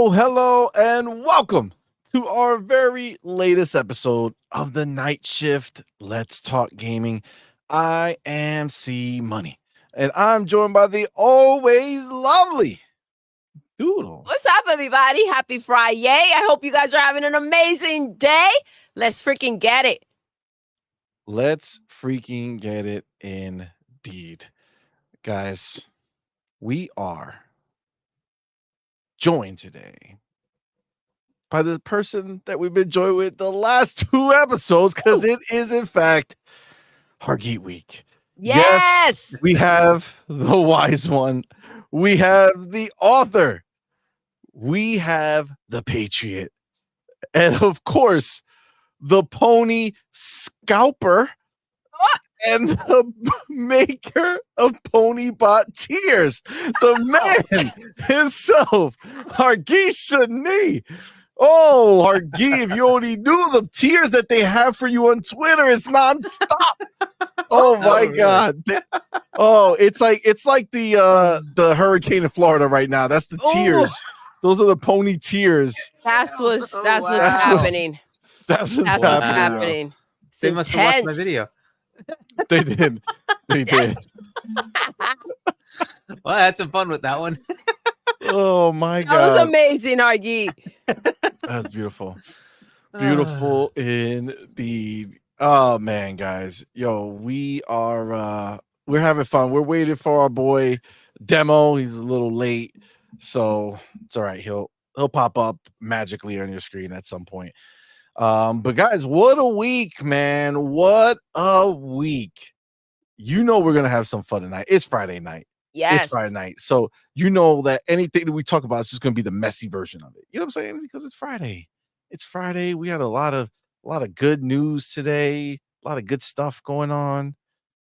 Hello, and welcome to our very latest episode of the Night Shift Let's Talk Gaming. I am CMoney, and I'm joined by the always lovely Doodle. What's up, everybody? Happy Friday. I hope you guys are having an amazing day. Let's freaking get it. Let's freaking get it indeed. Guys, we are joined today by the person that we've been joined with the last two episodes, because it is, in fact, Hargeet Week. Yes! We have the wise one. We have the author. We have the patriot. And, of course, the pony scalper and the maker of Ponybot Tears, the man himself, Hargeet Shani. Oh, Hargeet, if you only knew the tears that they have for you on Twitter, it's nonstop. Oh my God. Oh, it's like the hurricane in Florida right now. That's the tears. Those are the pony tears. That's what's happening. That's what's happening. They must have watched my video. They did. They did. Well, I had some fun with that one. Oh my God. That was amazing, Hargeet. That's beautiful. Beautiful indeed. Oh man, guys. Yo, we're having fun. We're waiting for our boy Demo. He's a little late, so it's all right. He'll pop up magically on your screen at some point. But guys, what a week, man. What a week. You know we're gonna have some fun tonight. It's Friday night. Yes. It's Friday night. So you know that anything that we talk about is just gonna be the messy version of it. You know what I'm saying? Because it's Friday. It's Friday. We had a lot of good news today, a lot of good stuff going on.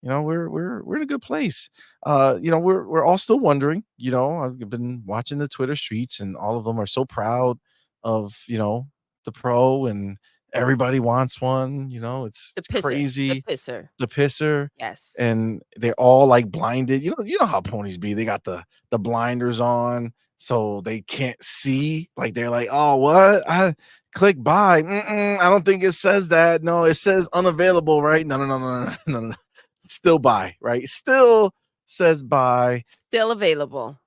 You know, we're in a good place. You know, we're all still wondering, you know, I've been watching the Twitter streets and all of them are so proud of, you know, the Pro, and everybody wants one. You know, it's crazy. The pisser. Yes. And they're all like blinded. You know how ponies be. They got the blinders on, so they can't see. Like they're like, oh, what? I click buy. I don't think it says that. No, it says unavailable, right? No. Still buy, right? Still says buy. Still available.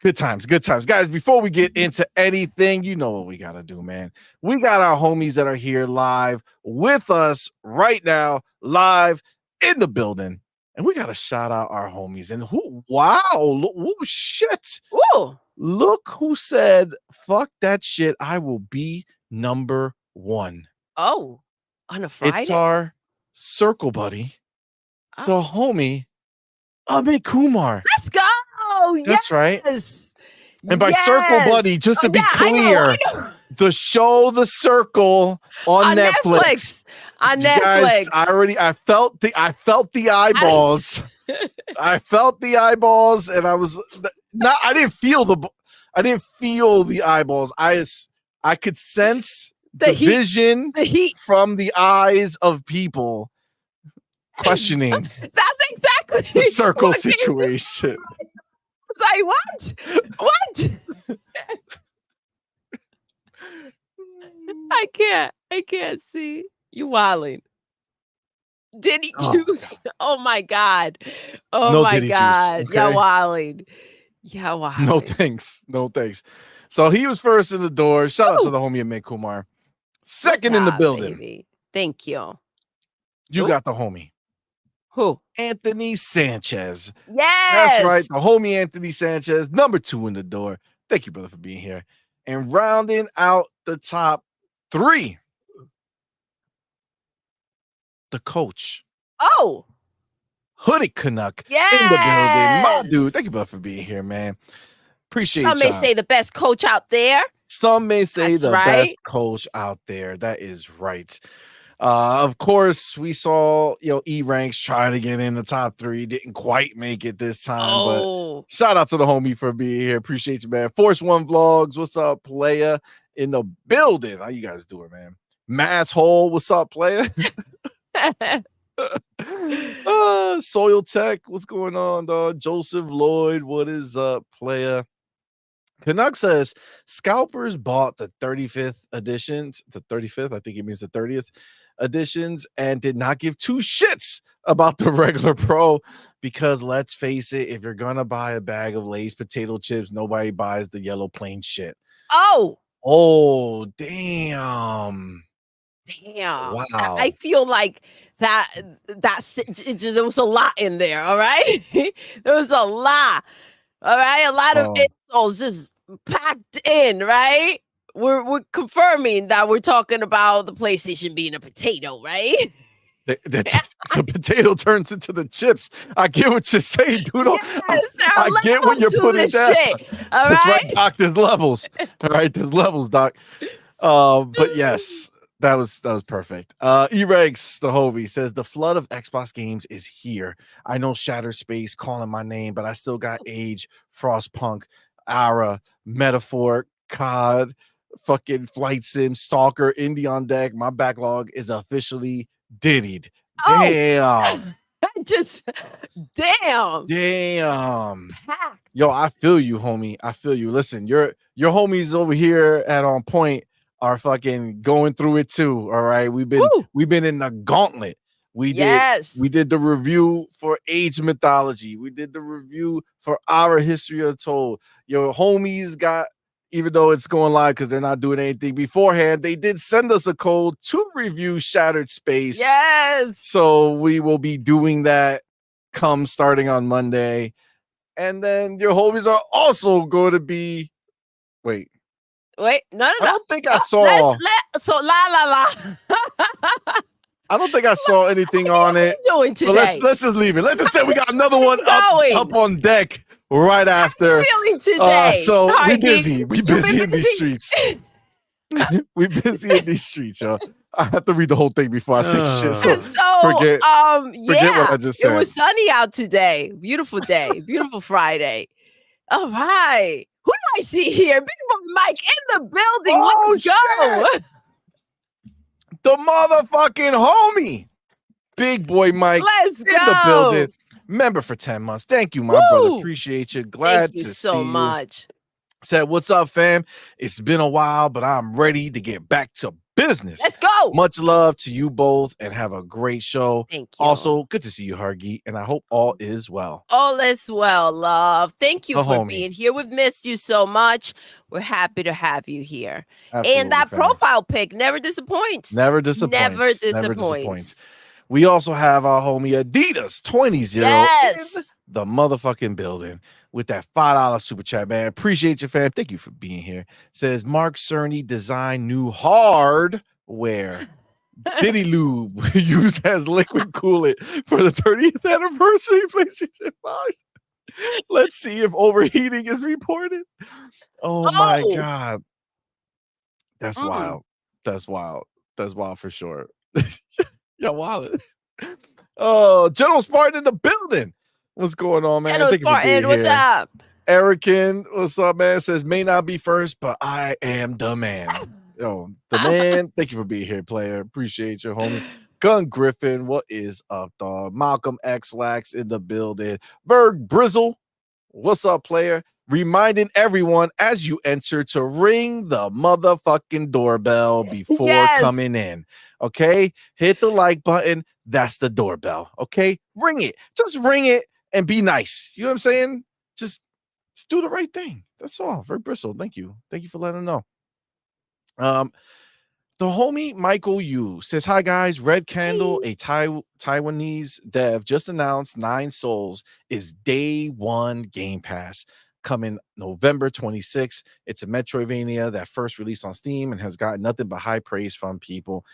Good times, guys. Before we get into anything, you know what we gotta do, man. We got our homies that are here live with us right now, live in the building, and we gotta shout out our homies. And shit! Ooh. Look who said, "Fuck that shit! I will be number one." Oh, on a Friday. It's our circle buddy, the homie, Amit Kumar. Let's go. That's right. And by yes. circle buddy, just to be clear, I know. the show The Circle on Netflix. On you Netflix. Guys, I felt the eyeballs. I felt the eyeballs, and I was not. I didn't feel the eyeballs. I could sense the vision from the eyes of people questioning That's exactly the circle situation. I was like, what? I can't see you wilding. Diddy juice. Oh my God. Oh no my Diddy God. Juice, okay? Yeah, wilding. Yeah, wilding. No thanks. So he was first in the door. Shout out to the homie Amit Kumar. Second in the building. Baby. Thank you. You got the homie. Who? Anthony Sanchez. Yes. That's right. The homie Anthony Sanchez, number 2 in the door. Thank you, brother, for being here. And rounding out the top 3, the coach. Oh. Hoodie Canuck in the building. My dude, thank you, brother, for being here, man. Appreciate Some may say the best coach out there. Some may say best coach out there. That is right. Of course, we saw E-Ranks try to get in the top 3, didn't quite make it this time. But shout out to the homie for being here. Appreciate you, man. Force One Vlogs, what's up, playa in the building? How you guys doing, man? Mass Hole, what's up, playa? Soil Tech, what's going on, dog? Joseph Lloyd, what is up, player? Canuck says scalpers bought the 35th editions, the 35th, I think it means the 30th editions, and did not give two shits about the regular pro because let's face it, if you're gonna buy a bag of Lay's potato chips, nobody buys the yellow plain shit. Oh, damn. Wow. Wow. I feel like that's there was a lot in there. All right. There was a lot. All right. A lot of insults just packed in, right? We're confirming that we're talking about the PlayStation being a potato, right? The potato turns into the chips. I get what you're saying, Doodle. Yes, I get what you're putting down. Shit, all That's right? right, Doc. There's levels. All right, there's levels, Doc. But yes, that was perfect. E-Regs, the homie, says the flood of Xbox games is here. I know ShatteredSpace calling my name, but I still got Age, Frostpunk, Ara, Metaphor, COD, fucking Flight Sim, Stalker, Indie on deck. My backlog is officially diddied. Damn. Just damn. Yo, I feel you, homie. I feel you. Listen, your homies over here at On Point are fucking going through it too. All right. We've been in the gauntlet. We did the review for Age Mythology. We did the review for Our History Untold. Your homies got, even though it's going live because they're not doing anything beforehand, they did send us a code to review ShatteredSpace. Yes. So we will be doing that come starting on Monday. And then your homies are also going to be. Wait, no. I don't think I saw. I don't think I saw anything on it. What are you doing today? Let's just leave it. Let's just say we got another one up on deck right after. How are you feeling today? So we busy. We busy in these streets. We busy in these streets, y'all. I have to read the whole thing before I say shit. So forget what I just said. It was sunny out today. Beautiful day. Beautiful Friday. All right. Who do I see here? Big Boy Mike in the building. Let's go. The motherfucking homie. Big Boy Mike in the building. Member for 10 months. Thank you, my brother. Appreciate you. Glad to see you so much. Said, what's up, fam? It's been a while, but I'm ready to get back to business. Let's go. Much love to you both and have a great show. Thank you. Also, good to see you, Hargi, and I hope all is well. All is well, love. Thank you for being here. We've missed you so much. We're happy to have you here. Absolutely, and that profile pic never disappoints. Never disappoints. We also have our homie Adidas 20 in the motherfucking building with that $5 super chat, man. Appreciate you, fam. Thank you for being here. Says Mark Cerny design new hardware. Diddy Lube used as liquid coolant for the 30th anniversary PlayStation 5. Let's see if overheating is reported. Oh my God. That's wild. That's wild. That's wild for sure. Yo, wallet. Oh, General Spartan in the building. What's going on, man? General Spartan, what's up? Erican, what's up, man? Says may not be first, but I am the man. Yo, the man. Thank you for being here, player. Appreciate you, homie. Gun Griffin, what is up, dog? Malcolm X Lax in the building. Berg Brizzle, what's up, player? Reminding everyone as you enter to ring the motherfucking doorbell before coming in. Okay, hit the like button. That's the doorbell. Okay, ring it. Just ring it and be nice. You know what I'm saying? Just do the right thing. That's all. Very bristle. Thank you. Thank you for letting know. The homie Michael Yu says, hi guys, Red Candle, a Taiwanese dev, just announced 9 Souls is day 1 Game Pass coming November 26th. It's a Metroidvania that first released on Steam and has gotten nothing but high praise from people.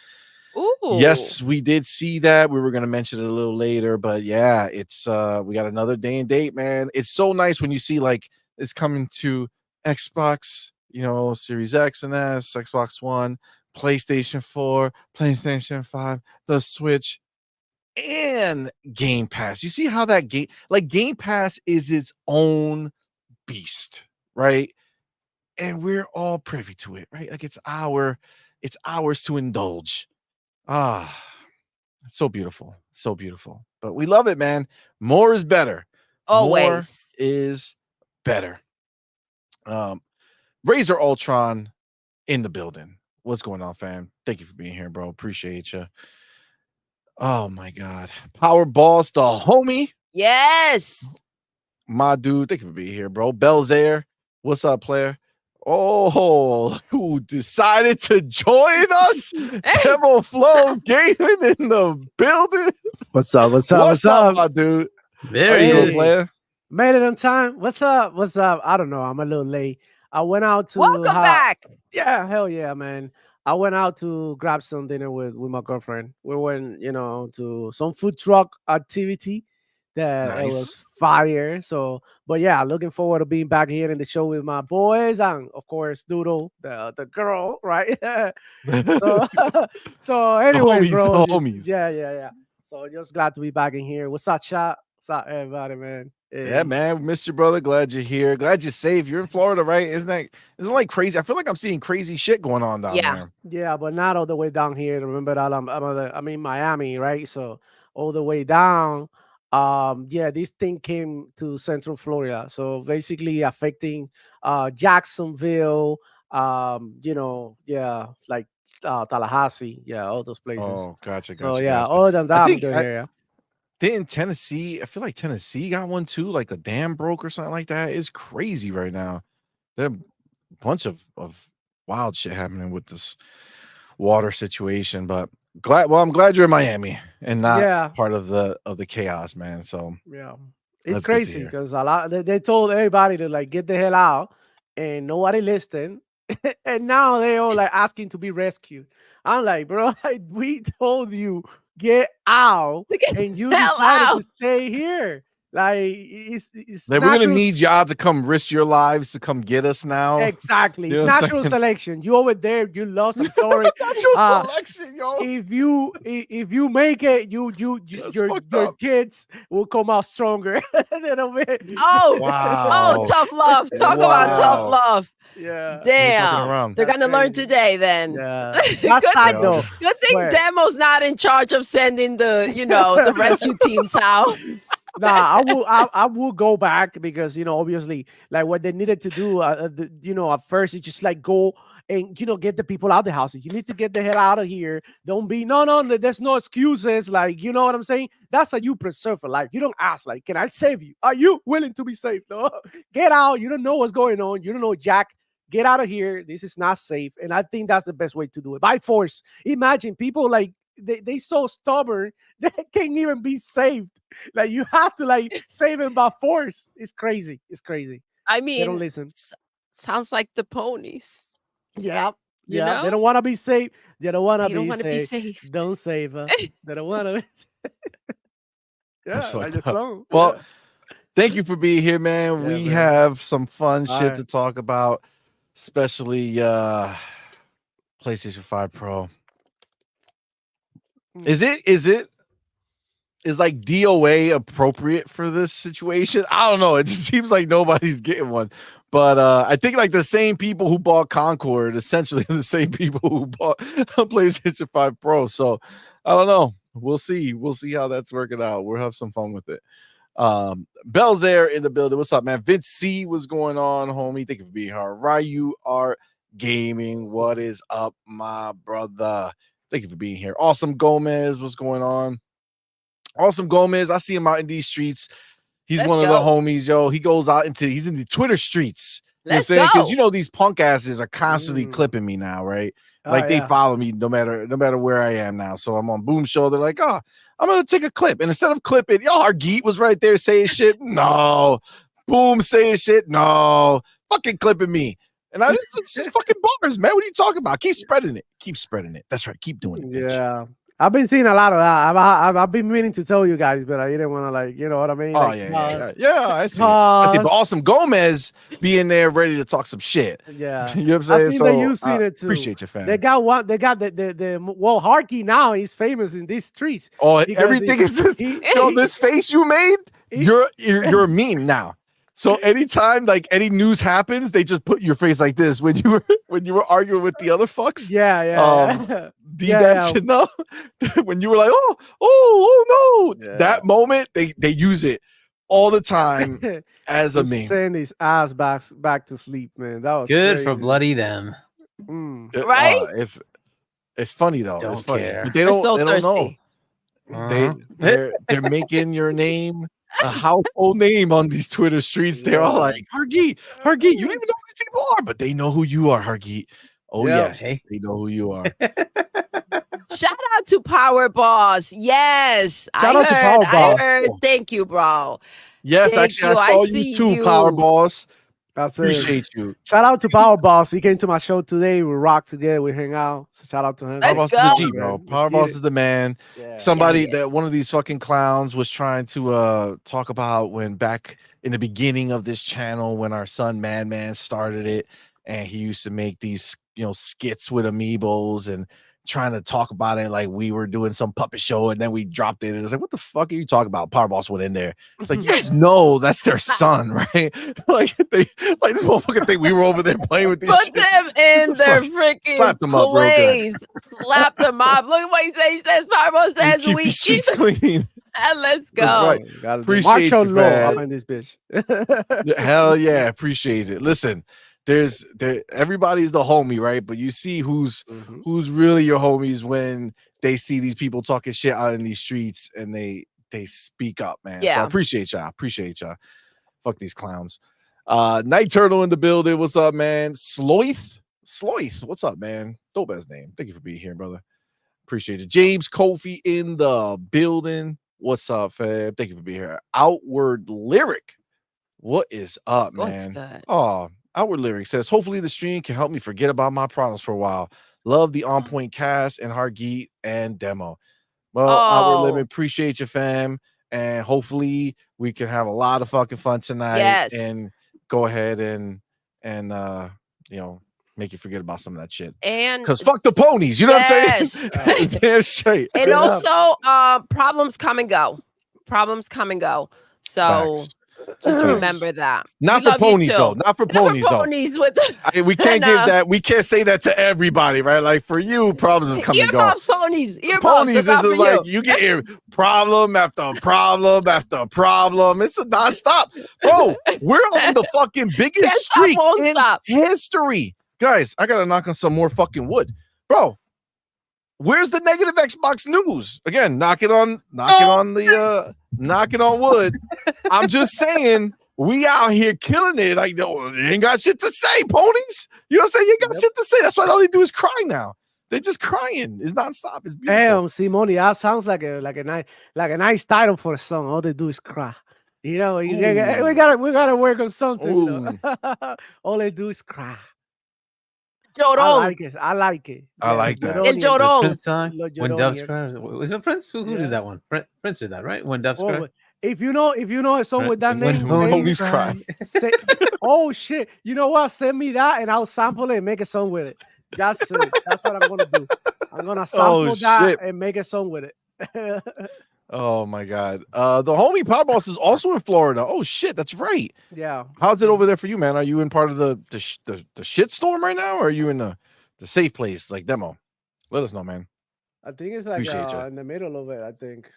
Ooh. Yes, we did see that. We were going to mention it a little later, but yeah, it's we got another day and date, man. It's so nice when you see like it's coming to Xbox, you know, Series X and S, Xbox One, PlayStation 4, PlayStation 5, the Switch, and Game Pass. You see how that Game Pass is its own beast, right? And we're all privy to it, right? Like it's ours to indulge. So beautiful. So beautiful. But we love it, man. More is better. More Always. is better. Razor Ultron in the building. What's going on, fam? Thank you for being here, bro. Appreciate you. Oh my God. Power Boss, the homie. Yes. My dude. Thank you for being here, bro. Belzair. What's up, player? Oh, who decided to join us? Devil Flow Gaming in the building. What's up? What's up? What's up? my dude? There How he you doing, is. player? Made it on time. What's up? What's up? I don't know. I'm a little late. I went out to Welcome back. Yeah, hell yeah, man. I went out to grab some dinner with my girlfriend. We went, to some food truck activity that it Nice. was fire. So, but yeah, looking forward to being back here in the show with my boys and of course Doodle, the girl, right? so, so anyway, homies, bro, the homies. Yeah. So just glad to be back in here. What's up, chat? What's up, everybody, man? Yeah, man. We missed you, brother. Glad you're here. Glad you're safe. You're in Florida, right? Isn't it like crazy? I feel like I'm seeing crazy shit going on down there. Yeah, but not all the way down here. Remember that I'm in Miami, right? So all the way down. Yeah, this thing came to Central Florida, so basically affecting Jacksonville. Yeah, like Tallahassee, yeah, all those places. Oh, gotcha. So yeah, other than that, I'm good here. Didn't Tennessee? I feel like Tennessee got one too. Like a dam broke or something like that. It's crazy right now. There are a bunch of wild shit happening with this water situation. But I'm glad you're in Miami and not part of the chaos, man. So yeah, it's crazy because a lot they told everybody to like get the hell out, and nobody listened. And now they all like asking to be rescued. I'm like, bro, we told you get out, and you decided to stay here. Like it's like we're gonna need y'all to come risk your lives to come get us now. Exactly. It's natural selection. You over there, you lost. I'm sorry. Natural selection, yo. If you make it, your kids will come out stronger. Oh, wow. Oh, tough love. Talk about tough love. Yeah. Damn. They're gonna learn today then. Yeah. That's sad though. Good thing Demo's not in charge of sending the rescue teams out. Nah, I will go back because obviously like what they needed to do at first is just like go and get the people out of the house. You need to get the hell out of here. Don't be no there's no excuses, like you know what I'm saying. That's how you preserve a life. You don't ask like, can I save you? Are you willing to be saved? No, get out. You don't know what's going on. You don't know Jack. Get out of here. This is not safe. And I think that's the best way to do it, by force. Imagine people like they so stubborn they can't even be saved. Like you have to like save them by force. It's crazy. It's crazy. I mean, they don't listen. Sounds like the ponies. Yeah. You know? They don't want to be saved. They don't want to be saved. Don't save her. They don't want to. Well, thank you for being here, man. We have some fun shit to talk about, especially PlayStation 5 Pro. Is like DOA appropriate for this situation? I don't know. It just seems like nobody's getting one. But I think like the same people who bought Concord, essentially the same people who bought a PlayStation 5 Pro. So I don't know. We'll see. We'll see how that's working out. We'll have some fun with it. Belzair in the building. What's up, man? Vince C, what's going on, homie? Thank you for being here. Ryu Art Gaming. What is up, my brother? Thank you for being here. Awesome Gomez, what's going on? Awesome Gomez, I see him out in these streets. He's one of the homies, yo. He goes out he's in the Twitter streets. You know what I'm saying? Because these punk asses are constantly clipping me now, right? Like they follow me no matter where I am now. So I'm on Boom Show. They're like, oh, I'm gonna take a clip. And instead of clipping, Hargeet was right there saying shit. No. Boom saying shit. No. Fucking clipping me. And it's just fucking bars, man. What are you talking about? Keep spreading it. Keep spreading it. That's right. Keep doing it. Bitch. Yeah. I've been seeing a lot of that. I've been meaning to tell you guys, but I didn't want to, you know what I mean? Oh, yeah. I see. But Awesome Gomez being there ready to talk some shit. Yeah. You know what I'm saying? I seen that you've seen it too. Appreciate you, fam. They got Harkey now is famous in these streets. Oh, everything is this. This face you made, you're a meme now. So anytime like any news happens, they just put your face like this when you were arguing with the other fucks. Yeah. D-Bats, you know, when you were like, oh no, that moment they use it all the time as a meme. Send his ass back to sleep, man. That was Good crazy. for bloody them. Right? It's funny though. Don't it's funny, care. but they We're don't. so They don't know. Uh-huh. They're making your name a household name on these Twitter streets. They're all like, Hargeet, you don't even know who these people are, but they know who you are, Hargeet. Oh yes, Hey. they know who you are. Shout out to Power Boss. Yes. Shout out to Power Boss. I heard. Thank you, bro. Yes, Thank actually, you. I saw I you see too, you. Power Boss. That's it. Appreciate you. Shout out to Power Boss. He came to my show today. We rock together. We hang out. So shout out to him. Power Let's Boss is the go. G, bro. Let's Power get Boss it. is the man. Yeah. Somebody Yeah. that one of these fucking clowns was trying to talk about when back in the beginning of this channel when our son Madman started it, and he used to make these skits with amiibos and trying to talk about it like we were doing some puppet show, and then we dropped it. And it's like, what the fuck are you talking about? Power Boss went in there. It's like, you guys know that's their son, right? Like this motherfucking thing. We were over there playing with these. Put them in their freaking Slap them up real good. place. Slap them up. Look at what he says. He says Power Boss We says keep we these keep streets clean. and let's go. That's right. Gotta Appreciate Martial you, law man. up in this bitch. Hell yeah, appreciate it. Listen, everybody's the homie, right? But you see who's really your homies when they see these people talking shit out in these streets and they speak up, man. So I Yeah. appreciate y'all. Fuck these clowns. Night Turtle in the building. What's up, man? Sloith, what's up, man? Dope ass name. Thank you for being here, brother. Appreciate it. James Kofi in the building. What's up, fam? Thank you for being here. Outward Lyric. What is up, man? What's good? Oh, Outward Lyric says, hopefully the stream can help me forget about my problems for a while. Love the On Point cast and Hargeet and demo. Well, Outward Lyric, appreciate you, fam. And hopefully we can have a lot of fucking fun tonight. Yes. And go ahead and make you forget about some of that shit. And Because fuck the ponies, you know what I'm saying? Damn straight. and also problems come and go. So Facts. just remember that. Not We for love you ponies too. though. Not for Not for ponies though. ponies with the We can't give that. We can't say that to everybody, right? Like for you, problems come and go. earmuffs, ponies. Earmuffs. Ponies That's is not for like you. you get here, problem after problem after problem. It's a nonstop, bro. We're on the fucking biggest Can't stop, streak won't in stop. history, guys. I gotta knock on some more fucking wood, bro. Where's the negative Xbox news? Again, knocking on wood. I'm just saying, we out here killing it. Like, no, they ain't got shit to say, ponies. You know what I'm saying? You ain't got shit to say. That's why all they do is cry now. They're just crying. It's nonstop. It's beautiful. Damn, CMoney, that sounds like a nice title for a song. All they do is cry. You know, we gotta work on something. Though. All they do is cry. Llorón. I like it. I like that. El Llorón. Prince song. Lo When Llorón, Doves yeah. Cry. Was it Prince? Who did that one? Prince did that, right? When Doves Cry. Oh, if you know a song with that When name, ponies cry. oh shit! You know what? Send me that, and I'll sample it and make a song with it. That's it. That's what I'm gonna do. I'm gonna sample that shit. and make a song with it. Oh my god. The homie Power Boss is also in Florida. Oh shit, that's right. Yeah. How's it over there for you, man? Are you in part of the shit storm right now, or are you in the safe place like demo? Let us know, man. I think it's like Appreciate ya. in the middle of it. I think.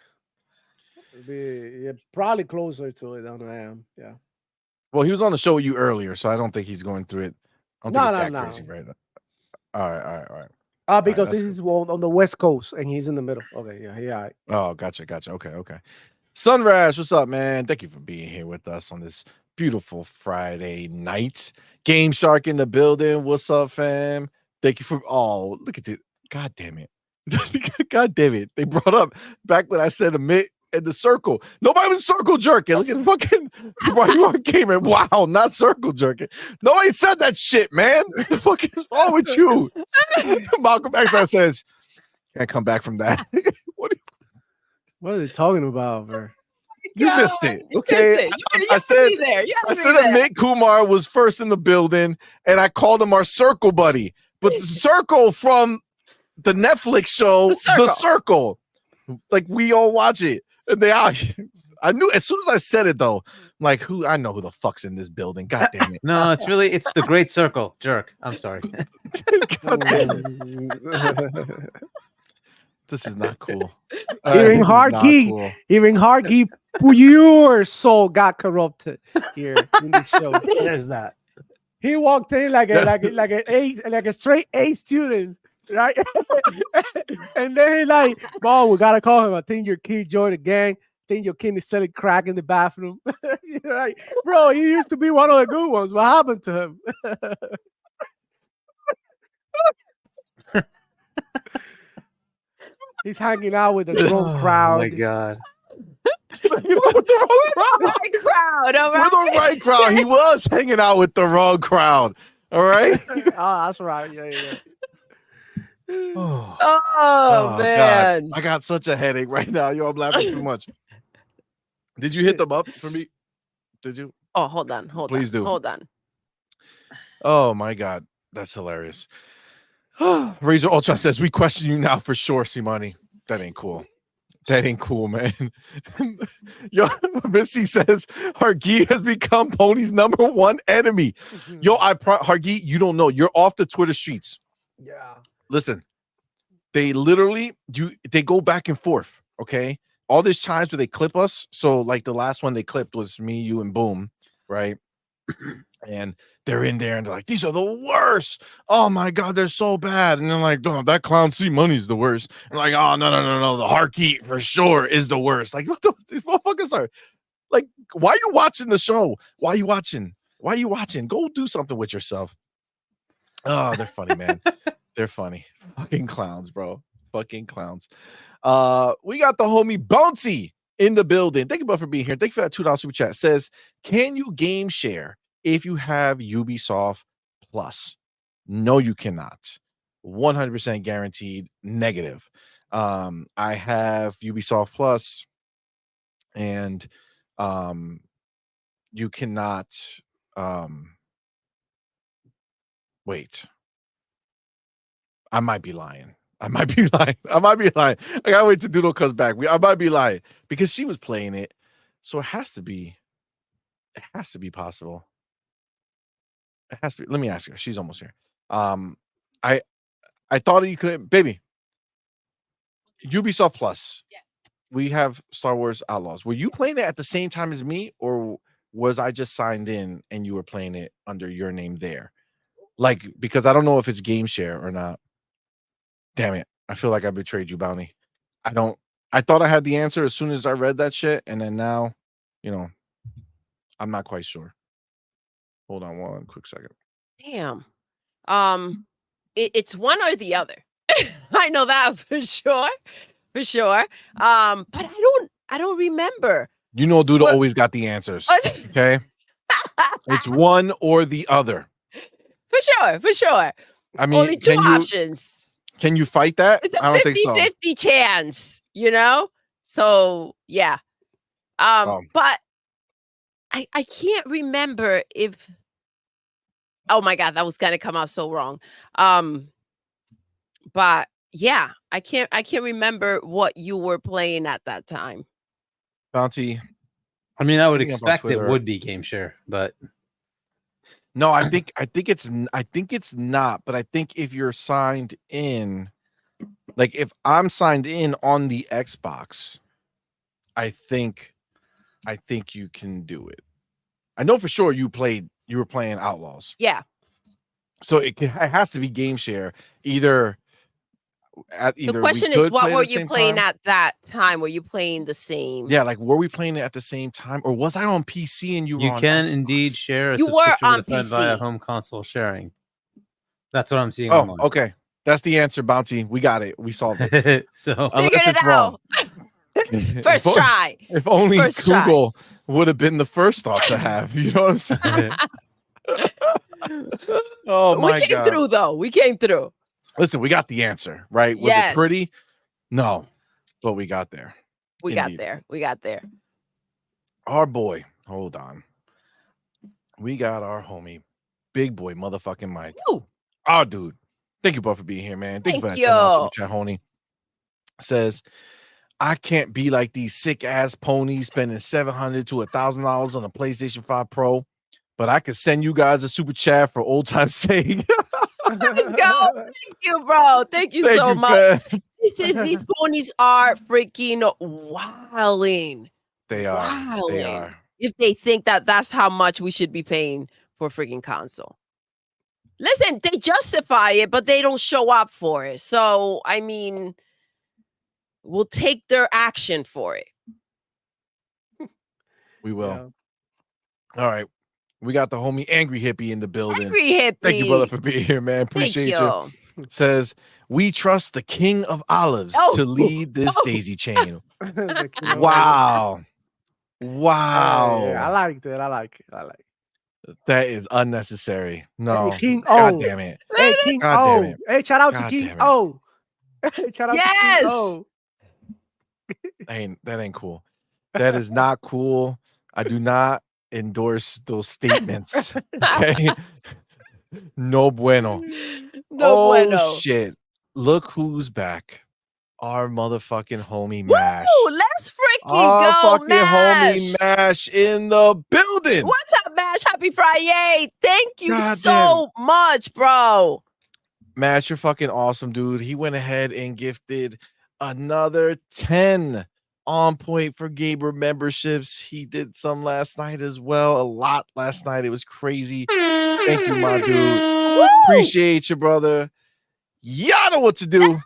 Probably closer to it than I am. Yeah. Well, he was on the show with you earlier, so I don't think he's going through it. I don't think it's that No. crazy right now. All right. Because that's this is on the West Coast and he's in the middle. Okay, yeah. Oh, gotcha. Okay. Sunrash, what's up, man? Thank you for being here with us on this beautiful Friday night. Game Shark in the building. What's up, fam? Thank you for look at it. God damn it. God damn it. They brought up back when I said Amit in the circle. Nobody was circle jerking. Look at the fucking why you are gaming. Wow, not circle jerking. Nobody said that shit, man. What the fuck is wrong with you? Malcolm X says, can't come back from that. What What are they talking about, bro? you missed it. You Okay. missed it. You I have to said be there. You have I to said be there. Amit Kumar was first in the building, and I called him our circle buddy. But the circle from the Netflix show, The Circle. Like we all watch it. And they out here. I knew as soon as I said it though. I'm like, who? I know who the fuck's in this building. God damn it. No, it's the Great Circle. Jerk. I'm sorry. God damn it. This is not cool. Even This is hard not key, cool. even hard key, pure soul got corrupted here in the show. There's that. He walked in like a straight A student, right? And then he like, Mom, we gotta call him. I think your kid joined the gang. I think your kid is selling crack in the bathroom. You're like, bro, he used to be one of the good ones. What happened to him? He's hanging out with the wrong crowd. Oh my god. With the wrong crowd. Right crowd, all With right? the right crowd. He was hanging out with the wrong crowd. All right. Oh, that's right. Yeah. Oh. Oh, man. God. I got such a headache right now. Yo, I'm laughing too much. Did you hit them up for me? Did you? Oh, hold on. Please do. Hold on. Oh my God. That's hilarious. Razor Ultra says, we question you now for sure, CMoney. That ain't cool. That ain't cool, man. Yo, Missy says Hargi has become Pony's #1 enemy. Yo, Hargi, you don't know. You're off the Twitter streets. Yeah. Listen, they literally they go back and forth. Okay, all these times where they clip us. So, like the last one they clipped was me, you, and Boom, right? And they're in there and they're like, these are the worst. Oh my God, they're so bad. And they're like, oh, that clown CMoney's the worst. And like, oh, no. The Harky for sure is the worst. Like, what these motherfuckers are like, why are you watching the show? Why are you watching? Go do something with yourself. Oh, they're funny, man. They're funny. Fucking clowns, bro. Fucking clowns. We got the homie Bouncy in the building. Thank you, Buff, for being here. Thank you for that $2 super chat. Says, can you game share if you have Ubisoft Plus? No, you cannot. 100% guaranteed negative. I have Ubisoft Plus, and you cannot wait. I might be lying. I gotta wait till Doodle comes back. I might be lying because she was playing it, so it has to be possible. It has to be. Let me ask her. She's almost here. I thought you could, baby. Ubisoft Plus. Yeah. We have Star Wars Outlaws. Were you playing it at the same time as me, or was I just signed in and you were playing it under your name there? Like, because I don't know if it's game share or not. Damn it. I feel like I betrayed you, Bounty. I thought I had the answer as soon as I read that shit, and then now, I'm not quite sure. Hold on one quick second. Damn. It's one or the other. I know that for sure. For sure. But I don't remember. Doodle always got the answers. Okay. It's one or the other. For sure. I mean, only two options. Can you fight that? It's a I don't think so. 50-50 chance, So yeah. But I can't remember if. Oh my God, that was gonna come out so wrong. But yeah, I can't remember what you were playing at that time. Bounty. I mean, I would expect it would be game share, but no, I think it's not. But I think if you're signed in, like if I'm signed in on the Xbox, I think you can do it. I know for sure you were playing Outlaws. Yeah. So it has to be game share. Either the question is, what were you playing at that time? Were you playing the same? Yeah, like were we playing it at the same time, or was I on PC and you were on can Xbox? Indeed share a you were subscription on with a friend PC via home console sharing. That's what I'm seeing. Oh, okay. That's the answer, Bounty. We got it. We solved it. So unless it's wrong. First try. If only Google would have been the first thought to have. You know what I'm saying? Oh my God. We came through though. We came through. Listen, we got the answer, right? Was it pretty? No, but we got there. We got there. Our boy, hold on. We got our homie, big boy, motherfucking Mike. Ooh. Our dude. Thank you both for being here, man. Thank you for that $10 super chat, homie. Says, I can't be like these sick ass ponies spending $700 to $1,000 on a PlayStation 5 Pro, but I could send you guys a super chat for old time's sake. Let's go. Thank you, bro. Thank you Thank so you, much. fam. These ponies are freaking wilding. They are. They Wilding. are. If they think that that's how much we should be paying for a freaking console. Listen, they justify it, but they don't show up for it. So, I mean, we'll take their action for it. We will. Yeah. All right. We got the homie Angry Hippie in the building. Angry Hippie. Thank you, brother, for being here, man. Appreciate you. Says, we trust the king of olives to lead this daisy chain. Wow. Wow. Yeah, I like that. I like it. I like it. That is unnecessary. No. Hey, King God O. damn it. Hey, King God O. damn it. Hey, shout out to God King damn it. O. Shout out to King O. That ain't cool. That is not cool. I do not endorse those statements. Okay. No bueno. No bueno. Shit. Look who's back. Our motherfucking homie Mash. Woo, let's freaking Our go, fucking Mash. homie Mash in the building. What's up, Mash? Happy Friday. Thank you God so much, bro. Mash, you're fucking awesome, dude. He went ahead and gifted another 10 on point for Gaber memberships. He did some last night as well. A lot last night. It was crazy. Thank you, my dude. Woo! Appreciate you, brother. Y'all know what to do.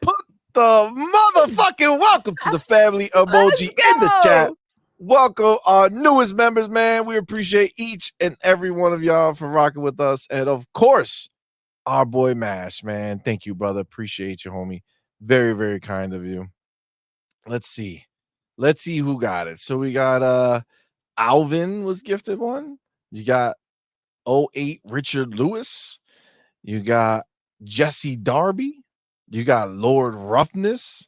Put the motherfucking welcome to the family emoji in the chat. Welcome our newest members, man. We appreciate each and every one of y'all for rocking with us. And of course, our boy Mash, man. Thank you, brother. Appreciate you, homie. Very, very kind of you. Let's see. Let's see who got it. So we got Alvin was gifted one. You got 08 Richard Lewis. You got Jesse Darby. You got Lord Roughness.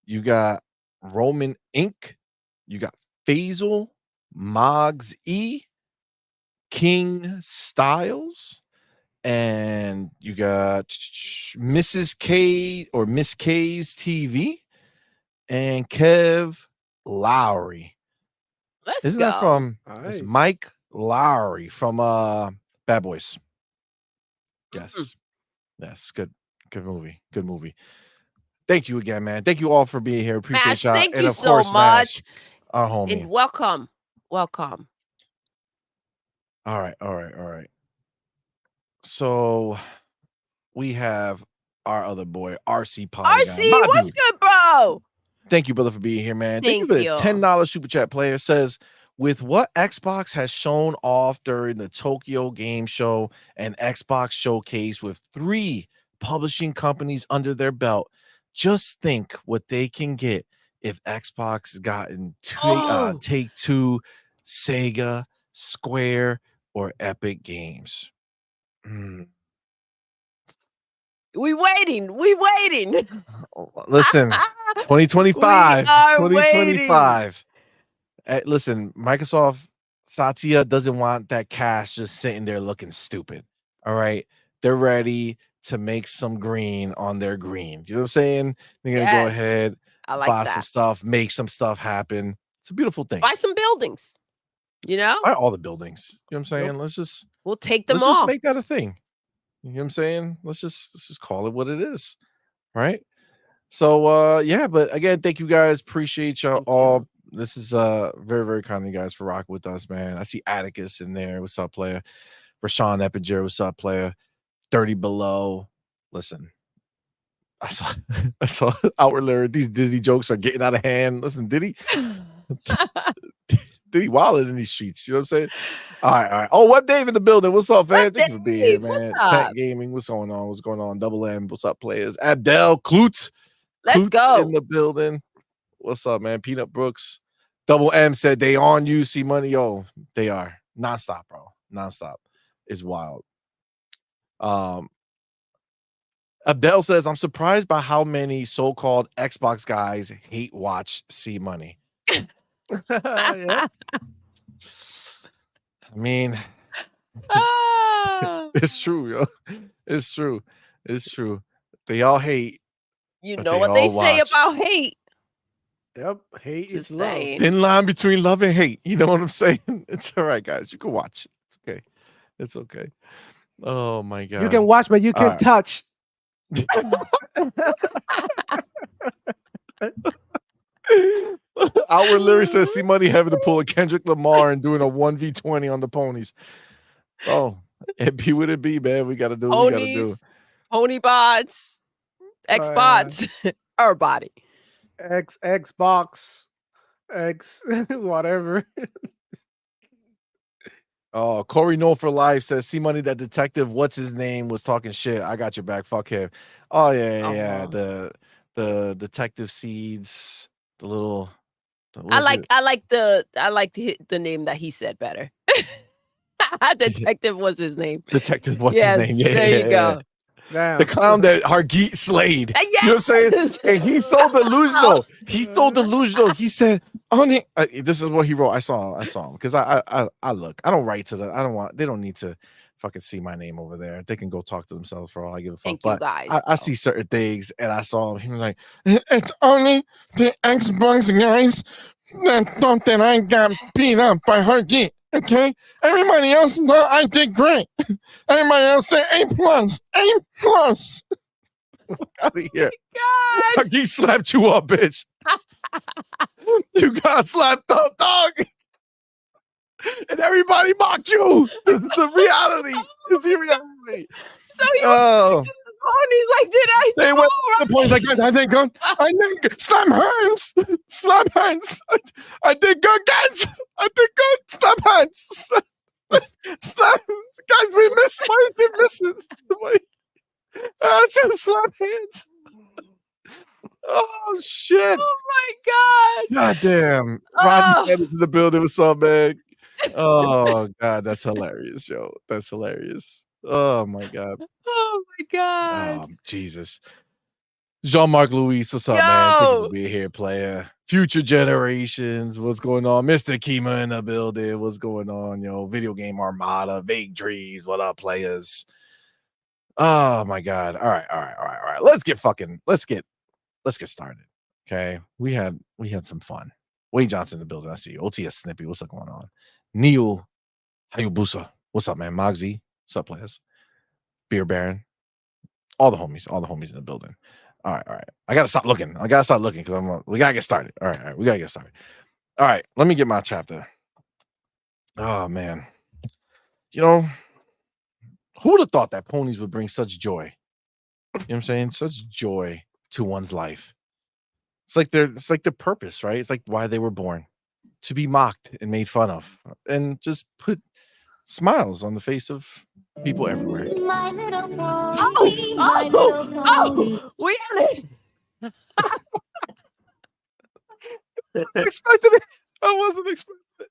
You got Roman Inc. You got Faisal, Moggs E, King Styles, and you got Mrs. K or Miss K's TV, and Kev Lowry. Let's go. That from Nice. it's Mike Lowry from Bad Boys? Yes. Yes, good movie. Good movie. Thank you again, man. Thank you all for being here. Appreciate Mash, y'all. thank And you of so course, much. Mash, our homie. And welcome. Welcome. All right. So we have our other boy, RC Polygon. RC, My what's dude. good, bro? Thank you, brother, for being here, man. Thank you for the Thank you. $10 super chat player. Says, with what Xbox has shown off during the Tokyo Game Show and Xbox Showcase with 3 publishing companies under their belt, just think what they can get if Xbox gotten Take-Two, Sega, Square, or Epic Games. We waiting. Listen, 2025. We are 2025. Listen, Microsoft Satya doesn't want that cash just sitting there looking stupid. All right. They're ready to make some green on their green. You know what I'm saying? They're gonna go Yes. ahead, I like buy that. some stuff, make some stuff happen. It's a beautiful thing. Buy some buildings. You know? Buy all the buildings. You know what I'm saying? We'll take them let's all. just make that a thing. You know what I'm saying? Let's just call it what it is. Right? So yeah, but again, thank you guys. Appreciate y'all all. This is very, very kind of you guys for rocking with us, man. I see Atticus in there. What's up, player? Rashawn Eppinger, what's up, player? 30 below. Listen, I saw Outward Lyric. These Disney jokes are getting out of hand. Listen, Diddy wilding in these streets. You know what I'm saying? All right. Oh, Web Dave in the building. What's up, man? Thank you for being here, man. Tech Gaming. What's going on? What's going on? Double M. What's up, players? Abdel Klutz. Let's go. In the building. What's up, man? Peanut Brooks. Double M said they on you, CMoney. Yo, they are. Nonstop, bro. Nonstop. It's wild. Abdel says, I'm surprised by how many so-called Xbox guys hate watch CMoney. Yeah. I mean, it's true, yo. It's true. They all hate, You But know they what they all say watch. about hate. Yep, hate Just is love. saying. Thin line between love and hate. You know what I'm saying? It's all right, guys. You can watch. It's okay. It's okay. Oh my god. You can watch, but you All can touch. Outward lyrics says CMoney having to pull a Kendrick Lamar and doing a 1v20 on the ponies. Oh, it be what it be, man. We gotta do what we gotta do. Ponies, pony bots, X bots, our body. Xbox, X whatever. Oh, Corey No for Life says CMoney, that detective, what's his name, was talking shit. I got your back. Fuck him. Oh yeah. The detective seeds, the little. I like the name that he said better. Detective was his name. Detective, what's Yes, his name? Yeah, there you go. Damn. The clown that Hargeet slayed. Yes. You know what I'm saying? And he's so delusional. He's so delusional. He said, "Honey, this is what he wrote." I saw him because I look. I don't write to them. I don't want. They don't need to fucking see my name over there. They can go talk to themselves for all I give a fuck. Thank you, guys. I see certain things, and I saw him. He was like, "It's only the Xbox guys that thought that I got beat up by Hargeet. Okay, everybody else thought I did great. Everybody else said A+, A+. Fuck out of here. God. He slapped you up, bitch. You got slapped up, dog. And everybody mocked you. This is the reality. This is the reality. So he went to the ponies like, did I? They went to the ponies like, I did good. I did slap hands. Slap hands. I did good, guys. I did good. Slap hands. Slap. Guys, we missed. Why did we miss it? I just slap hands. Oh shit! Oh my god! God damn! Robbie said it to the building. What's up, man? Oh god, that's hilarious, yo. That's hilarious. Oh my god. Oh my god. Jesus. Jean-Marc Louis, what's up, man? Thank you for being here, player. Future generations, what's going on? Mr. Kima in the building, what's going on, yo? Video game Armada, Vague Dreams, what up, players? Oh my god. All right. Let's get started. Okay. We had some fun. Wade Johnson in the building. I see you. OTS Snippy. What's up going on? Neo Hayabusa. What's up, man? Mogsy. What's up, players? Beer Baron. All the homies in the building. All right. I gotta stop looking because we gotta get started. All right. We gotta get started. All right. Let me get my chapter. Oh man. You know, who would have thought that ponies would bring such joy? You know what I'm saying? Such joy to one's life. It's like their purpose, right? It's like why they were born, to be mocked and made fun of, and just put smiles on the face of people everywhere. My little pony, we had it. Expected it. I wasn't expecting it.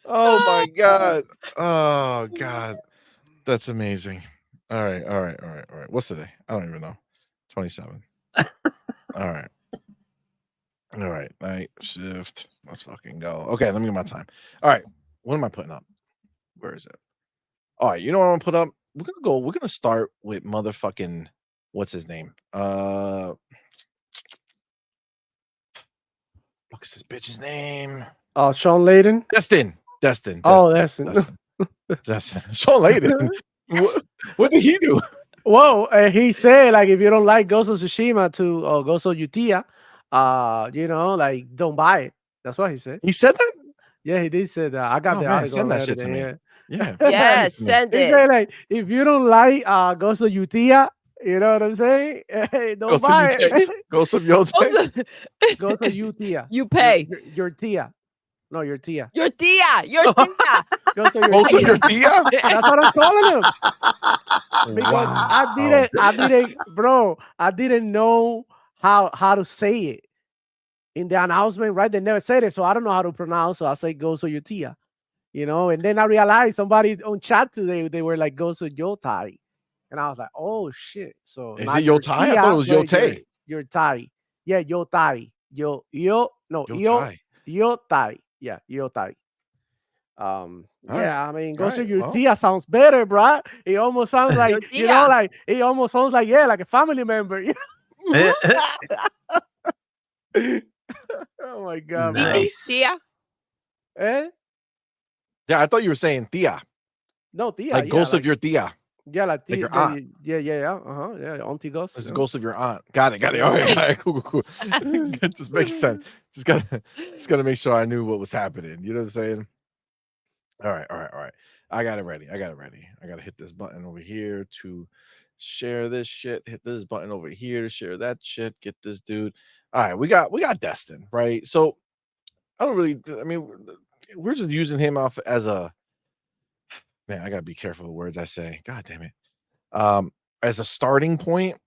Oh my god. Oh god. That's amazing. All right. What's today? I don't even know. 27. All right. Night shift. Let's fucking go. Okay, let me get my time. All right. What am I putting up? Where is it? All right. You know what I'm gonna put up? We're gonna start with motherfucking what's his name? What's this bitch's name? Oh, Sean Layden. Destin. Oh, Destin. Sean Layden. What did he do? Well, he said like if you don't like Ghost of Tsushima or Ghost of Utia, like don't buy it. That's what he said. He said that? Yeah, he did say that. I got the article. Send that shit to me. Yeah. Yes, send he it. said like if you don't like Ghost of Utia, you know what I'm saying? Hey, don't buy it. Ghost of Yote. Ghost of Utia. You pay. Your tia. No, your tia. Your tia. Your tia. Ghost of your tia? That's what I'm calling him. Because I didn't know how to say it in the announcement, right? They never said it, so I don't know how to pronounce. So I say Ghost of your tia, and then I realized somebody on chat today, they were like Ghost of Yotai. And I was like, oh shit. So is it Yotai? I thought it was Yote. Yotai. Yeah, Yotai. Yotai. Yeah, Yotai. I mean, Ghost of your tia sounds better, bro. It almost sounds like, like it almost sounds like, like a family member. Oh my god, Nice. bro. Tia. Eh? Yeah, I thought you were saying Tia, No, Tia. like yeah, ghost like, of your Tia. yeah, like, like your the, aunt. yeah. Uh-huh. Yeah, auntie ghost. It's the yeah. ghost of your aunt. Got it. All right, cool. It just makes sense. Just gotta make sure I knew what was happening. You know what I'm saying? All right. I got it ready. I gotta hit this button over here to share this shit. Hit this button over here to share that shit. Get this dude. All right, we got Destin, right? So I don't really. I mean, we're just using him off as a man. I gotta be careful with words I say. God damn it. As a starting point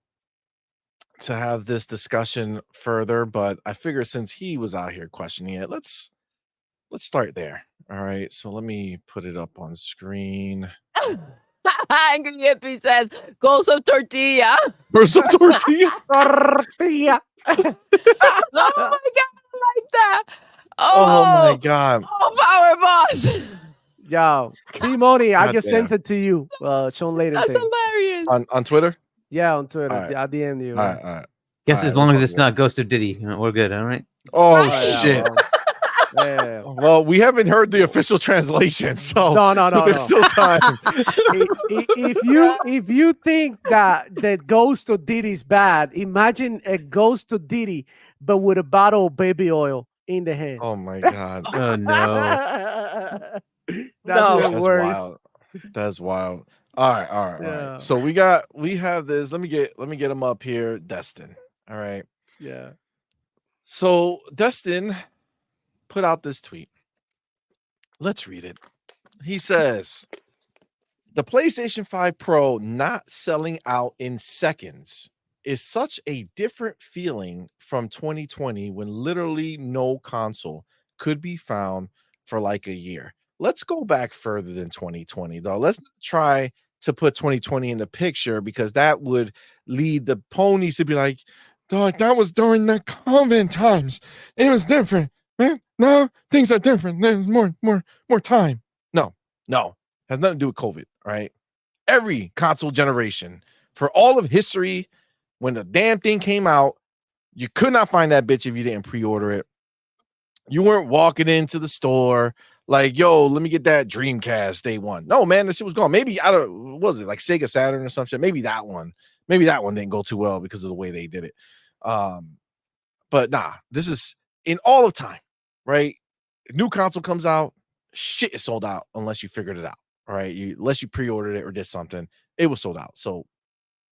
to have this discussion further, but I figure since he was out here questioning it, let's start there. All right, so let me put it up on screen. Angry Hippie says, "Ghost of tortilla." Where's the tortilla? Tortilla. Oh my god, I like that. Oh my god. Oh, power boss. Yo, CMoney, I God just damn. sent it to you. Sean Layden That's thing. hilarious. On Twitter? Yeah, on Twitter. All right. I DM you. All right. Guess All as right, long we'll as talk it's not Ghost of Diddy, we're good. All right. Oh Right. shit. Yeah. Well, we haven't heard the official translation, so No. there's still time. If you think that the ghost of Diddy is bad, imagine a ghost of Diddy, but with a bottle of baby oil in the hand. Oh my god. Oh That's No. even That's worse. wild. That's wild. All right. Yeah. So we have this. Let me get him up here, Destin. All right. Yeah. So Destin put out this tweet. Let's read it. He says, the PlayStation 5 Pro not selling out in seconds is such a different feeling from 2020 when literally no console could be found for like a year. Let's go back further than 2020, though. Let's try to put 2020 in the picture because that would lead the ponies to be like, dog, that was during the COVID times. It was different, man. Now things are different. There's more time. No, has nothing to do with COVID, right? Every console generation for all of history, when the damn thing came out, you could not find that bitch if you didn't pre-order it. You weren't walking into the store like, yo, let me get that Dreamcast day one. No, man, this shit was gone. Maybe what was it, like Sega Saturn or some shit? Maybe that one didn't go too well because of the way they did it. But nah, this is in all of time, right? New console comes out, shit is sold out unless you figured it out. All right. Unless you pre-ordered it or did something, it was sold out. So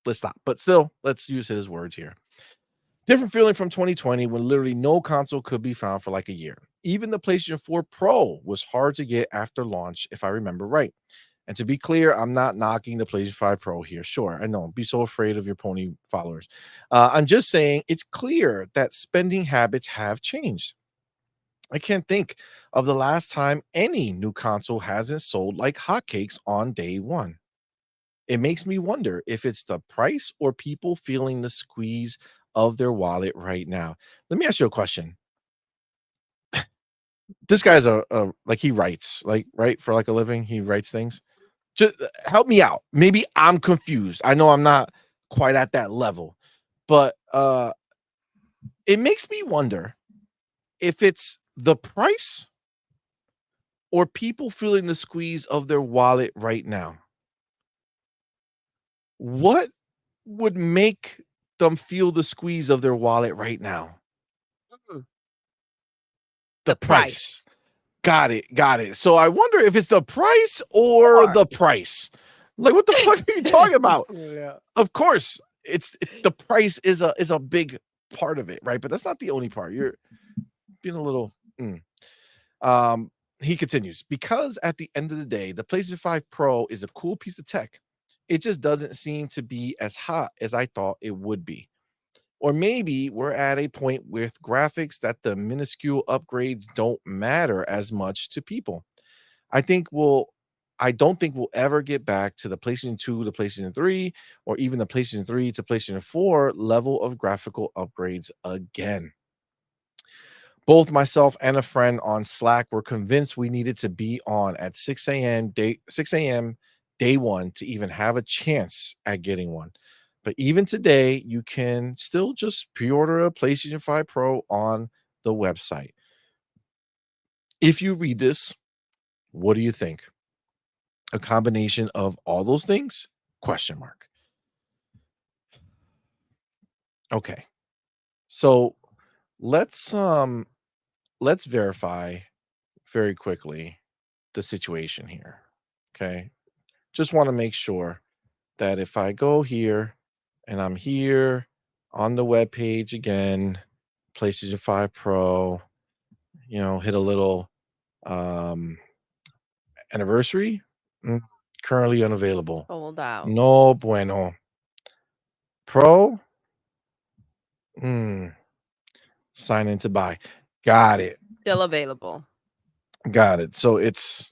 let's stop. But still, let's use his words here. Different feeling from 2020 when literally no console could be found for like a year. Even the PlayStation 4 Pro was hard to get after launch, if I remember right. And to be clear, I'm not knocking the PlayStation 5 Pro here. Sure, I know. Be so afraid of your pony followers. I'm just saying it's clear that spending habits have changed. I can't think of the last time any new console hasn't sold like hotcakes on day one. It makes me wonder if it's the price or people feeling the squeeze of their wallet right now. Let me ask you a question. This guy's like he writes, like, right, for like a living. He writes things. Just help me out. Maybe I'm confused. I know I'm not quite at that level, but it makes me wonder if it's the price or people feeling the squeeze of their wallet right now. What would make them feel the squeeze of their wallet right now? The price. Got it. So I wonder if it's the price or the price. Like, what the fuck are you talking about? Yeah. Of course, the price is a big part of it, right? But that's not the only part. You're being a little. He continues, because at the end of the day, the PlayStation 5 Pro is a cool piece of tech. It just doesn't seem to be as hot as I thought it would be. Or maybe we're at a point with graphics that the minuscule upgrades don't matter as much to people. I don't think we'll ever get back to the PlayStation 2 to PlayStation 3 or even the PlayStation 3 to PlayStation 4 level of graphical upgrades again. Both myself and a friend on Slack were convinced we needed to be on at 6 a.m. day one to even have a chance at getting one. But even today, you can still just pre-order a PlayStation 5 Pro on the website. If you read this, what do you think? A combination of all those things? Question mark. Okay. So let's verify very quickly the situation here. Okay. Just want to make sure that if I go here and I'm here on the web page again, PlayStation 5 Pro, hit a little um anniversary. Mm, Currently unavailable. Sold out. No bueno. Pro. Mm, Sign in to buy. Got it. Still available. Got it. So it's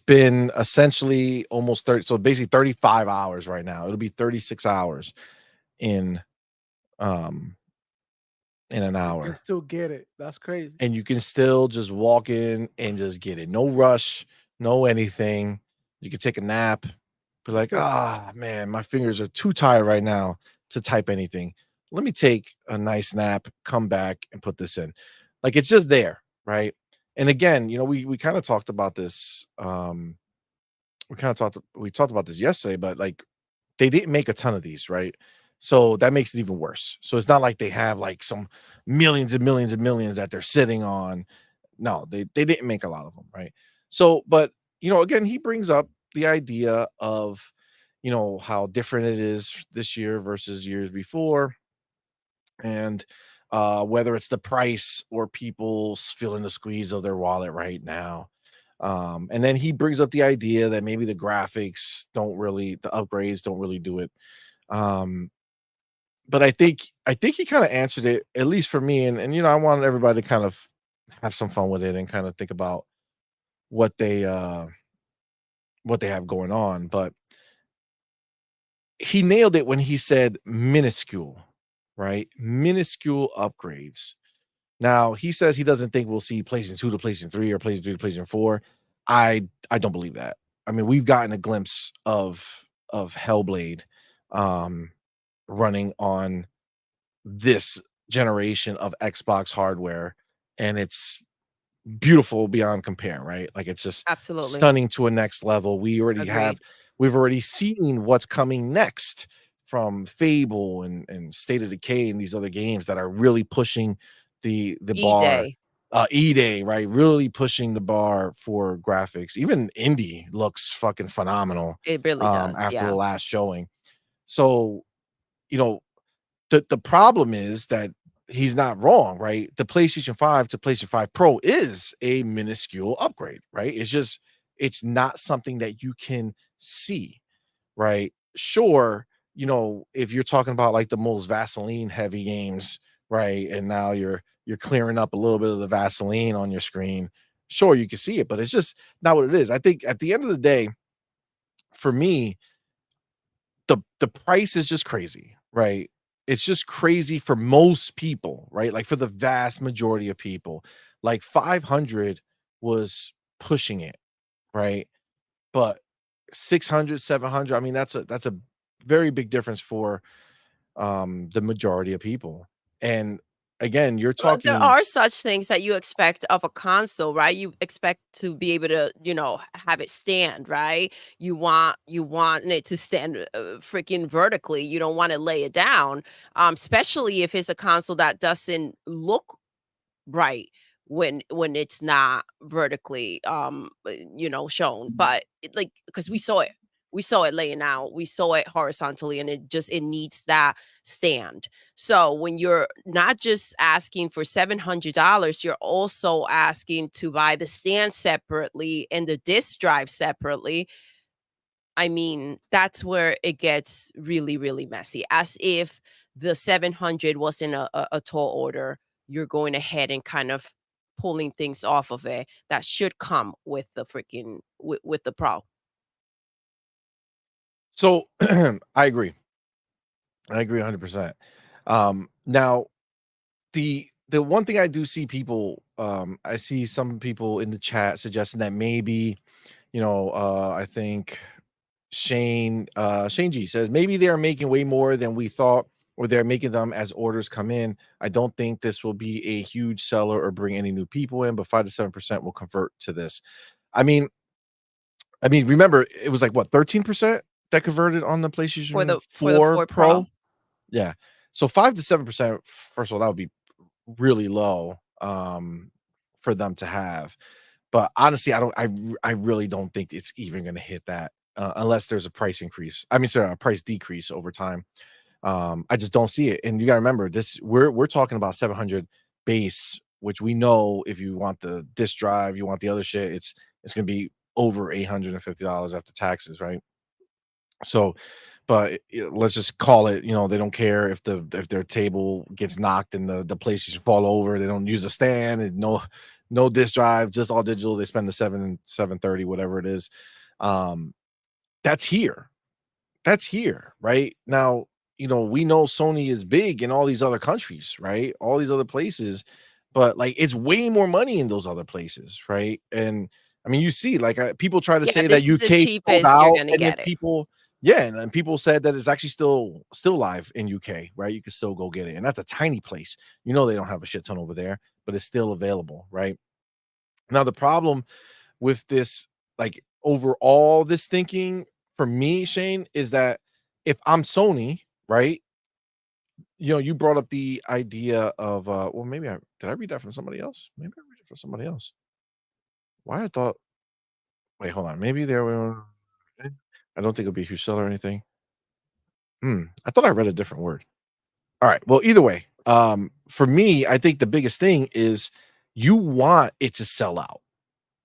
been essentially almost 30, so basically 35 hours right now. It'll be 36 hours in um in an You can hour. still get it. That's crazy. And you can still just walk in and just get it. No rush, no anything. You can take a nap. Be like, man, my fingers are too tired right now to type anything. Let me take a nice nap, come back and put this in. Like it's just there, right? And again, we kind of talked about this. We talked about this yesterday, but like they didn't make a ton of these, right? So that makes it even worse. So it's not like they have like some millions and millions and millions that they're sitting on. No, they didn't make a lot of them, right? So, but again, he brings up the idea of how different it is this year versus years before, and whether it's the price or people's feeling the squeeze of their wallet right now. And then he brings up the idea that maybe the upgrades don't really do it. Um, but I think he kind of answered it, at least for me. And I wanted everybody to kind of have some fun with it and kind of think about what they have going on. But he nailed it when he said minuscule, right? Minuscule upgrades. Now he says he doesn't think we'll see PlayStation 2 to PlayStation 3 or PlayStation 3 to PlayStation 4. I don't believe that. I mean, we've gotten a glimpse of Hellblade running on this generation of Xbox hardware, and it's beautiful beyond compare, right? Like it's just Absolutely. stunning to a next level. Agreed. We've already seen what's coming next from Fable and State of Decay and these other games that are really pushing the bar. E-Day. E-Day, right? Really pushing the bar for graphics. Even indie looks fucking phenomenal It really does. after the Yeah. last showing. So, you know, the problem is that he's not wrong, right? The PlayStation 5 to PlayStation 5 Pro is a minuscule upgrade, right? It's not something that you can see, right? Sure, if you're talking about like the most Vaseline heavy games, right? And now you're clearing up a little bit of the Vaseline on your screen. Sure, you can see it, but it's just not what it is. I think at the end of the day, for me, the price is just crazy, right? It's just crazy for most people, right? Like for the vast majority of people, like 500 was pushing it, right? But 600, 700, I mean, that's a very big difference for the majority of people. And again, you're Well, there talking. are such things that you expect of a console, right? You expect to be able to, have it stand, right? You want it to stand freaking vertically. You don't want to lay it down, especially if it's a console that doesn't look right when it's not vertically shown. But like, because we saw it laying out, we saw it horizontally, and it needs that stand. So when you're not just asking for $700, you're also asking to buy the stand separately and the disk drive separately. I mean, that's where it gets really, really messy. As if the 700 wasn't a tall order, you're going ahead and kind of pulling things off of it that should come with the freaking with the Pro. So I agree. I agree 100%. Now the one thing I do see people, I see some people in the chat suggesting that maybe, I think Shane G says maybe they are making way more than we thought, or they're making them as orders come in. I don't think this will be a huge seller or bring any new people in, but 5 to 7% will convert to this. I mean, remember it was like what 13% that converted on the PlayStation for the 4 4 Pro. Yeah. So 5 to 7%, first of all, that would be really low for them to have. But honestly, I really don't think it's even going to hit that unless there's a price increase. I mean, sorry, a price decrease over time. I just don't see it. And you got to remember this, we're talking about 700 base, which we know if you want the disk drive, you want the other shit, it's going to be over $850 after taxes, right? So, but let's just call it, they don't care if their table gets knocked and the PlayStation fall over, they don't use a stand and no disk drive, just all digital. They spend the 730, whatever it is. That's here. That's here, right? Now, we know Sony is big in all these other countries, right? All these other places, but like it's way more money in those other places, right? And I mean, you see, like people try to say that this is the UK sold cheapest out, you're gonna and then get it. people, yeah, and then people said that it's actually still live in UK, right? You can still go get it, and that's a tiny place. They don't have a shit ton over there, but it's still available, right? Now the problem with this, like overall, this thinking for me, Shane, is that if I'm Sony, right? You brought up the idea of well, maybe did I read that from somebody else? Maybe I read it from somebody else. Why I thought wait, hold on. Maybe there were I don't think it'll be a huge seller or anything. I thought I read a different word. All right. Well, either way, for me, I think the biggest thing is you want it to sell out,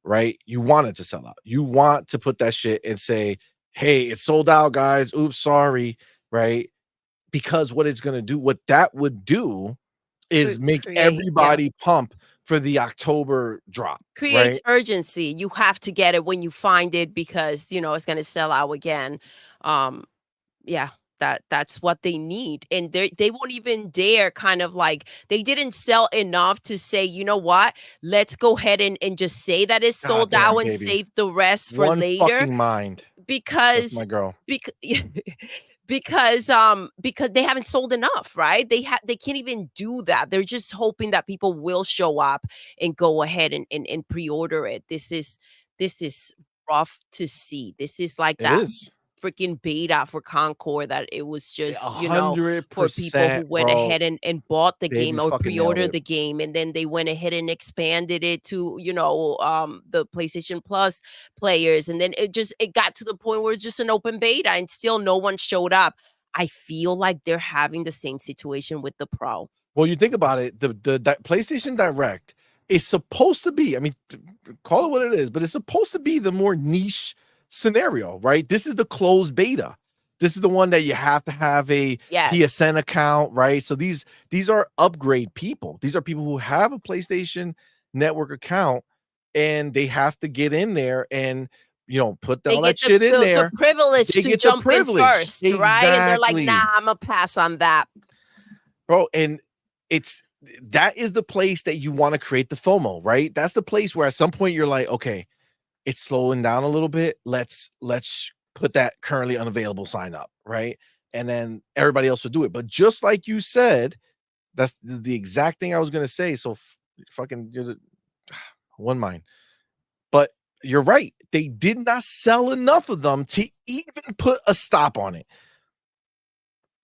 right? You want it to sell out. You want to put that shit and say, hey, it's sold out, guys. Oops, sorry, right? Because what that would do is make everybody pump for the October drop. Creates right? urgency. You have to get it when you find it because it's going to sell out again. Yeah, that's what they need, and they won't even dare kind of like they didn't sell enough to say, you know what, let's go ahead and just say that it's sold Goddamn, out and baby. save the rest for One later fucking mind. That's because my girl. because they haven't sold enough, right? They can't even do that. They're just hoping that people will show up and go ahead and pre-order it. This is rough to see. This is like It that is. freaking beta for Concord that it was just, 100%, for people who went ahead and bought the Baby game or fucking nailed pre-ordered it. the game, and then they went ahead and expanded it to, the PlayStation Plus players. And then it got to the point where it's just an open beta and still no one showed up. I feel like they're having the same situation with the Pro. Well, you think about it, the PlayStation Direct is supposed to be, I mean, call it what it is, but it's supposed to be the more niche scenario, right? This is the closed beta. This is the one that you have to have a PSN account, right? So these are upgrade people. These are people who have a PlayStation Network account and they have to get in there and put all that shit in there. The privilege to jump in first, right? And they're like, nah, I'm gonna pass on that. Bro, and that is the place that you want to create the FOMO, right? That's the place where at some point you're like, okay, it's slowing down a little bit. Let's put that currently unavailable sign up, right? And then everybody else will do it. But just like you said, that's the exact thing I was gonna say. So fucking one mind. But you're right. They did not sell enough of them to even put a stop on it.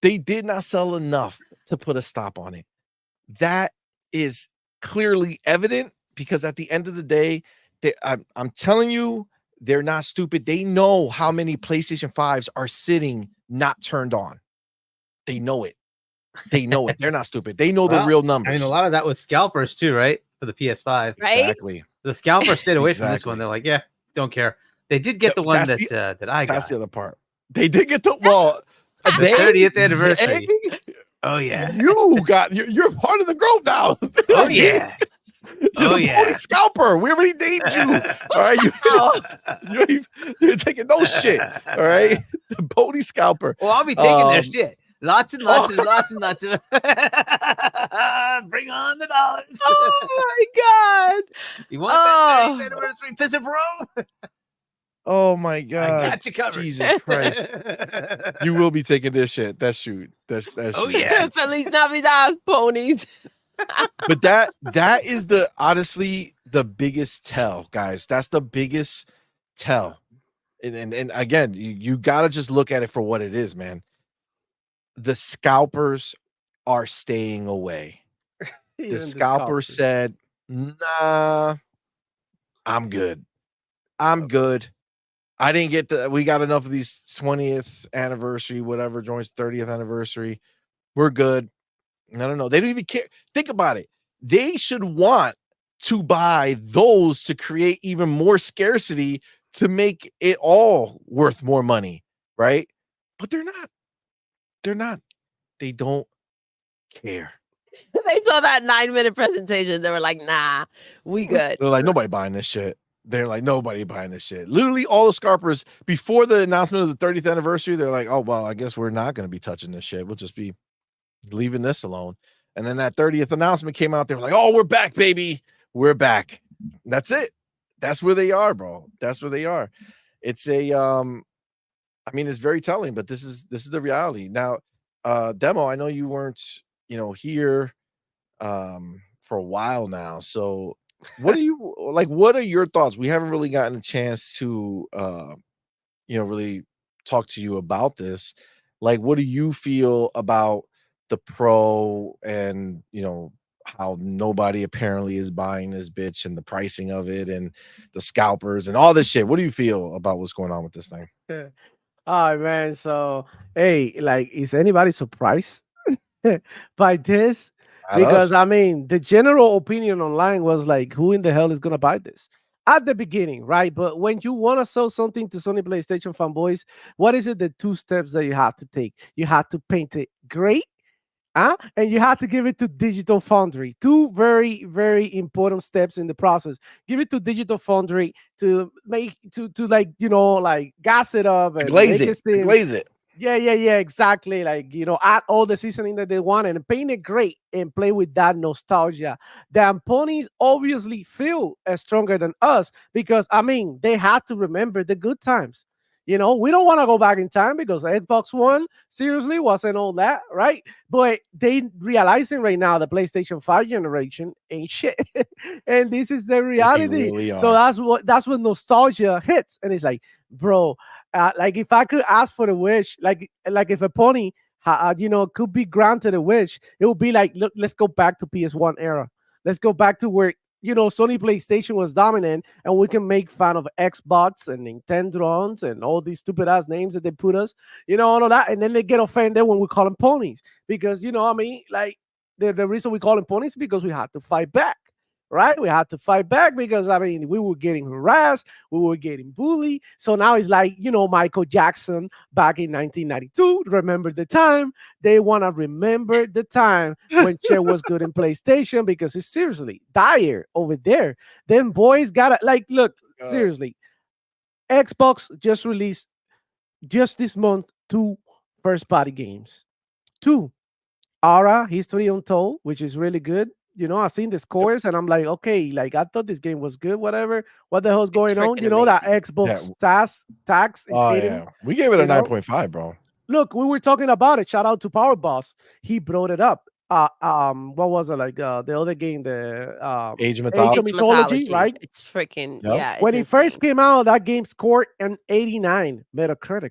They did not sell enough to put a stop on it. That is clearly evident because at the end of the day, I'm telling you, they're not stupid. They know how many PlayStation 5s are sitting not turned on. They know it. They know it. They're not stupid. They know the real numbers. I mean, a lot of that was scalpers too, right? For the PS5. Right? Exactly. The scalpers stayed away from this one. They're like, yeah, don't care. They did get the one that I got. That's the other part. They did get the 30th anniversary. Oh yeah, you're part of the group now. Oh yeah, Holy scalper. We already named you. All right, you're taking no shit. All right, the Pony scalper. Well, I'll be taking their shit. Lots and lots and lots and lots of. Bring on the dollars. Oh my god! You want that 30th anniversary piss of Rome? Oh my I god. got you covered. Jesus Christ. You will be taking this shit. That's true. That's Oh, true. yeah. Feliz Navidad, ponies. But that is the honestly the biggest tell, guys. That's the biggest tell. And again, you gotta just look at it for what it is, man. The scalpers are staying away. The Even scalper scalpers. said, nah, I'm good. I'm good. I didn't get we got enough of these 20th anniversary, whatever, joins 30th anniversary. We're good. I don't know. They don't even care. Think about it. They should want to buy those to create even more scarcity to make it all worth more money, right? But they're not. They're not. They don't care. They saw that 9-minute presentation. They were like, nah, we good. They're like, nobody buying this shit. They're like, nobody buying this shit. Literally, all the scalpers before the announcement of the 30th anniversary, they're like, oh, well, I guess we're not going to be touching this shit. We'll just be leaving this alone. And then that 30th announcement came out. They were like, oh, we're back, baby. We're back. That's it. That's where they are, bro. That's where they are. It's a I mean, it's very telling, but this is the reality. Now, Demo, I know you weren't, here for a while now. So what do you like? What are your thoughts? We haven't really gotten a chance to really talk to you about this. Like, what do you feel about the pro and how nobody apparently is buying this bitch and the pricing of it and the scalpers and all this shit? What do you feel about what's going on with this thing? All right, man. So, hey, like, is anybody surprised by this? Not Because us. I mean, the general opinion online was like, who in the hell is gonna buy this? At the beginning, right? But when you want to sell something to Sony PlayStation fanboys, what is it? The two steps that you have to take. You have to paint it great. And you have to give it to Digital Foundry. Two very, very important steps in the process. Give it to Digital Foundry to make to like like gas it up and Glaze make it. it steam. Glaze it. Yeah, exactly. Like, add all the seasoning that they want and paint it great and play with that nostalgia. The ponies obviously feel stronger than us because, I mean, they had to remember the good times. We don't want to go back in time because Xbox One seriously wasn't all that, right? But they realizing right now the PlayStation 5 generation ain't shit. And this is the reality. really So are. that's what nostalgia hits. And it's like, bro, like if I could ask for a wish, like if a pony, could be granted a wish, it would be like, look, let's go back to PS1 era. Let's go back to where Sony PlayStation was dominant, and we can make fun of Xbox and Nintendo and all these stupid ass names that they put us, all of that, and then they get offended when we call them ponies because I mean, like the reason we call them ponies is because we had to fight back. Right, we had to fight back because I mean we were getting harassed, we were getting bullied. So now it's like Michael Jackson back in 1992. Remember the time? They want to remember the time when shit was good in PlayStation because it's seriously dire over there. Them boys gotta look seriously. Xbox just released just this month 2 first party games. 2 Aura History Untold, which is really good. I've seen the scores and I'm like, okay, like I thought this game was good, whatever. What the hell's going on? freaking That amazing. Xbox tax is Oh hitting. yeah, we gave it a 9.5, bro. Look, we were talking about it. Shout out to Power Boss. He brought it up. What was it like? The other game, the Age of Age of Mythology. Mythology, right? It's freaking Yep. yeah. When it's it first insane. came out, that game scored an 89 Metacritic,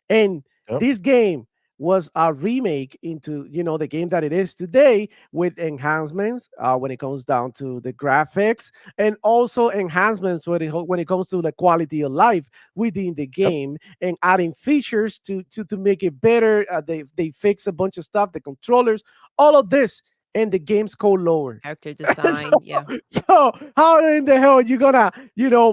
and Yep. this game was a remake into the game that it is today with enhancements when it comes down to the graphics and also enhancements when it comes to the quality of life within the game and adding features to make it better. They fix a bunch of stuff, the controllers, all of this, and the game's code lower. Character design, yeah. So how in the hell are you gonna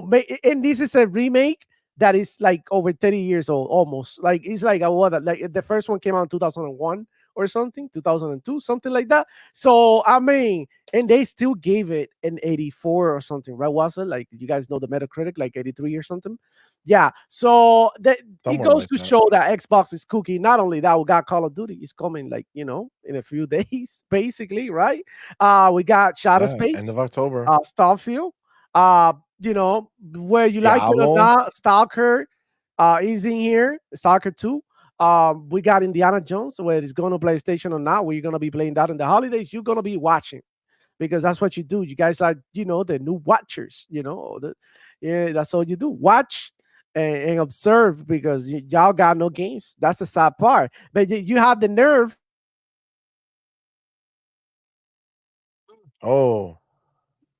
make? And this is a remake that is like over 30 years old, almost. Like it's like like the first one came out in 2001 or something, 2002, something like that. So I mean, and they still gave it an 84 or something, right? Was it like, you guys know the Metacritic, like 83 or something? Yeah. So that it Somewhere goes like to that. show that Xbox is cooking. Not only that, we got Call of Duty. It's coming like in a few days, basically, right? We got Yeah, ShatteredSpace, end of October. Starfield, where you like it or Diablo. not, Stalker is in here. Stalker 2. We got Indiana Jones, whether it's going to PlayStation or not, where you're going to be playing that in the holidays. You're going to be watching because that's what you do. You guys are, the new watchers. Yeah, that's all you do. Watch and observe because y'all got no games. That's the sad part. But you have the nerve. Oh.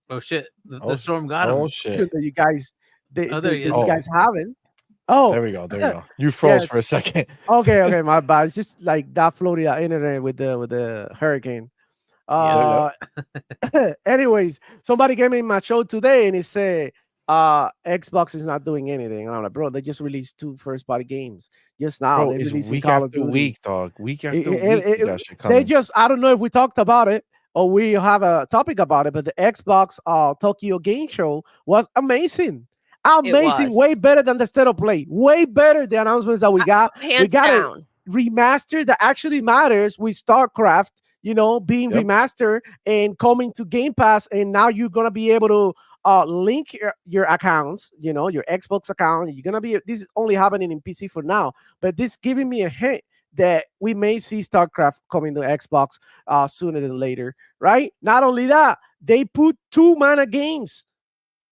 Oh shit! The Oh, storm got oh him. shit. That you guys, Oh, there he is. you guys haven't. Oh, There we go. There we go. You froze yeah. for a second. Okay, my bad. It's just like that Florida internet with the hurricane. Yeah. Anyways, somebody came in my show today and he said, Xbox is not doing anything. And I'm like, bro, they just released 2 first-party games just now. Bro, They're it's releasing week Call of after Duty. week, dog. Week after It- week, it- you got shit they coming. just, I don't know if we talked about it or we have a topic about it, but the Xbox Tokyo Game Show was amazing. Amazing, was. way better than the state of play, way better the announcements that we got. Hands got it down. remaster that actually matters with StarCraft, being Yep. remastered and coming to Game Pass, and now you're gonna be able to link your accounts, your Xbox account. You're gonna be this is only happening in PC for now, but this giving me a hint that we may see StarCraft coming to Xbox sooner than later, right? Not only that, they put 2 mana games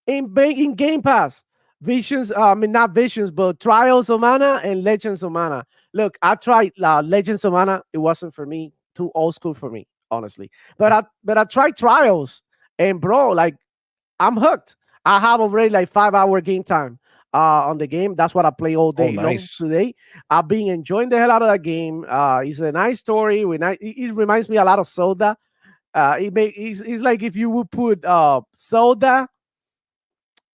in Game Pass. Visions, not Visions, but Trials of Mana and Legends of Mana. Look, I tried Legends of Mana. It wasn't for me. Too old school for me, honestly. But I tried Trials, and bro, like I'm hooked. I have already like 5-hour game time on the game. That's what I play all day long nice. today. I've been enjoying the hell out of that game. It's a nice story. It reminds me a lot of Soda. It's like if you would put Soda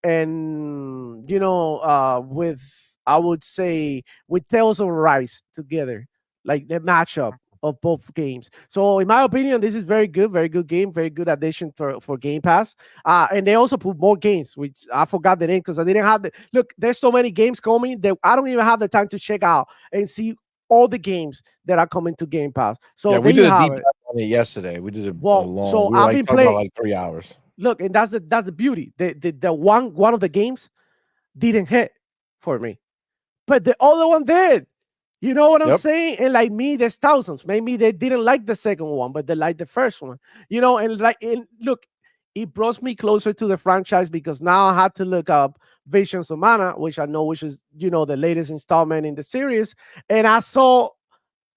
and with I would say with Tales of Rise together, like the matchup of both games. So in my opinion, this is very good game, very good addition for Game Pass. And they also put more games, which I forgot the name because I didn't have the look. There's so many games coming that I don't even have the time to check out and see all the games that are coming to Game Pass. So Yeah, there we you did a have deep it. dive on it yesterday. We did a Well, long. so We were I've like been talking about playing. like 3 hours. Look, and that's the beauty. The one of the games didn't hit for me, but the other one did. You know what I'm Yep. saying? And like me, there's thousands. Maybe they didn't like the second one, but they like the first one. And look, it brought me closer to the franchise because now I had to look up Visions of Mana, which I know which is the latest installment in the series, and I saw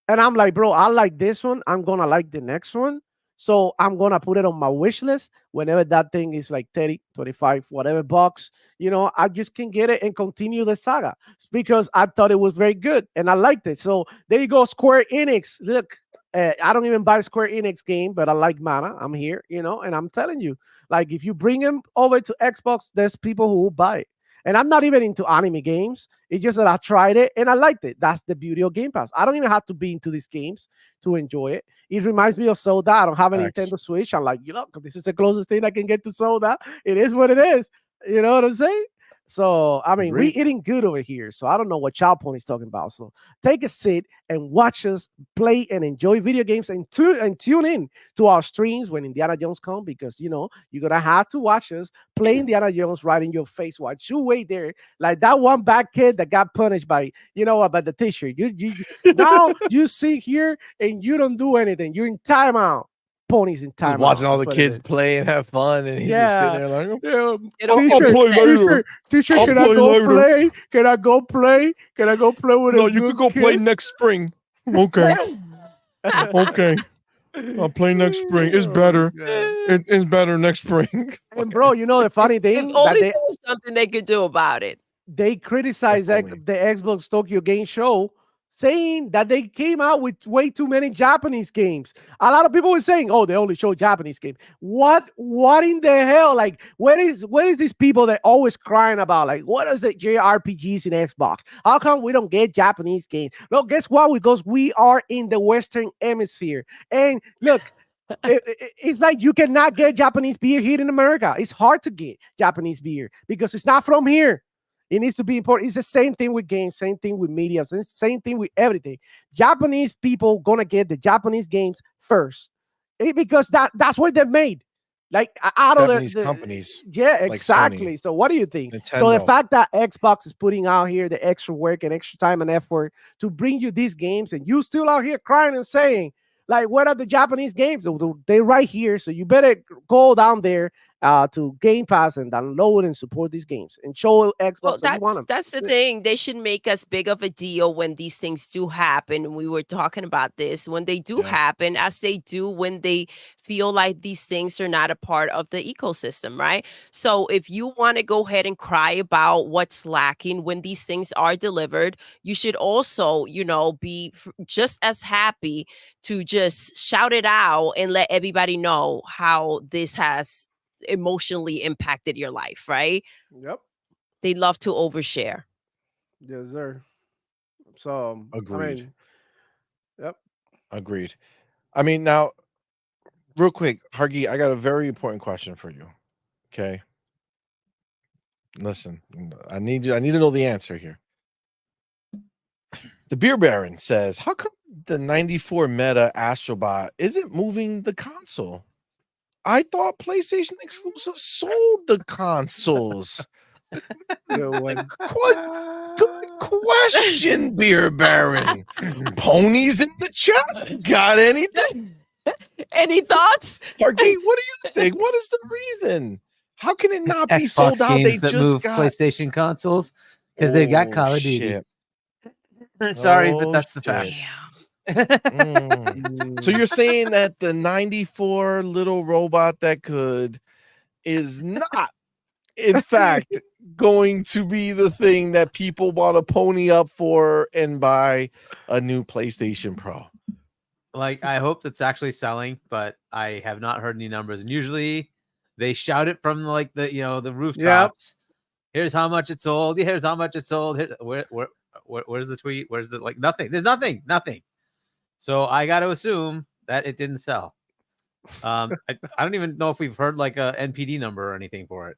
and I'm like, bro, I like this one. I'm gonna like the next one. So I'm gonna put it on my wish list whenever that thing is like 30, 25, whatever bucks. I just can get it and continue the saga. It's because I thought it was very good and I liked it. So there you go, Square Enix. Look, I don't even buy Square Enix game, but I like Mana. I'm here, and I'm telling you, like if you bring them over to Xbox, there's people who will buy it. And I'm not even into anime games. It's just that I tried it and I liked it. That's the beauty of Game Pass. I don't even have to be into these games to enjoy it. It reminds me of Soda. I don't have a Facts. Nintendo Switch. I'm like, this is the closest thing I can get to Soda. It is what it is. You know what I'm saying? So, I mean, we Agreed. eating good over here. So I don't know what Child Pony's talking about. So take a sit and watch us play and enjoy video games and tune in to our streams when Indiana Jones come because, you're going to have to watch us play Indiana Jones right in your face. Watch you wait there like that one bad kid that got punished by, by the teacher. Now you sit here and you don't do anything. You're in timeout. Pony's in Just timeout. watching all the That's what it kids is. play and have fun, and he's just sitting there like, Yeah. It'll Teacher, play later. teacher, I'll can I play go later. play? Can I go play? Can I go play with no, a you good could go play kid? next spring. Okay, okay. I'll play next spring. It's better. It's better next spring. And bro, the funny if thing only that there was something they could do about it. they criticize If only. the Xbox Tokyo Game Show, saying that they came out with way too many Japanese games. A lot of people were saying, "Oh, they only show Japanese games." What in the hell? Like, where is these people that always crying about? Like, what is the JRPGs in Xbox? How come we don't get Japanese games? Well, guess what? Because we are in the Western Hemisphere, and look. It's like you cannot get Japanese beer here in America. It's hard to get Japanese beer because it's not from here. It needs to be important. It's the same thing with games, same thing with media, same thing with everything. Japanese people gonna get the Japanese games first because that's what they're made. Like out of Japanese the companies. yeah, like exactly. Sony, So what do you think? So the Nintendo. fact that Xbox is putting out here the extra work and extra time and effort to bring you these games, and you still out here crying and saying, like, what are the Japanese games? They're right here. So you better go down there to Game Pass and download and support these games and show Xbox Well, that you want them. that's the thing. They should make us big of a deal when these things do happen. We were talking about this when they do Yeah. happen, as they do when they feel like these things are not a part of the ecosystem, right? So if you want to go ahead and cry about what's lacking when these things are delivered, you should also, be just as happy to just shout it out and let everybody know how this has emotionally impacted your life, right? Yep. They love to overshare. Yes, sir. So Agreed. I mean, yep. Agreed. I mean, now, real quick, Hargi, I got a very important question for you. Okay. Listen, I need to know the answer here. The Beer Baron says, how come the 94 meta Astrobot isn't moving the console? I thought PlayStation exclusive sold the consoles. Good one. Good question, Beer Baron. Ponies in the chat. Got anything? Any thoughts? Hargi, what do you think? What is the reason? How can it not be Xbox sold out? They games that just move got PlayStation consoles because they've got Call of Duty. shit. Sorry, but Oh, that's the shit. fact. So you're saying that the 94 little robot that could is not, in fact, going to be the thing that people want to pony up for and buy a new PlayStation Pro? Like, I hope that's actually selling, but I have not heard any numbers. And usually they shout it from like the rooftops. Here's how much it sold. Here's how much it sold. Where's the tweet? Where's the nothing? There's nothing. So I got to assume that it didn't sell. I don't even know if we've heard like a NPD number or anything for it.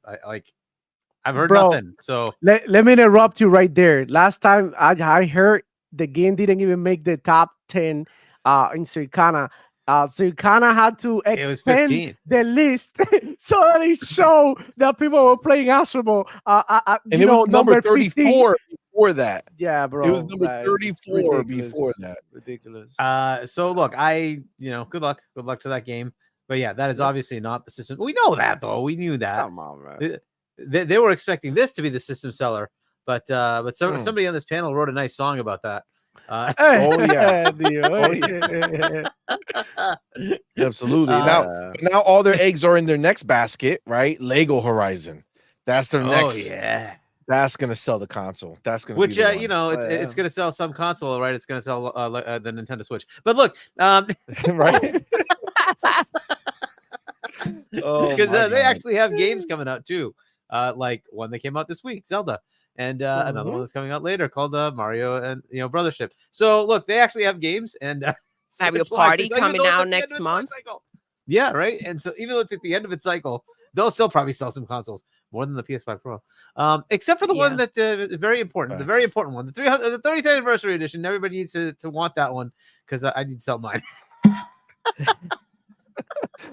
I've heard nothing. So let me interrupt you right there. Last time I heard the game didn't even make the top 10 in Circana. Circana had to it was expand 15. the list so that it showed that people were playing Astro. And it was number 34 before that. Yeah, bro. It was number 34 before that. Ridiculous. So look, good luck to that game. But yeah, that is obviously not the system. We know that though. We knew that. Come on, man. They were expecting this to be the system seller, but somebody on this panel wrote a nice song about that. Oh yeah. Absolutely. Now all their eggs are in their next basket, right? Lego Horizon. That's their next. Yeah. That's gonna sell the console. That's gonna Which be the one. it's gonna sell some console, right? It's gonna sell the Nintendo Switch. But look, right? Because they actually have games coming out too. Like one that came out this week, Zelda, and another one that's coming out later called Mario and Brothership. So look, they actually have games and Mario Party coming out next month. Yeah, right. And so even though it's at the end of its cycle, they'll still probably sell some consoles more than the PS5 Pro, except for the one that is very important, the very important one, the 30th anniversary edition. Everybody needs to want that one because I need to sell mine.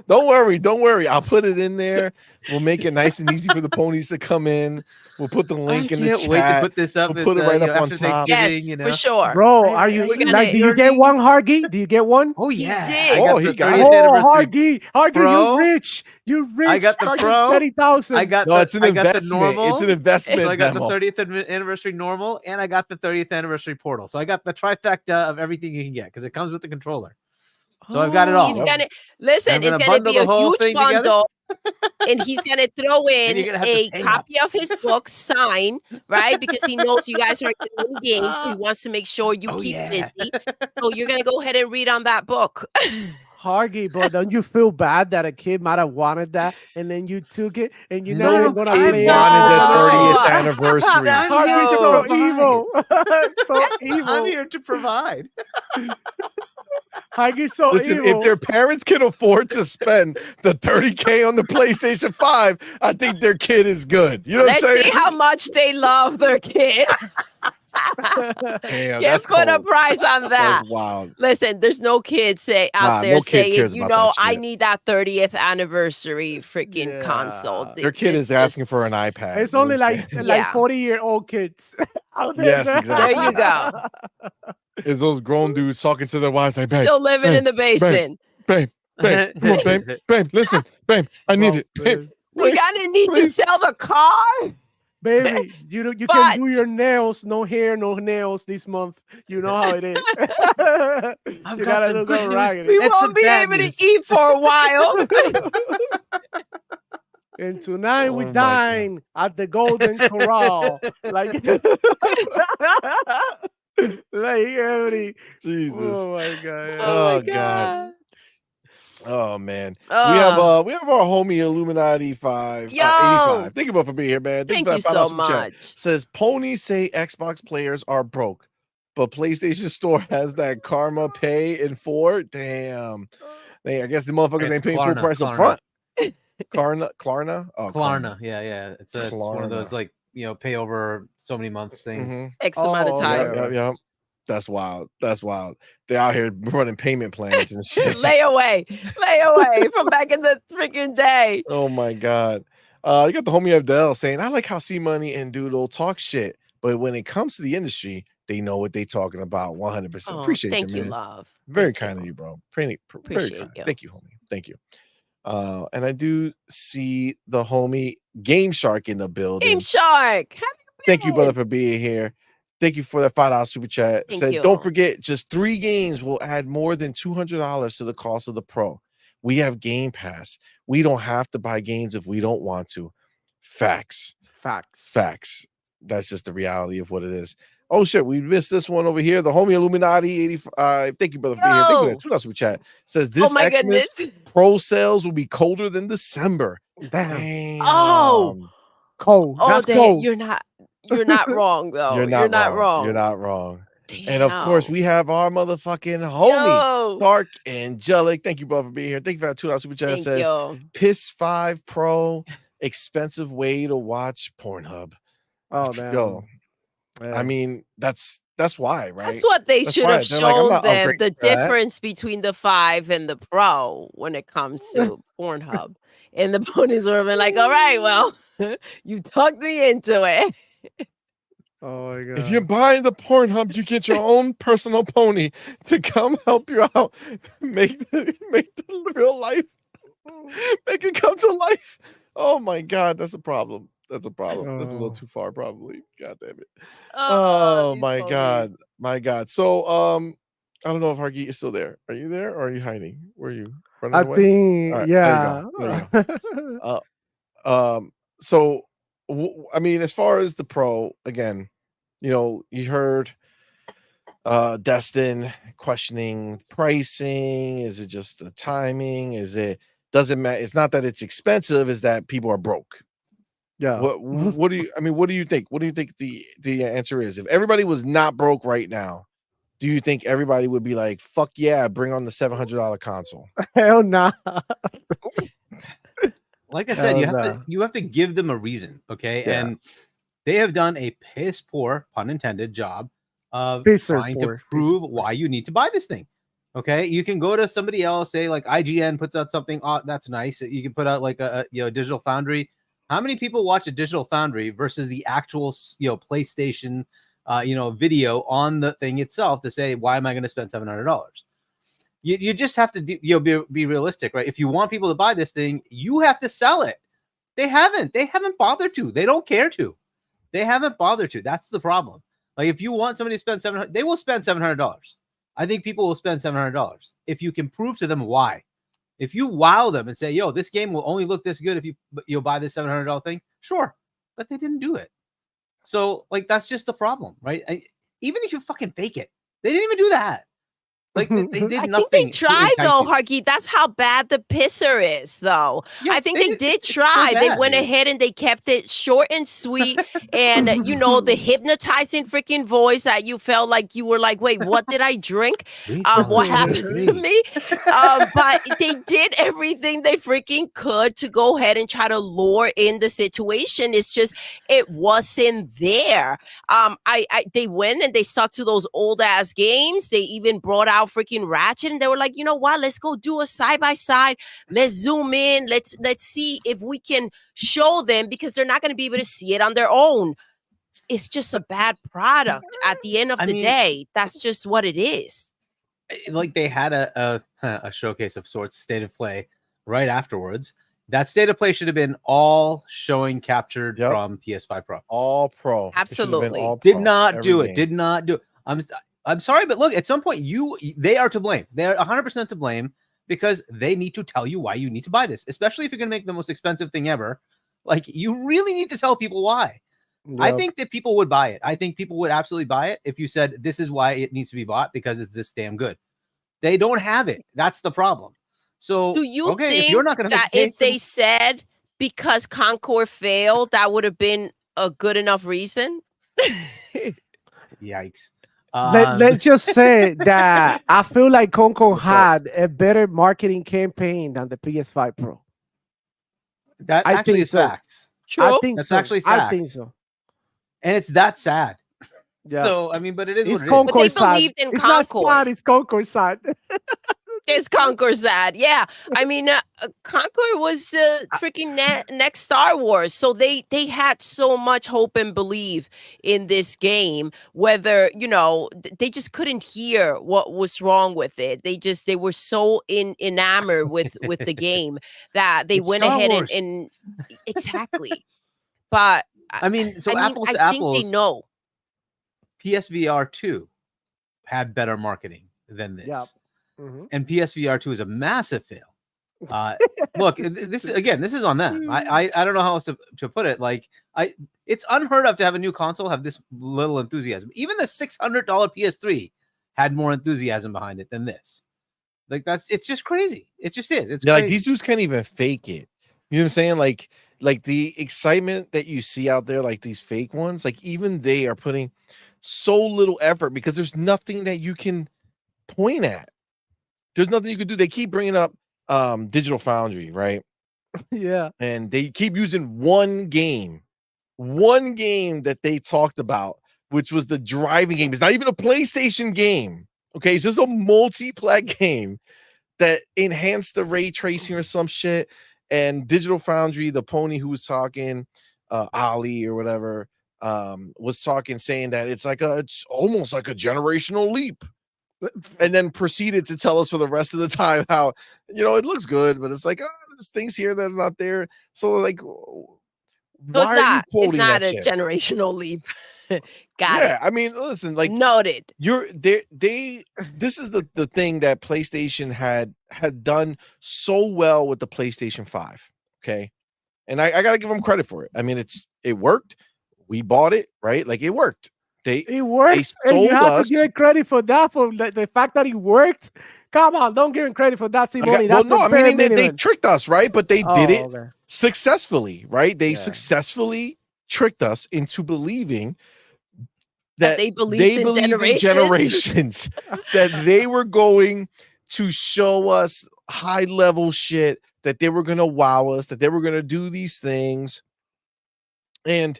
Don't worry. I'll put it in there. We'll make it nice and easy for the ponies to come in. We'll put the link in the chat. Wait to put this up. We'll put it right up on top. Yes, for sure. Bro, are you do you get one, Hargi? Do you get one? Oh yeah. He got it. Hargi, Pro. you rich. I got the Pro. 30,000. It's an investment. The normal. It's an investment. So I got demo. the 30th anniversary normal, and I got the 30th anniversary portal. So I got the trifecta of everything you can get because it comes with the controller. So I've got it all. He's gonna listen. It's gonna be a huge bundle, and he's gonna throw in a copy of his book signed, right? Because he knows you guys are in games, so he wants to make sure you keep busy. So you're gonna go ahead and read on that book. Hargi, bro, don't you feel bad that a kid might have wanted that and then you took it and you're not even gonna play it? Wanted the 30th anniversary. Hargi's so evil. So evil. I'm here to provide. Hargi's so Listen, evil. if their parents can afford to spend the $30K on the PlayStation 5, I think their kid is good. You know what I'm saying? Let's see how much they love their kid. Damn, Can't that's put a cold. price on that. That's wild. Listen, there's no kid out there no kid saying, cares you about know, that I shit. need that 30th anniversary freaking console. Yeah. Your kid It's is asking just- for an iPad. It's you know only what I'm like saying? Yeah. 40-year-old kids out there. Yes, There exactly. you go. Is those grown dudes talking to their wives like, babe, Still living in the babe, basement. babe, come on, babe, listen, babe, I need Well, it, babe. We're gonna need to please. sell the car. Baby, you can do But- your nails, no hair, no nails this month. You know how it is. I've You got gotta some look good all news. raggedy. We It's won't some be bad able news. to eat for a while. And tonight Oh we my God. dine at the Golden Corral. Like, like every. Jesus. Oh my God. yeah. Oh, Oh, my God. Oh man, Ugh. we have our homie Illuminati 85. Yo! Thank you both for being here, man. Thank for you that $5 so super chat. much. Says ponies say Xbox players are broke, but PlayStation Store has that Karma Pay in 4. Damn, I guess the motherfuckers It's ain't paying full Klarna, price up Klarna. front. Klarna, oh, Klarna. Yeah. It's one Klarna. of those like pay over so many months things. Mhm. X amount of Oh, time. Yep. That's wild. They're out here running payment plans and shit. Layaway from back in the freaking day. Oh my God. You got the homie Abdel saying, I like how CMoney and Doodle talk shit, but when it comes to the industry, they know what they talking about 100%. Oh, Appreciate thank you, man. love. Very Thank kind of you. you, bro. Very Appreciate kind. you. Thank you, homie. Thank you. And I do see the homie Game Shark in the building. Game Shark. Thank you, brother, for being here. Thank you for that $5 super chat. Thank Said, you. don't forget, just 3 games will add more than $200 to the cost of the Pro. We have Game Pass. We don't have to buy games if we don't want to. Facts. That's just the reality of what it is. Oh shit, we missed this one over here. The homie Illuminati 85. Thank you, brother, for being here. Thank you for that $2 super chat. Says this Oh my Xmas goodness. Pro sales will be colder than December. Damn. Damn. Oh. Cold. Oh, That's damn. cold. You're not wrong though. You're not wrong. You're not wrong. And of course, we have our motherfucking homie, Dark Angelic. Thank you, brother, for being here. Thank you for that $2 super chat. Thank Says you. PS5 Pro, expensive way to watch Pornhub. Oh damn. Yo, I mean, that's why, right? That's what they That's should why. have They're like, I'm shown not them, upgrading the for that. difference between the 5 and the Pro when it comes to Pornhub. And the ponies would have been like, all right, well, you talked me into it. Oh my God. If you're buying the Pornhub, you get your own personal pony to come help you out. Make the real life, make it come to life. Oh my God, that's a problem. That's a little too far, probably. God damn it. Oh these my ponies. God. My God. So I don't know if Hargeet is still there. Are you there or are you hiding? Where are you running I away? think, All right, yeah. there you go. So I mean, as far as the Pro, again, you heard Destin questioning pricing. Is it just the timing? Doesn't matter? It's not that it's expensive, is that people are broke. Yeah. What do you think? What do you think the answer is? If everybody was not broke right now, do you think everybody would be like, fuck yeah, bring on the $700 console? Hell nah. Like I said, Hell you have to give them a reason, okay? Yeah. And they have done a piss poor, pun intended, job of trying to prove why you need to buy this thing. Okay, you can go to somebody else, say like IGN puts out something. Oh, that's nice. You can put out like a Digital Foundry. How many people watch a Digital Foundry versus the actual PlayStation video on the thing itself to say, why am I going to spend $700? You just have to be realistic, right? If you want people to buy this thing, you have to sell it. They haven't bothered to. They don't care to. They haven't bothered to. That's the problem. Like if you want somebody to spend $700, they will spend $700. I think people will spend $700 if you can prove to them why. If you wow them and say, yo, this game will only look this good if you'll buy this $700 thing, sure. But they didn't do it. So like that's just the problem, right? Even if you fucking fake it, they didn't even do that. Like they did I nothing. think they to tried entice though, you. Harky. That's how bad the pisser is, though. Yeah, I think they did it's so try. They bad, went dude. ahead and they kept it short and sweet, and the hypnotizing freaking voice that you felt like you were like, wait, what did I drink? What happened to me? But they did everything they freaking could to go ahead and try to lure in the situation. It's just it wasn't there. They went and they stuck to those old ass games. They even brought out freaking Ratchet, and they were like, you know what? Let's go do a side by side. Let's zoom in. Let's see if we can show them, because they're not going to be able to see it on their own. It's just a bad product at the end of the day. That's just what it is. Like they had a showcase of sorts, state of play, right afterwards. That state of play should have been all showing captured from PS5 Pro. All Pro. Absolutely. All Did Pro, not do it. game. Did not do it. I'm sorry, but look, at some point they are to blame. They're 100% to blame, because they need to tell you why you need to buy this, especially if you're going to make the most expensive thing ever. Like, you really need to tell people why. Yep. I think that people would buy it. I think people would absolutely buy it if you said, this is why it needs to be bought, because it's this damn good. They don't have it. That's the problem. So, do you think if you're not going to that if they said because Concord failed, that would have been a good enough reason? Yikes. Let's just say that I feel like Concord had a better marketing campaign than the PS5 Pro. That actually is facts. True. I think that's so. actually facts. I think so. And it's that sad. Yeah. So, I mean, but it is it's what Concord it is. But they believed in it's Concord. Not sad, it's Concord sad. It's Concord sad. Yeah. I mean, Concord was the freaking next Star Wars. So they had so much hope and belief in this game, whether, they just couldn't hear what was wrong with it. They were so enamored with the game that they went Star ahead Wars. and exactly. But I mean, so apples to I apples, think they know. PSVR 2 had better marketing than this. Yep. Mm-hmm. And PSVR 2 is a massive fail. Look, this is on them. I don't know how else to put it. Like, it's unheard of to have a new console have this little enthusiasm. Even the $600 PS3 had more enthusiasm behind it than this. Like, it's just crazy. It just is. It's crazy. Like, these dudes can't even fake it. You know what I'm saying? Like the excitement that you see out there, like these fake ones, like even they are putting so little effort because there's nothing that you can point at. There's nothing you can do. They keep bringing up Digital Foundry, right? Yeah. And they keep using one game that they talked about, which was the driving game. It's not even a PlayStation game. Okay, it's just a multiplayer game that enhanced the ray tracing or some shit. And Digital Foundry, the pony who was talking, Ali or whatever, was talking, saying that it's almost like a generational leap. And then proceeded to tell us for the rest of the time how, it looks good, but it's like, there's things here that are not there. So, like, why are you quoting that shit? It's not a generational leap. Got it. Yeah, I mean, listen, like, noted. This is the thing that PlayStation had done so well with the PlayStation 5. Okay. And I gotta give them credit for it. I mean, it worked. We bought it, right? Like, it worked. It worked, and you have to give credit for that, for the fact that it worked. Come on, don't give him credit for that, CMoney. Well, no, I mean, they tricked us, right? But they did it successfully, right? They successfully tricked us into believing that they believed in generations. that they were going to show us high level shit, that they were going to wow us, that they were going to do these things. And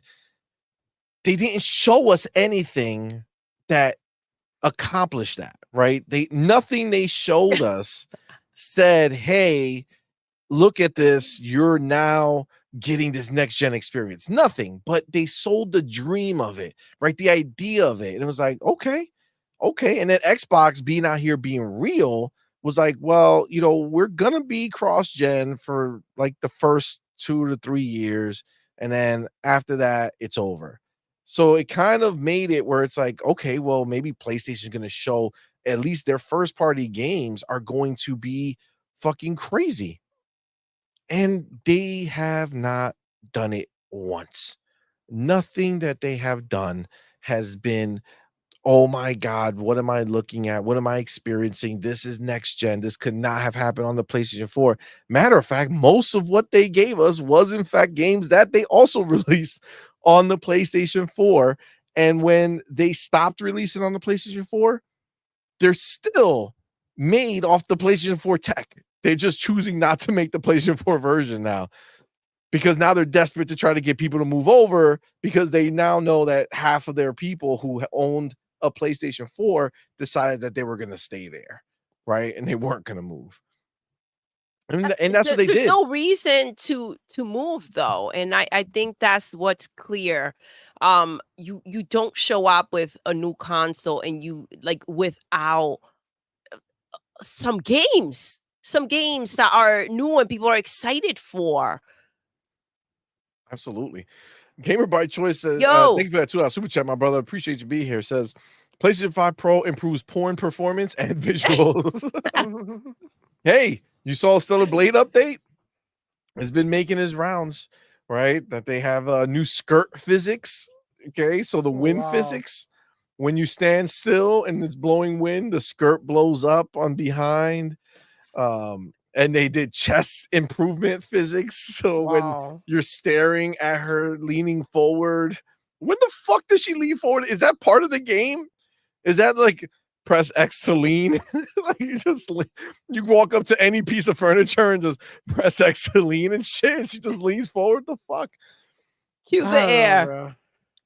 they didn't show us anything that accomplished that, right? Nothing they showed us said, hey, look at this, you're now getting this next gen experience. Nothing, but they sold the dream of it, right? The idea of it. And it was like, okay. And then Xbox being out here being real was like, well, we're gonna be cross-gen for like the first 2 to 3 years, and then after that, it's over. So it kind of made it where it's like, okay, well, maybe PlayStation is going to show at least their first party games are going to be fucking crazy. And they have not done it once. Nothing that they have done has been oh my God, what am I looking at? What am I experiencing? This is next gen. This could not have happened on the PlayStation 4. Matter of fact, most of what they gave us was in fact games that they also released on the PlayStation 4. And when they stopped releasing on the PlayStation 4, they're still made off the PlayStation 4 tech. They're just choosing not to make the PlayStation 4 version now, because now they're desperate to try to get people to move over, because they now know that half of their people who owned a PlayStation 4 decided that they were going to stay there, right? And they weren't going to move. And that's what they There's did. no reason to move though, and I think that's what's clear. You don't show up with a new console and you like without some games that are new and people are excited for. Absolutely. Gamer by Choice says, Yo. thank you for that $2 super chat, my brother. Appreciate you being here. Says PlayStation 5 Pro improves porn performance and visuals. Hey, you saw a Stellar Blade update? It's been making his rounds, right? That they have new skirt physics. Okay, so the wind physics, when you stand still and it's blowing wind, the skirt blows up on behind. And they did chest improvement physics. So when you're staring at her leaning forward, when the fuck does she lean forward? Is that part of the game? Is that like press X to lean? Like you walk up to any piece of furniture and just press X to lean and shit. And she just leans forward. The fuck? Cue the air. Bro.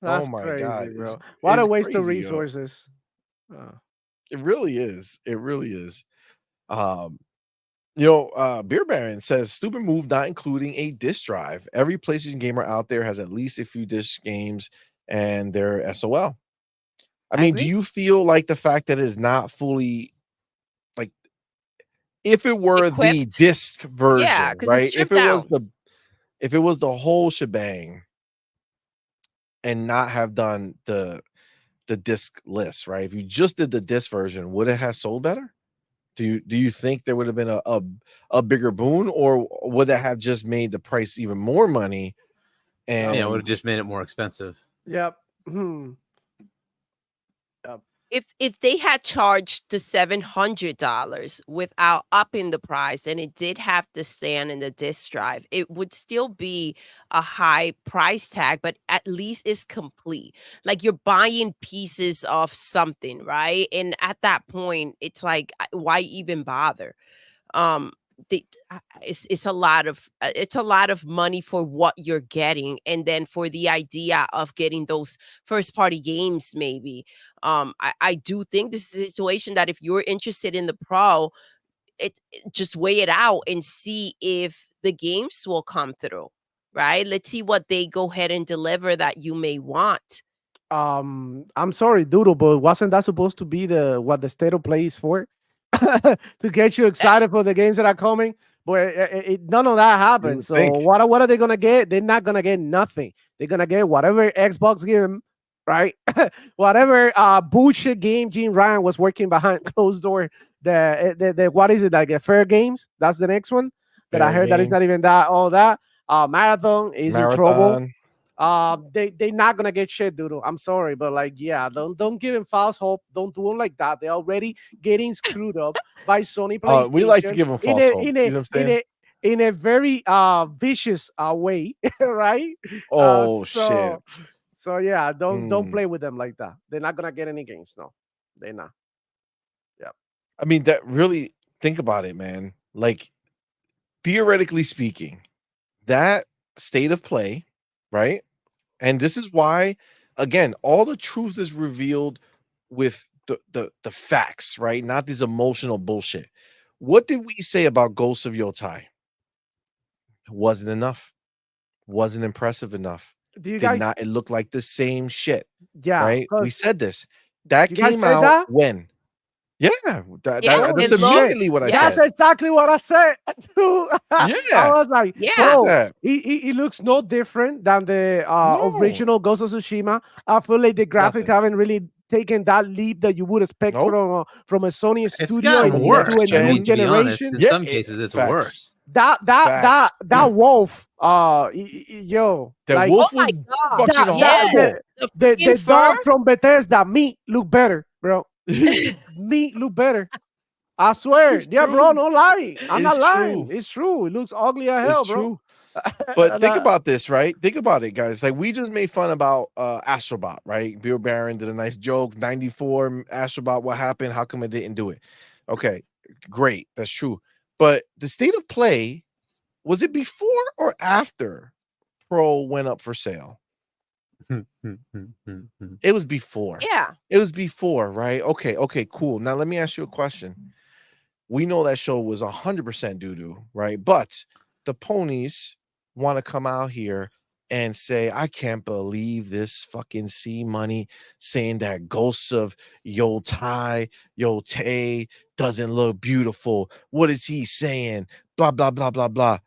That's oh my crazy, God, bro. What a waste of crazy, resources. It really is. It really is. Beer Baron says stupid move not including a disc drive. Every PlayStation gamer out there has at least a few disc games and they're SOL. I mean, do agree. you feel like the fact that it is not fully, like, if it were the Equipped? disc version, Yeah, 'cause it's right? stripped down. If it was the whole shebang and not have done the disc list, right? If you just did the disc version, would it have sold better? Do you think there would have been a bigger boon, or would that have just made the price even more money? And Yeah, it would have just made it more expensive. Yep. If they had charged the $700 without upping the price and it did have the stand and the disk drive, it would still be a high price tag, but at least it's complete. Like you're buying pieces of something, right? And at that point, it's like, why even bother? It's a lot of money for what you're getting, and then for the idea of getting those first party games, maybe. I do think this is a situation that if you're interested in the pro, just weigh it out and see if the games will come through, right? Let's see what they go ahead and deliver that you may want. I'm sorry, Doodle, but wasn't that supposed to be what the state of play is for? To get you excited for the games that are coming, but none of that happened. So what are they gonna get? They're not gonna get nothing. They're gonna get whatever Xbox give them, right? Whatever bullshit game Gene Ryan was working behind closed door. The what is it, like a Fair Games? That's the next one that I heard that it's not even that all that. Marathon is in trouble. They're not gonna get shit, Doodle. I'm sorry, but like, yeah, don't give him false hope. Don't do them like that. They're already getting screwed up by Sony PlayStation. We like to give them false hope. You know what I'm saying? In a very vicious way, right? Shit. So yeah, don't play with them like that. They're not gonna get any games. No, they're not. Yeah. I mean, that really, think about it, man. Like, theoretically speaking, that state of play, right? And this is why, again, all the truth is revealed with the facts, right? Not this emotional bullshit. What did we say about Ghosts of Yotai? It wasn't enough. Wasn't impressive enough. It looked like the same shit. Yeah. Right? We said this. That came out when? Yeah, that's immediately what I said. That's exactly what I said. Yeah, I was like, yeah, he looks no different than the original Ghost of Tsushima. I feel like the graphics haven't really taken that leap that you would expect Nope. from a Sony It's studio gotten and worse, into a I new mean, to be honest, generation. in Yeah, some cases, it's facts. worse. That wolf, yo, That like wolf Oh my was God. fucking Yes. horrible. The the fur? dog from Bethesda, meat look better, bro. Meat look better. I swear. It's Yeah, bro, true. no lying. I'm not It's lying. true. It's true. It looks ugly as It's hell, bro. true. But And, think about this, right? Think about it, guys. Like we just made fun about Astrobot, right? Bill Barron did a nice joke. 94 Astrobot, what happened? How come it didn't do it? Okay, great. That's true. But the state of play, was it before or after Pro went up for sale? It was before. Yeah. It was before, right? Okay, cool. Now let me ask you a question. We know that show was 100% doo-doo, right? But the ponies want to come out here and say, I can't believe this fucking CMoney saying that Ghosts of Yo Tai, Yo Tay doesn't look beautiful. What is he saying? Blah, blah, blah, blah, blah.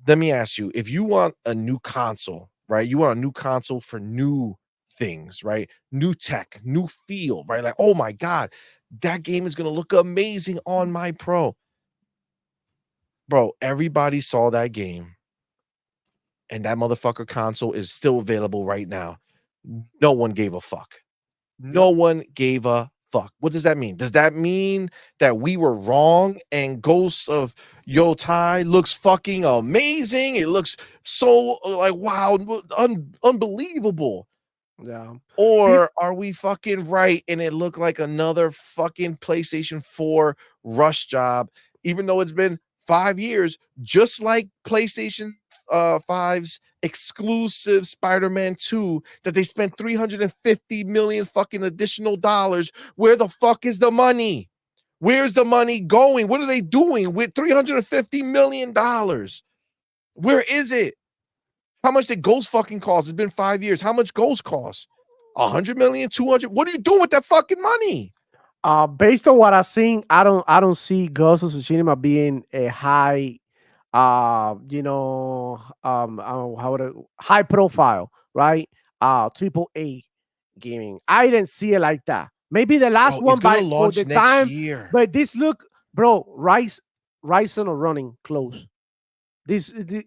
Let me ask you, if you want a new console, right? You want a new console for new things, right? New tech, new feel, right? Like, oh my God, that game is going to look amazing on my Pro. Bro, everybody saw that game. And that motherfucker console is still available right now. No one gave a fuck. No one gave a fuck. What does that mean? Does that mean that we were wrong and Ghosts of Yo Tai looks fucking amazing? It looks so like wow, unbelievable. yeah. Or are we fucking right and it looked like another fucking PlayStation 4 rush job, even though it's been 5 years, just like PlayStation 5's exclusive Spider-Man 2 that they spent 350 million fucking additional dollars. Where the fuck is the money? Where's the money going? What are they doing with 350 million dollars? Where is it? How much did Ghost fucking cost? It's been 5 years. How much Ghost cost? 100 million, 200. What are you doing with that fucking money? Based on what I've seen, I don't see Ghost of Tsushima being a high how would high profile, right? Triple A gaming. I didn't see it like that. Maybe the last Bro, one it's gonna by for launch the next time, year. but this look, bro, Ryzen are running close.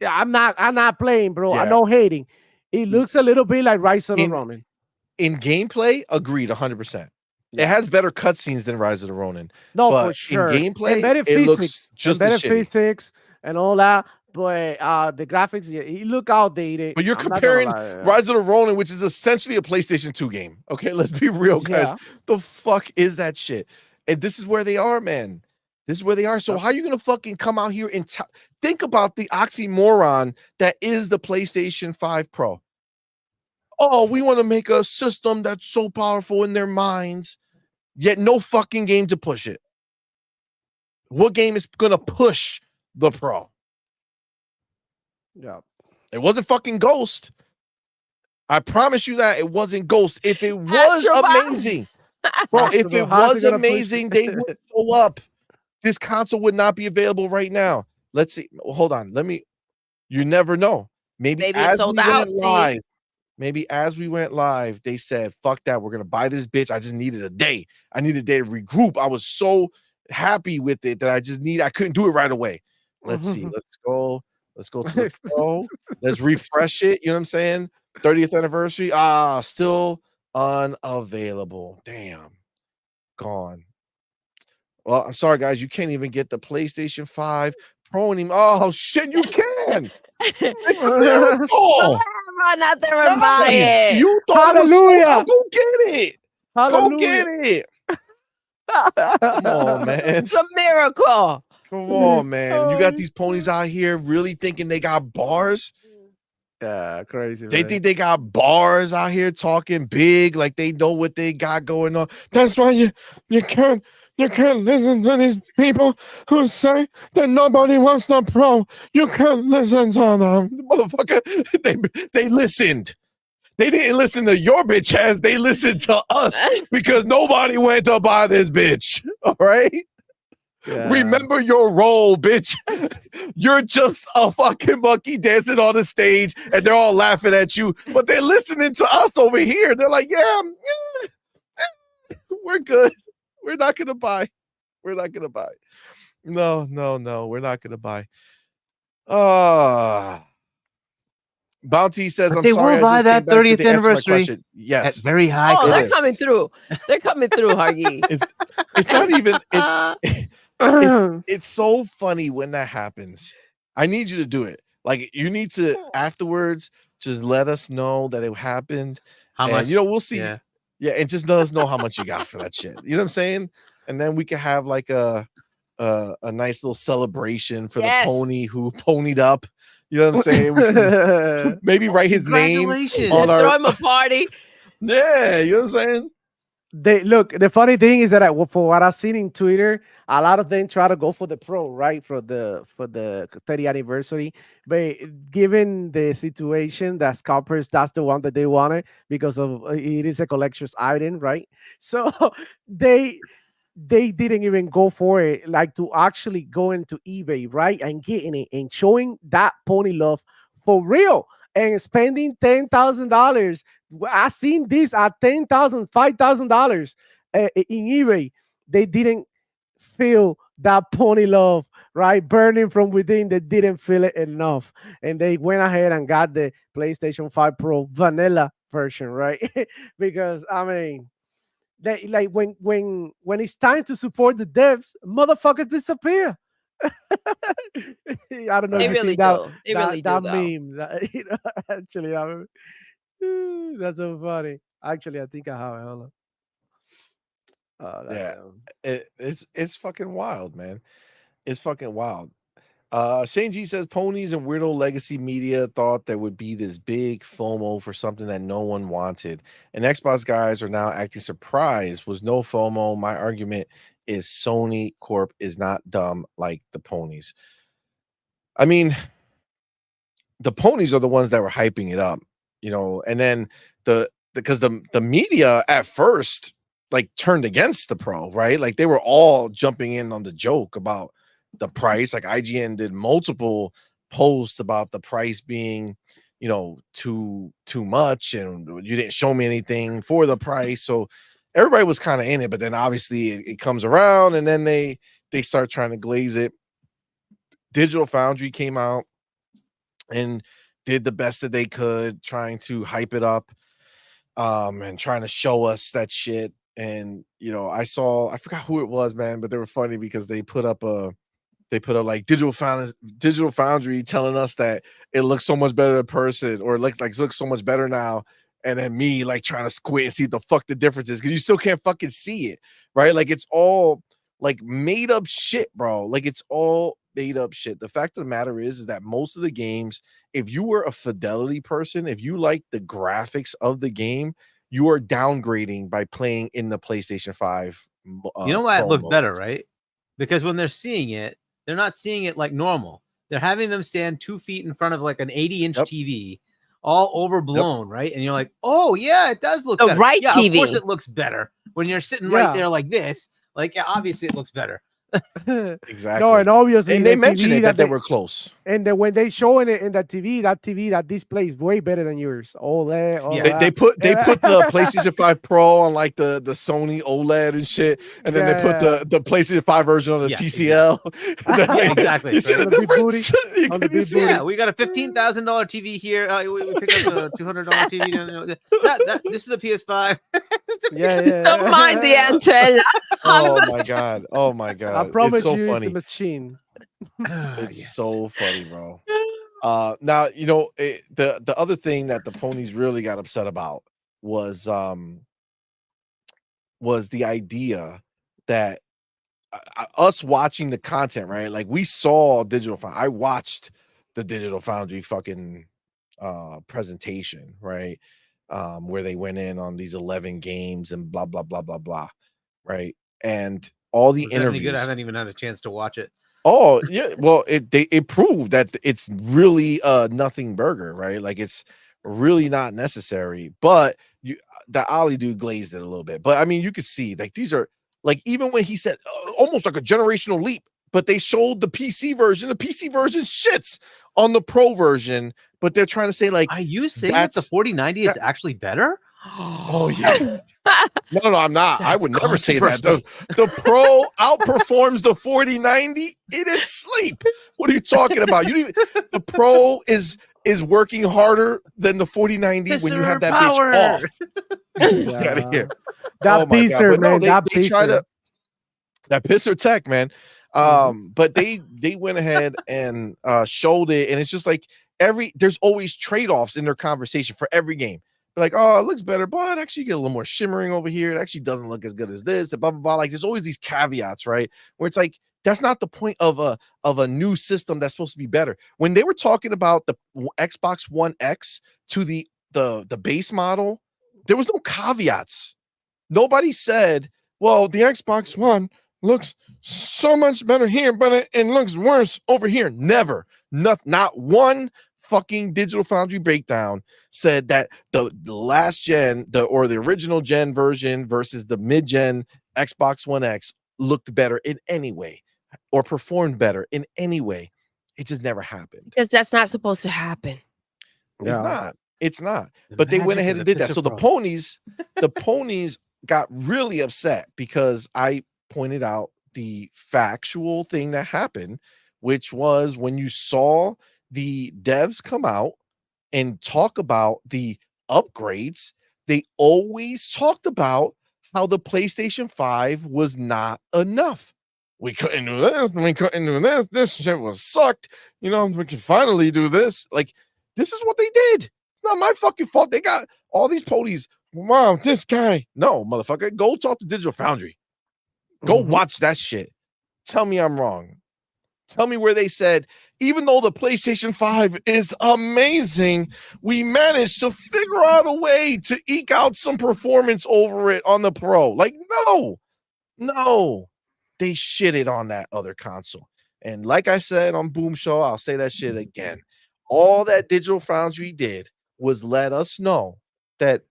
I'm not playing, bro. I'm Yeah. not hating. It looks a little bit like Ryzen are running. In gameplay, agreed 100%. Yeah. It has better cutscenes than Rise of the Ronin. No, but for sure. In gameplay, and better it physics, looks just and better as shitty. physics and all that. But the graphics, yeah, it look outdated. But you're I'm not comparing gonna lie, Rise of the Ronin, which is essentially a PlayStation 2 game. Okay, let's be real, guys. Yeah. The fuck is that shit? And this is where they are, man. This is where they are. So how are you gonna fucking come out here and think about the oxymoron that is the PlayStation 5 Pro? Oh, we want to make a system that's so powerful in their minds, yet no fucking game to push it. What game is gonna push the Pro? Yeah. It wasn't fucking Ghost. I promise you that it wasn't Ghost. If it was amazing, bro, if it was amazing, they would show up. This console would not be available right now. Let's see. Hold on. You never know. Maybe as we went live. Maybe as we went live, they said, fuck that. We're going to buy this bitch. I just needed a day. I needed a day to regroup. I was so happy with it that I couldn't do it right away. Let's see. Let's go to the Pro. Let's refresh it. You know what I'm saying? 30th anniversary. Still unavailable. Damn. Gone. Well, I'm sorry, guys. You can't even get the PlayStation 5 Pro anymore. Oh, shit, you can. It's a miracle. Run out there and buy it. You thought Hallelujah. it was so, go get it. Hallelujah. Go get it. Come on, man. It's a miracle. Come on, man. You got these ponies out here really thinking they got bars. Yeah, crazy. They think they got bars out here talking big, like they know what they got going on. That's why you can't listen to these people who say that nobody wants the Pro. You can't listen to them. Motherfucker, they listened. They didn't listen to your bitch ass. They listened to us because nobody went to buy this bitch. All right? Yeah. Remember your role, bitch. You're just a fucking monkey dancing on the stage and they're all laughing at you, but they're listening to us over here. They're like, yeah, We're good. We're not gonna buy. We're not gonna buy. No, we're not gonna buy. Bounty says, But I'm they sorry, will I buy just that came back to 30th the answer my anniversary question. at Yes. very high Oh, they're is. coming through. They're coming through, Hargy. It's not even it's so funny when that happens. I need you to do it. Like you need to afterwards just let us know that it happened. How And much? we'll see. Yeah. Yeah, and just let us know how much you got for that shit. You know what I'm saying? And then we can have like a nice little celebration for the pony who ponied up. You know what I'm saying? We can maybe write his name on our throw him a party. Yeah, you know what I'm saying? Look, the funny thing is that for what I've seen in Twitter, a lot of them try to go for the pro, right? For the 30th anniversary. But given the situation that scalpers, that's the one that they wanted because of it is a collector's item, right? So they didn't even go for it, like to actually go into eBay, right? And getting it and showing that pony love for real and spending $10,000. I seen this at $10,000, $5,000 in eBay. They didn't feel that pony love, right? Burning from within. They didn't feel it enough. And they went ahead and got the PlayStation 5 Pro vanilla version, right? Because I mean, they like when it's time to support the devs, motherfuckers disappear. I don't know They if you really see that do. They really do, that though. meme. Actually, that's so funny. Actually, I think I have it. Hold on. Oh, Yeah, it's fucking wild, man. It's fucking wild. Shane G says ponies and weirdo legacy media thought there would be this big FOMO for something that no one wanted. And Xbox guys are now acting surprised. Was no FOMO. My argument is Sony Corp is not dumb like the ponies. I mean, the ponies are the ones that were hyping it up, and then because the media at first like turned against the pro, right? Like they were all jumping in on the joke about the price. Like IGN did multiple posts about the price being, too much, and you didn't show me anything for the price. So everybody was kind of in it, but then obviously it comes around and then they start trying to glaze it. Digital Foundry came out and did the best that they could, trying to hype it up, and trying to show us that shit. And I forgot who it was, man, but they were funny because they put up like Digital Foundry telling us that it looks so much better in person, or looks so much better now, and then me like trying to squint and see what the fuck the difference is, because you still can't fucking see it, right? Like it's all like made up shit, bro. Like it's all made up shit. The fact of the matter is that most of the games, if you were a fidelity person, if you like the graphics of the game, you are downgrading by playing in the PlayStation 5. You know why it looked better, right? Because when they're seeing it, they're not seeing it like normal. They're having them stand 2 feet in front of like an 80-inch TV, all overblown, right? And you're like, oh yeah, it does look better. Right, yeah, TV. Of course it looks better when you're sitting right there like this. Like, yeah, obviously it looks better. Exactly. No, and obviously, and they mentioned that they were close. And then when they showing it in the TV, that displays way better than yours. OLED. They put the PlayStation 5 Pro on like the Sony OLED and shit, and then they put the PlayStation 5 version on the TCL. Exactly. You see the difference? Yeah, we got a $15,000 TV here. We picked up a $200 TV. This is a PS5. Don't mind the antenna. Oh my god! I promise it's so you, funny. it's the machine. It's so funny, bro. Now the other thing that the ponies really got upset about was the idea that us watching the content, right? Like we saw Digital Foundry. I watched the Digital Foundry fucking presentation, right? Where they went in on these 11 games and blah blah blah blah blah, right? And all the interviews. Good? I haven't even had a chance to watch it. Oh yeah, well it proved that it's really nothing burger, right? Like it's really not necessary. But the Ollie dude glazed it a little bit. But I mean, you could see like these are like, even when he said almost like a generational leap, but they showed the PC version. The PC version shits on the Pro version, but they're trying to say like, are you saying that the 4090 is actually better? Oh yeah. No, I'm not. I That's would never say that. controversy. The Pro outperforms the 4090 in its sleep. What are you talking about? The Pro is working harder than the 4090 when you have that bitch off. Get out of here. That Oh my God. pisser, But no, man. they That try to pisser. that pisser tech, man. But they went ahead and showed it, and it's just like there's always trade-offs in their conversation for every game. They're like, oh, it looks better, but actually you get a little more shimmering over here. It actually doesn't look as good as this, and blah blah blah. Like there's always these caveats, right? Where it's like that's not the point of a new system that's supposed to be better. When they were talking about the Xbox One X to the base model, there was no caveats. Nobody said, well, the Xbox One looks so much better here, but it looks worse over here. Never. Not one fucking Digital Foundry breakdown said that the last gen, the original gen version versus the mid-gen Xbox One X looked better in any way or performed better in any way. It just never happened. Because that's not supposed to happen. It's not. But they went ahead and did that. So the ponies got really upset because I pointed out the factual thing that happened, which was when you saw the devs come out and talk about the upgrades, they always talked about how the PlayStation 5 was not enough. We couldn't do this. We couldn't do this. This shit was sucked. You know, we can finally do this. Like, this is what they did. It's not my fucking fault. They got all these ponies. Wow, this guy. No, motherfucker. Go talk to Digital Foundry. Go watch that shit. Tell me I'm wrong. Tell me where they said, even though the PlayStation 5 is amazing, we managed to figure out a way to eke out some performance over it on the Pro. Like, no. They shitted on that other console. And like I said on Boom Show, I'll say that shit again. All that Digital Foundry did was let us know that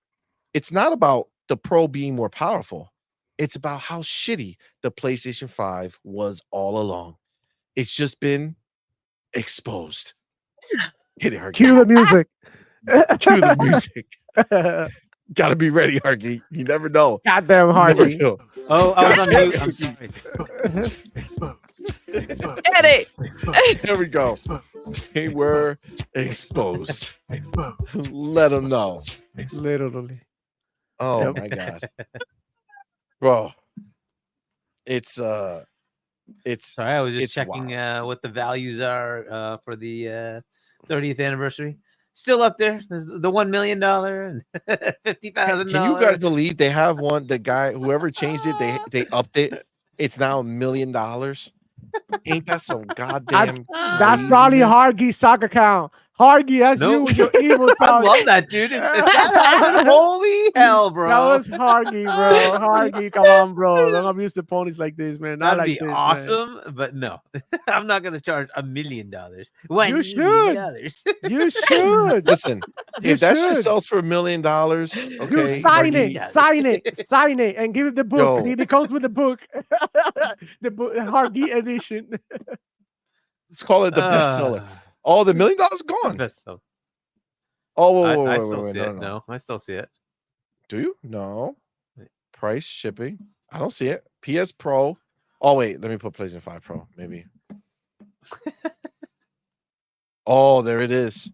it's not about the Pro being more powerful. It's about how shitty the PlayStation 5 was all along. It's just been exposed. Hit it, Harky. Cue the music. Cue the music. Gotta be ready, Harky. You never know. Goddamn Harky. Oh, I was on mute. I'm sorry. Get it. Here we go. They were exposed. Let them know. Literally. Oh my God. Bro. It's Sorry, I was just checking wild. what the values are for the 30th anniversary. Still up there. There's the $1 million and $50,000. Can you guys believe they have one? The guy, whoever changed it, they upped it. It's now $1 million. Ain't that some goddamn? That's probably Hargy's soccer account. Hargy, that's Nope. you. Your evil I thought. love that, dude. If that happened, holy hell, bro. That was Hargy, bro. Hargy, come on, bro. Don't abuse the ponies like this, man. Not That'd like be this, awesome, but no, I'm not gonna charge $1 million. You should. You should. Listen, You if that shit should. sells for $1 million, You okay, sign Hargy, it, sign it, and give it the book. Yo. It comes with the book, the book, Hargy edition. let's call it the bestseller. Oh, the $1 million gone. Bestseller. Oh, I wait, still see it. no. No, I still see it. Do you? No. Price, shipping. I don't see it. PS Pro. Oh, wait. Let me put PlayStation 5 Pro, maybe. Oh, there it is.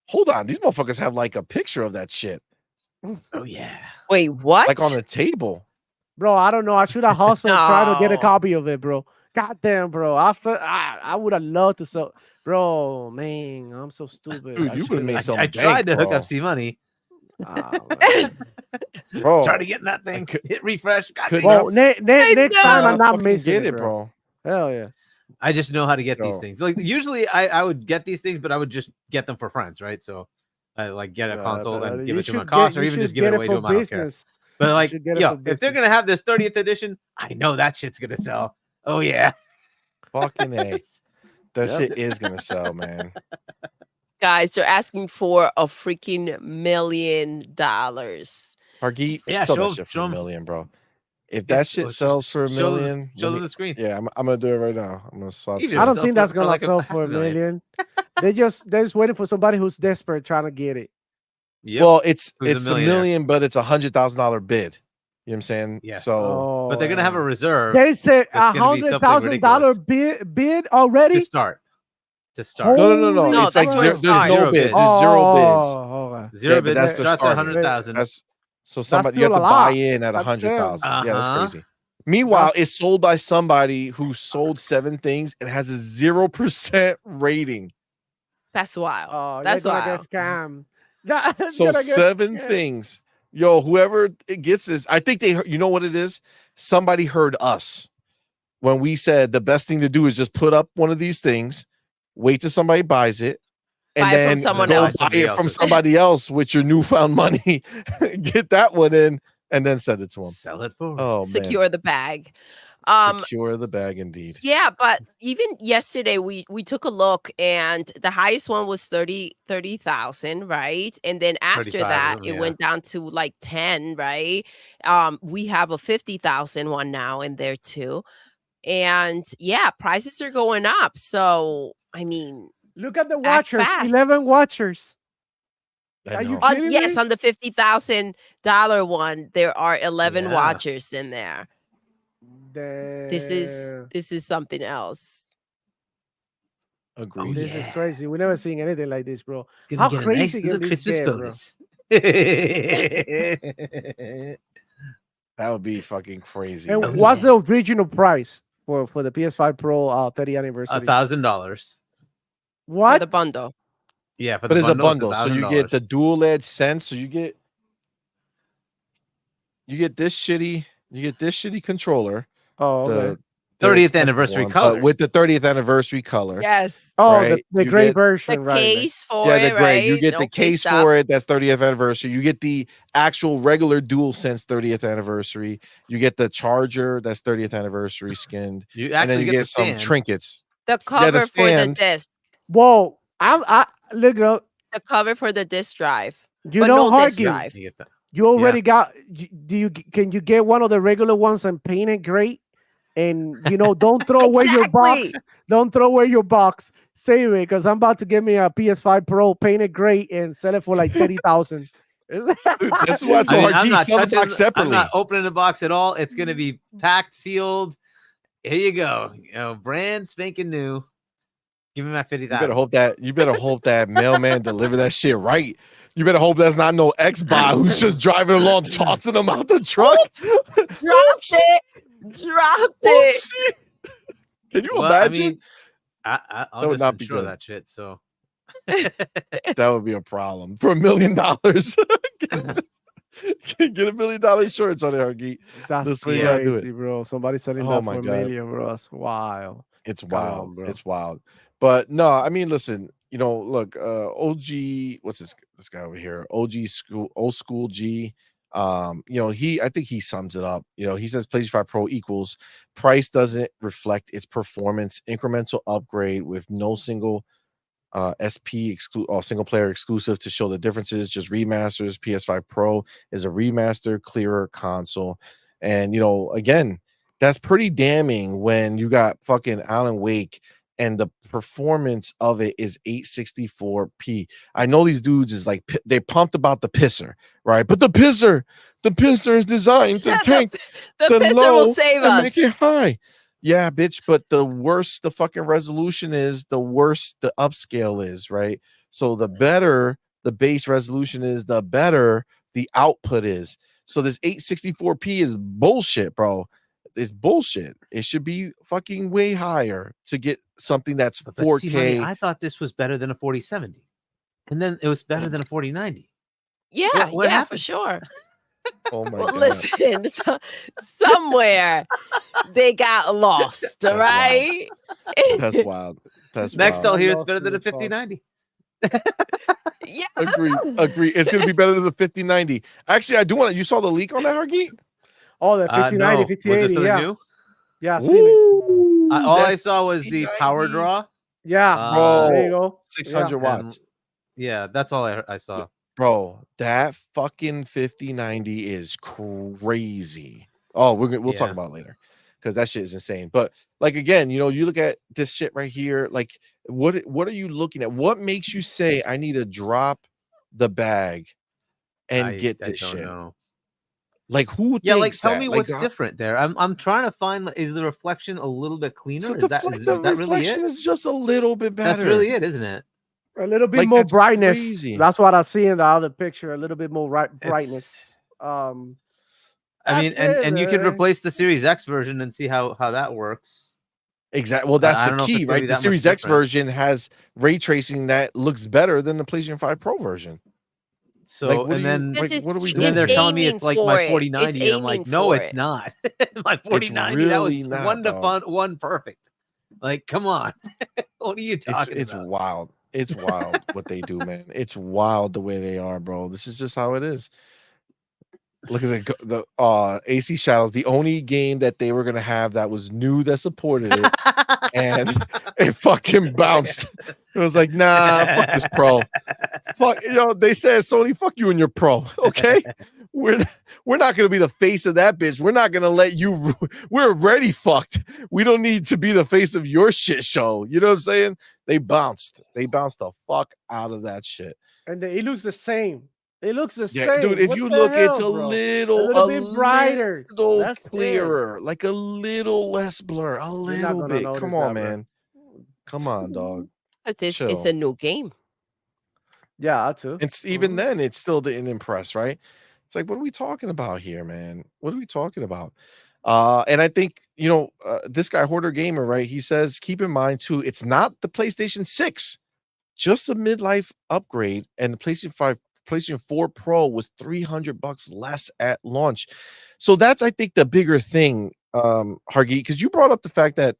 Hold on. These motherfuckers have like a picture of that shit. Oh, yeah. Wait, what? Like on a table. Bro, I don't know. I should have hustled trying to get a No. copy of it, bro. Goddamn, bro. I would have loved to sell. Bro, man, I'm so stupid. Dude, you would've made some I bank, tried to hook bro. up CMoney. Bro, Try to get that thing. Hit refresh. could Well, not- next time I'm not fucking missing get it, it, bro. bro. Hell yeah. I just know how to get these Yo. things. Like usually I would get these things, but I would just get them for friends, right? So I like get a console and give it to my cost, or even just give it away to them. I don't care. But like, yo, if they're gonna have this 30th edition, I know that shit's gonna sell. Oh yeah. Fucking A. That Yep. shit is gonna sell, man. Guys, they're asking for a freaking $1 million. Hargeet, Yeah, sell show- that shit for show $1 'em. million, bro. If that shit Just sells for $1 show them- million, show let them me- the screen. yeah, I'm gonna do it right now. I'm gonna swap. Even I if don't it think sells that's for gonna like sell a for $1 $500,000. million. They're just waiting for somebody who's desperate trying to get it. Yep. Well, it's Who's a a millionaire? million, but it's $100,000 bid. You know what I'm saying? Yes. So But they're gonna have a reserve They said that's gonna be something ridiculous. $100,000 bid already. to start. To start. no. No, It's like that's where it zero, there's starts. no Zero bids. bids. There's zero bids. Okay. Zero Yeah, but bids. that's the starts at starting. 100,000. That's so somebody you still have to a buy lot. in at That's 100,000. Yeah, that's Uh-huh. crazy. Meanwhile, That's- it's sold by somebody who sold 7 things and has a 0% rating. That's wild. Oh, That's you're gonna wild. get scammed. That's So gonna get 7 scammed. things. Yo, whoever it gets this, I think you know what it is? Somebody heard us when we said the best thing to do is just put up one of these things, wait till somebody buys it, and Buy it from then someone go else. buy it from else's. somebody else with your newfound money. Get that one in and then send it to them. Sell it for. Oh, Secure the bag. man. Secure the bag indeed. Yeah, but even yesterday we took a look and the highest one was 30,000, right? And then after 35 that of it them, went down to like 10, right? We have a 50,000 one now in there too. And yeah, prices are going up. So, I mean, Look at the act watchers. fast. 11 watchers. I Are you know. kidding yes, me? on the $50,000 one, there are 11 Yeah. watchers in there. This is something else. Agreed. This is crazy. We never seen anything like this, bro. Gonna How get a crazy nice little can this Christmas get, bro? bonus. That would be fucking crazy. And man. what's the original price for the PS5 Pro 30th anniversary? $1,000. For What? the bundle. Yeah, for But the it's a bundle, bundle, so you get the dual edge sense. So you get this shitty controller. Oh, okay. The 30th expensive anniversary one, colors. but with the 30th anniversary color. Yes. Oh, right? the You gray get- version, The right? case for Yeah, it, the gray. right? You get the Okay, case stop. for it. That's 30th anniversary. You get the actual regular dual sense 30th anniversary. You get the charger. That's 30th anniversary skinned. You And then actually you get get the some stand. trinkets. The cover for the stand. disc. Whoa, I look up. The cover for the disc drive. You but know, no disc Harky, drive. You get that. you already got. Can you get one of the regular ones and paint it great? And don't throw away your box. Exactly. Don't throw away your box. Save it, because I'm about to get me a PS5 Pro, paint it great, and sell it for like 30,000. That's why I mean, I'm not touching, box separately. I'm not opening the box at all. It's gonna be packed, sealed. Here you go. Brand spanking new. Give me my 50,000. You better hope that mailman deliver that shit right. You better hope that's not no X-Bot who's just driving along, tossing them out the truck. Dropped it. Dropped it. Oopsie. Can you Well, imagine? I mean, I'll That would just not be insure good. that shit. So That would be a problem for $1 million. Get $1 million insurance on it, Hargeet. That's That's what you gotta do crazy, bro. Somebody selling Oh that my for God. $1 million, bro. That's wild. It's Come wild. on, bro. It's wild. But no, I mean, listen, look, OG, what's this guy over here? OG school, old school G. I think he sums it up. He says PlayStation 5 Pro equals price doesn't reflect its performance, incremental upgrade with no single SP or single player exclusive to show the differences, just remasters. PS5 Pro is a remaster, clearer console. And again, that's pretty damning when you got fucking Alan Wake and the performance of it is 864p. I know these dudes is like they pumped about the pisser, right? But the pisser is designed to Yeah, tank the the pisser low will save and us. make it high. Yeah, bitch, but the worse the fucking resolution is, the worse the upscale is, right? So the better the base resolution is, the better the output is. So this 864p is bullshit, bro. It's bullshit. It should be fucking way higher to get something that's but 4K. CMoney, I thought this was better than a 4070, and then it was better than a 4090. Yeah, What for happened? sure. Oh my Well, god. listen, somewhere they got lost, all That's wild. right? That's wild. That's Next, wild. I'll hear it's love better than a seeing sauce. 5090. Yeah. Agree. It's gonna be better than the 5090. Actually, I do want to. You saw the leak on that, Hargeet? Oh, the 5090, No. Was there 5080, something yeah. new? Yeah, I seen it. Ooh, All I that's saw was the power 5090. draw. Yeah, Bro. there you go. 600 watts. Yeah, that's all I saw. Bro, that fucking 5090 is crazy. Oh, we'll talk Yeah. about it later because that shit is insane. But like again, you look at this shit right here. Like, what are you looking at? What makes you say I need to drop the bag and get I this don't shit? know. Like who Yeah, like thinks tell that? me Like, what's different there. I'm trying to find, is the reflection a little bit cleaner? So Is that really reflection it? is just a little bit better. That's really it, isn't it? A little bit Like, more that's brightness. crazy. That's what I see in the other picture. A little bit more brightness. I mean, That's and you can it. replace the Series X version and see how that works. Exactly. Well, that's I the don't know if key, it's gonna right? be The that much Series X different. version has ray tracing that looks better than the PlayStation 5 Pro version. So Like, what and are you, then like, what are we it's doing? then they're here? telling me it's like my aiming for it. 4090, It's and I'm like, aiming no, for it's it. not. My 4090, that really was not, one to dog. one perfect. Like, come on, what are you talking It's about? wild. It's wild what they do, man. It's wild the way they are, bro. This is just how it is. Look at the AC Shadows, the only game that they were gonna have that was new that supported it, and it fucking bounced. It was like, nah, fuck this Pro. Fuck, they said Sony, fuck you and your Pro. Okay, we're not gonna be the face of that bitch. We're not gonna let you. We're already fucked. We don't need to be the face of your shit show. You know what I'm saying? They bounced the fuck out of that shit. And it looks the same. It looks the Yeah, same. dude, if What you the look, it's hell, a bro? little bit brighter. That's it. clearer, like a little less blur, a You're not little gonna bit. notice Come that, on, bro. man. Come on, dog. It's Chill. a new game. Yeah, I too. It's even then, it still didn't impress, right? It's like, what are we talking about here, man? What are we talking about? And I think this guy Hoarder Gamer, right? He says, keep in mind too, it's not the PlayStation 6, just a midlife upgrade, and the PlayStation 4 Pro was $300 less at launch. So that's, I think, the bigger thing, Hargeet, because you brought up the fact that,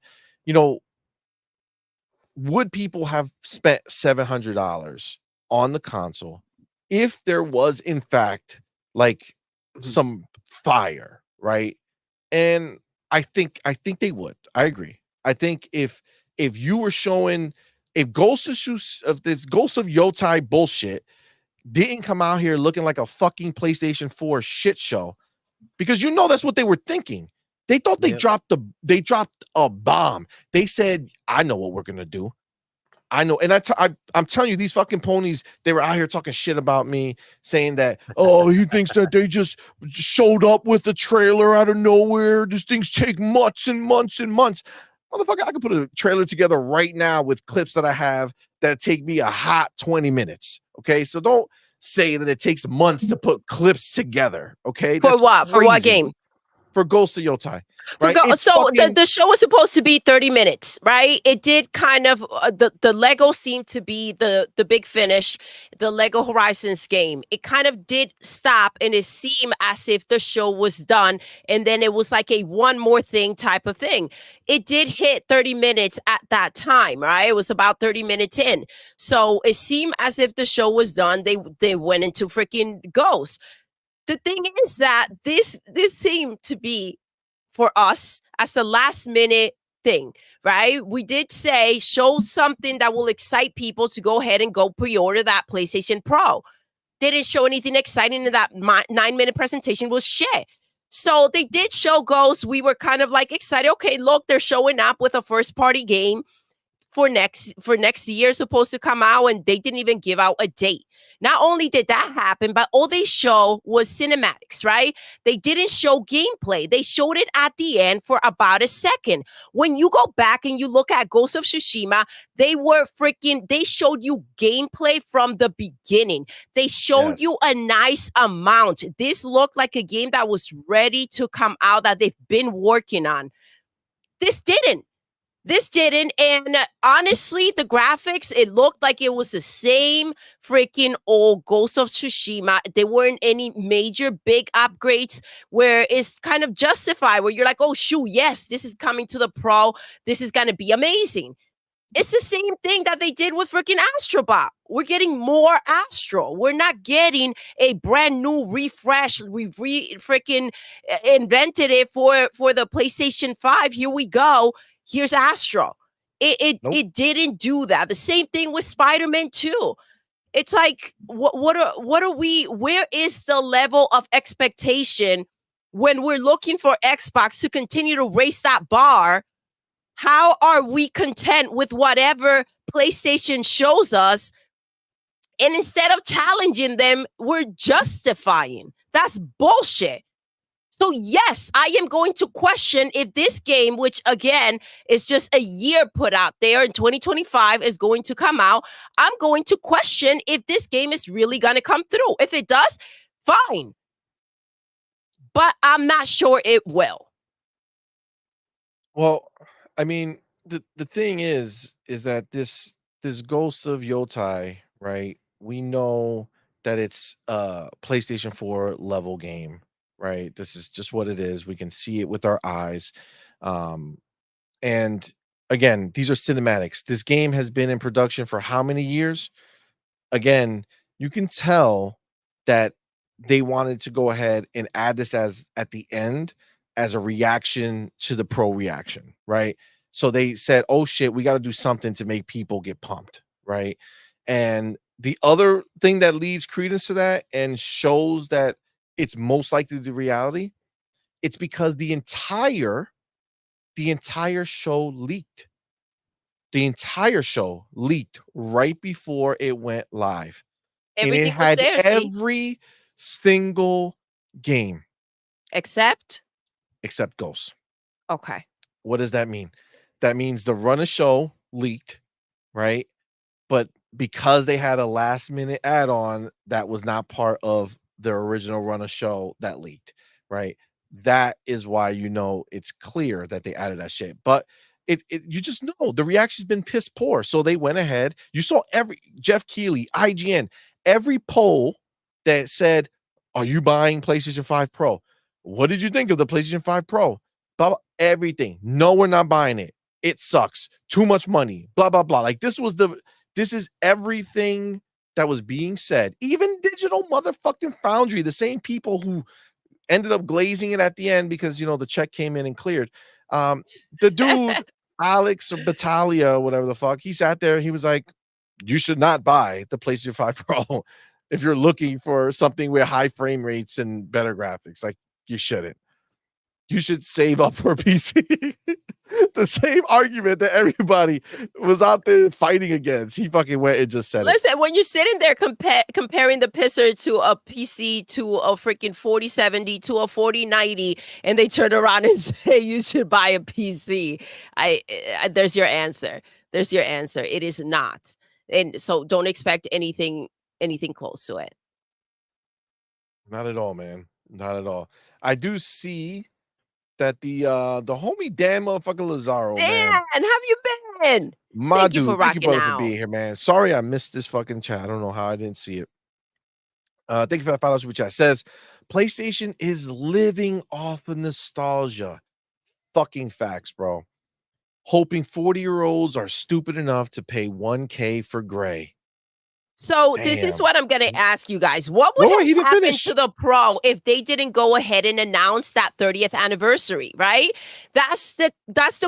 would people have spent $700 on the console if there was, in fact, like some fire, right? And I think they would. I agree. I think if you were showing, if this Ghost of Yotai bullshit didn't come out here looking like a fucking PlayStation 4 shit show, because that's what they were thinking. They thought they dropped a bomb. They said, I know what we're gonna do. I know, and I'm telling you, these fucking ponies, they were out here talking shit about me, saying that, oh, he thinks that they just showed up with a trailer out of nowhere. These things take months and months and months. Motherfucker, I could put a trailer together right now with clips that I have that take me a hot 20 minutes. Okay, so don't say that it takes months to put clips together. Okay, For what? For what game? For Ghost of Yotai. Right? The show was supposed to be 30 minutes, right? It did kind of the Lego seemed to be the big finish, the Lego Horizons game. It kind of did stop, and it seemed as if the show was done, and then it was like a one more thing type of thing. It did hit 30 minutes at that time, right? It was about 30 minutes in. So it seemed as if the show was done. They went into freaking Ghost. The thing is that this seemed to be for us as a last minute thing, right? We did say show something that will excite people to go ahead and go pre-order that PlayStation Pro. Didn't show anything exciting in that 9-minute presentation, was shit. So they did show Ghost. We were kind of like excited. Okay, look, they're showing up with a first party game for next year, supposed to come out, and they didn't even give out a date. Not only did that happen, but all they show was cinematics, right? They didn't show gameplay. They showed it at the end for about a second. When you go back and you look at Ghost of Tsushima, they showed you gameplay from the beginning. They showed you a nice amount. This looked like a game that was ready to come out, that they've been working on. This didn't. And honestly, the graphics, it looked like it was the same freaking old Ghost of Tsushima. There weren't any major big upgrades where it's kind of justified, where you're like, oh, shoot, yes, this is coming to the Pro. This is going to be amazing. It's the same thing that they did with freaking Astrobot. We're getting more Astro. We're not getting a brand new refresh. We freaking invented it for the PlayStation 5. Here we go. Here's Astro. It didn't do that. The same thing with Spider-Man 2. It's like, what are we? Where is the level of expectation when we're looking for Xbox to continue to raise that bar? How are we content with whatever PlayStation shows us And instead of challenging them, we're justifying. That's bullshit. So yes, I am going to question if this game, which again is just a year put out there in 2025, is going to come out. I'm going to question if this game is really going to come through. If it does, fine. But I'm not sure it will. Well, I mean, the thing is that this Ghost of Yotai, right? We know that it's a PlayStation 4 level game, right? This is just what it is. We can see it with our eyes. Um, and again, these are cinematics. This game has been in production for how many years? Again, you can tell that they wanted to go ahead and add this as at the end as a reaction to the pro reaction, right? So they said, "Oh shit, we got to do something to make people get pumped," right? And the other thing that leads credence to that and shows that it's most likely the reality, it's because the entire show leaked. The entire show leaked right before it went live. And it Everything was had there, see? every single game Except? except Ghosts. Okay. What does that mean? That means the run of show leaked, right? But because they had a last minute add-on that was not part of their original run of show that leaked, right? That is why it's clear that they added that shit. But it you just know the reaction's been piss poor. So they went ahead. You saw every Jeff Keighley, IGN, every poll that said, "Are you buying PlayStation 5 Pro? What did you think of the PlayStation 5 Pro?" Blah, blah, everything. No, we're not buying it. It sucks. Too much money. Blah blah blah. Like this is everything that was being said. Even Digital Motherfucking Foundry, the same people who ended up glazing it at the end because the check came in and cleared. The dude, Alex or Battaglia, whatever the fuck, he sat there. He was like, "You should not buy the PlayStation 5 Pro if you're looking for something with high frame rates and better graphics. Like, you shouldn't. You should save up for a PC." The same argument that everybody was out there fighting against. He fucking went and just said it. Listen, when you're sitting there comparing the pisser to a PC to a freaking 4070 to a 4090, and they turn around and say you should buy a PC, there's your answer. There's your answer. It is not, and so don't expect anything close to it. Not at all, man. Not at all. I do see that the homie Dan motherfucking Lazaro, Dan, man. have you been? My Thank you dude, for thank you, rocking brother, for out. being here, man. Sorry I missed this fucking chat. I don't know how I didn't see it. Thank you for that $5 super chat. Says PlayStation is living off of nostalgia. Fucking facts, bro. Hoping 40-year-olds are stupid enough to pay $1K for gray. So this is Damn. what I'm going to ask you guys. What would Wait, he have didn't happened finish. to the Pro if they didn't go ahead and announce that 30th anniversary, right? That's the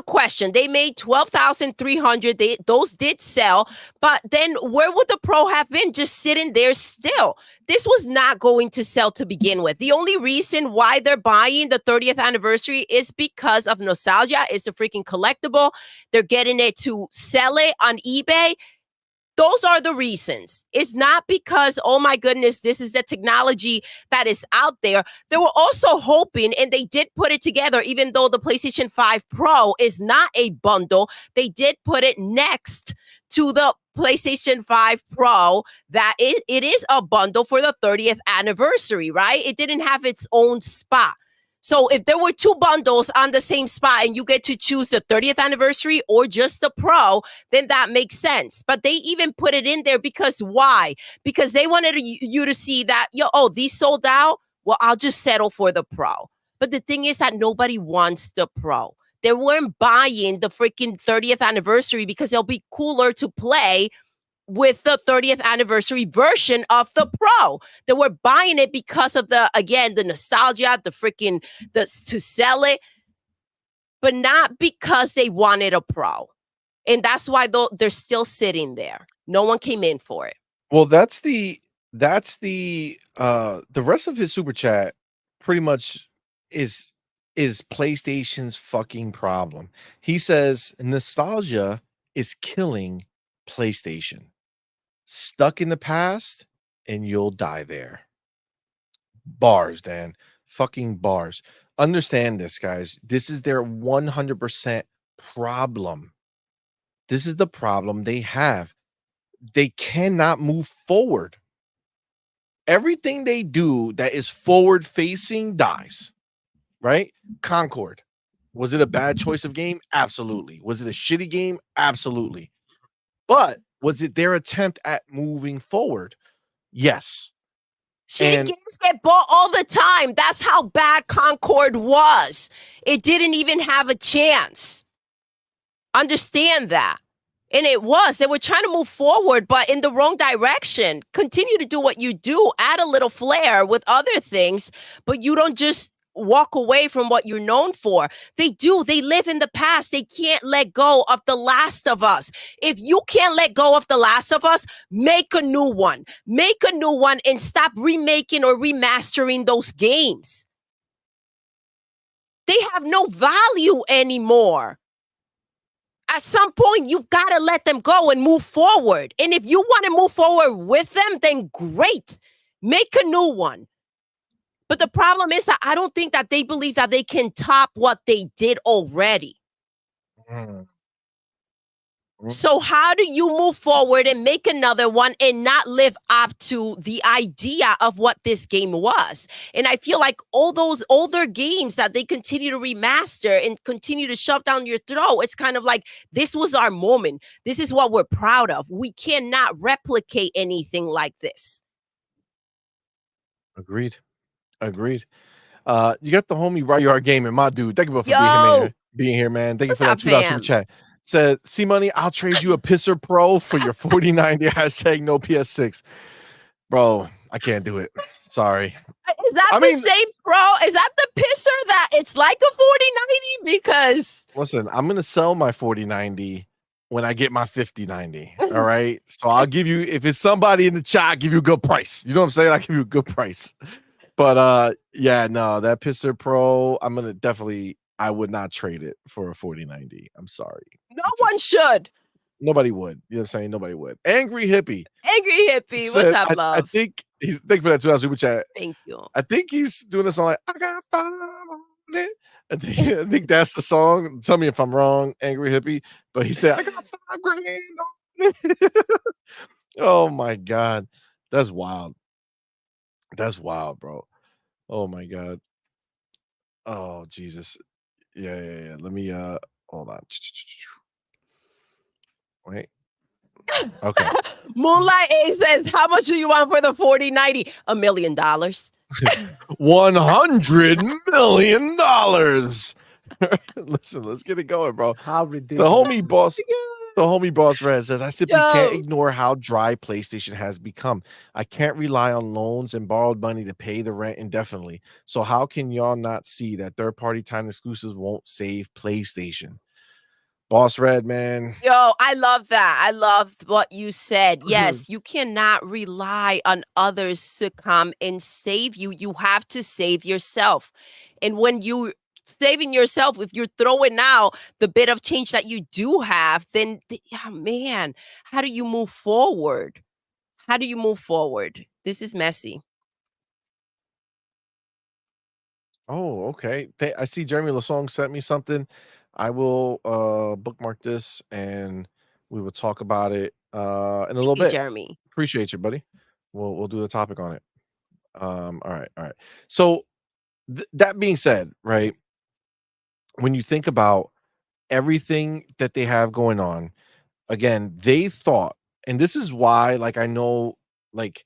question. They made 12,300. Those did sell, but then where would the Pro have been? Just sitting there still. This was not going to sell to begin with. The only reason why they're buying the 30th anniversary is because of nostalgia. It's a freaking collectible. They're getting it to sell it on eBay. Those are the reasons. It's not because, oh my goodness, this is the technology that is out there. They were also hoping, and they did put it together, even though the PlayStation 5 Pro is not a bundle, they did put it next to the PlayStation 5 Pro, that it is a bundle for the 30th anniversary, right? It didn't have its own spot. So if there were two bundles on the same spot and you get to choose the 30th anniversary or just the Pro, then that makes sense. But they even put it in there because why? Because they wanted you to see that, these sold out. Well, I'll just settle for the Pro. But the thing is that nobody wants the Pro. They weren't buying the freaking 30th anniversary because it'll be cooler to play with the 30th anniversary version of the Pro. They were buying it because of the nostalgia, to sell it, but not because they wanted a Pro. And that's why they're still sitting there. No one came in for it. Well, that's the rest of his super chat pretty much is PlayStation's fucking problem. He says nostalgia is killing PlayStation. stuck in the past and you'll die there. Bars, Dan. Fucking bars. Understand this, guys. This is their 100% problem. This is the problem they have. They cannot move forward. Everything they do that is forward facing dies, right? Concord. Was it a bad choice of game? Absolutely. Was it a shitty game? Absolutely. But was it their attempt at moving forward? Yes. Shitty games get bought all the time. That's how bad Concord was. It didn't even have a chance. Understand that. And it was. They were trying to move forward, but in the wrong direction. Continue to do what you do. Add a little flair with other things, but you don't just walk away from what you're known for. They do. They live in the past. They can't let go of The Last of Us. If you can't let go of The Last of Us, make a new one. Make a new one and stop remaking or remastering those games. They have no value anymore. At some point, you've got to let them go and move forward. And if you want to move forward with them, then great. Make a new one. But the problem is that I don't think that they believe that they can top what they did already. So how do you move forward and make another one and not live up to the idea of what this game was? And I feel like all those older games that they continue to remaster and continue to shove down your throat, it's kind of like, this was our moment. This is what we're proud of. We cannot replicate anything like this. Agreed. You got the homie Right Yard Gaming, my dude. Thank you for being here, man. Thank you for that $2 super chat. Said, CMoney, I'll trade you a Pisser Pro for your 4090 hashtag no PS6. Bro, I can't do it. Sorry. Is that the same Pro? Is that the Pisser that it's like a 4090? Because listen, I'm gonna sell my 4090 when I get my 5090. All right. So I'll give you, if it's somebody in the chat, I'll give you a good price. You know what I'm saying? I'll give you a good price. But yeah, no, that Pisser Pro, I'm gonna definitely, I would not trade it for a 4090. I'm sorry. No one should. Nobody would. You know what I'm saying? Nobody would. Angry Hippie. What's up, love? I think he's, thank you for that $2 super chat. Thank you. I think he's doing this song like, I got fun on it. I think that's the song. Tell me if I'm wrong, Angry Hippie. But he said, I got $5 grand on it. Oh my God. That's wild. That's wild, bro. Oh my God. Oh Jesus. Yeah. Let me hold on. Wait. Okay. Moonlight A says, how much do you want for the 4090? $1 million. $100 million. Listen, let's get it going, bro. How ridiculous. The homie boss Red says, I simply can't ignore how dry PlayStation has become. I can't rely on loans and borrowed money to pay the rent indefinitely. So how can y'all not see that third-party time exclusives won't save PlayStation? Boss Red, man. Yo, I love that. I love what you said. Yes, you cannot rely on others to come and save you. You have to save yourself. And when you saving yourself, if you're throwing out the bit of change that you do have, then man, how do you move forward? This is messy. Oh, okay. I see Jeremy Lasong sent me something. I will bookmark this and we will talk about it in a little bit. Jeremy. Appreciate you, buddy. We'll do the topic on it. All right. So that being said, right? When you think about everything that they have going on, again, they thought, and this is why, like, I know, like,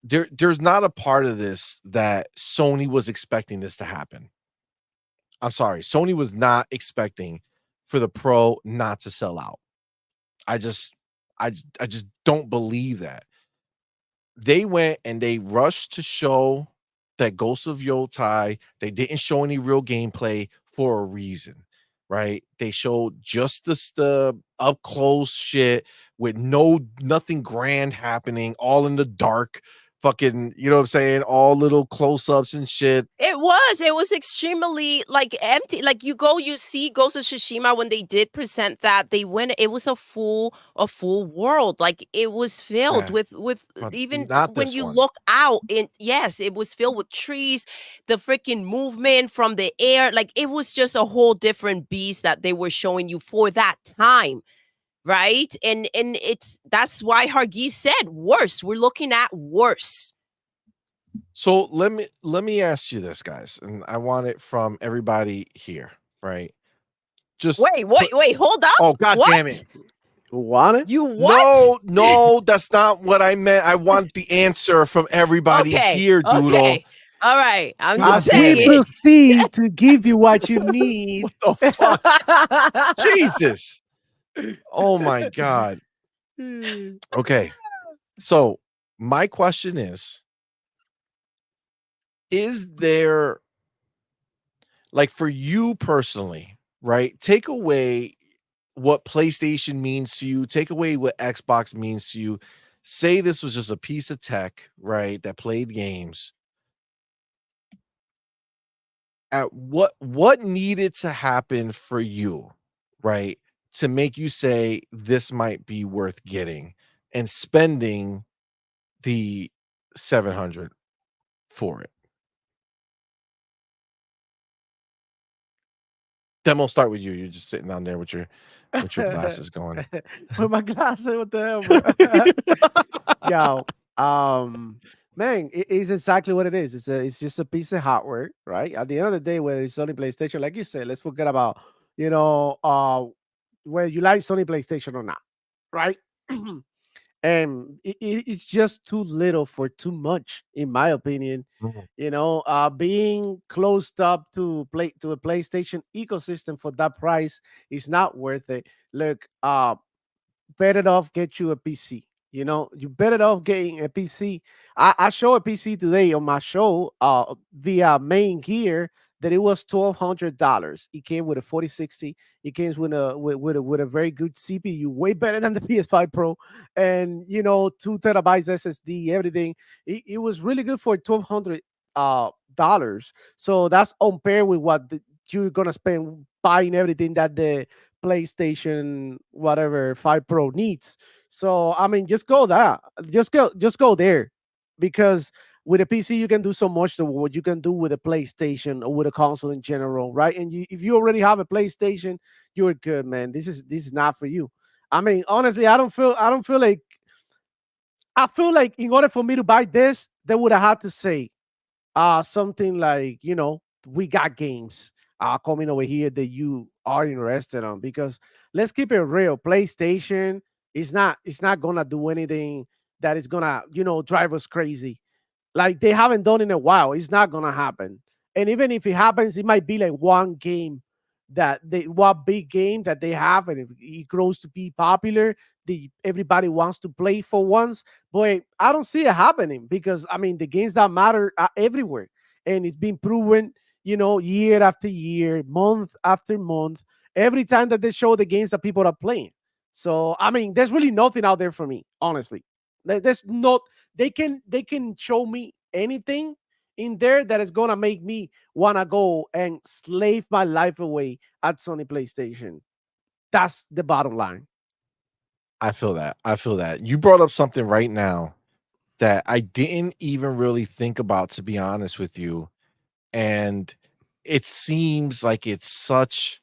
there's not a part of this that Sony was expecting this to happen. I'm sorry, Sony was not expecting for the Pro not to sell out. I just don't believe that. They went and they rushed to show that Ghost of Yotai. They didn't show any real gameplay for a reason, right? They showed just the up close shit with nothing grand happening, all in the dark, fucking, you know what I'm saying? All little close-ups and shit. It was extremely like empty. Like you see Ghost of Tsushima when they did present that, they went, it was a full world. Like it was filled Yeah, with but even not when this you one. look out, yes, it was filled with trees, the freaking movement from the air. Like it was just a whole different beast that they were showing you for that time. Right? And that's why Hargeese said worse. We're looking at worse. So let me ask you this, guys, and I want it from everybody here, right? Just Wait, hold up. oh, god damn it. You want it? You what? No, that's not what I meant. I want the answer from everybody here, Doodle. Okay. All right. I'm God just As we saying. proceed to give you what you need. What the fuck? Jesus. Oh my god. Okay. So my question is there, like, for you personally, right? Take away what PlayStation means to you, take away what Xbox means to you. Say this was just a piece of tech, right, that played games. At what needed to happen for you, right, to make you say this might be worth getting and spending the 700 for it? Then we'll start with you. You're just sitting down there with your glasses going. With my glasses, what the hell, bro? Yo, man, it's exactly what it is. It's just a piece of hardware, right? At the end of the day, whether it's Sony PlayStation, like you said, let's forget about whether you like Sony PlayStation or not, right? And it's just too little for too much, in my opinion. Mhm. Being closed up to a PlayStation ecosystem for that price is not worth it. Look, better off get you a PC. You better off getting a PC. I show a PC today on my show via Main Gear that it was $1,200. It came with a 4060. It came with a very good CPU, way better than the PS5 Pro, and 2 terabytes SSD, everything. It was really good for $1,200. So that's on par with what you're gonna spend buying everything that the PlayStation whatever 5 Pro needs. So I mean, just go there. Just go there, because with a PC you can do so much to what you can do with a PlayStation or with a console in general, right? And if you already have a PlayStation, you're good, man. This is not for you. I mean, honestly, I don't feel like I feel like in order for me to buy this, they would have had to say something like, we got games coming over here that you are interested on. Because let's keep it real, PlayStation is not, it's not gonna do anything that is gonna, drive us crazy. Like they haven't done in a while. It's not gonna happen. And even if it happens, it might be like one big game that they have, and if it grows to be popular, everybody wants to play for once. But I don't see it happening, because I mean the games that matter are everywhere, and it's been proven, year after year, month after month, every time that they show the games that people are playing. So I mean, there's really nothing out there for me, honestly. There's not. They can show me anything in there that is gonna make me wanna go and slave my life away at Sony PlayStation. That's the bottom line. I feel that. I feel that. You brought up something right now that I didn't even really think about, to be honest with you. And it seems like it's such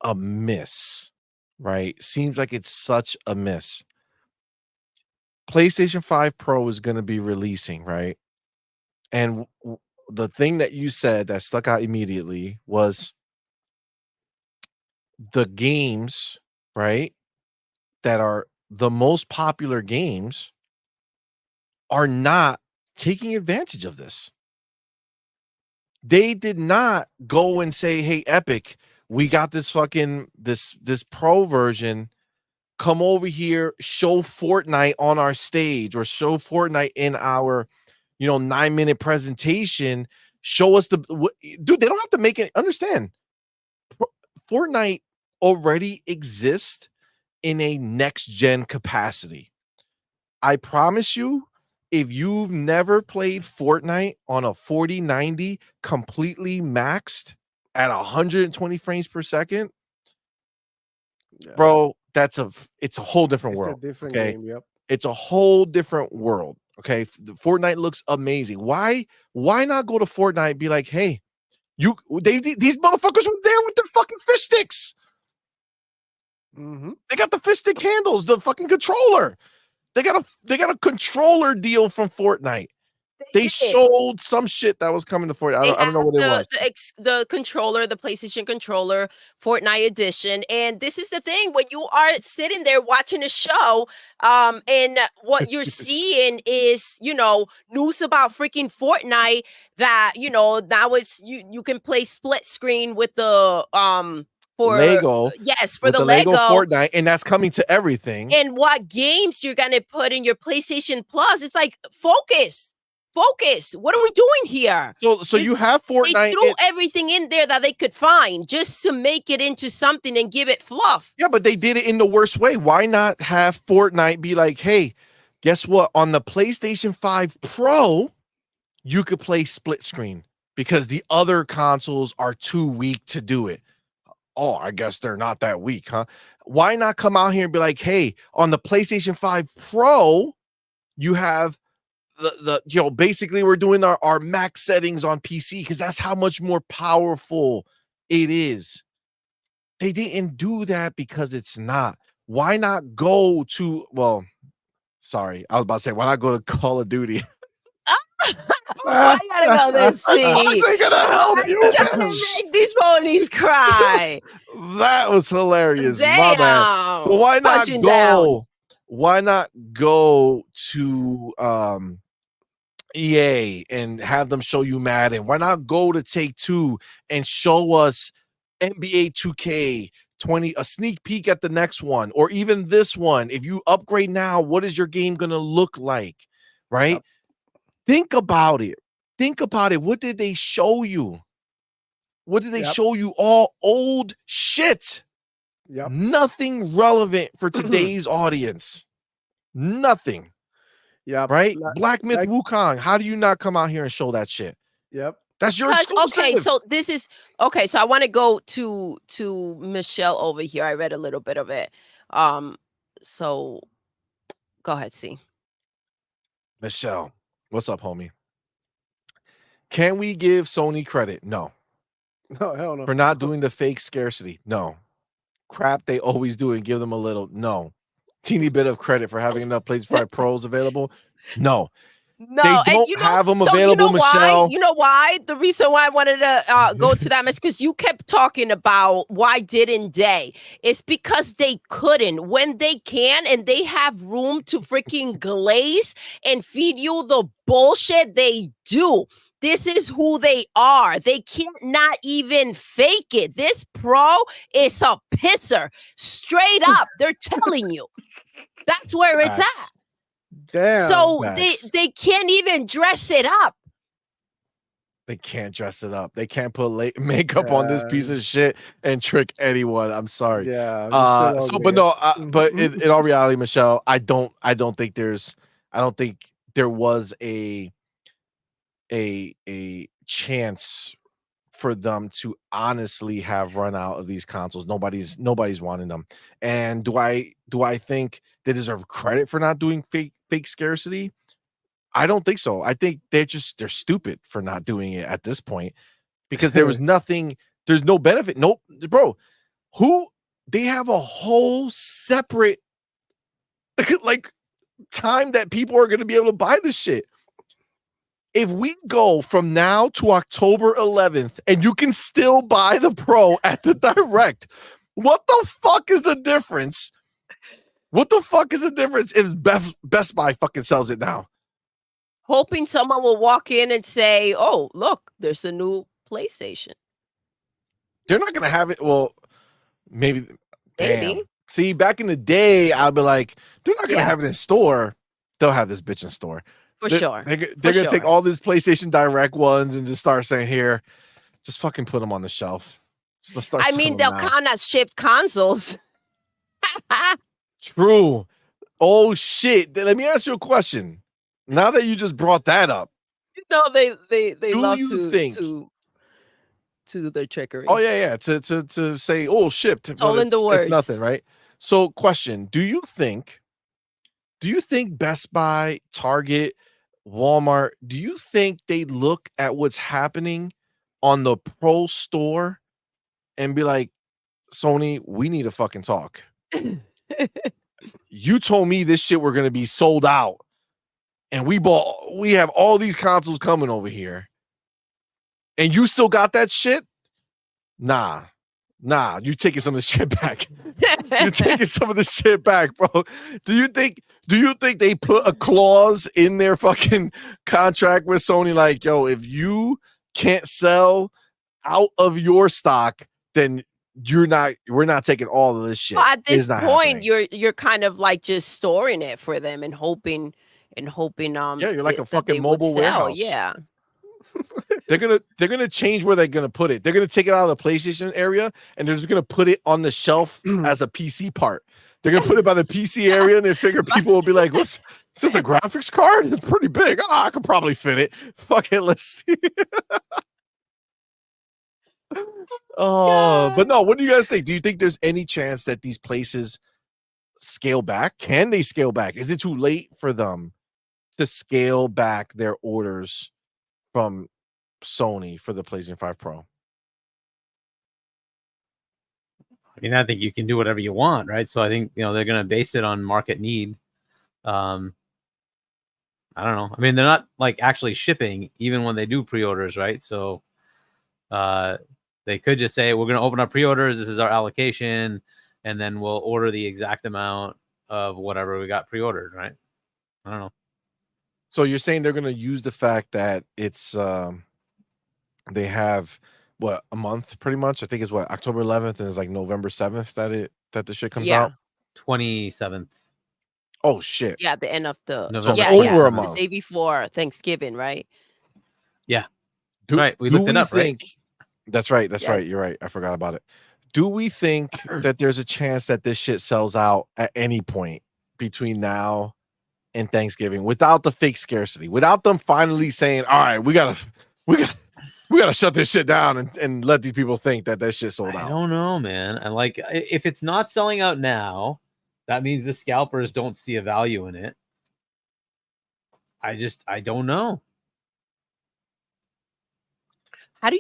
a miss, right? Seems like it's such a miss. PlayStation 5 Pro is going to be releasing, right? And the thing that you said that stuck out immediately was the games, right? That are the most popular games are not taking advantage of this. They did not go and say, "Hey, Epic, we got this fucking this pro version. Come over here, show Fortnite on our stage, or show Fortnite in our, 9-minute presentation. Show us dude, they don't have to make it. Understand, Fortnite already exists in a next gen capacity. I promise you, if you've never played Fortnite on a 4090 completely maxed at 120 frames per second, bro, it's a whole different It's a world. different Okay. game. Yep. It's a whole different world. Okay. The Fortnite looks amazing. Why not go to Fortnite and be like, hey, these motherfuckers were there with their fucking fist sticks. They got the fist stick handles, the fucking controller. They got a controller deal from Fortnite. They showed some shit that was coming to Fortnite. I don't know what it was. The controller, the PlayStation controller, Fortnite edition. And this is the thing, when you are sitting there watching a show, and what you're seeing is, news about freaking Fortnite that, now you can play split screen with the Lego. Yes, for with the Lego Lego Fortnite, and that's coming to everything. And what games you're gonna put in your PlayStation Plus. It's like, focus. What are we doing here? So you have Fortnite. They threw everything in there that they could find just to make it into something and give it fluff. Yeah, but they did it in the worst way. Why not have Fortnite be like, hey, guess what? On the PlayStation 5 Pro, you could play split screen because the other consoles are too weak to do it. Oh, I guess they're not that weak, huh? Why not come out here and be like, hey, on the PlayStation 5 Pro, you have basically we're doing our max settings on PC because that's how much more powerful it is. They didn't do that because it's not. Why not go to, sorry, I was about to say, why not go to Call of Duty? I gotta go there. See, ain't gonna help you. Trying to make these ponies cry. That was hilarious. Damn. My bad. But why not Punching go? down. Why not go to EA and have them show you Madden? Why not go to Take-Two and show us NBA 2K20, a sneak peek at the next one, or even this one? If you upgrade now, what is your game gonna look like? Right? Yep. Think about it. What did they show you? What did they show you? All old shit. Yep. Nothing relevant for today's audience. Nothing. Yeah. Right? Black Myth Wukong. How do you not come out here and show that shit? Yep. That's your exclusive. Okay, so this is okay. So I want to go to Michelle over here. I read a little bit of it. So go ahead, see. Michelle, what's up, homie? Can we give Sony credit? No. No, hell no. For not doing the fake scarcity? No. Crap they always do and give them a little? No. Teeny bit of credit for having enough PlayStation 5 Pros available? No. No, they don't have them available, Michelle. You know why? The reason why I wanted to go to that is because you kept talking about why didn't they? It's because they couldn't. When they can and they have room to freaking glaze and feed you the bullshit, they do. This is who they are. They can't not even fake it. This pro is a pisser. Straight up. They're telling you. That's where it's at. Damn. So they can't even dress it up. They can't dress it up. They can't put makeup on this piece of shit and trick anyone. I'm sorry. Yeah. But in all reality, Michelle, I don't think there was a chance for them to honestly have run out of these consoles. Nobody's wanting them. And do I think they deserve credit for not doing fake scarcity? I don't think so. I think they're stupid for not doing it at this point because there was nothing, there's no benefit. Nope, bro. They have a whole separate like time that people are going to be able to buy this shit. If we go from now to October 11th and you can still buy the Pro at the Direct, what the fuck is the difference? What the fuck is the difference if Best Buy fucking sells it now? Hoping someone will walk in and say, oh, look, there's a new PlayStation. They're not going to have it. Well, maybe. Damn. See, back in the day, I'd be like, they're not going to have it in store. They'll have this bitch in store. For sure. They're going to take all these PlayStation Direct ones and just start saying, here, just fucking put them on the shelf. Let's start. I mean, they'll kind of ship consoles. True. Oh, shit. Let me ask you a question. now that you just brought that up, You know they do love you think? to their trickery. Oh yeah. To say, oh, shipped, It's all in the it's nothing, words. right? So, question: Do you think Best Buy, Target, Walmart, do you think they look at what's happening on the Pro store and be like, Sony, we need to fucking talk. You told me this shit were gonna be sold out, and we have all these consoles coming over here, and you still got that shit? Nah, you taking some of the shit back. You're taking some of the shit back, bro. Do you think they put a clause in their fucking contract with Sony like, yo, if you can't sell out of your stock, then we're not taking all of this shit. Well, at this point, happening. you're kind of like just storing it for them and hoping Yeah, you're like a that fucking they would mobile sell. warehouse. Yeah. They're gonna change where they're gonna put it. They're gonna take it out of the PlayStation area and they're just gonna put it on the shelf as a PC part. They're gonna put it by the PC area and they figure people will be like, "What's is this a graphics card? It's pretty big. Oh, I could probably fit it. Fuck it, let's see." Oh, but no, what do you guys think? Do you think there's any chance that these places scale back? Can they scale back? Is it too late for them to scale back their orders from Sony for the PlayStation 5 Pro? I mean, I think you can do whatever you want, right? So I think, they're going to base it on market need. I don't know. I mean, they're not like actually shipping even when they do pre-orders, right? So they could just say, we're going to open up pre-orders. This is our allocation. And then we'll order the exact amount of whatever we got pre-ordered, right? I don't know. So you're saying they're going to use the fact that it's they have what, a month pretty much? I think it's what, October 11th and it's like November 7th that the shit comes out. 27th. Oh shit. Yeah, the end of the November over a the month. day before Thanksgiving, right? Yeah. Right. We looked it up, right? That's right. That's right. You're right. I forgot about it. Do we think that there's a chance that this shit sells out at any point between now and Thanksgiving without the fake scarcity, without them finally saying, all right, we gotta shut this shit down and let these people think that shit sold out? I don't know, man. And like, if it's not selling out now, that means the scalpers don't see a value in it. I don't know. How do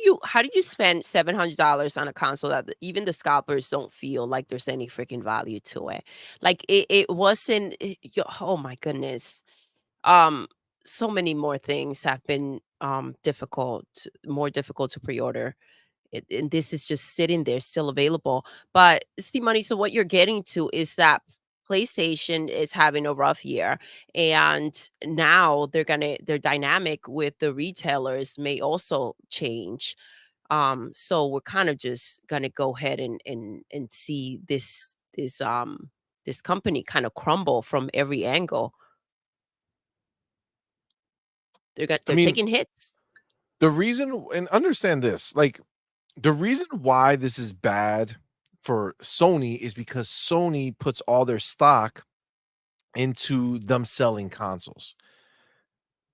you spend $700 on a console that even the scalpers don't feel like there's any freaking value to it? Like it wasn't. Oh my goodness. So many more things have been more difficult to pre-order. And this is just sitting there still available. But CMoney, so what you're getting to is that PlayStation is having a rough year, and now their dynamic with the retailers may also change. So we're kind of just gonna go ahead and see this company kind of crumble from every angle. They're taking hits. The reason, and understand this, like the reason why this is bad for Sony is because Sony puts all their stock into them selling consoles.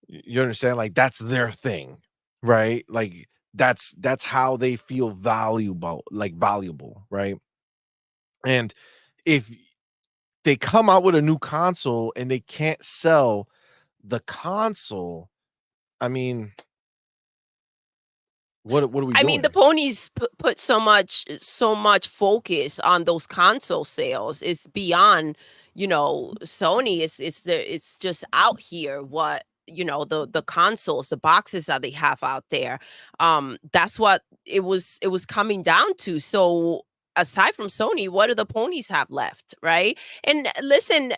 You understand? Like that's their thing, right? Like that's how they feel valuable, right? And if they come out with a new console and they can't sell the console, I mean, what are we doing? I mean, the ponies put so much focus on those console sales. It's beyond, Sony. It's just out here what the consoles, the boxes that they have out there. That's what it was coming down to. So aside from Sony, what do the ponies have left, right? And listen,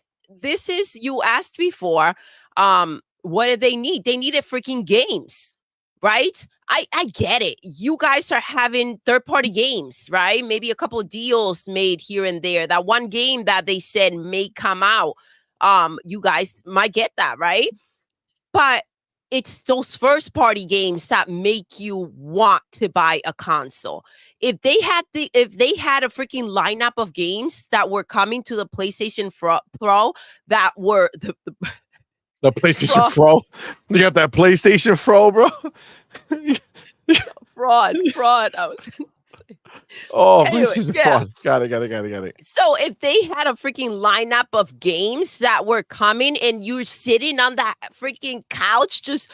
you asked before, what do they need? They needed freaking games. Right? I get it. You guys are having third-party games, right? Maybe a couple of deals made here and there. That one game that they said may come out. You guys might get that, right? But it's those first-party games that make you want to buy a console. If they had a freaking lineup of games that were coming to the PlayStation Pro that were The PlayStation Pro. You got that PlayStation Pro, bro. Fraud. I was Oh, Anyway, PlayStation yeah. fraud. Got it. So if they had a freaking lineup of games that were coming and you're sitting on that freaking couch just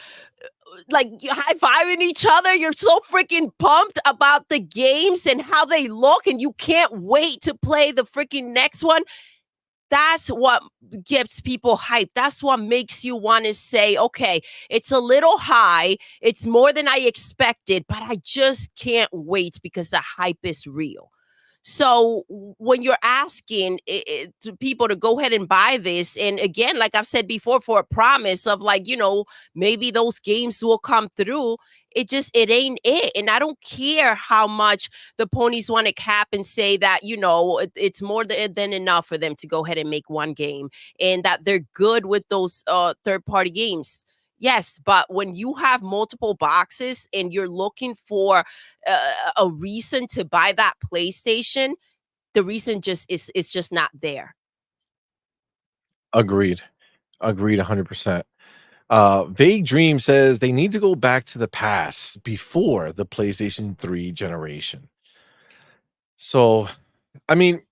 like high-fiving each other, you're so freaking pumped about the games and how they look and you can't wait to play the freaking next one. That's what gets people hyped. That's what makes you want to say, okay, it's a little high. It's more than I expected, but I just can't wait because the hype is real. So when you're asking to people to go ahead and buy this, and again, like I've said before, for a promise of like, maybe those games will come through, it ain't it. And I don't care how much the ponies want to cap and say that, it's more than enough for them to go ahead and make one game and that they're good with those third-party games. Yes, but when you have multiple boxes and you're looking for a reason to buy that PlayStation, the reason is just not there. Agreed 100%. Vague Dream says they need to go back to the past before the PlayStation 3 generation. So, I mean,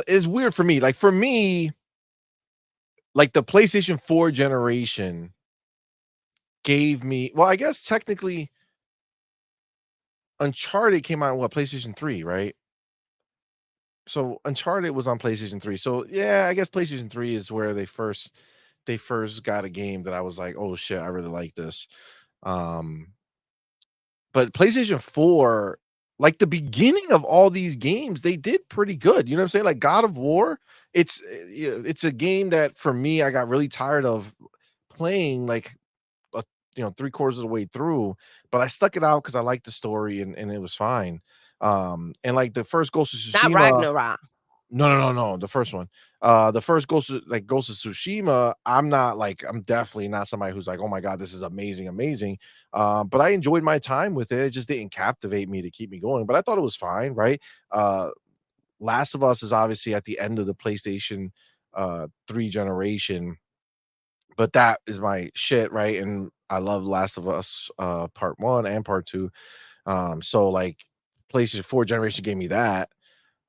is weird for me. Like for me, like the PlayStation 4 generation gave me, well, I guess technically Uncharted came out on PlayStation 3, right? So Uncharted was on PlayStation 3. So yeah, I guess PlayStation 3 is where they first got a game that I was like, oh shit, I really like this. But PlayStation 4, like the beginning of all these games, they did pretty good. You know what I'm saying? Like God of War, it's a game that for me, I got really tired of playing like 3/4 of the way through, but I stuck it out because I liked the story and it was fine. And like the first Ghost of Not Tsushima, Ragnarok. no, the first one. The first Ghost of Tsushima, I'm definitely not somebody who's like, oh my god, this is amazing. But I enjoyed my time with it. It just didn't captivate me to keep me going, but I thought it was fine, right? Last of Us is obviously at the end of the PlayStation 3 generation, but that is my shit, right? And I love Last of Us part 1 and part 2. So like PlayStation 4 generation gave me that.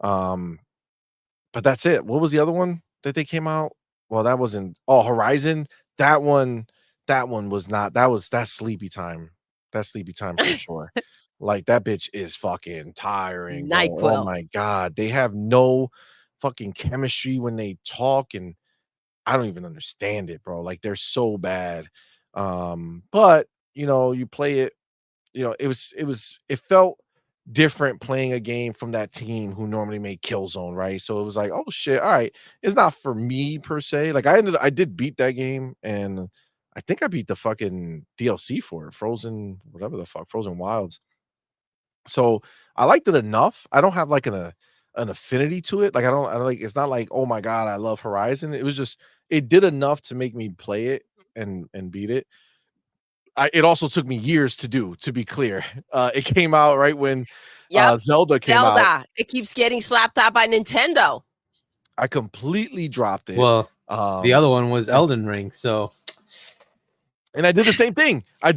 But that's it. What was the other one that they came out? Well, that wasn't Horizon. That one was not, that's sleepy time. That's sleepy time for sure. Like that bitch is fucking tiring, bro. Oh NyQuil. my god. They have no fucking chemistry when they talk, and I don't even understand it, bro. Like they're so bad. But you play it, it felt different playing a game from that team who normally made Killzone, right? So it was like, oh shit, all right. It's not for me per se. Like I did beat that game, and I think I beat the fucking DLC for it, Frozen, whatever the fuck, Frozen Wilds. So I liked it enough. I don't have like an affinity to it. Like I don't like, it's not like, oh my god, I love Horizon. It was just, it did enough to make me play it and beat it. It also took me years to do, to be clear. It came out right when Zelda came out. It keeps getting slapped out by Nintendo. I completely dropped it. Well, the other one was Elden Ring, so. And I did the same thing. I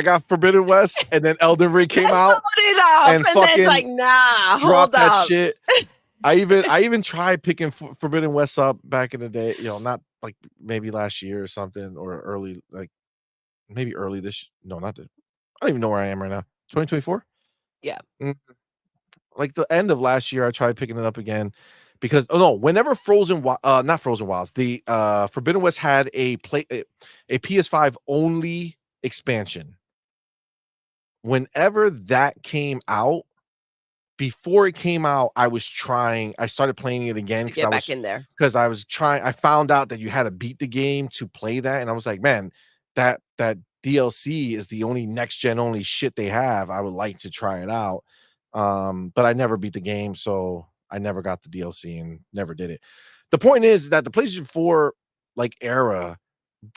got Forbidden West, and then Elden Ring came out, and then it's like, nah, dropped that up. shit. I even tried picking Forbidden West up back in the day. Not like maybe last year or something, or early, like maybe early this. No, not this. I don't even know where I am right now. 2024. Yeah. Like the end of last year, I tried picking it up again because whenever not Frozen Wilds, the Forbidden West had a PS5 only expansion. Whenever that came out, before it came out, I started playing it again because I was back in there. Because I found out that you had to beat the game to play that, and I was like, man, that DLC is the only next gen only shit they have. I would like to try it out. But I never beat the game, so I never got the DLC and never did it. The point is that the PlayStation 4 era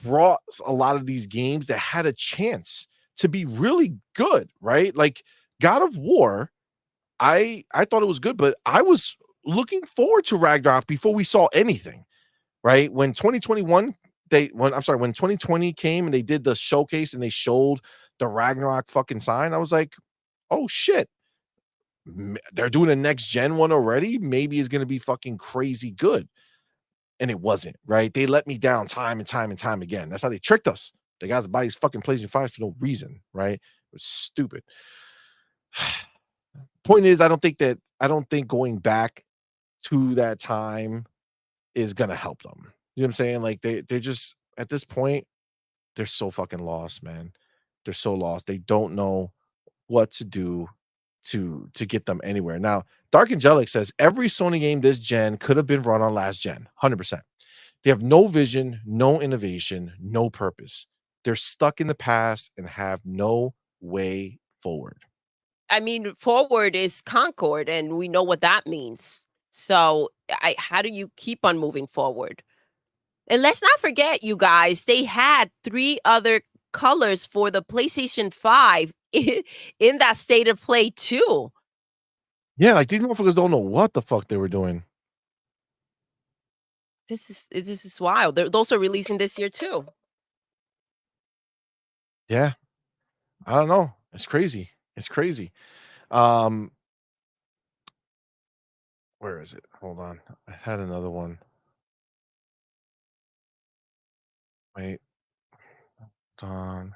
brought a lot of these games that had a chance to be really good, right? Like God of War, I thought it was good, but I was looking forward to Ragnarok before we saw anything, right? When 2021 when 2020 came and they did the showcase and they showed the Ragnarok fucking sign, I was like, oh shit, they're doing a next gen one already. Maybe it's gonna be fucking crazy good. And it wasn't, right? They let me down time and time and time again. That's how they tricked us. They got to buy these fucking PlayStation 5s for no reason, right? It was stupid. Point is, I don't think going back to that time is gonna help them. You know what I'm saying? Like they're just at this point, they're so fucking lost, man. They're so lost. They don't know what to do to get them anywhere. Now, Dark Angelic says every Sony game this gen could have been run on last gen, 100%. They have no vision, no innovation, no purpose. They're stuck in the past and have no way forward. I mean, forward is Concord, and we know what that means. So, how do you keep on moving forward? And let's not forget, you guys, they had 3 other colors for the PlayStation 5 in that state of play too. Yeah, like these motherfuckers don't know what the fuck they were doing. This is wild. Those are releasing this year too. Yeah. I don't know. It's crazy. It's crazy. Where is it? Hold on. I had another one. Wait. Hold on.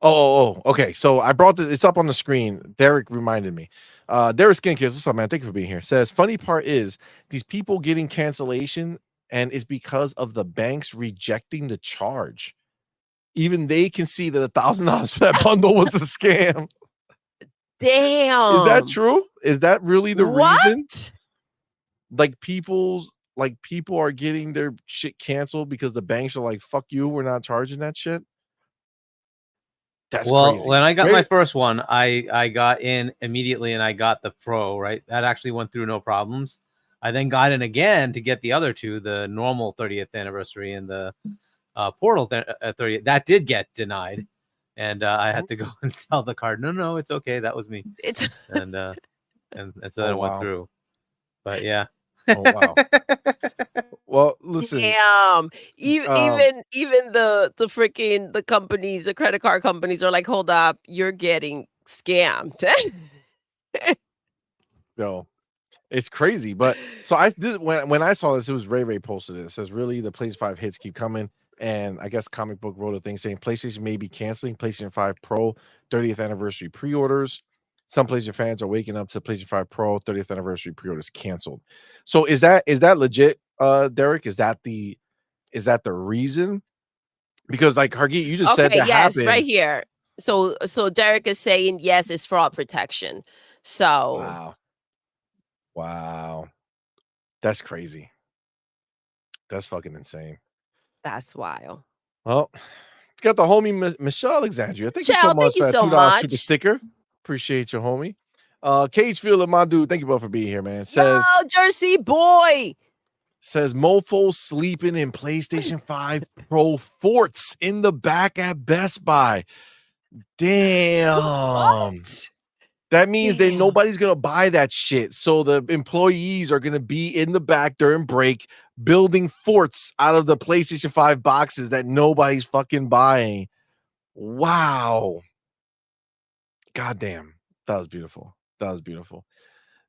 Oh, okay. So I brought this. It's up on the screen. Derek reminded me. Derek Skincare, what's up, man? Thank you for being here. Says funny part is these people getting cancellation, and it's because of the banks rejecting the charge. Even they can see that $1,000 for that bundle was a scam. Damn. Is that true? Is that really the reason? Like people are getting their shit canceled because the banks are like, fuck you, we're not charging that shit. That's crazy. When I got my first one, I got in immediately and I got the Pro, right? That actually went through no problems. I then got in again to get the other 2, the normal 30th anniversary and the Portal 30th. That did get denied. And I had to go and tell the card, no, it's okay. That was me. And so it went through. But yeah. Oh wow. Well, listen. Damn. Even the freaking the companies, the credit card companies are like, hold up, you're getting scammed. No, it's crazy. But so when I saw this, it was Ray posted it. It says, really, the PlayStation 5 hits keep coming. And I guess Comic Book wrote a thing saying PlayStation may be canceling PlayStation 5 Pro 30th anniversary pre-orders. Some PlayStation fans are waking up to PlayStation 5 Pro 30th anniversary pre-orders canceled. So is that legit, Derek? Is that the reason? Because like Hargeet, you just said that happened. Right here. So Derek is saying yes, it's fraud protection. So wow. That's crazy. That's fucking insane. That's wild. Well, got the homie Michelle Alexandria. Thank you so much for that $2 super sticker. Appreciate you, homie. Cage Fielder, my dude. Thank you both for being here, man. Says Jersey boy. Says mofo sleeping in PlayStation 5 Pro forts in the back at Best Buy. Damn. What? That means that nobody's gonna buy that shit. So the employees are gonna be in the back during break building forts out of the PlayStation 5 boxes that nobody's fucking buying. Wow. Goddamn. That was beautiful. That was beautiful.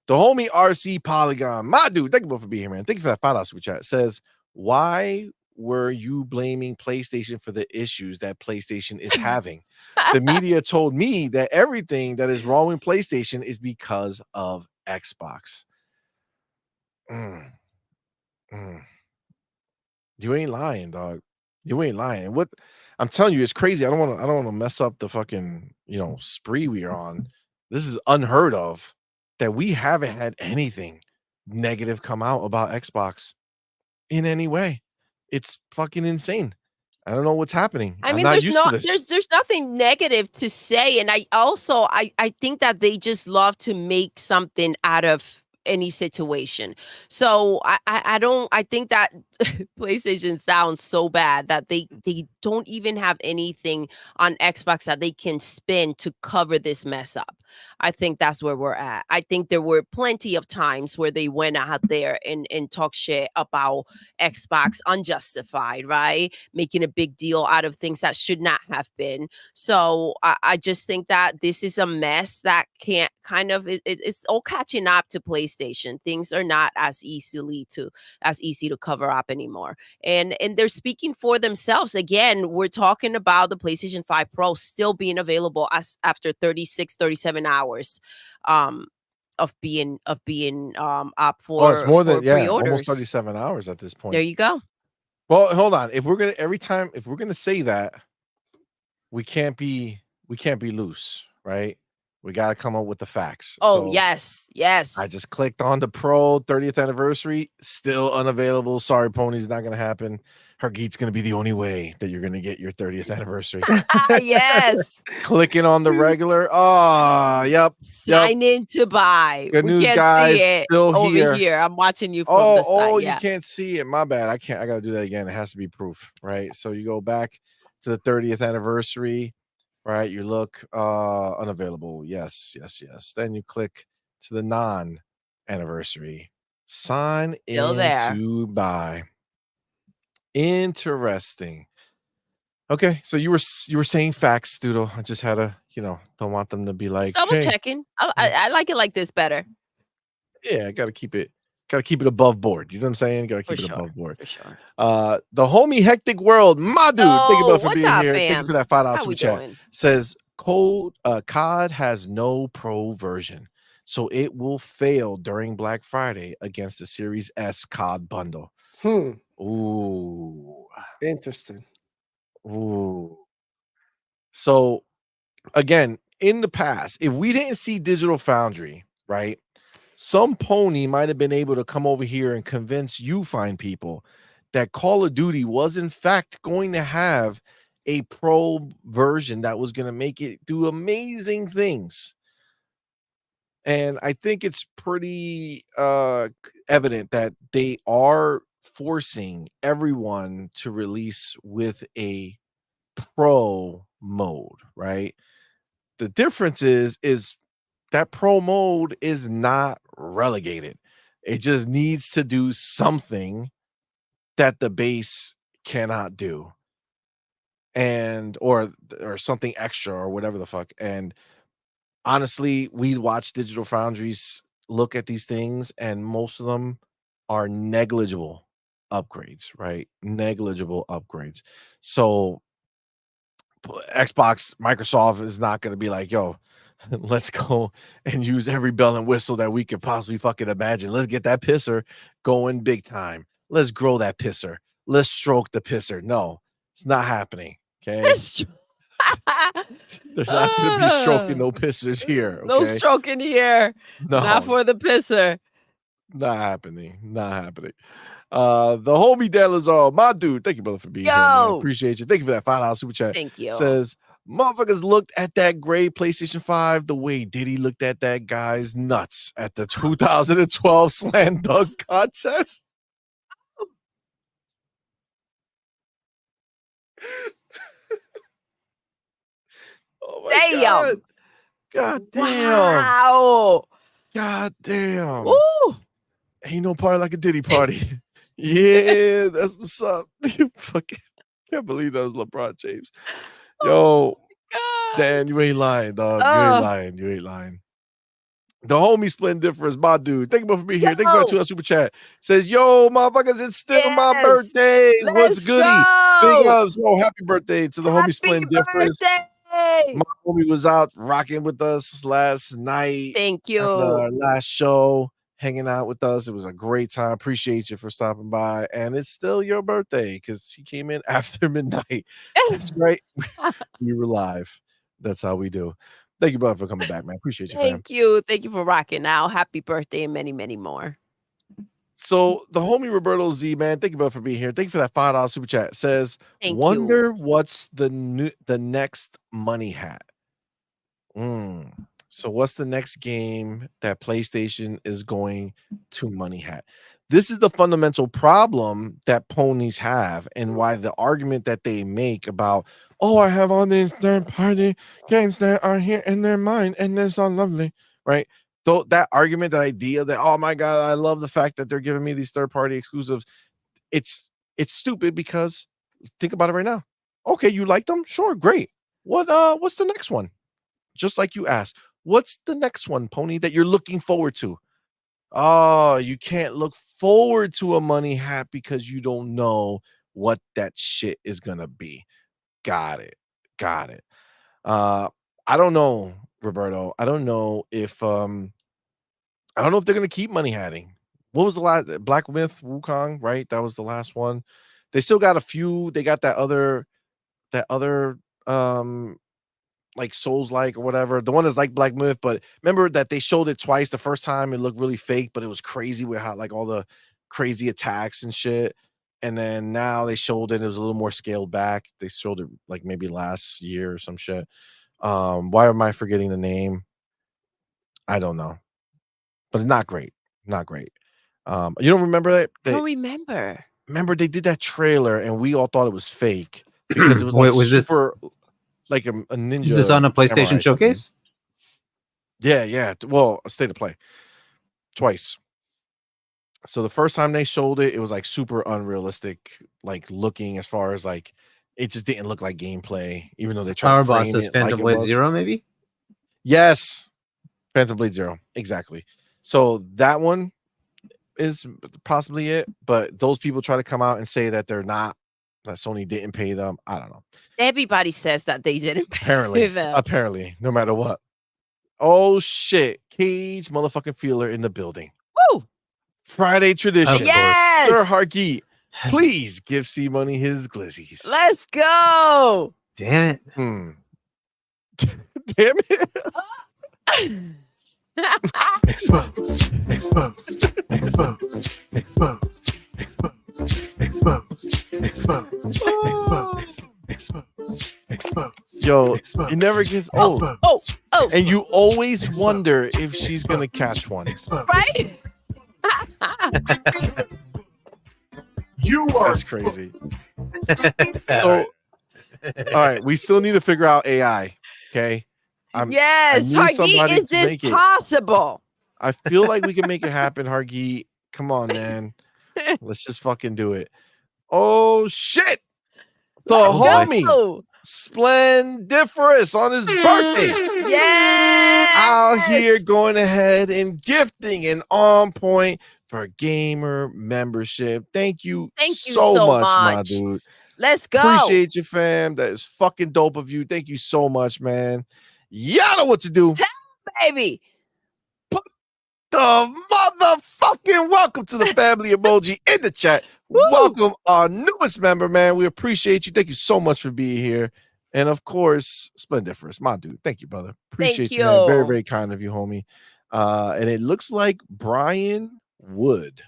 The homie RC Polygon, my dude, thank you both for being here, man. Thank you for that $5 super chat. Says, why were you blaming PlayStation for the issues that PlayStation is having? The media told me that everything that is wrong with PlayStation is because of Xbox. You ain't lying, dog. You ain't lying. What I'm telling you, it's crazy. I don't want to mess up the fucking, spree we are on. This is unheard of that we haven't had anything negative come out about Xbox in any way. It's fucking insane. I don't know what's happening. I mean, there's nothing negative to say, and I think that they just love to make something out of any situation. So I think that PlayStation sounds so bad that they don't even have anything on Xbox that they can spin to cover this mess up. I think that's where we're at. I think there were plenty of times where they went out there and talk shit about Xbox unjustified, right? Making a big deal out of things that should not have been. So I just think that this is a mess that can't kind of it's all catching up to PlayStation. Things are not as easy to cover up anymore. And they're speaking for themselves. Again, we're talking about the PlayStation 5 Pro still being available as after 36, 37 hours of being up Oh, it's more for than almost pre-orders. 37 hours at this point. There you go. Well, hold on. If we're gonna say that, we can't be loose, right? We gotta come up with the facts. Oh, So yes. I just clicked on the Pro 30th anniversary, still unavailable. Sorry, Pony's not gonna happen. Hergeet's gonna be the only way that you're gonna get your 30th anniversary. Yes. Clicking on the regular. Yep. Sign in to buy. Good We news, can't guys. see it Still over here. here. I'm watching you from the side. Yeah. You can't see it. My bad. I gotta do that again. It has to be proof, right? So you go back to the 30th anniversary, right? You look unavailable. Yes. Then you click to the non-anniversary. Sign Still in there. to buy. Interesting. Okay, so you were saying facts, Doodle. I just had to, don't want them to be like, Just double hey, checking. I like it like this better. yeah, gotta keep it above board. You know what I'm saying? Gotta keep it above board. For sure. The homie Hectic World, my dude. Thank you both for what's being up, here. Thank you fam? for that $5 How super we chat. doing? Says COD has no pro version, so it will fail during Black Friday against the Series S COD bundle. Ooh. Interesting. Ooh. So again, in the past, if we didn't see Digital Foundry, right? Some pony might have been able to come over here and convince you fine people that Call of Duty was in fact going to have a pro version that was going to make it do amazing things. And I think it's pretty evident that they are forcing everyone to release with a pro mode, right? The difference is that pro mode is not relegated. It just needs to do something that the base cannot do. And or something extra or whatever the fuck. And honestly, we watch Digital Foundries look at these things, and most of them are negligible upgrades, right? Negligible upgrades. So Xbox, Microsoft is not going to be like, yo, let's go and use every bell and whistle that we could possibly fucking imagine. Let's get that pisser going big time. Let's grow that pisser. Let's stroke the pisser. No, it's not happening. Okay. There's not going to be stroking no pissers here. Okay? No stroking here. No. Not for the pisser. Not happening. Not happening. The homie Dan Lazaro, my dude. Thank you, brother, for being here. Man. Appreciate you. Thank you for that $5 super chat. Thank you. Says, motherfuckers looked at that gray PlayStation 5 the way Diddy looked at that guy's nuts at the 2012 Slam Dunk contest. Oh my God. God damn. Wow. God damn. Ooh. Ain't no party like a Diddy party. Yeah, that's what's up. Fucking can't believe that was LeBron James. Yo, Dan, you ain't lying, dog. You ain't lying. The homie splitting difference, my dude. Thank you for being here. Thank you for that $2 super chat. Says, yo, motherfuckers, it's still my birthday. What's goody? Big ups. Yo, happy birthday to the homie splitting difference. My homie was out rocking with us last night. Thank you. Last show, hanging out with us. It was a great time. Appreciate you for stopping by. And it's still your birthday because he came in after midnight. That's great. We were live. That's how we do. Thank you, brother, for coming back, man. Appreciate you, fam. Thank you. Thank you for rocking out. Happy birthday and many, many more. So the homie Roberto Z, man, thank you, brother, for being here. Thank you for that $5 super chat. Says, Thank wonder you. what's the next money hat. So what's the next game that PlayStation is going to money hat? This is the fundamental problem that ponies have, and why the argument that they make about, oh, I have all these third-party games that are here and they're mine and they're so lovely, right? So that argument, that idea that, oh my god, I love the fact that they're giving me these third-party exclusives, it's stupid, because think about it right now. Okay, you like them? Sure, great. What's the next one? Just like you asked, what's the next one, Pony, that you're looking forward to? Oh, you can't look forward to a money hat because you don't know what that shit is gonna be. Got it. Got it. I don't know, Roberto. I don't know if they're gonna keep money hatting. What was the last Black Myth Wukong, right? That was the last one. They still got a few. They got that other like Souls like or whatever. The one that's like Black Myth, but remember that they showed it twice. The first time it looked really fake, but it was crazy with how like all the crazy attacks and shit. And then now they showed it was a little more scaled back. They showed it like maybe last year or some shit. Why am I forgetting the name? I don't know. But it's not great. Not great. You don't remember that? I don't remember. Remember they did that trailer and we all thought it was fake because it was like was super like a ninja. Is this on a PlayStation samurai showcase? something. Yeah. Well, a state of play. Twice. So the first time they showed it, it was like super unrealistic, like looking, as far as like it just didn't look like gameplay, even though they tried Power to Boss frame is it Phantom like it Blade was. Zero, maybe? Yes. Phantom Blade Zero. Exactly. So that one is possibly it, but those people try to come out and say that they're not, that Sony didn't pay them. I don't know. Everybody says that they didn't pay Apparently, them. apparently, no matter what. Oh shit. Cage motherfucking Feeler in the building. Woo! Friday tradition. Okay. Yes! Sir Hargeet, please give CMoney his glizzies. Let's go! Damn it. Damn it. Exposed. Yo, it never gets old. Oh, And you always wonder if she's gonna catch one. right? That's crazy. So, all right, we still need to figure out AI. Okay. Yes, I need Hargeet, somebody is to this make it. possible? I feel like we can make it happen, Hargeet. Come on, man. Let's just fucking do it. Oh shit! The homie Go! Splendiferous on his birthday. Yes! Out here going ahead and gifting an on point for gamer membership. Thank you so much, my dude. Let's go. Appreciate you, fam. That is fucking dope of you. Thank you so much, man. Y'all know what to do. Baby. Put the motherfucking welcome to the family emoji in the chat. Woo! Welcome our newest member, man. We appreciate you. Thank you so much for being here. And of course, Splendiferous, my dude. Thank you, brother. Appreciate you, man. Very, very kind of you, homie. And it looks like Brian Wood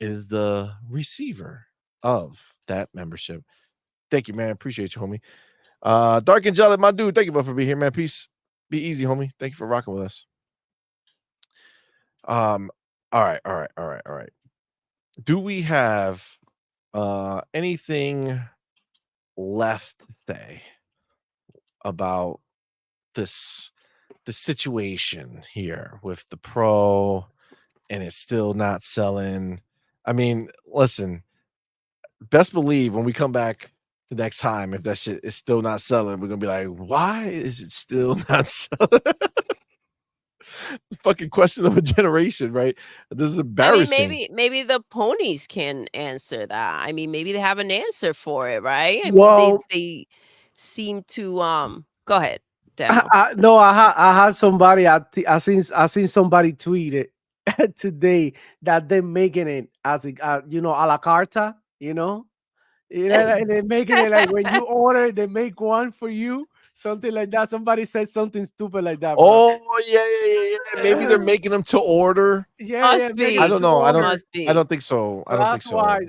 is the receiver of that membership. Thank you, man. Appreciate you, homie. Dark Angelic, my dude. Thank you, bro, for being here, man. Peace. Be easy, homie. Thank you for rocking with us. All right. Do we have anything left to say about the situation here with the Pro and it's still not selling? I mean, listen, best believe when we come back the next time, if that shit is still not selling, we're gonna be like, why is it still not selling? Fucking question of a generation, right? This is embarrassing. I mean, maybe the ponies can answer that. I mean, maybe they have an answer for it, right? I mean, they seem to go ahead. No, I had somebody. I seen somebody tweet it today that they're making it as a a la carta. They're making it like when you order, they make one for you, something like that. Somebody said something stupid like that. Bro. Oh yeah. Maybe they're making them to order. Must be. I don't know. I don't think so. That's why.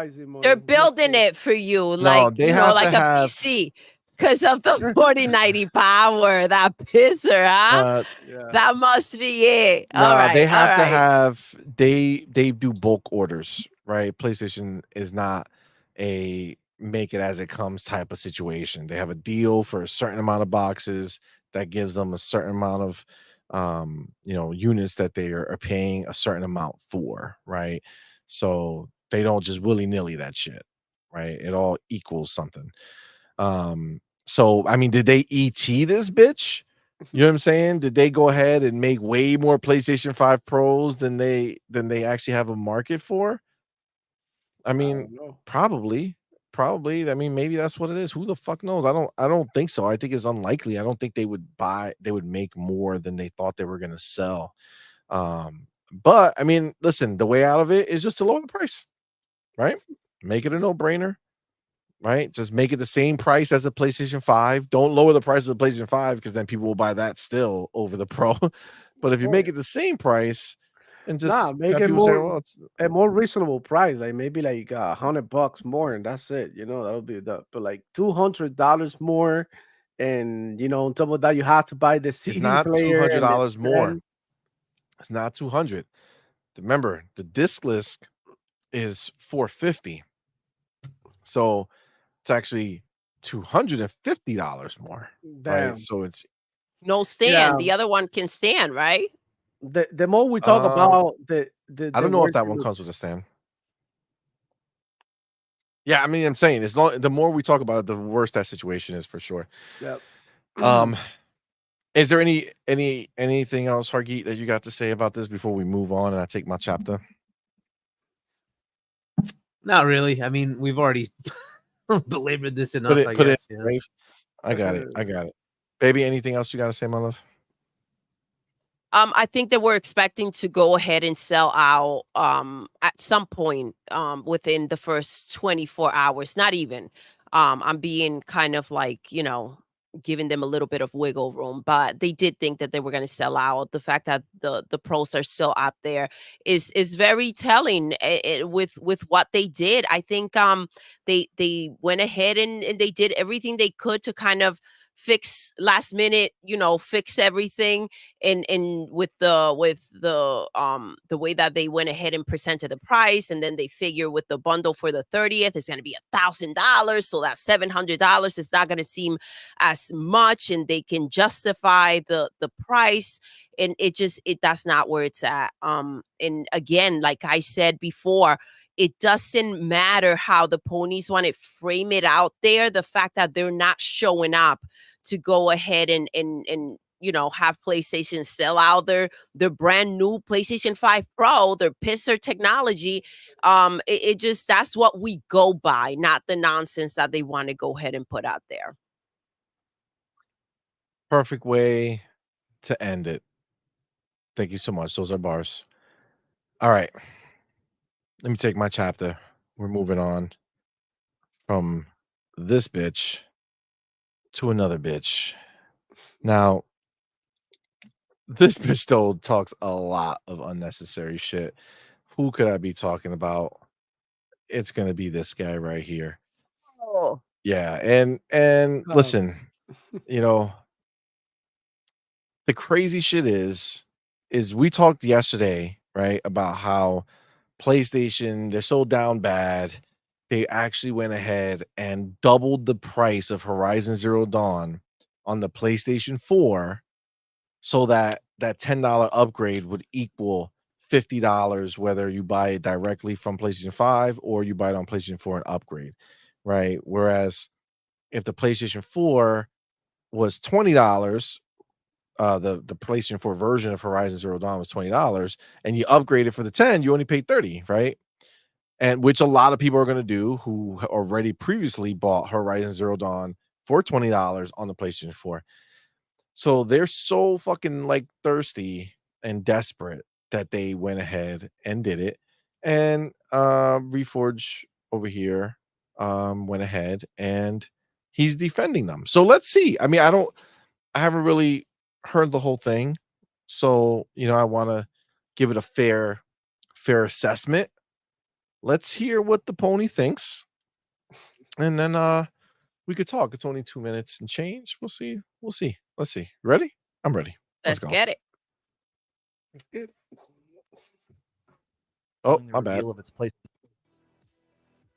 Simone. They're building it for you, like they have like to a have PC. Because of the 4090 power, that pisser, huh? Yeah. That must be it. All Nah, right, they all have to right. have they do bulk orders, right? PlayStation is not a make it as it comes type of situation. They have a deal for a certain amount of boxes that gives them a certain amount of units that they are paying a certain amount for, right? So they don't just willy-nilly that shit, right? It all equals something. So I mean, did they ET this bitch? You know what I'm saying? Did they go ahead and make way more PlayStation 5 Pros than they actually have a market for? I mean, don't know. probably. Probably. I mean, maybe that's what it is. Who the fuck knows? I don't think so. I think it's unlikely. I don't think they would make more than they thought they were gonna sell. But I mean, listen, the way out of it is just to lower the price, right? Make it a no-brainer. Right? Just make it the same price as a PlayStation 5. Don't lower the price of the PlayStation 5 because then people will buy that still over the Pro. But if you make it the same price and Nah, just make have it people say, more well, it's a more reasonable price, like maybe like $100 more, and that's it. You know, that would be the but like $200 more, and on top of that, you have to buy the it's CD not player and the $200 more. stand. It's not 200. Remember, the disc list is 450. So it's actually $250 more, right? Damn. So it's No stand. Yeah. The other one can stand, right? The more we talk um about I the don't know if worse that it one comes with looks. a stand. Yeah, I mean, I'm saying as long the more we talk about it, the worse that situation is for sure. Yep. Um, is there anything else, Hargeet, that you got to say about this before we move on and I take my chapter? Not really. I mean, we've already belabored this enough, Put it I put it guess. in Rafe. I got it. I got it. Baby, anything else you got to say, my love? I think that we're expecting to go ahead and sell out at some point within the first 24 hours, not even. I'm being kind of like, giving them a little bit of wiggle room, but they did think that they were going to sell out. The fact that the pros are still out there is very telling with what they did. I think they went ahead and they did everything they could to kind of fix last minute, fix everything and with the way that they went ahead and presented the price, and then they figure with the bundle for the 30th is going to be $1,000, so that $700 is not going to seem as much, and they can justify the price, and that's not where it's at. And again, like I said before, it doesn't matter how the ponies want to frame it out there. The fact that they're not showing up to go ahead and have PlayStation sell out their brand new PlayStation 5 Pro, their pisser technology. It just, that's what we go by, not the nonsense that they want to go ahead and put out there. Perfect way to end it. Thank you so much. Those are bars. All right. Let me take my chapter. We're moving on from this bitch to another bitch. Now, this bitch though talks a lot of unnecessary shit. Who could I be talking about? It's gonna be this guy right here. Oh, Yeah, and Oh, listen, you know, the crazy shit is we talked yesterday, right, about how PlayStation, they're so down bad. They actually went ahead and doubled the price of Horizon Zero Dawn on the PlayStation 4 so that that $10 upgrade would equal $50 whether you buy it directly from PlayStation 5 or you buy it on PlayStation 4 and upgrade, right? Whereas if the PlayStation 4 was $20, the PlayStation 4 version of Horizon Zero Dawn was $20, and you upgrade it for the 10, you only paid 30, right? And which a lot of people are going to do who already previously bought Horizon Zero Dawn for $20 on the PlayStation 4. So they're so fucking like thirsty and desperate that they went ahead and did it. And Reforge over here went ahead and he's defending them. So let's see. I mean, I haven't really heard the whole thing. So, I want to give it a fair assessment. Let's hear what the pony thinks. And then we could talk. It's only 2 minutes and change. We'll see. Let's see. Ready? I'm ready. Let's go. get it. That's good. Oh, The my bad. reveal of its place.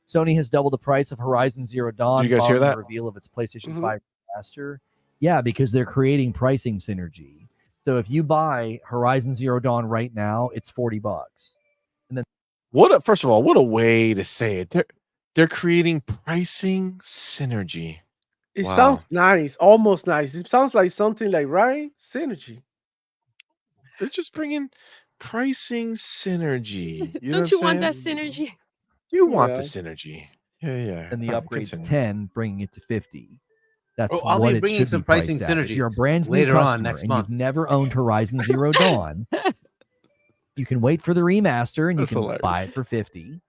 Sony has doubled the price of Horizon Zero Dawn. Do you guys hear following that? The reveal of its PlayStation Mhm. 5 remaster. Yeah, because they're creating pricing synergy. So if you buy Horizon Zero Dawn right now, it's $40. First of all, what a way to say it. They're creating pricing synergy. It Wow. sounds nice, almost nice. It sounds like something like synergy. They're just bringing pricing synergy. You know Don't you what I'm want saying? that synergy? You want the Yeah. synergy. Yeah. And the All right, upgrade's continue. 10, bringing it to 50. That's Oh, I'll what be it bringing should some be priced pricing at. If synergy you're a brand new later on customer next and month. you've never owned Horizon Zero Dawn, you can wait for the remaster and That's you can hilarious. buy it for 50.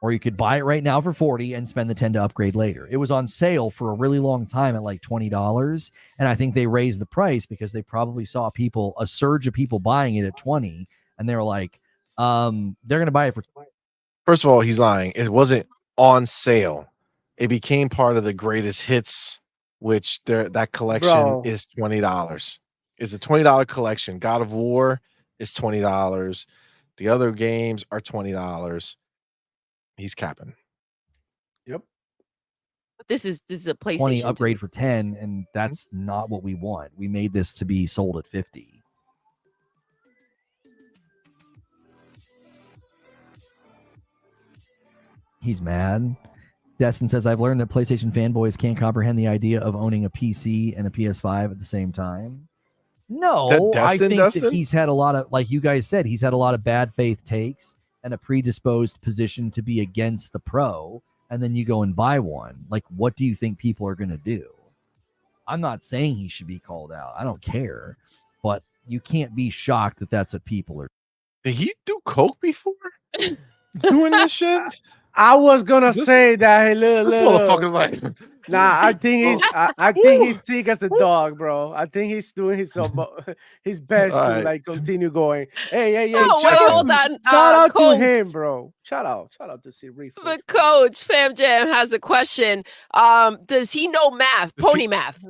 Or you could buy it right now for 40 and spend the 10 to upgrade later. It was on sale for a really long time at like $20. And I think they raised the price because they probably saw a surge of people buying it at 20. And they were like, they're going to buy it for. First of all, he's lying. It wasn't on sale. It became part of the greatest hits, which that collection Bro. is $20. It's a $20 collection. God of War is $20. The other games are $20. He's capping. Yep. This is a PlayStation 20 dude. upgrade for 10, and that's not what we want. We made this to be sold at 50. He's mad. Destin says, I've learned that PlayStation fanboys can't comprehend the idea of owning a PC and a PS5 at the same time. No, I think that he's had a lot of, like you guys said, he's had a lot of bad faith takes and a predisposed position to be against the Pro, and then you go and buy one. Like, what do you think people are going to do? I'm not saying he should be called out. I don't care. But you can't be shocked that that's what people are. Did he do coke before doing this shit? I was gonna say that. Hey, This motherfucker like. Nah, I think he's sick as a dog, bro. I think he's doing his best All to right. like continue going. Hey, Oh, shout wait, out hold to- on. Shout out Coach. to him, bro. Shout out to see Reef. The coach, Fam Jam, has a question. Does he know math? Does he- Pony math.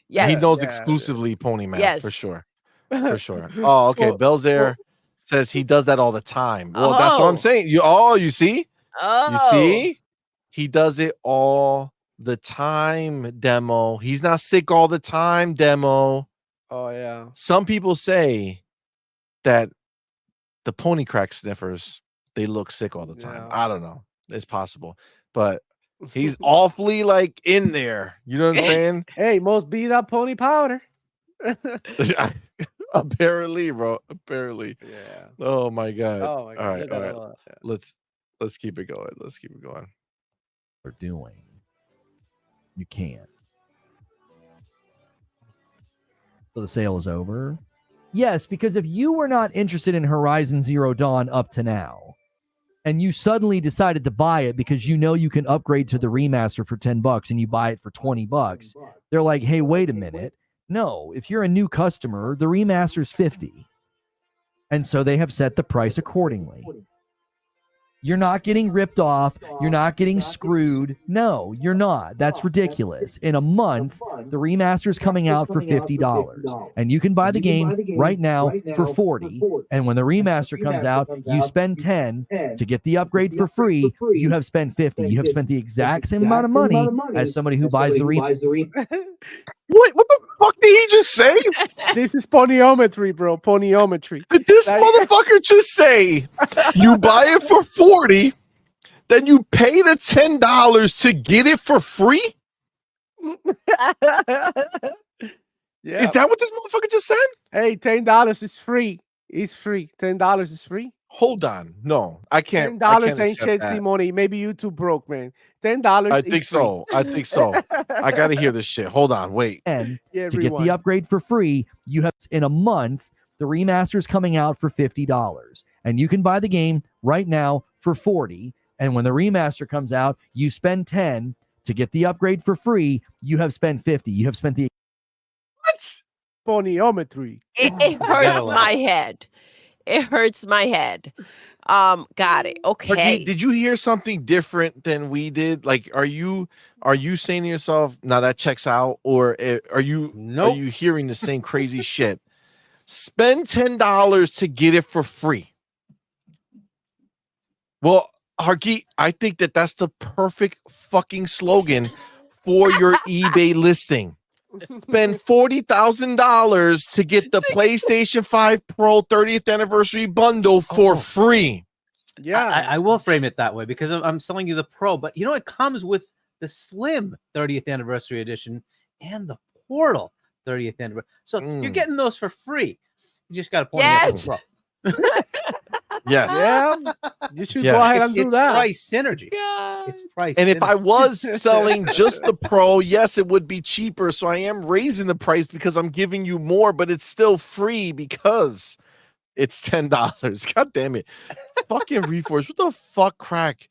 Yes. He knows Yeah. exclusively pony math Yes. for sure. For sure. Oh, okay. Belzair says he does that all the time. Well, that's what I'm Oh. saying. You see? Oh. You see? He does it all the time, Demo. He's not sick all the time, Demo. Oh yeah. Some people say that the pony crack sniffers, they look sick all the time. Yeah. I don't know. It's possible. But he's awfully like in there. You know what I'm saying? Hey, must be that pony powder. Apparently, bro. Apparently. Yeah. Oh my god. Oh my god. All right, look all at right. all that. Yeah. Let's keep it going. Let's keep it going. Are doing. You can't. So the sale is over? Yes, because if you were not interested in Horizon Zero Dawn up to now, and you suddenly decided to buy it because you know you can upgrade to the remaster for $10 and you buy it for $20, they're like, hey, wait a minute. No, if you're a new customer, the remaster's $50. And so they have set the price accordingly. You're not getting ripped off. You're not getting screwed. No, you're not. That's ridiculous. In a month, the remaster is coming out for $50. And you can buy the game right now for $40. And when the remaster comes out, you spend $10 to get the upgrade for free. You have spent $50. You have spent the exact same amount of money as somebody who buys the remaster. What the fuck did he just say? This is ponyometry, bro. Ponyometry. Did this motherfucker just say you buy it for 40, then you pay the $10 to get it for free? Yeah. Is that what this motherfucker just said? Hey, $10 is free. It's free. $10 is free. Hold on. No, I can't. $10 ain't shit, CMoney. Maybe you too broke, man. $10 I is think free. so. I think so. I got to hear this shit. Hold on. Wait. And Yeah, to get rewind. the upgrade for free, you have in a month, the remaster is coming out for $50. And you can buy the game right now for $40. And when the remaster comes out, you spend $10 to get the upgrade for free. You have spent $50. You have spent the What? Ponyometry. It hurts my head. It hurts my head. Got it. But Okay. did you hear something different than we did? Like, are you are you saying to yourself, "Now that checks out," or are you Nope. hearing the same crazy shit? Spend $10 to get it for free. Well, Harky, I think that's the perfect fucking slogan for your eBay listing. Spend $40,000 to get the PlayStation 5 Pro 30th anniversary bundle for free. Yeah, I will frame it that way because I'm selling you the Pro, but you know it comes with the Slim 30th anniversary edition and the Portal 30th anniversary. So you're getting those for free. You just got to point out the Pro. Yes. Yeah, you should go ahead and do it's that. Price synergy. God. It's price. And if synergy. I was selling just the Pro, yes, it would be cheaper. So I am raising the price because I'm giving you more, but it's still free because it's $10. God damn it. Fucking Reforce. What the fuck, Crack?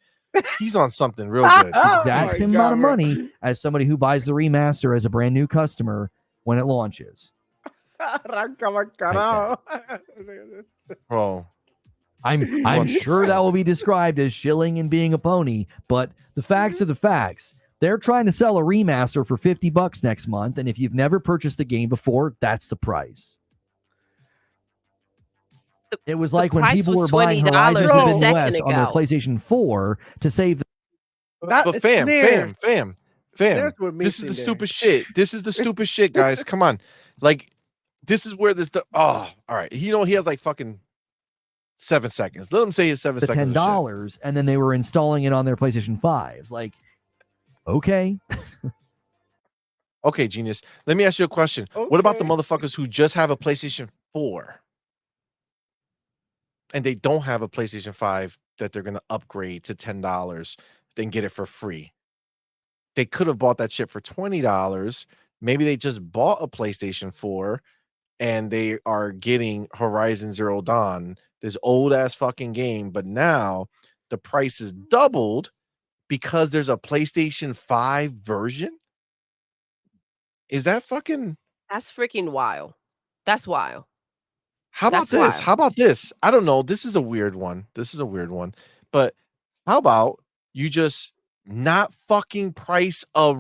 He's on something real good. Exact same amount of money as somebody who buys the remaster as a brand new customer when it launches. Bro. I'm sure that will be described as shilling and being a pony, but the facts are the facts. They're trying to sell a remaster for $50 next month, and if you've never purchased the game before, that's the price. It was like when people were buying Horizon $20 Forbidden a West second on their ago. PlayStation 4 to save the But fam, Snares were this is the missing there. stupid shit. This is the stupid shit, guys. Come on. Like, this is where this, all right. You know, he has like fucking 7 seconds. Let him say his 7 the seconds. $10, and then they were installing it on their PlayStation 5s. Like, okay. Okay, genius. Let me ask you a question. What about the motherfuckers who just have a PlayStation 4 and they don't have a PlayStation 5 that they're going to upgrade to $10, then get it for free? They could have bought that shit for $20. Maybe they just bought a PlayStation 4 and they are getting Horizon Zero Dawn, this old ass fucking game, but now the price is doubled because there's a PlayStation 5 version. Is that fucking? That's freaking wild. That's wild. How about That's this? wild. How about this? I don't know. This is a weird one. But how about you just not fucking price a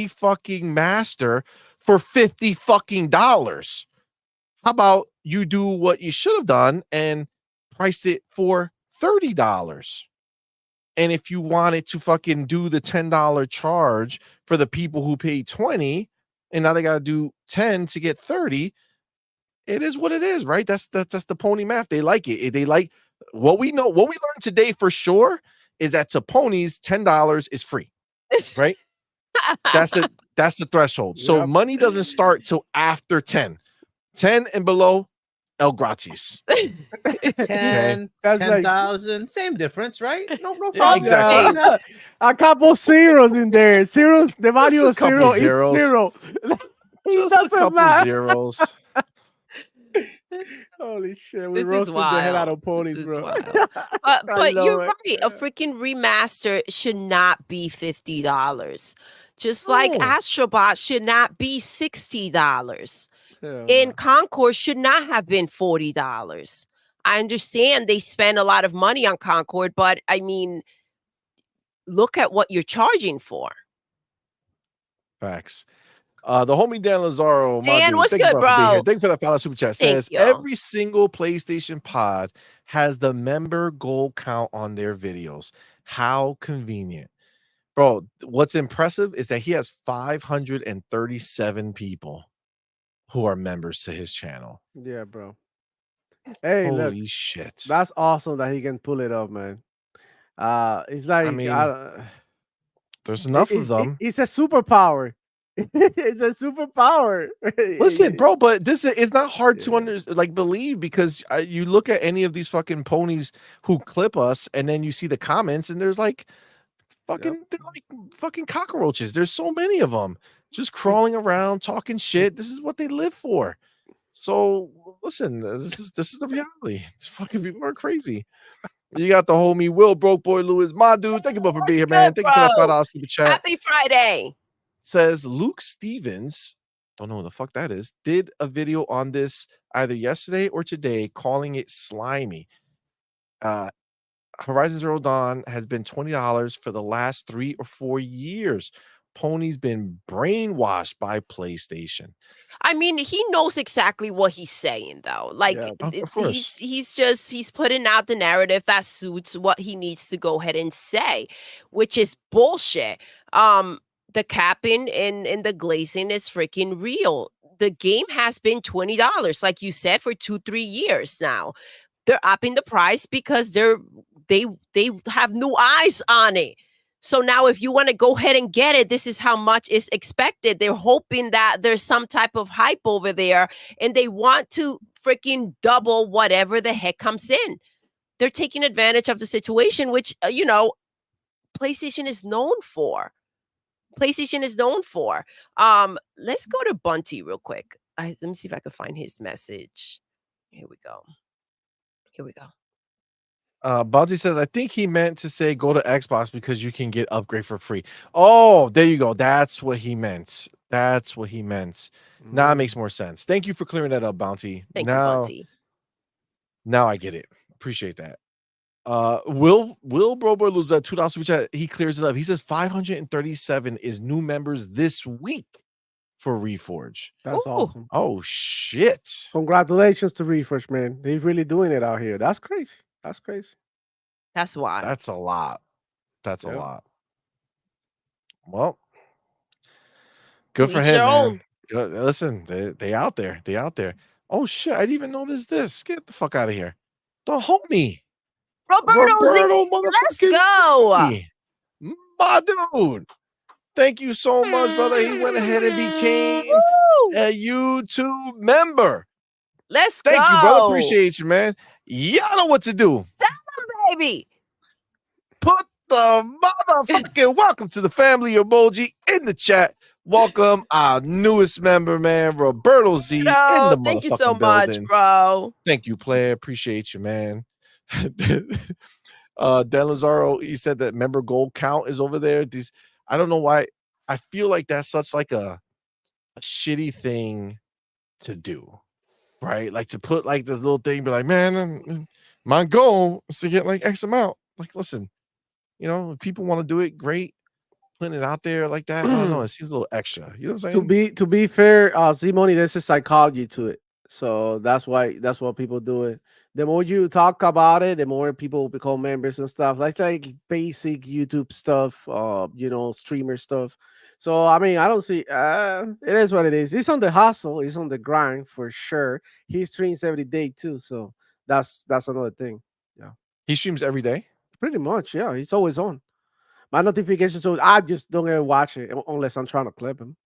fucking master for $50 fucking dollars? How about you do what you should have done and priced it for $30? And if you wanted to fucking do the $10 charge for the people who paid 20 and now they got to do 10 to get 30, it is what it is, right? That's the pony math. They like it. They like what we know. What we learned today for sure is that to ponies, $10 is free, right? That's the threshold. So money doesn't start till after 10. 10 and below, el gratis. 10, That's 10,000, same difference, right? No Yeah, problem. exactly. A couple zeros in there. Zeros. The value Just of a couple zero zeros. is zero. Just a couple zeros. Holy shit, we This is roasted the hell out wild. of ponies, This is bro. wild. I But you're love right. it. A freaking remaster should not be $50. Just like No. Astrobot should not be $60. Hell And no. Concord should not have been $40. I understand they spend a lot of money on Concord, but I mean, look at what you're charging for. Facts. The homie Dan Lazaro, my Dan, dude, what's thank you good, for being here. bro? Thank you for that $5 super chat. Thank Says you. every single PlayStation pod has the member goal count on their videos. How convenient. Bro, what's impressive is that he has 537 people who are members to his channel. Yeah, bro. Hey, look, Holy shit. that's awesome that he can pull it off, man. It's like mean, there's enough of them. It's a superpower. It's a superpower. Listen, bro, but this is not hard to believe because you look at any of these fucking ponies who clip us and then you see the comments and there's like fucking they're like fucking cockroaches. There's so many of them just crawling around talking shit. This is what they live for. So listen, this is the reality. It's fucking people are crazy. You got the homie Will Broke Boy Lewis, my dude. Thank you both for being here, man. Thank you for that $5 super chat. Happy Friday. Says Luke Stevens, don't know what the fuck that is, did a video on this either yesterday or today calling it slimy. Horizon Zero Dawn has been $20 for the last 3 or 4 years. Pony's been brainwashed by PlayStation. I mean, he knows exactly what he's saying, though. Like, Yeah, of course. he's putting out the narrative that suits what he needs to go ahead and say, which is bullshit. The capping and the glazing is freaking real. The game has been $20, like you said, for 2-3 years now. They're upping the price because they have new eyes on it. So now if you want to go ahead and get it, this is how much is expected. They're hoping that there's some type of hype over there and they want to freaking double whatever the heck comes in. They're taking advantage of the situation, which, PlayStation is known for. PlayStation is known for. Let's go to Bunty real quick. Let me see if I can find his message. Here we go. Bounty says, I think he meant to say go to Xbox because you can get upgrade for free. Oh, there you go. That's what he meant. Now it makes more sense. Thank you for clearing that up, Bounty. Thank you, Bunty. Now I get it. Appreciate that. Will Broboy lose that $2 which he clears it up. He says 537 is new members this week for Reforge. That's awesome. Oh shit. Congratulations to Reforge, man. They're really doing it out here. That's crazy. That's why. That's a lot. A lot. Well, good for him, man. Listen, they out there. Oh shit, I didn't even notice this. Get the fuck out of here. The homie. Roberto, let's go. My dude. Thank you so much, brother. He went ahead and became a YouTube member. Thank you, brother. Appreciate you, man. Y'all know what to do. Tell them, baby. Put the motherfucking welcome to the family emoji in the chat. Welcome our newest member, man, Roberto Z. No, in the thank you motherfucking so much, building. bro. Thank you, player. Appreciate you, man. Dan Lazaro, he said that member gold count is over there. I don't know why. I feel like that's such like a shitty thing to do, right? Like to put like this little thing, be like, man, my goal is to get like X amount. Like, listen, if people want to do it, great. Putting it out there like that, I don't know. It seems a little extra. You know what I'm saying? To be fair, CMoney, there's a psychology to it. So that's why people do it. The more you talk about it, the more people become members and stuff. That's like basic YouTube stuff, streamer stuff. So I mean, I don't see it is what it is. He's on the hustle, he's on the grind for sure. He streams every day too. So that's another thing. Yeah. He streams every day? Pretty much, yeah. He's always on. My notifications, so I just don't ever watch it unless I'm trying to clip him.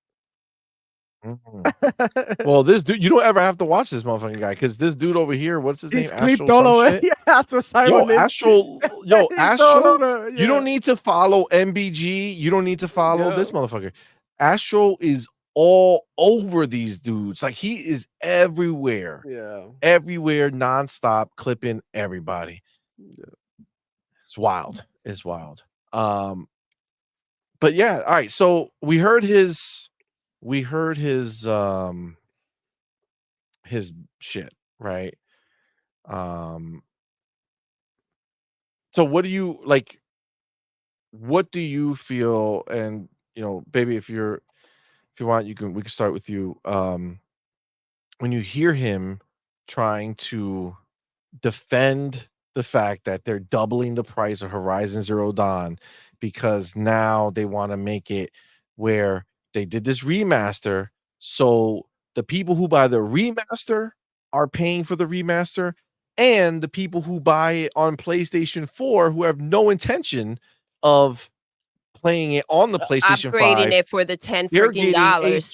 Well, this dude, you don't ever have to watch this motherfucking guy because this dude over here, what's his name? Clipped all over. Yeah, Astro. You don't need to follow MBG. You don't need to follow this motherfucker. Astro is all over these dudes. Like he is everywhere. Yeah, everywhere, nonstop, clipping everybody. Yeah. It's wild. But yeah, all right. So we heard his shit, right? So what do you like? What do you feel? And baby, if you want, we can start with you. When you hear him trying to defend the fact that they're doubling the price of Horizon Zero Dawn because now they want to make it where they did this remaster, so the people who buy the remaster are paying for the remaster, and the people who buy it on PlayStation 4 who have no intention of playing it on the PlayStation 5, upgrading it for the $10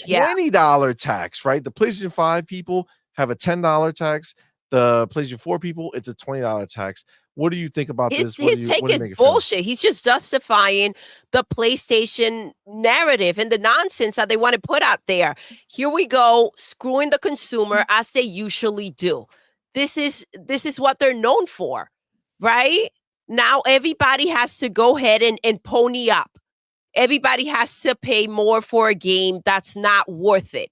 yeah, $20 tax, right? The PlayStation 5 people have a $10 tax. The PlayStation 4 people, it's a $20 tax. What do you think about this? His take is bullshit. He's just justifying the PlayStation narrative and the nonsense that they want to put out there. Here we go, screwing the consumer as they usually do. This is what they're known for, right? Now everybody has to go ahead and pony up. Everybody has to pay more for a game that's not worth it,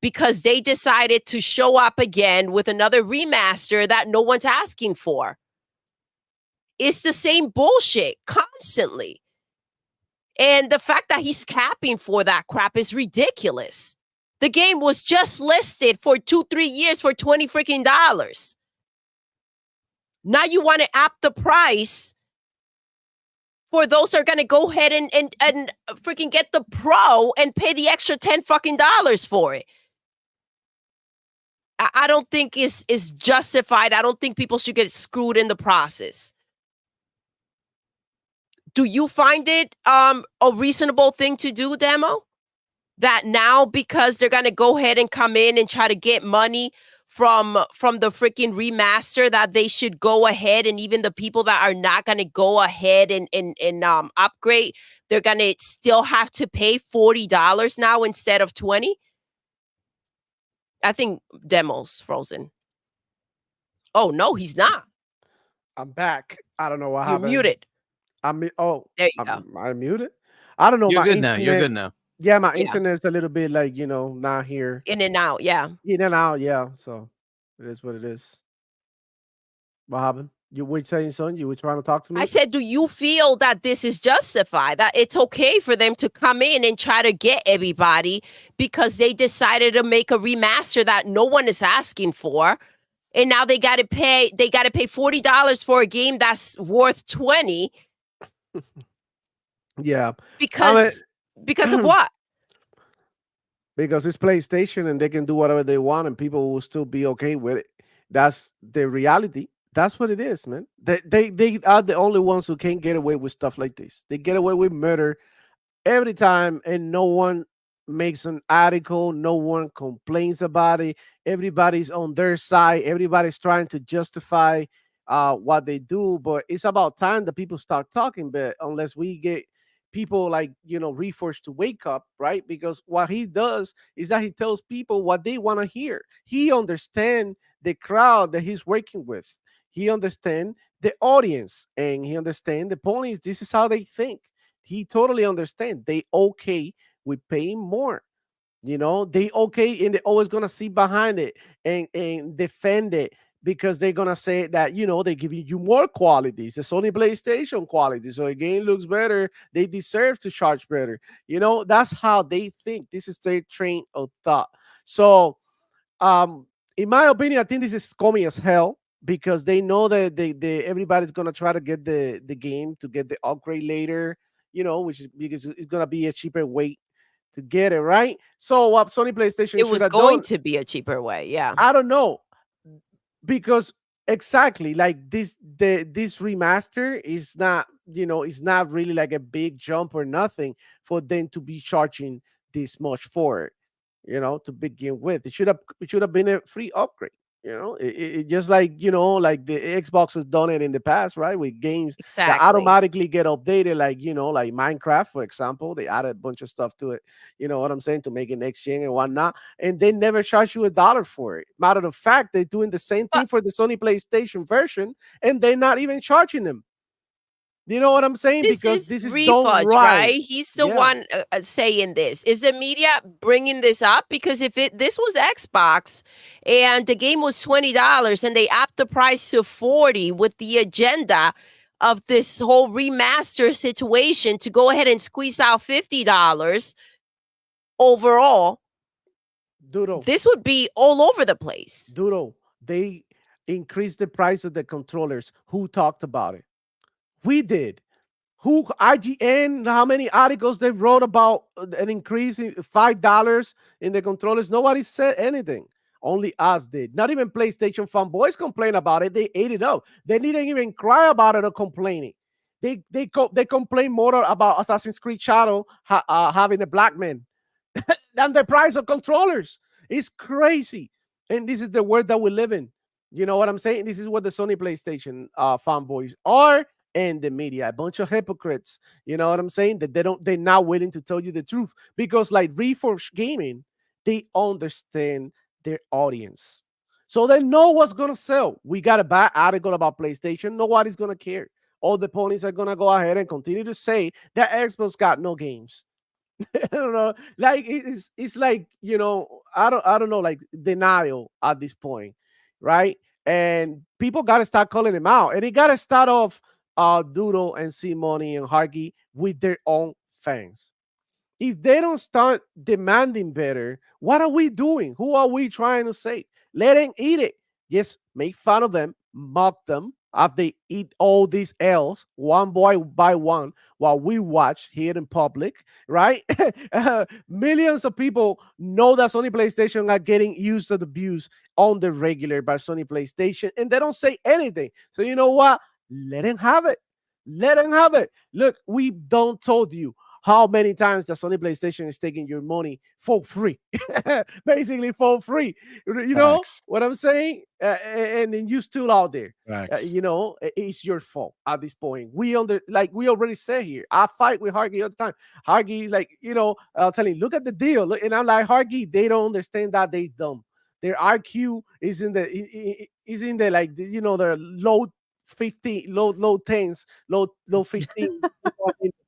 because they decided to show up again with another remaster that no one's asking for. It's the same bullshit constantly. And the fact that he's capping for that crap is ridiculous. The game was just listed for 2-3 years for $20 freaking dollars. Now you want to up the price for those who are going to go ahead and freaking get the pro and pay the extra $10 fucking dollars for it. I don't think is justified. I don't think people should get screwed in the process. Do you find it a reasonable thing to do, Demo? That now, because they're going to go ahead and come in and try to get money from the freaking remaster, that they should go ahead, and even the people that are not going to go ahead and upgrade, they're going to still have to pay $40 now instead of $20? I think Demo's frozen. Oh, no, he's not. I'm back. I don't know what You're happened. muted. There you go. I'm muted. I don't know. You're my good now. internet, You're good now. Yeah, my Yeah. internet's a little bit like, not here. In and out, yeah. In and out, yeah. So it is what it is. What happened? You were saying something? You were trying to talk to me? I said, do you feel that this is justified? That it's okay for them to come in and try to get everybody because they decided to make a remaster that no one is asking for, and now they got to pay $40 for a game that's worth $20? Yeah. Because of what? Because it's PlayStation and they can do whatever they want and people will still be okay with it. That's the reality. That's what it is, man. They are the only ones who can't get away with stuff like this. They get away with murder every time and no one makes an article. No one complains about it. Everybody's on their side. Everybody's trying to justify what they do. But it's about time that people start talking. But unless we get people like Reforged to wake up, right? Because what he does is that he tells people what they want to hear. He understands the crowd that he's working with. He understands the audience and he understands the ponies. This is how they think. He totally understands. They okay with paying more. They okay, and they're always gonna sit behind it and defend it because they're gonna say that they're giving you more qualities. It's only PlayStation quality, so the game looks better. They deserve to charge better. That's how they think. This is their train of thought. So, in my opinion, I think this is scummy as hell because they know that they everybody's gonna try to get the game to get the upgrade later. Which is because it's gonna be a cheaper way to get it, right? So what Sony PlayStation It was should have going done, to be a cheaper way, yeah. I don't know, because exactly like this remaster is not it's not really like a big jump or nothing for them to be charging this much for it. To begin with, it should have been a free upgrade. It just like like the Xbox has done it in the past, right? With games that Exactly. automatically get updated, like like Minecraft, for example. They added a bunch of stuff to it, what I'm saying, to make it next gen and whatnot, and they never charge you $1 for it. Matter of fact, they're doing the same thing for the Sony PlayStation version, and they're not even charging them. You know what I'm saying? Because this is done right. He's the one saying this. Is the media bringing this up? Because if this was Xbox and the game was $20 and they upped the price to $40 with the agenda of this whole remaster situation to go ahead and squeeze out $50 overall, Doodle, this would be all over the place. Doodle, they increased the price of the controllers. Who talked about it? We did. Who? IGN? How many articles they wrote about an increase in $5 in the controllers? Nobody said anything. Only us did. Not even PlayStation fanboys complain about it. They ate it up. They didn't even cry about it or complaining. They complain more about Assassin's Creed Shadow having a black man than the price of controllers. It's crazy. And this is the world that we live in. You know what I'm saying? This is what the Sony PlayStation fanboys are. And the media, a bunch of hypocrites. You know what I'm saying? That they're not willing to tell you the truth because, like Reforged Gaming, they understand their audience, so they know what's gonna sell. We got a bad article about PlayStation. Nobody's gonna care. All the ponies are gonna go ahead and continue to say that Xbox got no games. I don't know. Like it's like I don't know. Like denial at this point, right? And people got to start calling him out, and it got to start off. Doodle and CMoney and Hargy with their own fans. If they don't start demanding better, what are we doing? Who are we trying to say? Let them eat it. Just make fun of them, mock them after they eat all these L's one by one while we watch here in public, right? Millions of people know that Sony PlayStation are getting used and abused on the regular by Sony PlayStation, and they don't say anything. So you know what? Let them have it. Let them have it. Look, we don't told you how many times the Sony PlayStation is taking your money for free, basically for free. You know what I'm saying? And then you still out there. You know, it's your fault at this point. We already said here. I fight with Hargy all the time. Hargy, like, you know, I'll tell you, look at the deal. Look, and I'm like, Hargy, they don't understand that they dumb. Their IQ is in the like, you know, the low 15, low 10s, low 15,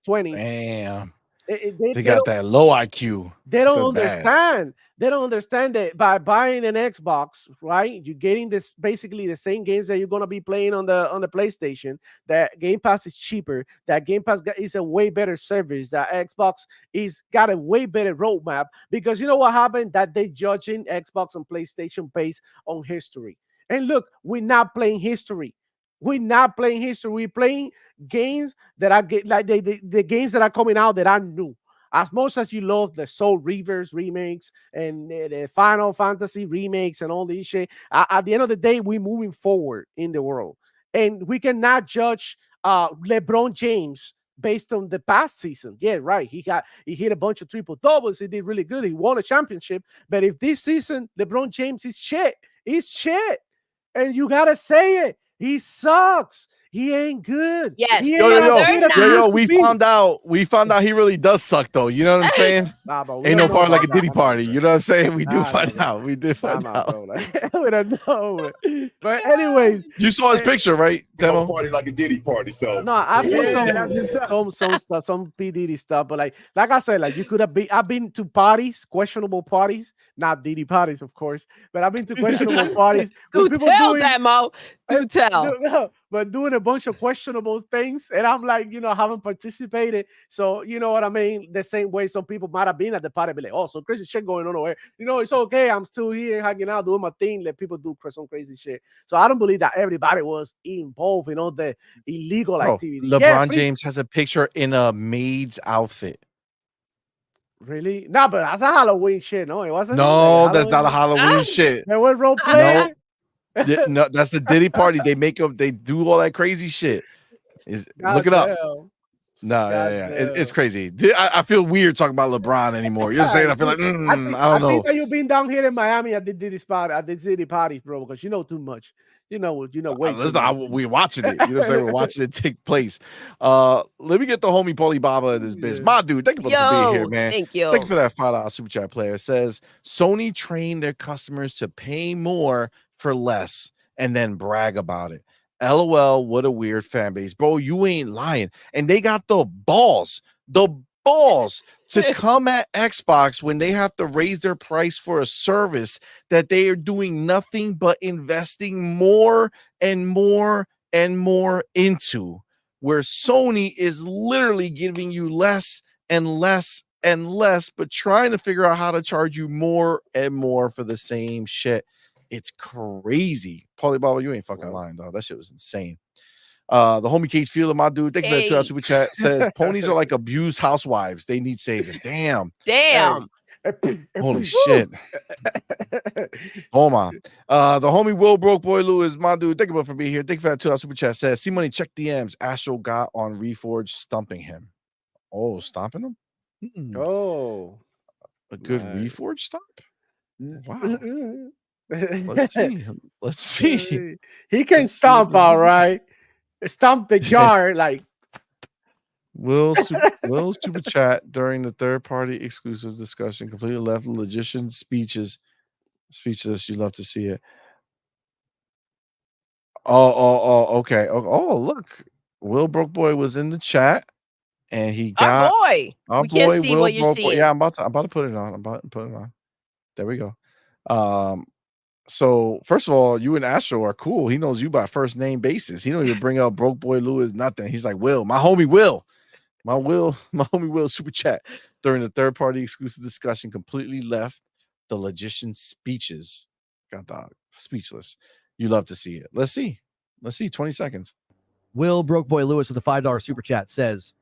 20s. Damn. They got that low IQ. They don't understand. They don't understand that by buying an Xbox, right? You're getting this basically the same games that you're gonna be playing on the PlayStation. That Game Pass is cheaper. That Game Pass is a way better service. That Xbox is got a way better roadmap, because you know what happened? That they judging Xbox and PlayStation based on history. And look, we're not playing history. We're not playing history. We're playing games that I get, like the games that are coming out that I knew. As much as you love the Soul Reavers remakes and the Final Fantasy remakes and all this shit, at the end of the day, we're moving forward in the world, and we cannot judge LeBron James based on the past season. Yeah, right. He hit a bunch of triple doubles. He did really good. He won a championship. But if this season LeBron James is shit, he's shit, and you gotta say it. He sucks. He ain't good. Yes. Yo, we found out he really does suck, though. You know what I'm saying? Ain't no part like a Diddy party. You know what I'm saying? We do find out. We did find out. We don't know. But anyways, you saw his picture, right? Demo party like a Diddy party. So no, I see some P Diddy stuff, but like I said, like you could have been. I've been to parties, questionable parties, not Diddy parties, of course, but I've been to questionable parties. Do tell, Demo. Do tell. But doing a bunch of questionable things, and I'm like, you know, haven't participated. So you know what I mean? The same way some people might have been at the party, be like, oh, so crazy shit going on over here. You know, it's okay. I'm still here hanging out, doing my thing. Let people do some crazy shit. So I don't believe that everybody was involved in all the illegal activity. LeBron James has a picture in a maid's outfit. Really? No, but that's a Halloween shit. No, it wasn't. No, that's not a Halloween shit. There was role play. No, that's the Diddy party. They make up. They do all that crazy shit. Look it up. No, yeah. It's crazy. I feel weird talking about LeBron anymore. You know what I'm saying? I feel like I don't know. I think that you've been down here in Miami at the Diddy parties, bro, because you know too much. You know. Wait, we're watching it. You know what I'm saying? We're watching it take place. Let me get the homie Paulie Baba in this biz. My dude, thank you for being here, man. Thank you. Thank you for that $5 super chat player. It says Sony trained their customers to pay more for less and then brag about it. LOL, what a weird fan base. Bro, you ain't lying. And they got the balls to come at Xbox when they have to raise their price for a service that they are doing nothing but investing more and more and more into, where Sony is literally giving you less and less and less, but trying to figure out how to charge you more and more for the same shit. It's crazy. Paulie Baba, you ain't fucking lying, dog. That shit was insane. The homie Cage Fielder, my dude, thank you for that super chat. Says ponies are like abused housewives. They need saving. Damn. Holy shit. Hold on. The homie Will Broke Boy Lewis, my dude, thank you for being here. Thank you for that $2 super chat. Says CMoney, check DMs. Astro got on Reforge stumping him. Oh, stomping him? Oh, a good Reforge stomp? Wow. Let's see. He can stomp, all right. Stomp the jar like. Will super chat during the third party exclusive discussion completely left logician speechless. You love to see it. Okay. Oh, look, Will Broke Boy was in the chat, and he got our boy. We can't see what you're seeing. Yeah, I'm about to put it on. There we go. So first of all, you and Astro are cool. He knows you by first name basis. He don't even bring up Broke Boy Lewis, nothing. He's like, Will, my homie Will. My homie Will super chat during the third-party exclusive discussion completely left the logician's speeches. God dog, speechless. You love to see it. Let's see. 20 seconds. Will Broke Boy Lewis with a $5 super chat says,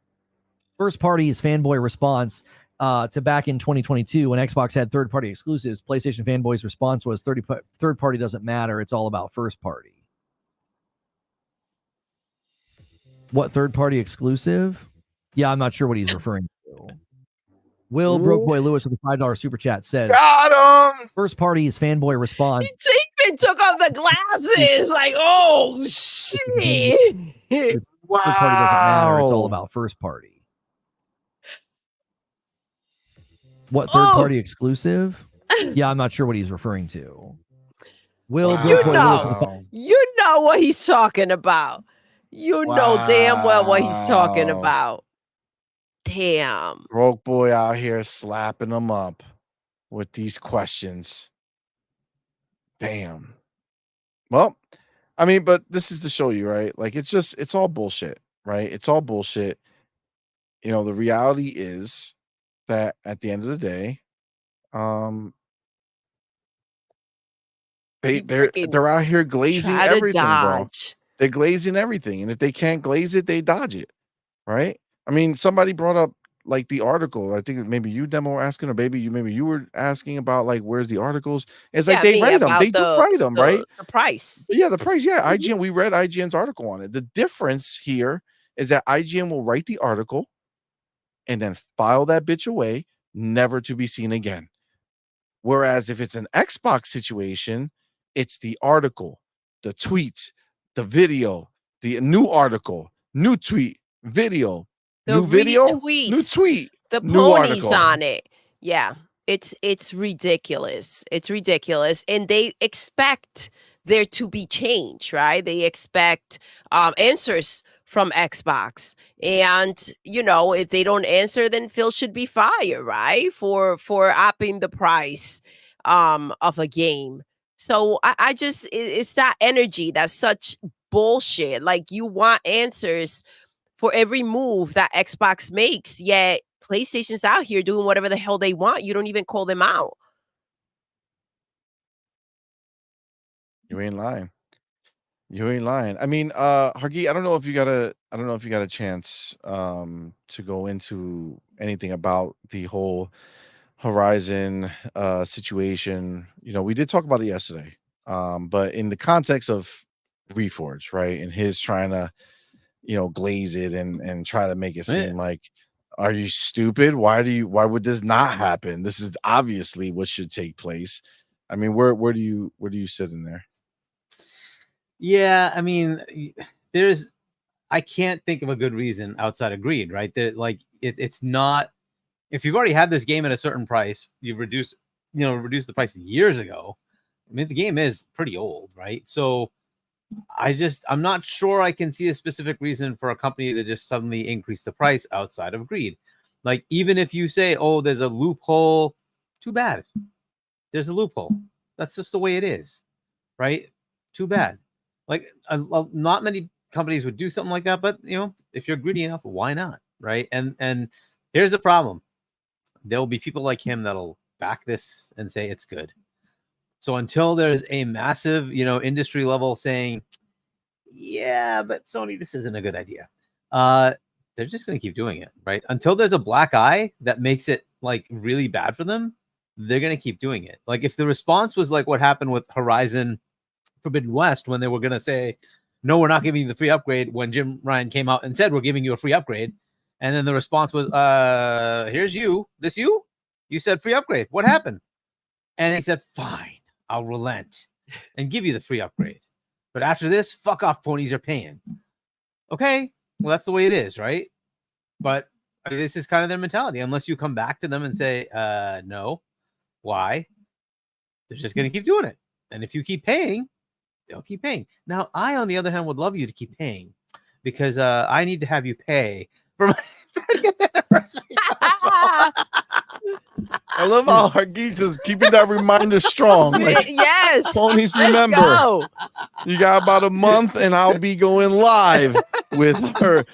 first party is fanboy response to back in 2022 when Xbox had third-party exclusives. PlayStation fanboys' response was third party doesn't matter. It's all about first party. What third-party exclusive? Yeah, I'm not sure what he's referring to. Will Broke Boy Lewis with a $5 super chat says, got him. First party is fanboy response. Takeman took off the glasses. Like, oh shit. Wow. Third party doesn't matter. It's all about first party. What third party exclusive? Yeah, I'm not sure what he's referring to. Will Broke Boy Lewis with a You know what he's talking about. You know damn well what he's talking about. Damn. Broke boy out here slapping them up with these questions. Damn. Well, I mean, but this is to show you, right? Like, it's all bullshit, right? It's all bullshit. You know, the reality is that at the end of the day, they're out here glazing everything, bro. They're glazing everything, and if they can't glaze it, they dodge it, right? I mean, somebody brought up like the article. I think maybe you demo were asking, or maybe you were asking about like where's the articles. It's like they write them. They do write them, right? The price. Yeah, the price. Yeah, IGN. We read IGN's article on it. The difference here is that IGN will write the article and then file that bitch away, never to be seen again. Whereas if it's an Xbox situation, it's the article, the tweet, the video, the new article, new tweet, video, new video, new tweet, the new ponies article. on it. Yeah, it's ridiculous. It's ridiculous, and they expect there to be change, right? They expect answers from Xbox, and you know, if they don't answer, then Phil should be fired, right? For upping the price of a game. So I just it's that energy that's such bullshit. Like, you want answers for every move that Xbox makes, yet PlayStation's out here doing whatever the hell they want. You don't even call them out. You ain't lying. You ain't lying. I mean, Hargi, I don't know if you got a chance to go into anything about the whole Horizon situation. You know, we did talk about it yesterday. But in the context of Reforged, right? And his trying to, you know, glaze it and try to make it seem like, are you stupid? Why would this not happen? This is obviously what should take place. I mean, where do you sit in there? Yeah, I mean, I can't think of a good reason outside of greed, right? That like it's not, if you've already had this game at a certain price, you've reduced the price years ago. I mean, the game is pretty old, right? So I'm not sure I can see a specific reason for a company to just suddenly increase the price outside of greed. Like, even if you say, oh, there's a loophole, too bad. There's a loophole. That's just the way it is, right? Too bad. Like, not many companies would do something like that, but you know, if you're greedy enough, why not, right? And here's the problem: there will be people like him that'll back this and say it's good. So until there's a massive, you know, industry level saying, yeah, but Sony, this isn't a good idea, they're just going to keep doing it, right? Until there's a black eye that makes it like really bad for them, they're going to keep doing it. Like, if the response was like what happened with Horizon Forbidden West, when they were going to say, no, we're not giving you the free upgrade, when Jim Ryan came out and said, we're giving you a free upgrade. And then the response was, here's you said free upgrade. What happened? And he said, fine, I'll relent and give you the free upgrade. But after this, fuck off, ponies are paying. Okay, well, that's the way it is, right? But I mean, this is kind of their mentality. Unless you come back to them and say, no, why? They're just going to keep doing it. And if you keep paying, they'll keep paying. Now, I, on the other hand, would love you to keep paying, because I need to have you pay for my 30th anniversary. I love how Hargeet is keeping that reminder strong. Like, yes. Ponies, remember, you got about a month and I'll be going live with her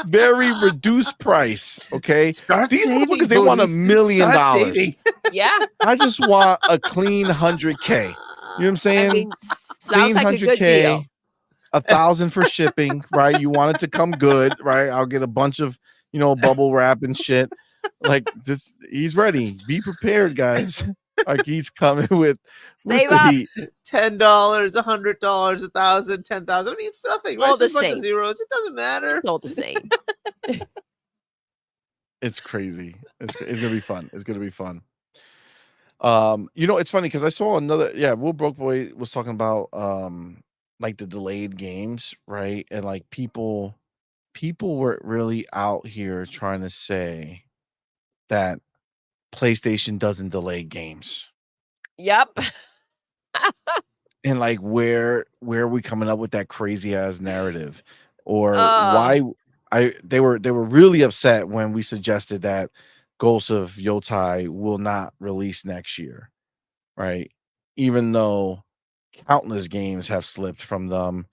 very reduced price. Okay, Start these saving, motherfuckers, they want $1 Tony. million. Start saving. Yeah. I just want a clean 100K. You know what I'm saying? I mean, Clean sounds like a good deal. 100K, 1,000 for shipping, right? You want it to come good, right? I'll get a bunch of, bubble wrap and shit. Like this, he's ready. Be prepared, guys. Like he's coming with Save the up. heat. $10, $100, 1,000, 10,000. I mean, it's nothing, right? All It's the just a bunch same. of zeros. It doesn't matter. It's all the same. It's crazy. It's gonna be fun. It's gonna be fun. It's funny because I saw another. Yeah, Will Broke Boy was talking about like the delayed games, right? And like people were really out here trying to say that PlayStation doesn't delay games. Yep. And like where are we coming up with that crazy ass narrative? Or why they were really upset when we suggested that Ghosts of Yotai will not release next year, right? Even though countless games have slipped from them.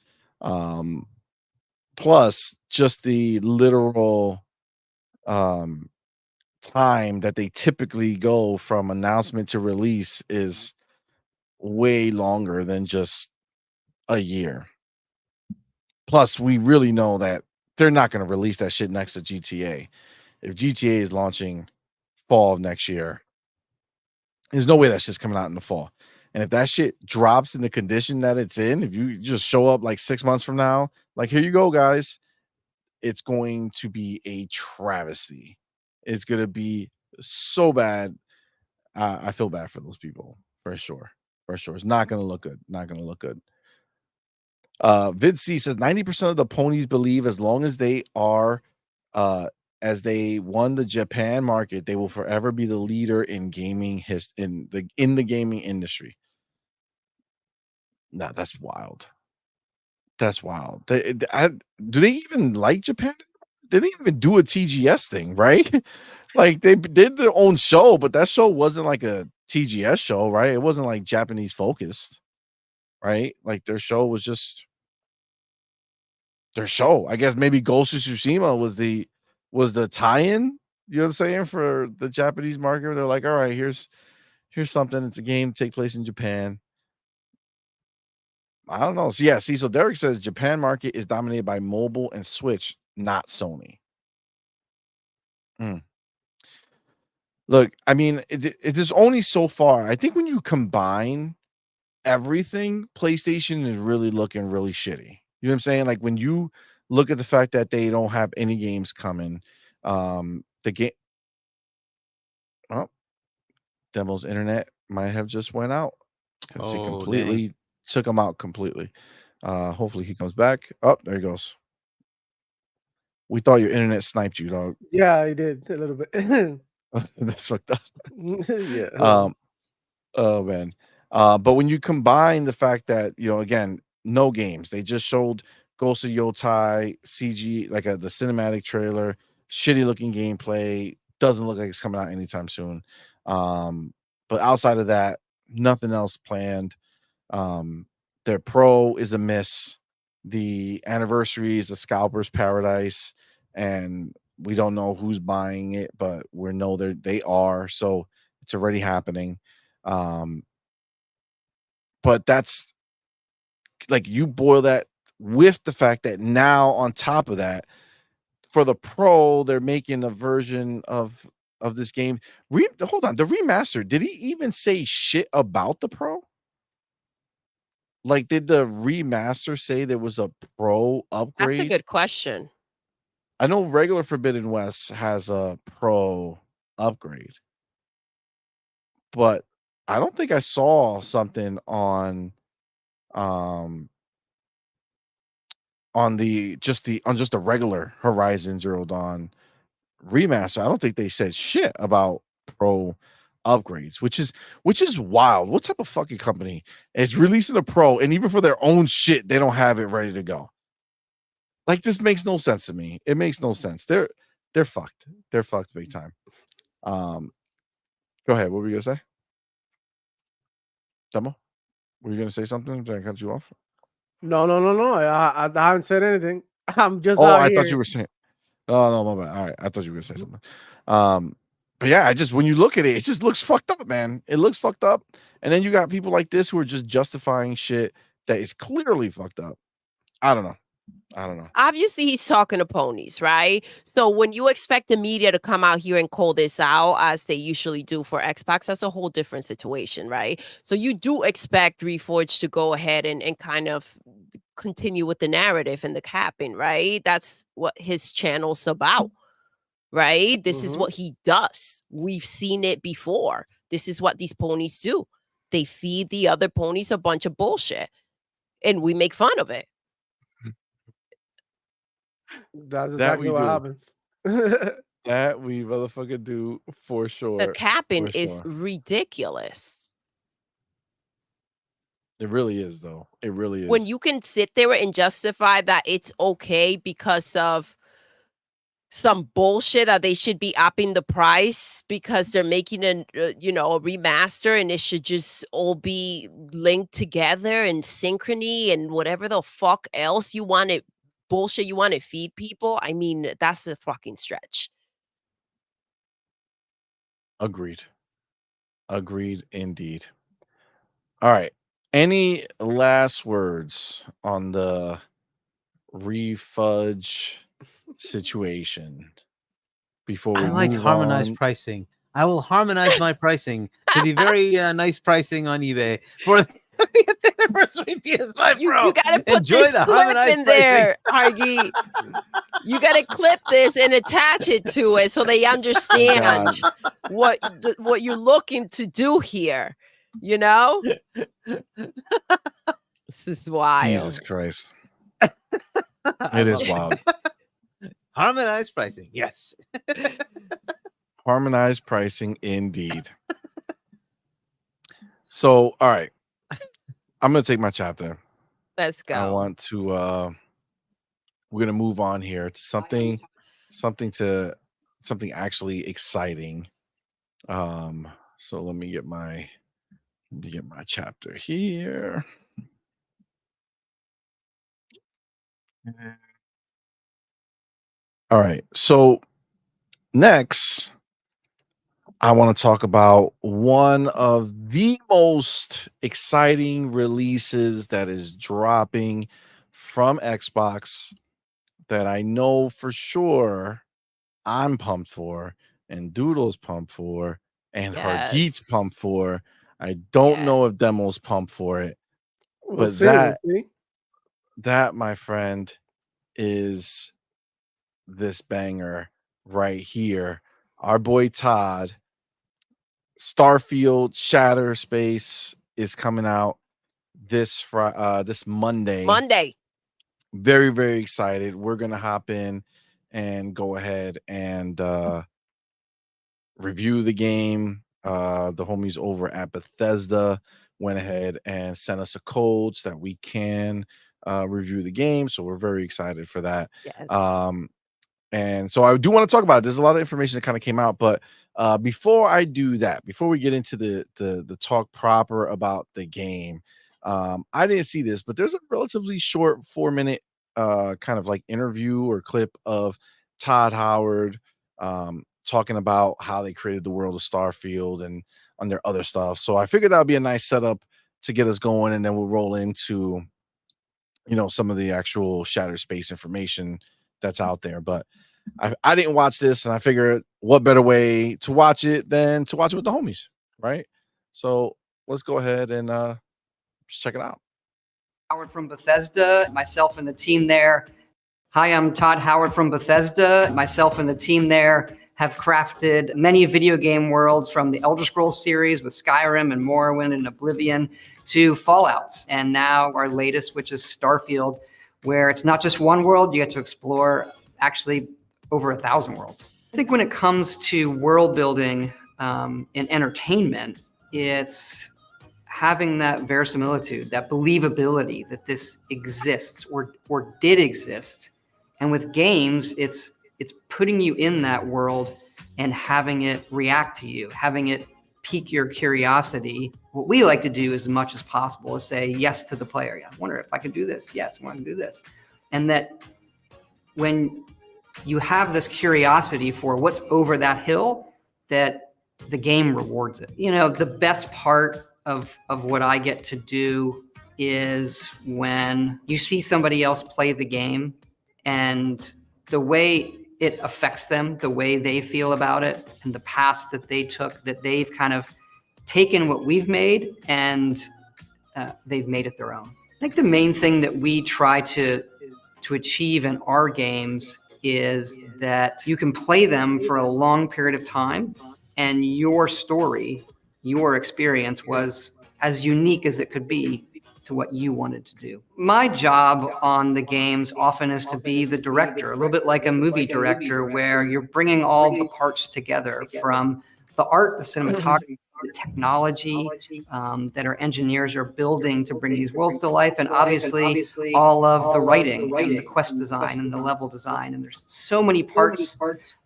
Plus just the literal time that they typically go from announcement to release is way longer than just a year. Plus, we really know that they're not going to release that shit next to GTA. If GTA is launching fall of next year, there's no way that shit's coming out in the fall. And if that shit drops in the condition that it's in, if you just show up like 6 months from now, like, here you go, guys, it's going to be a travesty. It's going to be so bad. I feel bad for those people for sure. For sure. It's not going to look good. Not going to look good. Vid C says 90% of the ponies believe as long as they are as they won the Japan market, they will forever be the leader in gaming in the gaming industry. No, that's wild. That's wild. Do they even like Japan? They didn't even do a TGS thing, right? Like they did their own show, but that show wasn't like a TGS show, right? It wasn't like Japanese focused, right? Like their show was just their show. I guess maybe Ghost of Tsushima was the tie-in, you know what I'm saying, for the Japanese market. They're like, all right, here's something. It's a game take place in Japan. I don't know. So yeah, so Derek says Japan market is dominated by mobile and Switch, not Sony. Look, I mean, it is only so far. I think when you combine everything, PlayStation is really looking really shitty. You know what I'm saying? Like when you look at the fact that they don't have any games coming, the game, oh, Demo's internet might have just went out because he Oh, completely took him out completely. Hopefully he comes back. Oh, there he goes. We thought your internet sniped you, dog. Yeah, I did a little bit. That's fucked up. Yeah. Oh man. But when you combine the fact that, again, no games, they just showed Ghost of Yotai CG, like the cinematic trailer, shitty looking gameplay, doesn't look like it's coming out anytime soon. But outside of that, nothing else planned. Their Pro is a miss. The anniversary is a scalper's paradise, and we don't know who's buying it, but we know they are, so it's already happening. But that's like you boil that with the fact that now on top of that, for the Pro, they're making a version of this game. Hold on, the remaster. Did he even say shit about the Pro? Like, did the remaster say there was a Pro upgrade? That's a good question. I know regular Forbidden West has a Pro upgrade, but I don't think I saw something on just the regular Horizon Zero Dawn remaster. I don't think they said shit about Pro upgrades, which is wild. What type of fucking company is releasing a Pro and even for their own shit they don't have it ready to go? Like, this makes no sense to me. It makes no sense. They're fucked. They're fucked big time. Go ahead. What were you gonna say? Demo? Were you gonna say something? Did I cut you off? No. I haven't said anything. I'm just Oh, out I here. thought you were saying. Oh no, my bad. All right, I thought you were gonna say something. But yeah, when you look at it, it just looks fucked up, man. It looks fucked up, and then you got people like this who are just justifying shit that is clearly fucked up. I don't know. Obviously, he's talking to ponies, right? So when you expect the media to come out here and call this out, as they usually do for Xbox, that's a whole different situation, right? So you do expect Reforged to go ahead and kind of continue with the narrative and the capping, right? That's what his channel's about, right? This is what he does. We've seen it before. This is what these ponies do. They feed the other ponies a bunch of bullshit, and we make fun of it. That's That we exactly what do. happens. That we motherfucker do for sure. The capping for is sure. ridiculous. It really is, though. It really is. When you can sit there and justify that it's okay because of some bullshit that they should be upping the price because they're making a remaster, and it should just all be linked together and synchrony and whatever the fuck else you want it bullshit you want to feed people. I mean, that's a fucking stretch. Agreed indeed. All right, any last words on the refudge situation before we I like move harmonized on? pricing. I will harmonize my pricing to the very nice pricing on eBay for the 30th anniversary PS5 Pro. You gotta put Enjoy this the clip harmonized in there, Argy. You gotta clip this and attach it to it so they understand what you're looking to do here. You know, this is wild. Jesus Christ, it is wild. Harmonized pricing, yes. Harmonized pricing indeed. So, all right, I'm gonna take my chapter. Let's go. I want to we're gonna move on here to something actually exciting. So let me get my chapter here. All right, so next I want to talk about one of the most exciting releases that is dropping from Xbox that I know for sure I'm pumped for, and Doodle's pumped for, and Hargeet's pumped for. I don't know if Demo's pumped for it, but that, my friend, is this banger right here. Our boy Todd, Starfield ShatteredSpace is coming out this Monday. Very, very excited. We're gonna hop in and go ahead and review the game. The homies over at Bethesda went ahead and sent us a code so that we can review the game. So we're very excited for that. Yes. And so I do want to talk about it. There's a lot of information that kind of came out, but before I do that, before we get into the talk proper about the game, I didn't see this, but there's a relatively short 4-minute kind of like interview or clip of Todd Howard talking about how they created the world of Starfield and on their other stuff. So I figured that would be a nice setup to get us going, and then we'll roll into some of the actual ShatteredSpace information that's out there. But I didn't watch this, and I figured what better way to watch it than to watch it with the homies, right? So let's go ahead and just check it out. Howard from Bethesda, myself and the team there. Hi, I'm Todd Howard from Bethesda. Myself and the team there have crafted many video game worlds, from the Elder Scrolls series with Skyrim and Morrowind and Oblivion to Fallouts, and now our latest, which is Starfield, where it's not just one world, you get to explore actually over 1,000 worlds. I think when it comes to world building in entertainment, it's having that verisimilitude, that believability that this exists or did exist. And with games, it's putting you in that world and having it react to you, having it pique your curiosity. What we like to do as much as possible is say yes to the player. I wonder if I can do this. Yes, I want to do this. And that when you have this curiosity for what's over that hill that the game rewards it. You know, the best part of what I get to do is when you see somebody else play the game and the way it affects them, the way they feel about it, and the path that they took, that they've kind of taken what we've made and they've made it their own. I think the main thing that we try to achieve in our games is that you can play them for a long period of time and your story, your experience was as unique as it could be to what you wanted to do. My job on the games often is to be the director, a little bit like a movie director, where you're bringing all the parts together, from the art, the cinematography, the technology that our engineers are building to bring these worlds to life, and obviously all of the writing and the quest design and the level design. And there's so many parts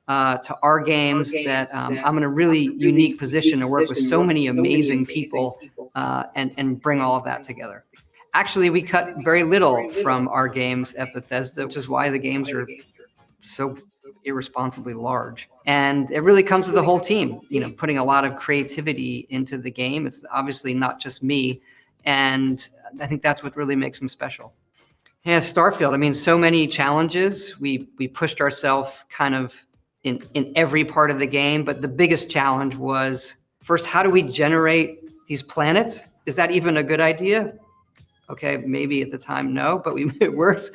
to our games that I'm in a really unique position to work with so many amazing people and bring all of that together. Actually, we cut very little from our games at Bethesda, which is why the games are so irresponsibly large. And it really comes to the whole team, you know, putting a lot of creativity into the game. It's obviously not just me. And I think that's what really makes them special. Yeah, Starfield, I mean, so many challenges. We pushed ourselves kind of in every part of the game, but the biggest challenge was, first, how do we generate these planets? Is that even a good idea? Okay, maybe at the time, no, but we made it worse.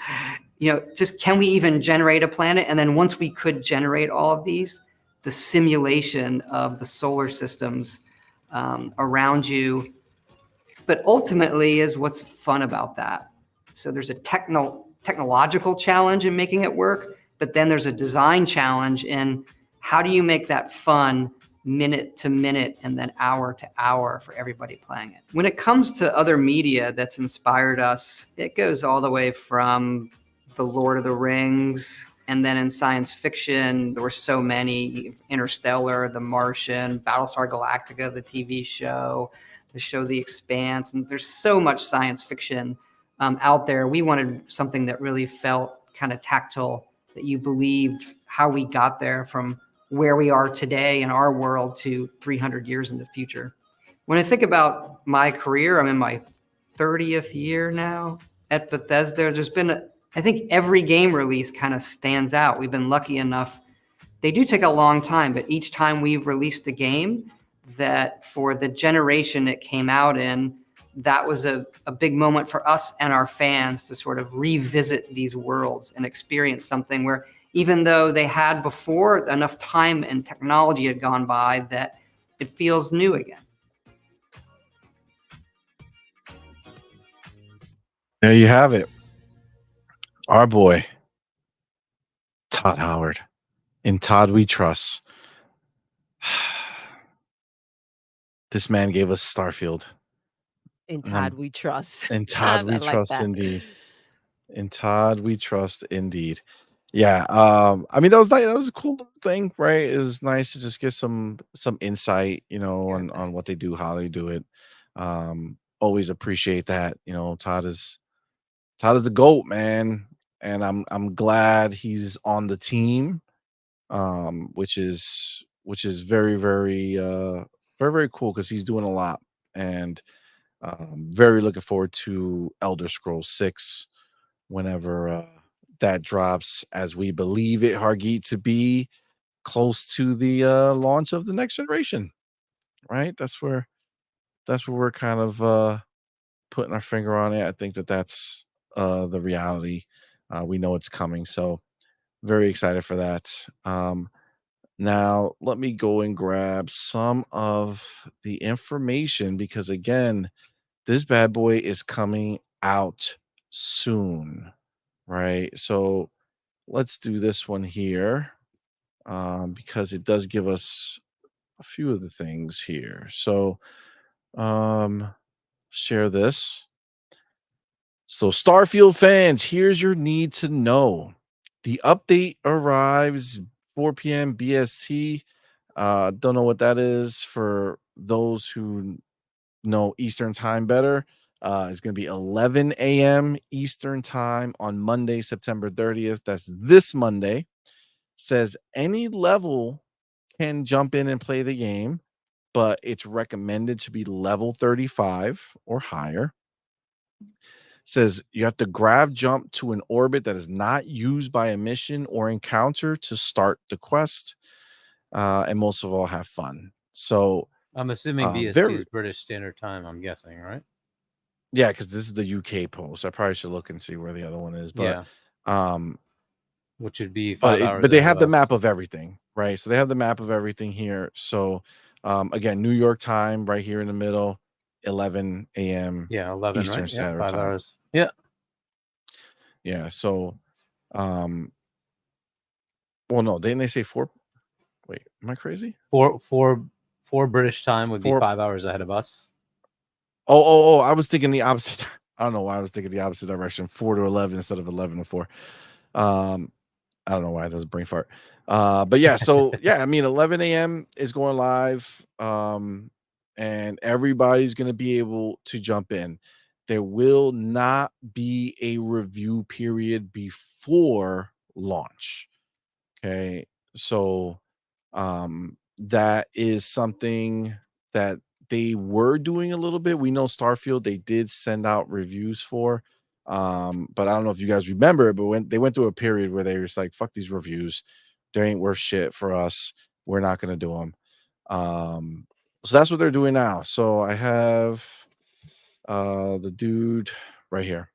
You know, just can we even generate a planet? And then once we could generate all of these, the simulation of the solar systems around you, but ultimately is what's fun about that. So there's a technological challenge in making it work, but then there's a design challenge in how do you make that fun minute to minute and then hour to hour for everybody playing it. When it comes to other media that's inspired us, it goes all the way from the Lord of the Rings, and then in science fiction, there were so many: Interstellar, The Martian, Battlestar Galactica, the TV show, The Expanse, and there's so much science fiction out there. We wanted something that really felt kind of tactile, that you believed how we got there from where we are today in our world to 300 years in the future. When I think about my career, I'm in my 30th year now at Bethesda. There's been, I think every game release kind of stands out. We've been lucky enough. They do take a long time, but each time we've released a game, that for the generation it came out in, that was a big moment for us and our fans to sort of revisit these worlds and experience something where, even though they had before, enough time and technology had gone by that it feels new again. There you have it. Our boy, Todd Howard. In Todd we trust. This man gave us Starfield. In Todd we trust. In Todd we trust, indeed. In Todd we trust, indeed. Yeah, I mean, that was a cool thing, right? It was nice to just get some insight, you know, on what they do, how they do it. Always appreciate that. You know, Todd is the GOAT, man, and I'm glad he's on the team, which is very very very cool, because he's doing a lot, and very looking forward to Elder Scrolls 6 whenever that drops, as we believe it, Hargeet, to be close to the launch of the next generation, right? That's where we're kind of putting our finger on it. I think that's the reality. We know it's coming, so very excited for that. Now let me go and grab some of the information, because again, this bad boy is coming out soon, right? So let's do this one here, because it does give us a few of the things here. So share this. So Starfield fans, here's your need to know. The update arrives 4 p.m. BST. Don't know what that is for those who know Eastern time better. It's going to be 11 a.m. Eastern time on Monday, September 30th. That's this Monday. says any level can jump in and play the game, but it's recommended to be level 35 or higher. Says you have to grav jump to an orbit that is not used by a mission or encounter to start the quest, and most of all, have fun. So I'm assuming BST very is British Standard Time. I'm guessing, right? yeah, because this is the UK post. I probably should look and see where the other one is, but which would be 5 hours. but they have the map us. of everything, right? So they have the map of everything here. So again, New York time right here in the middle, 11 a.m. Yeah, 11, Eastern right? Standard Yeah, 5 Time. hours. Yeah. Yeah. So well, no, didn't they say 4? Wait, am I crazy? 4 British time would be 5 hours ahead of us. Oh, I was thinking the opposite. I don't know why I was thinking the opposite direction, 4 to 11 instead of 11 to 4. I don't know why it doesn't brain fart. But yeah, so yeah, I mean 11 a.m. is going live. And everybody's gonna be able to jump in. There will not be a review period before launch. Okay, so that is something that they were doing a little bit. We know Starfield they did send out reviews for, but I don't know if you guys remember, but when they went through a period where they were just like, fuck these reviews, they ain't worth shit for us, we're not gonna do them. So that's what they're doing now. So I have the dude right here.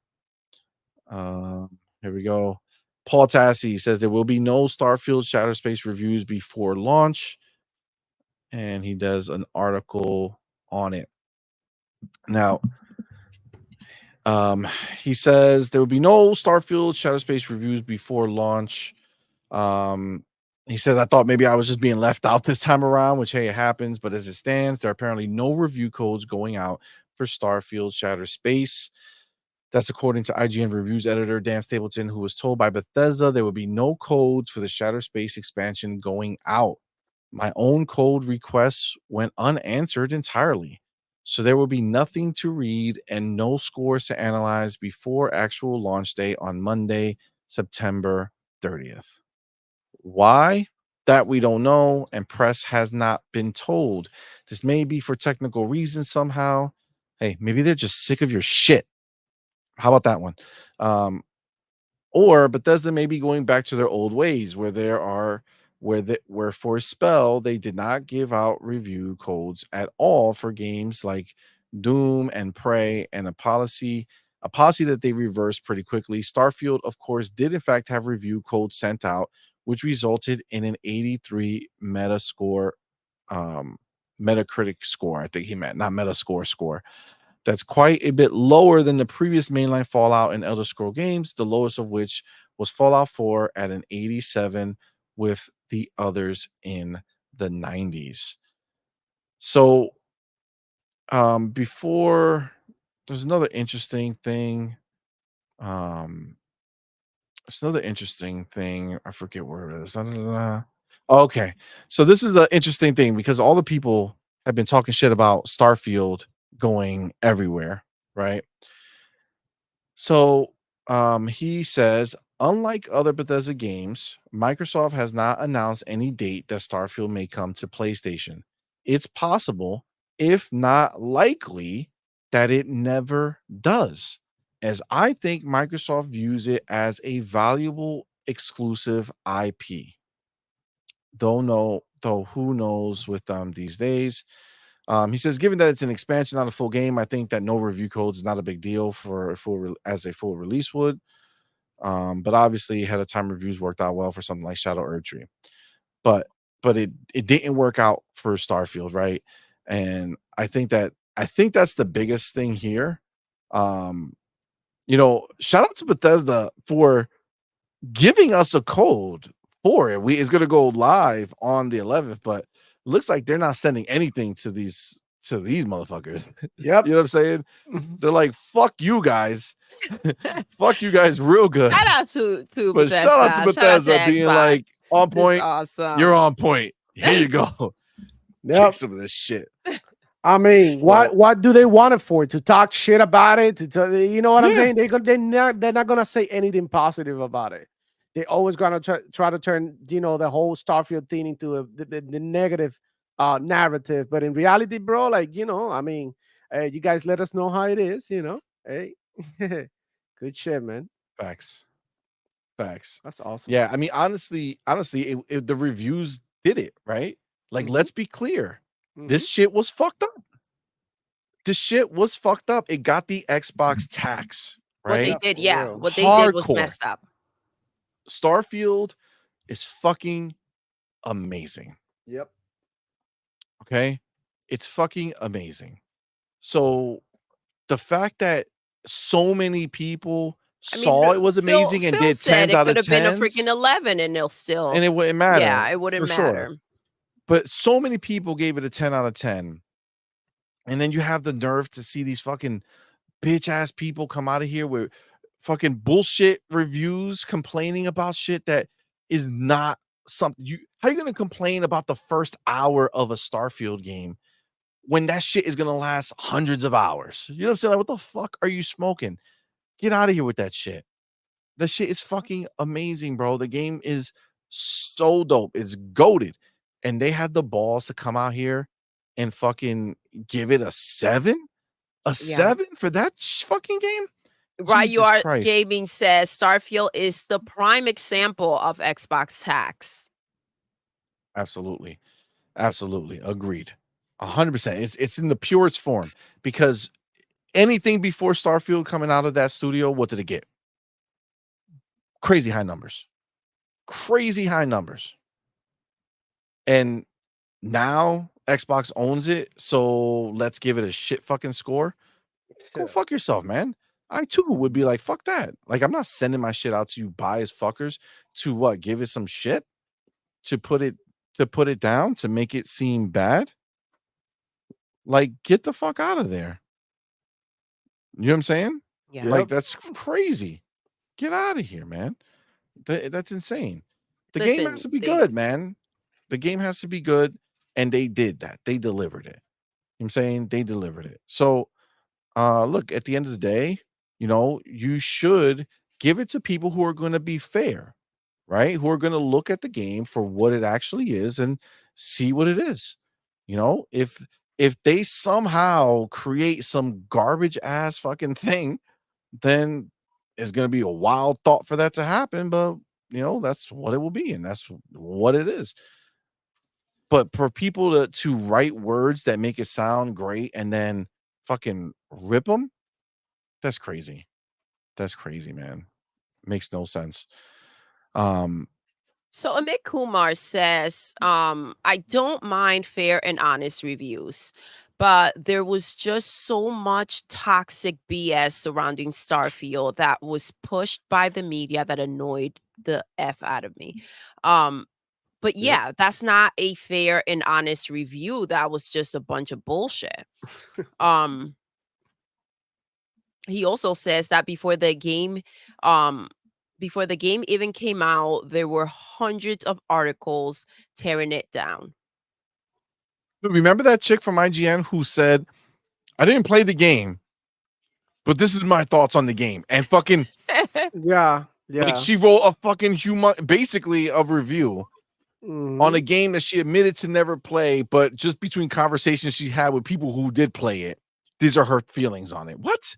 Here we go. Paul Tassi says there will be no Starfield ShatteredSpace reviews before launch, and he does an article on it. Now, he says there will be no Starfield ShatteredSpace reviews before launch. He says, I thought maybe I was just being left out this time around, which, hey, it happens. But as it stands, there are apparently no review codes going out for Starfield ShatteredSpace. That's according to IGN reviews editor Dan Stapleton, who was told by Bethesda there would be no codes for the ShatteredSpace expansion going out. My own code requests went unanswered entirely. So there will be nothing to read and no scores to analyze before actual launch day on Monday, September 30th. Why? That we don't know, and press has not been told. This may be for technical reasons somehow. Hey, maybe they're just sick of your shit. How about that one? Or Bethesda may be going back to their old ways where for a spell they did not give out review codes at all for games like Doom and Prey, and a policy that they reversed pretty quickly. Starfield, of course, did in fact have review codes sent out, which resulted in an 83 Metascritic score. I think he meant not Metascore score. That's quite a bit lower than the previous mainline Fallout and Elder Scroll games, the lowest of which was Fallout 4 at an 87, with the others in the 90s. So, before there's another interesting thing. There's another interesting thing. I forget where it is. Okay, so this is an interesting thing because all the people have been talking shit about Starfield going everywhere, right? So he says, unlike other Bethesda games, Microsoft has not announced any date that Starfield may come to PlayStation. It's possible, if not likely, that it never does, as I think Microsoft views it as a valuable exclusive IP. Though who knows with them these days. He says, given that it's an expansion, not a full game, I think that no review codes is not a big deal for a full release would. But obviously, ahead of time reviews worked out well for something like Shadow Erdtree. But it didn't work out for Starfield, right? And I think that's the biggest thing here. Shout out to Bethesda for giving us a code for it. It's going to go live on the 11th, but it looks like they're not sending anything to these motherfuckers. Yep. You know what I'm saying? They're like, fuck you guys. Fuck you guys real good. Shout out to But Bethesda. shout out to Bethesda being Xbox. like, on point. Awesome. You're on point. Here you go. Yep. Take some of this shit. I mean, what do they want it for? To talk shit about it? You know what I'm saying? They're not gonna say anything positive about it. they always gonna try to turn the whole Starfield thing into the negative narrative. But in reality, bro, like I mean, you guys let us know how it is. Hey, good shit, man. Facts. That's awesome. Yeah, I mean, honestly, the reviews did it right. Like, let's be clear, this shit was fucked up. This shit was fucked up. It got the Xbox tax, What they right? did, for yeah. real. What they did was Hardcore. messed up. Starfield is fucking amazing. Yep. Okay, it's fucking amazing. So the fact that so many people I mean, saw it was amazing and Phil did said 10s it out could of have been a 10s, freaking 11, and they'll still. and it wouldn't matter. Yeah, it wouldn't for matter. Sure. But so many people gave it a 10 out of 10. And then you have the nerve to see these fucking bitch ass people come out of here with fucking bullshit reviews complaining about shit that is not something how you gonna complain about the first hour of a Starfield game when that shit is gonna last hundreds of hours? You know what I'm saying? Like, what the fuck are you smoking? Get out of here with that shit. The shit is fucking amazing, bro. The game is so dope. It's goated. And they had the balls to come out here and fucking give it a 7? A 7 for that fucking game? Right, you Jesus are Christ. gaming says Starfield is the prime example of Xbox hacks. Absolutely. Agreed. 100%. It's in the purest form because anything before Starfield coming out of that studio, what did it get? Crazy high numbers. And now Xbox owns it, so let's give it a shit fucking score. Go fuck yourself, man. I too would be like, fuck that. Like, I'm not sending my shit out to you biased fuckers to what? Give it some shit to put it down to make it seem bad. Like, get the fuck out of there. You know what I'm saying? Yeah. Like, that's crazy. Get out of here, man. That's insane. The game has to be good, man. The game has to be good, and they did that. They delivered it. You know what I'm saying? They delivered it. So, look, at the end of the day, you should give it to people who are going to be fair, right? Who are going to look at the game for what it actually is and see what it is. If they somehow create some garbage ass fucking thing, then it's going to be a wild thought for that to happen, but that's what it will be, and that's what it is. But for people to write words that make it sound great and then fucking rip them, that's crazy. That's crazy, man. Makes no sense. So Amit Kumar says, I don't mind fair and honest reviews, but there was just so much toxic BS surrounding Starfield that was pushed by the media that annoyed the F out of me. But yeah, that's not a fair and honest review. That was just a bunch of bullshit. He also says that before the game even came out, there were hundreds of articles tearing it down. Remember that chick from IGN who said, I didn't play the game, but this is my thoughts on the game. And fucking Yeah. like, she wrote a fucking basically a review on a game that she admitted to never play, but just between conversations she had with people who did play it, these are her feelings on it. What?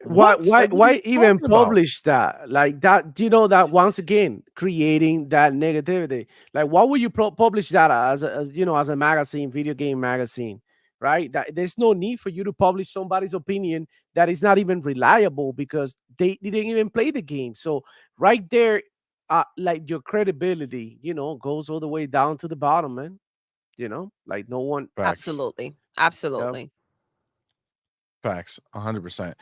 Why even publish that? Like that, that once again creating that negativity. Like, why would you publish that as a magazine, video game magazine, right? That there's no need for you to publish somebody's opinion that is not even reliable because they didn't even play the game. So right there, like your credibility, goes all the way down to the bottom, man. Like no one. Facts. Absolutely. Facts, 100%.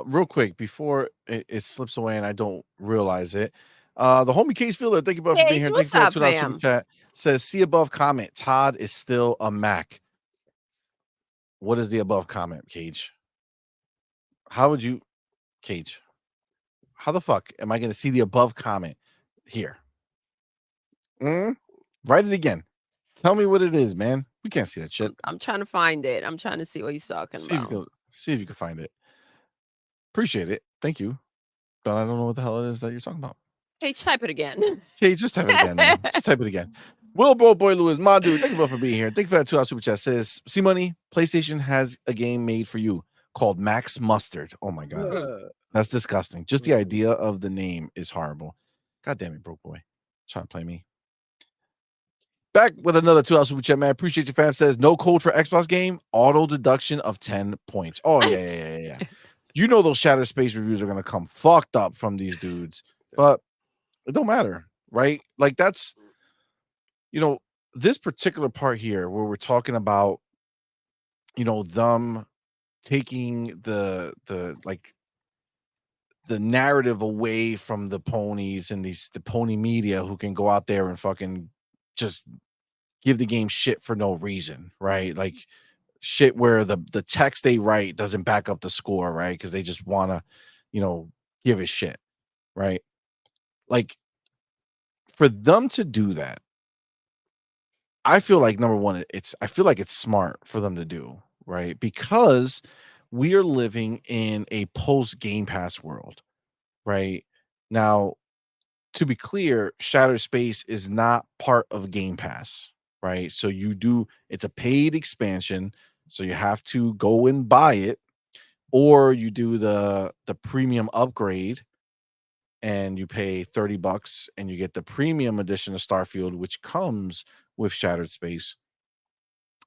Real quick before it slips away and I don't realize it. The homie Cage Fielder, thank you both for being here. Thank you for that $2 super chat. Says, see above comment. Todd is still a Mac. What is the above comment, Cage? How would you, Cage? How the fuck am I going to see the above comment here? Write it again. Tell me what it is, man. We can't see that shit. I'm trying to find it. I'm trying to see what he's talking about. See if you can find it. Appreciate it. Thank you. But I don't know what the hell it is that you're talking about. Hey, type it again. Okay, just type it again, man. Just type it again. Will Bro Boy Lewis, my dude, thank you both for being here. Thank you for that $2 super chat. Says CMoney, PlayStation has a game made for you called Max Mustard. Oh my god. That's disgusting. Just the idea of the name is horrible. God damn it, Broke Boy. Trying to play me. Back with another $2 super chat, man. Appreciate you, fam. Says no code for Xbox game, auto deduction of 10 points. Oh, yeah. You know those ShatteredSpace reviews are gonna come fucked up from these dudes, but it don't matter, right? Like that's this particular part here where we're talking about them taking the narrative away from the ponies and the pony media who can go out there and fucking just give the game shit for no reason, right? Like shit where the text they write doesn't back up the score, right? Because they just want to, give it shit, right? Like for them to do that, I feel like number one, I feel like it's smart for them to do, right? Because we are living in a post Game Pass world, right? Now, to be clear, ShatteredSpace is not part of Game Pass, right? So it's a paid expansion, so you have to go and buy it, or you do the premium upgrade and you pay $30 and you get the premium edition of Starfield, which comes with ShatteredSpace.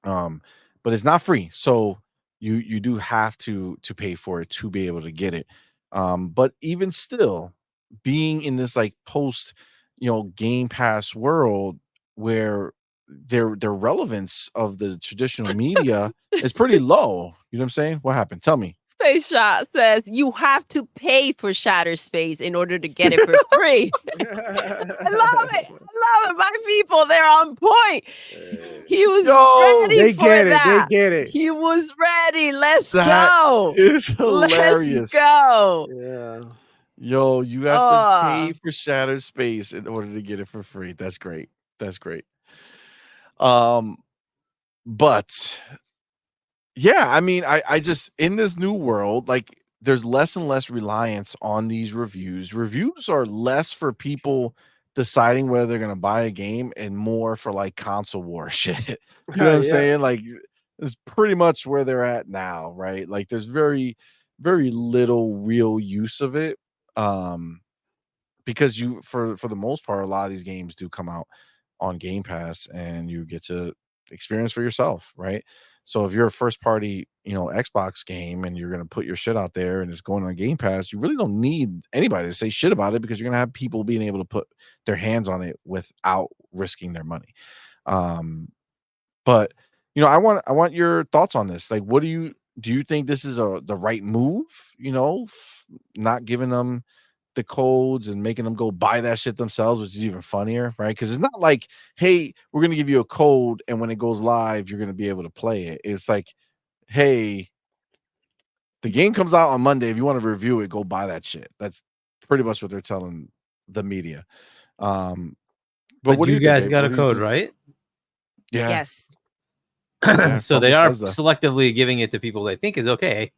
But it's not free, so you do have to pay for it to be able to get it. But even still, being in this like post, Game Pass world where their relevance of the traditional media is pretty low. You know what I'm saying? What happened? Tell me. Space Shot says you have to pay for ShatteredSpace in order to get it for free. I love it. My people, they're on point. He was ready for that. They get it. He was ready. Let's go. It's hilarious. Let's go. Yeah. Yo, you have to pay for ShatteredSpace in order to get it for free. That's great. But yeah, I mean, I just in this new world, like there's less and less reliance on these reviews. Reviews are less for people deciding whether they're gonna buy a game and more for like console war shit. You know what I'm saying? Like it's pretty much where they're at now, right? Like there's very, very little real use of it. Because for the most part, a lot of these games do come out on Game Pass and you get to experience for yourself, right? So if you're a first party, Xbox game and you're going to put your shit out there and it's going on Game Pass, you really don't need anybody to say shit about it because you're going to have people being able to put their hands on it without risking their money. But I want your thoughts on this. Like, what do you think this is the right move? Not giving them the codes and making them go buy that shit themselves, which is even funnier, right? Because it's not like, hey, we're gonna give you a code and when it goes live, you're gonna be able to play it. It's like, hey, the game comes out on Monday. If you want to review it, go buy that shit. That's pretty much what they're telling the media. But what do you guys think, got a code, right? Yeah. Yes. So they are selectively giving it to people they think is okay.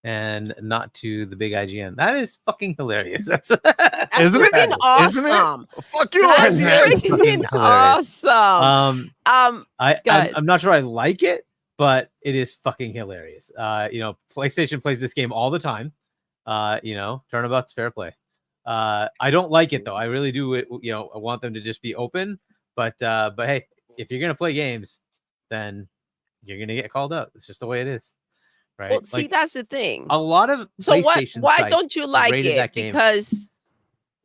And not to the big IGN. That is fucking hilarious. That's isn't it? Awesome. Isn't it? Fuck you. That's freaking awesome. I'm not sure I like it, but it is fucking hilarious. PlayStation plays this game all the time. Turnabout's fair play. I don't like it though. I really do. I want them to just be open. But hey, if you're gonna play games, then you're gonna get called out. It's just the way it is. Right. Well, see, that's the thing. A lot of PlayStation why don't you like it? Because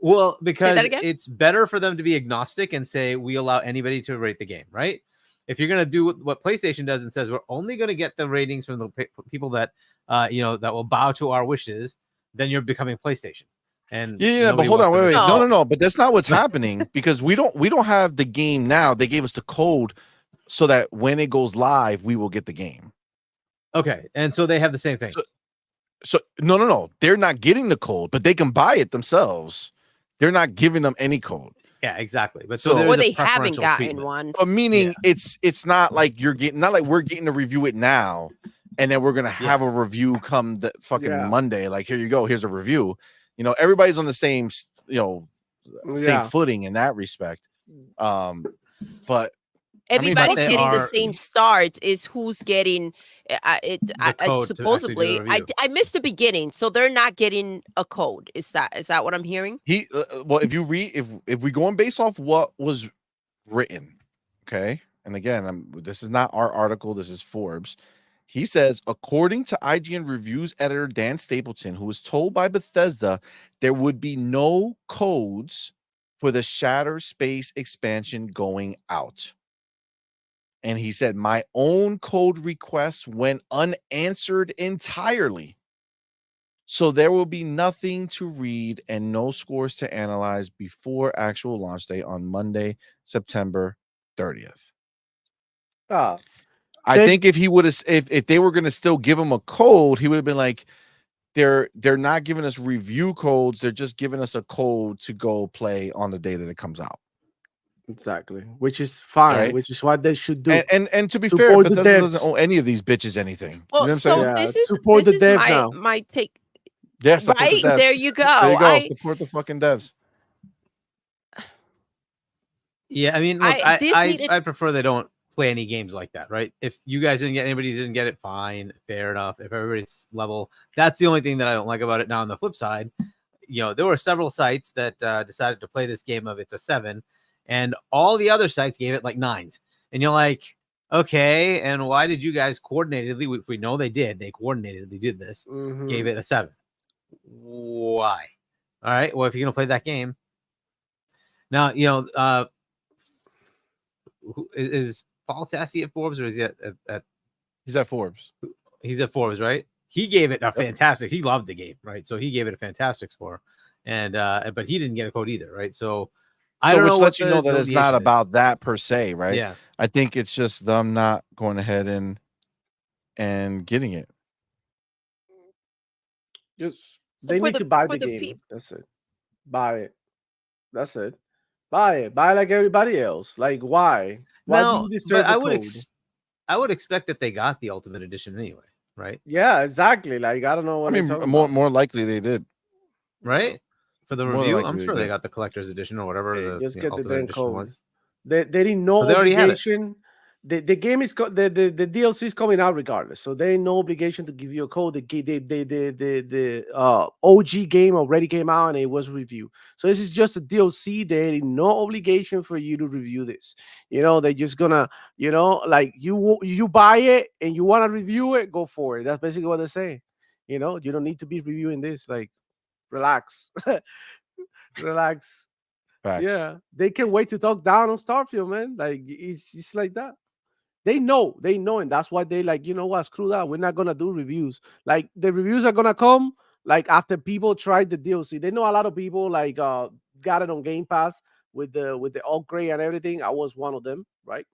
it's better for them to be agnostic and say we allow anybody to rate the game, right? If you're gonna do what PlayStation does and says we're only gonna get the ratings from the people that that will bow to our wishes, then you're becoming PlayStation. And but hold on, wait. No. But that's not what's happening because we don't have the game now. They gave us the code so that when it goes live, we will get the game. Okay, and so they have the same thing. So no. They're not getting the code, but they can buy it themselves. They're not giving them any code. Yeah, exactly. But or they haven't gotten one. Meaning it's not like we're getting to review it now, and then we're gonna have a review come the fucking Monday. Like, here you go, here's a review. You know, everybody's on the same, you know, same Yeah. footing in that respect. But Everybody's they getting the are- same start. Is who's getting The code to actually do the supposedly. review. I missed the beginning, so they're not getting a code. Is that what I'm hearing? he well, if you read, if we going based off what was written, okay, and again, this is not our article, this is Forbes. He says, according to IGN reviews editor Dan Stapleton, who was told by Bethesda there would be no codes for the ShatteredSpace expansion going out. And he said, my own code requests went unanswered entirely. So there will be nothing to read and no scores to analyze before actual launch day on Monday, September 30th. Ah, I They- think if he would have, if they were going to still give him a code, he would have been like, they're not giving us review codes. They're just giving us a code to go play on the day that it comes out. exactly. Which is fine. Right. Which is what they should do. And to be fair, Support the Bethesda doesn't devs. owe any of these bitches anything. Well, you know what I'm so saying? Yeah, this is support this the is dev my now. my take. Yeah, support the Right devs. there, you go. There you go. I Support the fucking devs. Yeah, I mean, look, this needed- I prefer they don't play any games like that, right? If you guys didn't get anybody didn't get it, fine, fair enough. If everybody's level, that's the only thing that I don't like about it. Now, on the flip side, you know, there were several sites that decided to play this game of it's a 7, and all the other sites gave it like 9s, and you're like, okay, and why did you guys coordinatedly? We know they did. They coordinatedly did this. Mhm. Gave it a 7. Why? All right. Well, if you're gonna play that game, now you know. Is Paul Tassi at Forbes, or is he at He's at Forbes. he's at Forbes, right? He gave it a fantastic. He loved the game, right? So he gave it a fantastic score, and but he didn't get a code either, right? So I don't which know. lets what you know that it's not deviation is. about that per se, right? Yeah. I think it's just them not going ahead and getting it. Just So they for need the- to buy for the the game. peop- That's it. Buy it. That's it. Buy it. Buy like everybody else. Like why? Why No, do you deserve but a code? I would expect that they got the Ultimate Edition anyway, right? Yeah, exactly. Like I don't know what I mean, they're talking more about. more likely they did. Right? For the More review, likely I'm they sure they did. got the collector's edition or whatever Hey, the just get the Ultimate damn Edition code. was. They didn't know So they already have it. obligation. The game is the DLC is coming out regardless, so there ain't no obligation to give you a code. The OG game already came out and it was reviewed. So this is just a DLC. There ain't no obligation for you to review this. You know, they're just gonna, you know, like you buy it and you want to review it, go for it. That's basically what they're saying. You know, you don't need to be reviewing this. Like, relax, relax. Facts. Yeah, they can wait to talk down on Starfield, man. Like it's like that. They know, and that's why they like, you know what, screw that. We're not gonna do reviews. Like the reviews are gonna come like after people tried the DLC. They know a lot of people like got it on Game Pass with the upgrade and everything. I was one of them, right?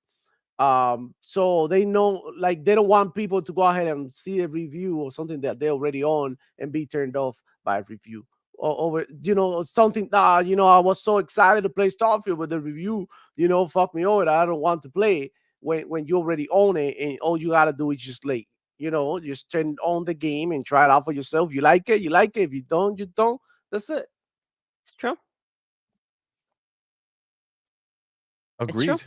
So they know like they don't want people to go ahead and see a review or something that they already own and be turned off by a review. Or over, you know, something you know, I was so excited to play Starfield, but the review, you know, fuck me over. I don't want to play when you already own it and all you gotta do is just like, you know, just turn on the game and try it out for yourself. You like it, you like it. If you don't, you don't. That's it. It's true. It's true. Agreed.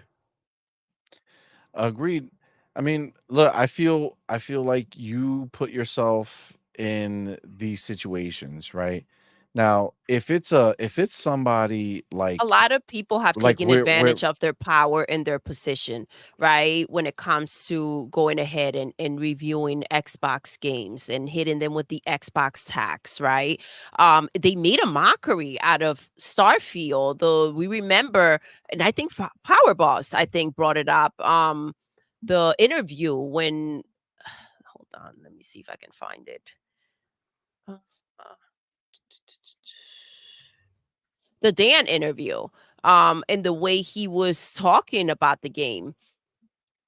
Agreed. I mean, look, I feel like you put yourself in these situations, right? Now, if it's somebody like A lot of people have like taken we're advantage of their power and their position, right? When it comes to going ahead and reviewing Xbox games and hitting them with the Xbox tax, right? They made a mockery out of Starfield. Though we remember, and I think Power Boss, I think, brought it up. The interview when hold on, let me see if I can find it. Uh, the Dan interview, and the way he was talking about the game.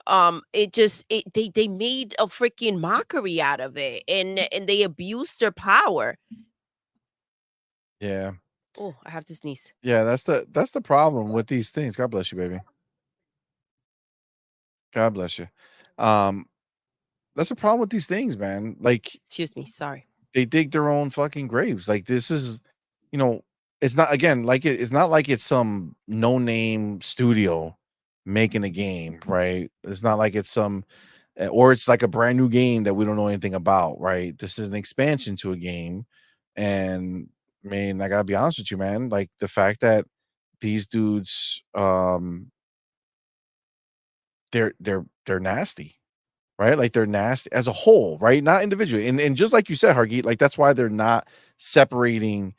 They made a freaking mockery out of it and they abused their power. yeah. Oh, I have to sneeze. Yeah, that's the problem with these things. God bless you, baby. God bless you. That's the problem with these things, man. Like Excuse me, sorry. they dig their own fucking graves. Like this is you know, it's not again like it's not like it's some no-name studio making a game, right? It's not like it's some or it's like a brand new game that we don't know anything about, right? This is an expansion to a game. And I mean, I gotta be honest with you, man. Like the fact that these dudes they're nasty, right? Like they're nasty as a whole, right? Not individually. And just like you said, Hargeet, like that's why they're not separating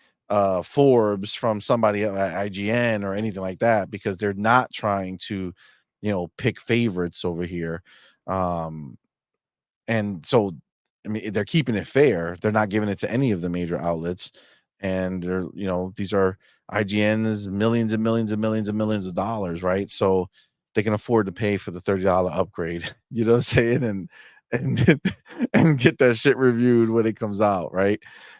Forbes from somebody at IGN or anything like that, because they're not trying to, pick favorites over here. Um and so, I mean, they're keeping it fair. They're not giving it to any of the major outlets. And these are IGN's millions and millions and millions and millions of dollars, right? So they can afford to pay for the $30 upgrade, you know what I'm saying? And and get that shit reviewed when it comes out, right?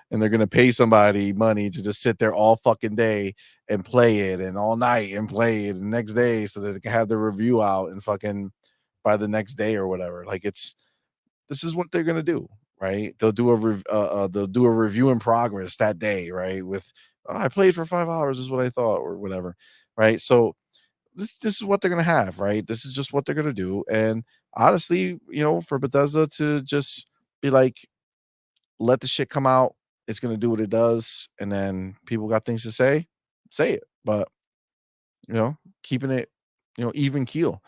And they're gonna pay somebody money to just sit there all fucking day and play it and all night and play it the next day so that they can have the review out and fucking by the next day or whatever. Like this is what they're gonna do, right? They'll do a review in progress that day, right? With I played for 5 hours, is what I thought, or whatever, right? So this is what they're gonna have, right? This is just what they're gonna do. And honestly, for Bethesda to just be like, let the shit come out, it's gonna do what it does, and then people got things to say it. But keeping it, even keel.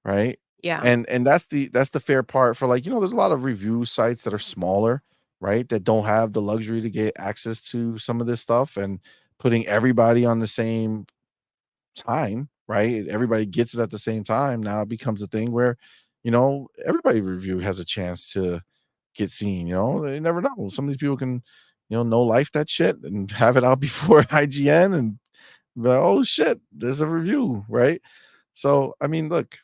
Right? Yeah. And that's the fair part for like, there's a lot of review sites that are smaller, right? That don't have the luxury to get access to some of this stuff and putting everybody on the same time, right? Everybody gets it at the same time. Now it becomes a thing where, everybody review has a chance to get seen, they never know. Some of these people can, no life that shit and have it out before IGN and be like, oh shit, there's a review, right? So I mean, look,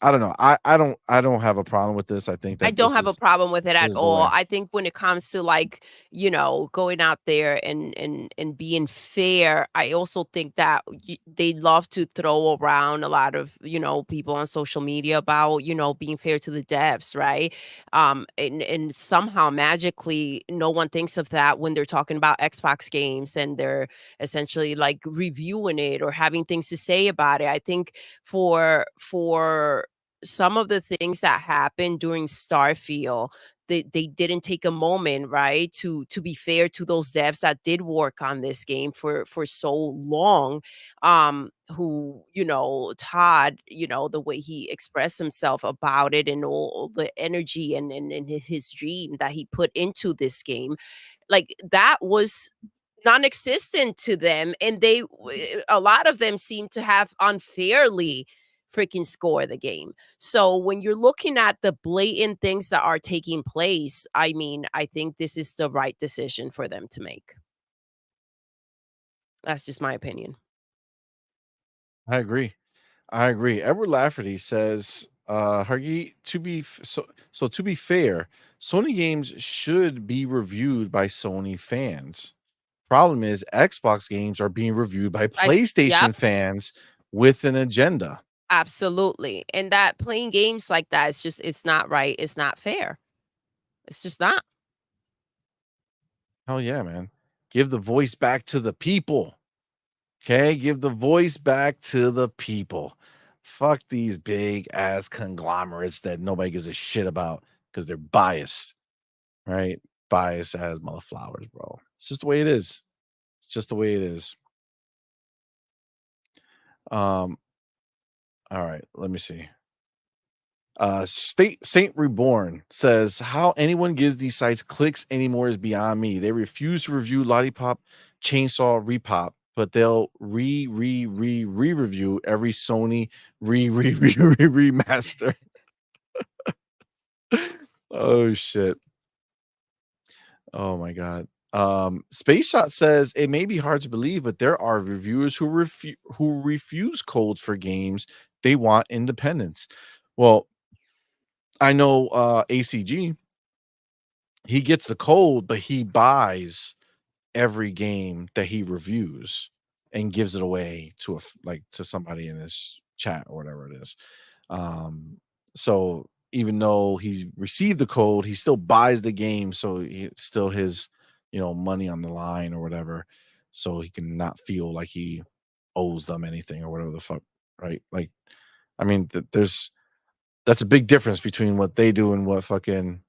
I don't know. I don't have a problem with this. I think I that don't this have a is problem with it this at is the all. way. I think when it comes to like, going out there and being fair, I also think that they love to throw around a lot of, people on social media about, being fair to the devs, right? And somehow magically no one thinks of that when they're talking about Xbox games and they're essentially like reviewing it or having things to say about it. I think for some of the things that happened during Starfield, they didn't take a moment, right, to be fair to those devs that did work on this game for so long. Who, Todd, the way he expressed himself about it and all the energy and his dream that he put into this game, like that was non-existent to them, and a lot of them seem to have unfairly freaking score the game. So when you're looking at the blatant things that are taking place, I mean, I think this is the right decision for them to make. That's just my opinion. I agree. I agree. Edward Lafferty says, Hargi, so to be fair, Sony games should be reviewed by Sony fans. Problem is, Xbox games are being reviewed by Yep, PlayStation fans with an agenda. absolutely. And that playing games like that is just, it's not right. It's not fair. It's just not. Hell yeah, man. Give the voice back to the people. Okay, give the voice back to the people. Fuck these big ass conglomerates that nobody gives a shit about because they're biased, right? Biased as mother flowers, bro. It's just the way it is. It's just the way it is. Um, all right, let me see. State Saint Reborn says how anyone gives these sites clicks anymore is beyond me. They refuse to review Lollipop Chainsaw Repop, but they'll review every Sony remaster. Oh shit. Oh my god. Space Shot says it may be hard to believe, but there are reviewers who refuse codes for games they want independence. Well, I know ACG, he gets the code, but he buys every game that he reviews and gives it away to to somebody in his chat or whatever it is. So even though he received the code, he still buys the game, so it's still his, money on the line or whatever. so he can not feel like he owes them anything or whatever the fuck, right? Like, I mean, that's a big difference between what they do and what fucking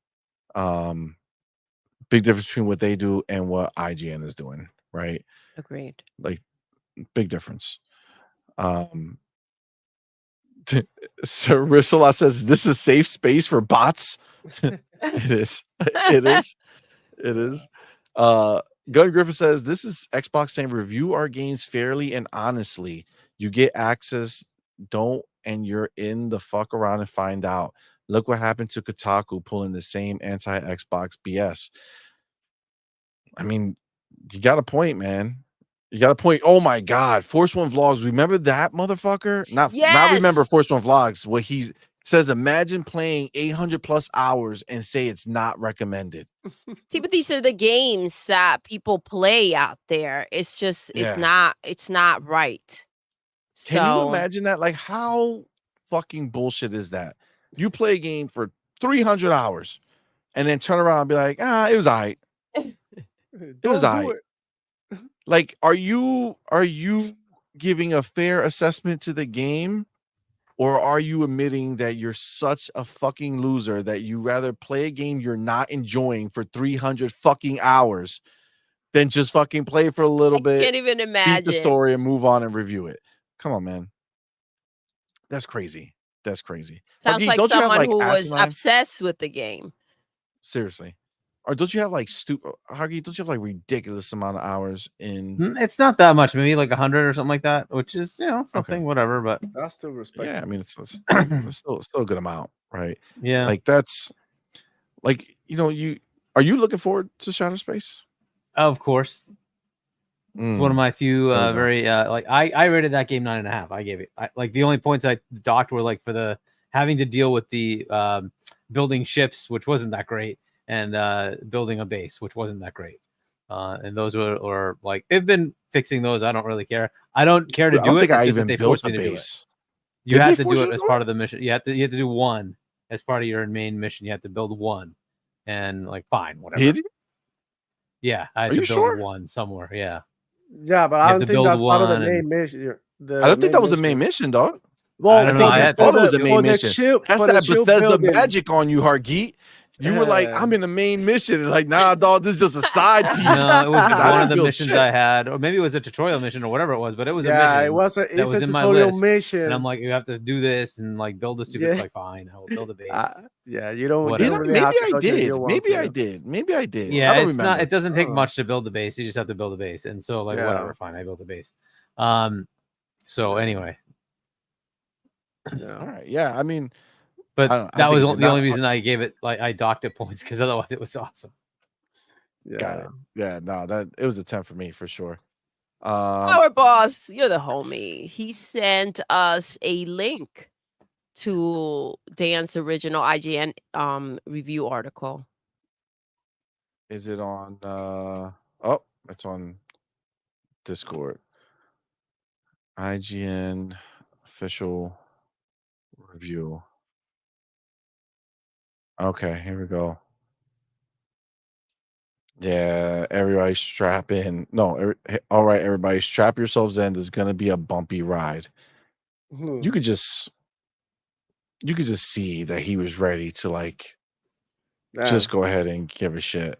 big difference between what they do and what IGN is doing, right? Agreed. Like, big difference. Sir Rissola says this is safe space for bots. It is. It is. It is. Gun Griffin says this is Xbox saying review our games fairly and honestly. You get access, don't, and you're in the fuck around and find out. Look what happened to Kotaku pulling the same anti-Xbox BS. I mean, you got a point, man. You got a point. Oh my God, Force One Vlogs. Remember that motherfucker? Not remember Yes. Force One Vlogs. What he says, imagine playing 800 plus hours and say it's not recommended. See, but these are the games that people play out there. It's just it's not right. Can you So imagine that? Like, how fucking bullshit is that? You play a game for 300 hours and then turn around and be like, it was all right. It was all right. Like, are you giving a fair assessment to the game, or are you admitting that you're such a fucking loser that you rather play a game you're not enjoying for 300 fucking hours than just fucking play for a little bit, can't even beat the imagine. story, and move on and review it? Come on, man. That's crazy. That's crazy. Sounds Huggy, like don't you have, someone like, who was asinine? obsessed with the game. Seriously. Or don't you have like Huggy, don't you have like ridiculous amount of hours in? It's not that much, maybe like 100 or something like that, which is something, whatever. But That's still respectable. Yeah, I mean, it's still a good amount, right? yeah, Like, that's like, are you looking forward to ShatteredSpace? of course. It's one of my few There we go. very like I rated that game 9.5. I gave it like the only points I docked were like for the having to deal with the building ships, which wasn't that great, and building a base, which wasn't that great. And those were like they've been fixing those. I don't really care. I don't care to I do don't it. think It's I just that even they built forced a me to do it. base. You Did had they to force do you it to as do part it? of the mission. You had to do one as part of your main mission. You had to build one, and like fine, whatever. Did you? Yeah, I had Are to you build sure? one somewhere. Yeah, Yeah, but You I have don't to think build that's part of the one main and- mission. I don't think that was the main mission, dog. Well, I don't know. I thought it was the main for the mission. ship, That's for the that ship Bethesda building. magic on you, Hargeet. You were like, I'm in the main mission. And like, nah, dog, this is just a side piece. No, it was 'Cause I one didn't of the build missions shit. I had, or maybe it was a tutorial mission or whatever it was. But it was a Yeah, mission. it was that it's was a in my tutorial list. mission. And I'm like, you have to do this and like build a stupid. Yeah. Like, fine, I will build a base. Yeah, you don't Whatever. really have to touch it if you want Maybe to. I did. Maybe I did. Yeah, I don't it's remember. not. It doesn't take Oh. much to build the base. You just have to build a base, and so like Yeah. whatever, fine, I built a base. So anyway, Yeah. All right. Yeah. I mean, but I that think was it's the only not- reason I gave it. Like I docked it points because otherwise it was awesome. Got it. Yeah. No, it was a 10 for me for sure. Our boss, you're the homie. He sent us a link to Dan's original IGN review article. Is it on? It's on Discord. IGN official review. Okay, here we go. Yeah, everybody strap in. No, all right, everybody strap yourselves in. There's gonna be a bumpy ride. You could just see that he was ready to like just go ahead and give a shit.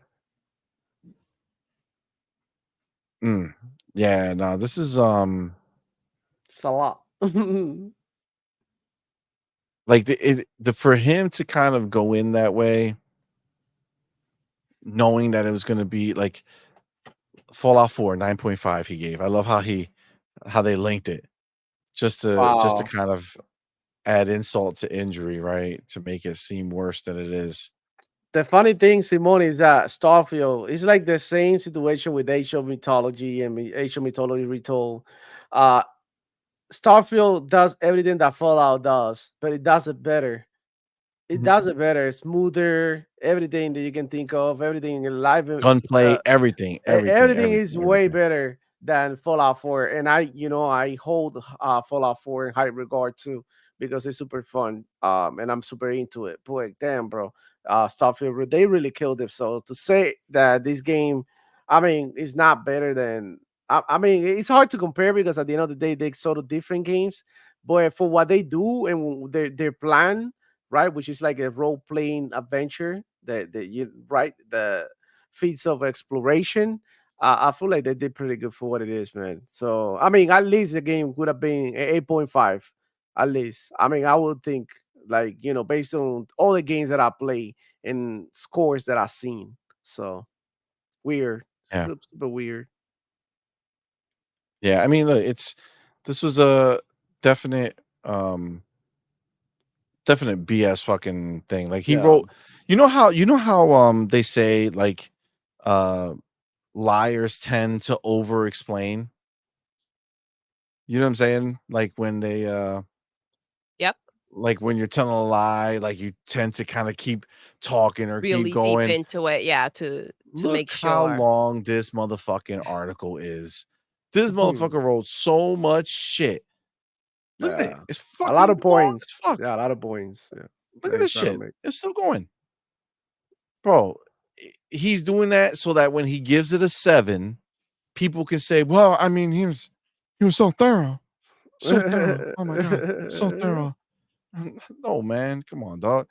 Yeah, no, this is It's a lot. like for him to kind of go in that way, knowing that it was gonna be like Fallout 4 9.5 he gave. I love how they linked it just to kind of add insult to injury, right? To make it seem worse than it is. The funny thing, CMoney, is that Starfield is like the same situation with Age of Mythology and Age of Mythology Retold. Starfield does everything that Fallout does, but it does it better. It does it better, smoother, everything that you can think of, everything in live Gunplay, everything is way better than Fallout 4. And I hold Fallout 4 in high regard too, because it's super fun. And I'm super into it. Boy, damn, bro. Starfield, they really killed themselves to say that this game, I mean, is not better than I mean, it's hard to compare because at the end of the day, they're sort of different games. But for what they do and their plan, right, which is like a role playing adventure, the feats of exploration. I feel like they did pretty good for what it is, man. So I mean, at least the game would have been 8.5, at least. I mean, I would think like based on all the games that I play and scores that I've seen. So weird, Yeah. super weird. Yeah, I mean, look, this was a definite definite BS fucking thing. Like he Yeah. wrote, you know how they say like uh liars tend to over explain. You know what I'm saying? Like when they Yep. like when you're telling a lie, like you tend to kind of keep talking or keep Really deep going. into it, yeah, to Look make how sure. long this motherfucking article is. This motherfucker wrote so much shit. Look at it. Yeah. It's A lot fucking of long points. as fuck. Yeah, a lot of points. Yeah. Look That at he's this trying to shit. make. It's still going. Bro, he's doing that so that when he gives it a 7, people can say, "Well, I mean, he was so thorough. So thorough. Oh my god. So thorough." No, man. Come on, dog.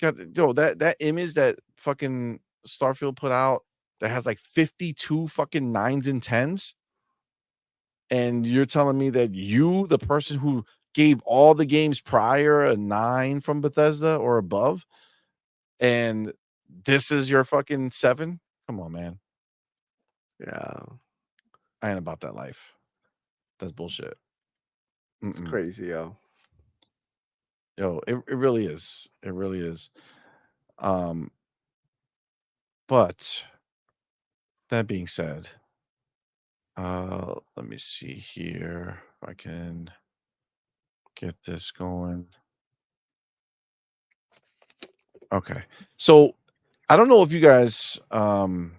That image that fucking Starfield put out that has like 52 fucking 9s and 10s, and you're telling me that you, the person who gave all the games prior a 9 from Bethesda or above, and this is your fucking 7? Come on, man. Yeah, I ain't about that life. That's bullshit. it's Mm-mm. crazy, yo. Yo, it really is. It really is. Um, but that being said, let me see here if I can get this going. Okay. So I don't know if you guys are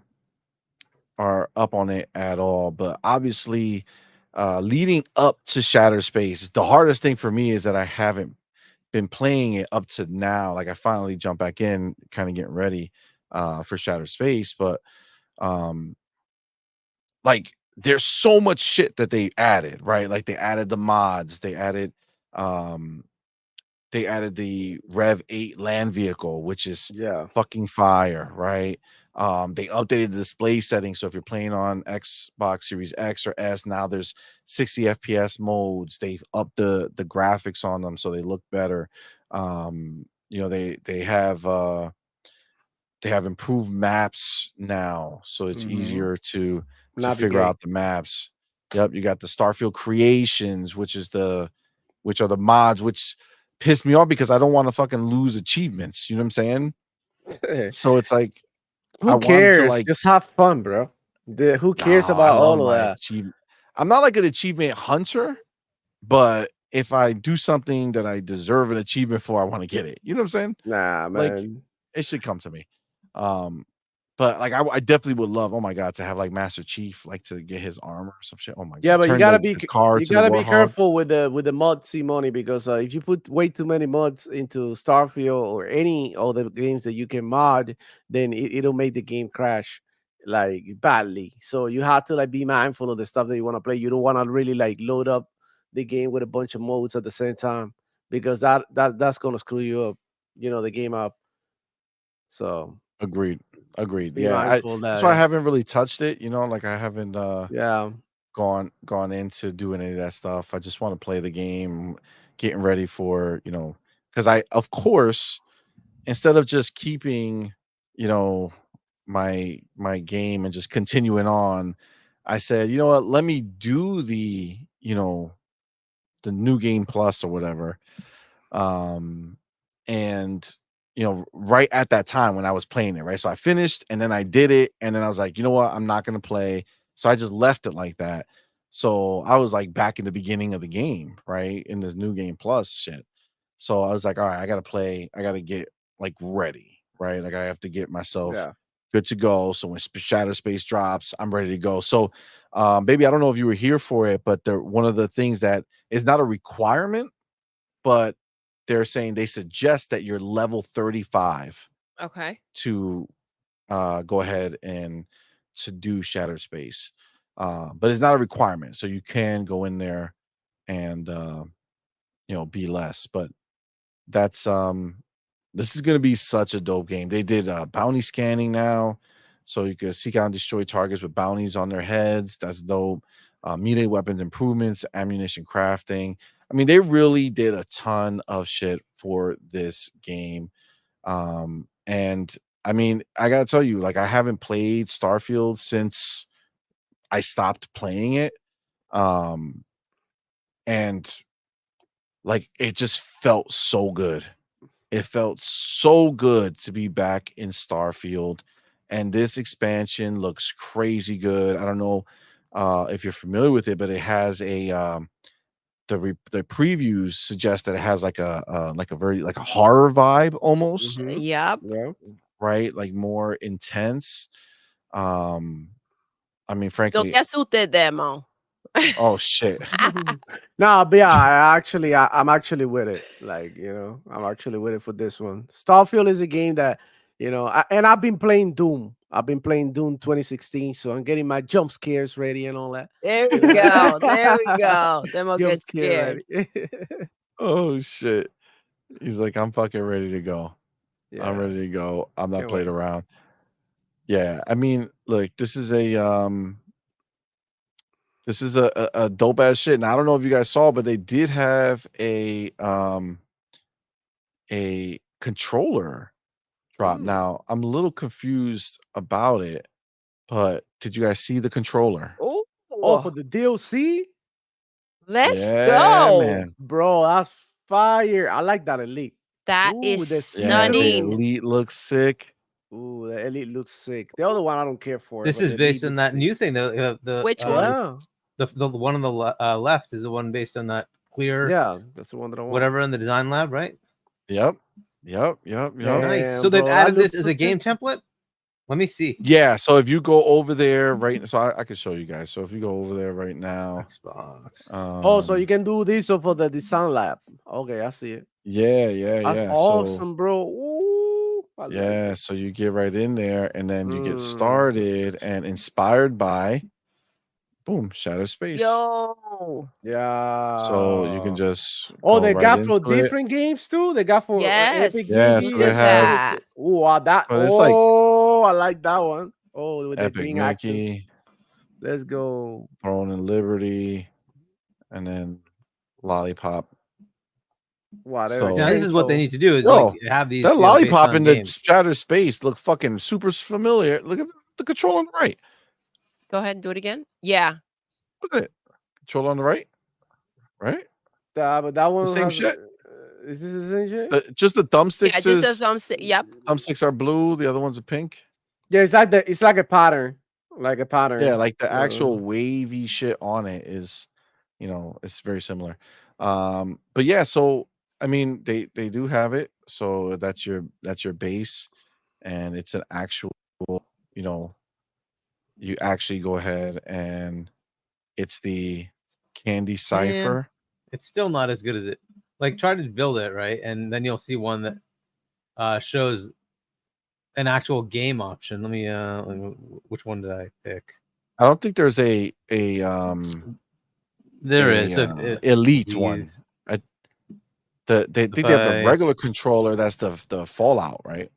up on it at all, but obviously leading up to ShatteredSpace, the hardest thing for me is that I haven't been playing it up to now. Like I finally jumped back in, kind of getting ready for ShatteredSpace, but um like there's so much shit that they added, right? Like they added the mods, um they added the Rev 8 land vehicle, which is Yeah. fucking fire, right? They updated the display settings. So if you're playing on Xbox Series X or S, now there's 60 FPS modes. They've upped the graphics on them so they look better. They have improved maps now, so it's Mhm. easier to figure Navigate. out the maps. Yep, you got the Starfield Creations, which are the mods, which piss me off because I don't want to fucking lose achievements. You know what I'm saying? So it's like I Who wanted to cares? like, Just have fun, bro. Who no, cares I about love all of my that? achievement. I'm not like an achievement hunter, but if I do something that I deserve an achievement for, I want to get it. You know what I'm saying? Nah, Like man. it should come to me. Um, but like I definitely would love, oh my god, to have like Master Chief, like to get his armor or some shit. Oh my Yeah, god, but turn the car you to the gotta be Warhog. careful with the mod CMoney because if you put way too many mods into Starfield or any other games that you can mod, then it'll make the game crash like badly. So you have to like be mindful of the stuff that you want to play. You don't want to really like load up the game with a bunch of modes at the same time because that's gonna screw you up, the game up. So Agreed. Agreed. be Yeah, mindful of that's that. why I Yeah. haven't really touched it, like I haven't Yeah. gone into doing any of that stuff. I just want to play the game, getting ready for, because I of course, instead of just keeping, you know, my game and just continuing on, I said, you know what, let me do the new game plus or whatever. Um, and right at that time when I was playing it, right? So I finished and then I did it, and then I was like, you know what, I'm not gonna play. So I just left it like that. So I was like back in the beginning of the game, right? In this new game plus shit. So I was like, all right, I gotta play, I gotta get like ready, right? Like I have to get myself Yeah. good to go. So when Shadow Space drops, I'm ready to go. So baby, I don't know if you were here for it, but one of the things that is not a requirement, but they're saying they suggest that you're level 35 Okay. to go ahead and to do Shattered Space. but it's not a requirement. So you can go in there and be less. But that's this is gonna be such a dope game. They did bounty scanning now, so you can seek out and destroy targets with bounties on their heads. That's dope. Melee weapons improvements, ammunition crafting. I mean, they really did a ton of shit for this game. And I mean, I gotta tell you, like, I haven't played Starfield since I stopped playing it. And like it just felt so good. It felt so good to be back in Starfield, and this expansion looks crazy good. I don't know if you're familiar with it, but it has a the previews suggest that it has like a very like a horror vibe almost, Yep. Yeah. right? Like more intense. Um, I mean, Lo frankly, que asusté, demo. oh shit. No, but yeah, I'm actually with it. Like, I'm actually with it for this one. Starfield is a game that, and I've been playing Doom. I've been playing Doom 2016, so I'm getting my jump scares ready and all that. There we go. There we go. Demo Jump gets scare scared. ready. Oh shit. He's like, I'm fucking ready to go. I'm Yeah, ready to go. I'm not can't playing wait. around. Yeah, I mean, look, this is a dope ass shit. And I don't know if you guys saw, but they did have a controller drop. Mm. Now, I'm a little confused about it, but did you guys see the controller? Oh, for Ooh, the DLC? let's Yeah, go. man. Bro, that's fire. I like that Elite. That Ooh, is the Yeah, the stunning. Elite looks sick. Ooh, the Elite looks sick. The other one I don't care for. This but is the based Elite on looks that sick. new thing. The Which one? Yeah, the one on the left is the one based on that clear yeah, that's the one that I want. whatever in the design lab, right? Yep. Yeah. Nice. So Damn, they've bro, that added this looks as so a game good. template. Let me see. Yeah, so if you go over there right, so I can show you guys. So if you go over there right now, Xbox. Oh, so you can do this for the design lab. Okay, I see it. yeah, That's so awesome, bro. Ooh, I like yeah, it. so you get right in there and then you get Mm. started and inspired by boom, ShatteredSpace. Yo. Yeah. So you can just Oh, go they right got for into it. different games too. They got for Yes. Epic Yeah, Mickey so they and have that. Oh, wow, that. but it's like Oh, I like that one. Oh, with the Epic green accent. Mickey, Let's go. Throne and Liberty, and then Lollipop. Wow, they're So Now this is what they so need to do is yo, like have these that based lollipop on in the games. ShatteredSpace look fucking super familiar. Look at the control on the right. Go ahead and do it again. Yeah. Look at it. Control on the right. Right? but that one same has shit? is this the same shit? Just the thumbsticks Yeah, just as I'm saying. Yep. thumbsticks are blue, the other ones are pink. Yeah, it's like a pattern. Like a pattern. Yeah, like the actual wavy shit on it is, it's very similar. But yeah, so I mean they do have it. So that's your base, and it's an actual, you actually go ahead and it's the candy cipher. It's still not as good as it. Like try to build it right, and then you'll see one that shows an actual game option. Let me which one did I pick? I don't think there's a There is elite one. They think they have the regular controller. That's the Fallout, right?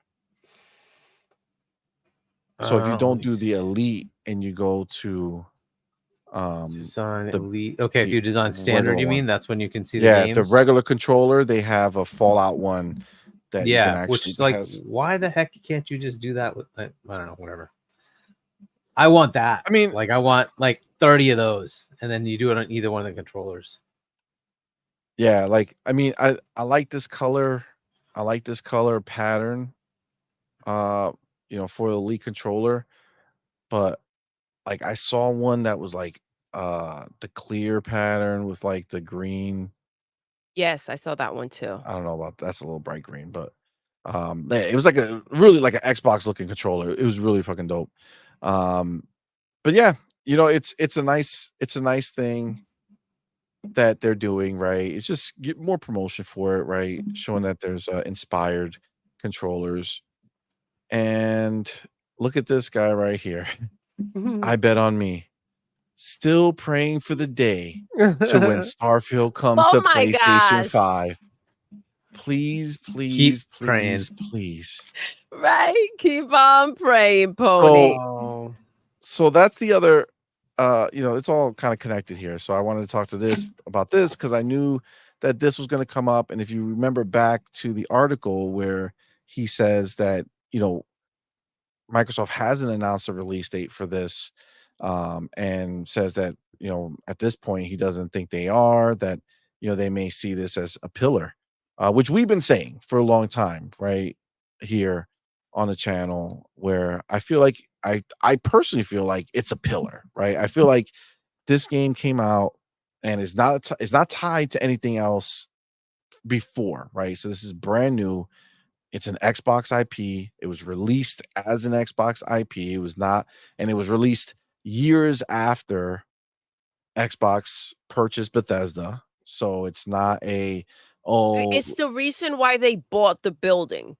So if you don't do the elite and you go to design elite, okay, if you design standard, you mean that's when you can see the games? the regular controller, they have a Fallout one that you can actually, which like why the heck can't you just do that with I don't know, whatever. I want that. I mean, like I want like 30 of those, and then you do it on either one of the controllers. Yeah, like I mean, I like this color. I like this color pattern. For the Elite controller, but like I saw one that was like the clear pattern with like the green. Yes, I saw that one too. I don't know about that's a little bright green, but it was like a really like an Xbox looking controller. It was really fucking dope. But yeah, it's a nice thing that they're doing, right? It's just get more promotion for it, right? Showing that there's inspired controllers. And look at this guy right here. I bet on me. still praying for the day to when Starfield comes Oh to my PlayStation gosh. 5. Please, Keep please, praying. please, please. Right? Keep on praying, Pony. Oh, So that's the other it's all kind of connected here. So I wanted to talk to this about this because I knew that this was going to come up. And if you remember back to the article where he says that, Microsoft hasn't announced a release date for this, and says that, at this point, he doesn't think they are, that, they may see this as a pillar, which we've been saying for a long time, right? Here on the channel, where I feel like I personally feel like it's a pillar, right? I feel like this game came out and is not tied to anything else before, right? So this is brand new. It's an Xbox IP. It was released as an Xbox IP. It was not, and it was released years after Xbox purchased Bethesda. So it's not It's the reason why they bought the building,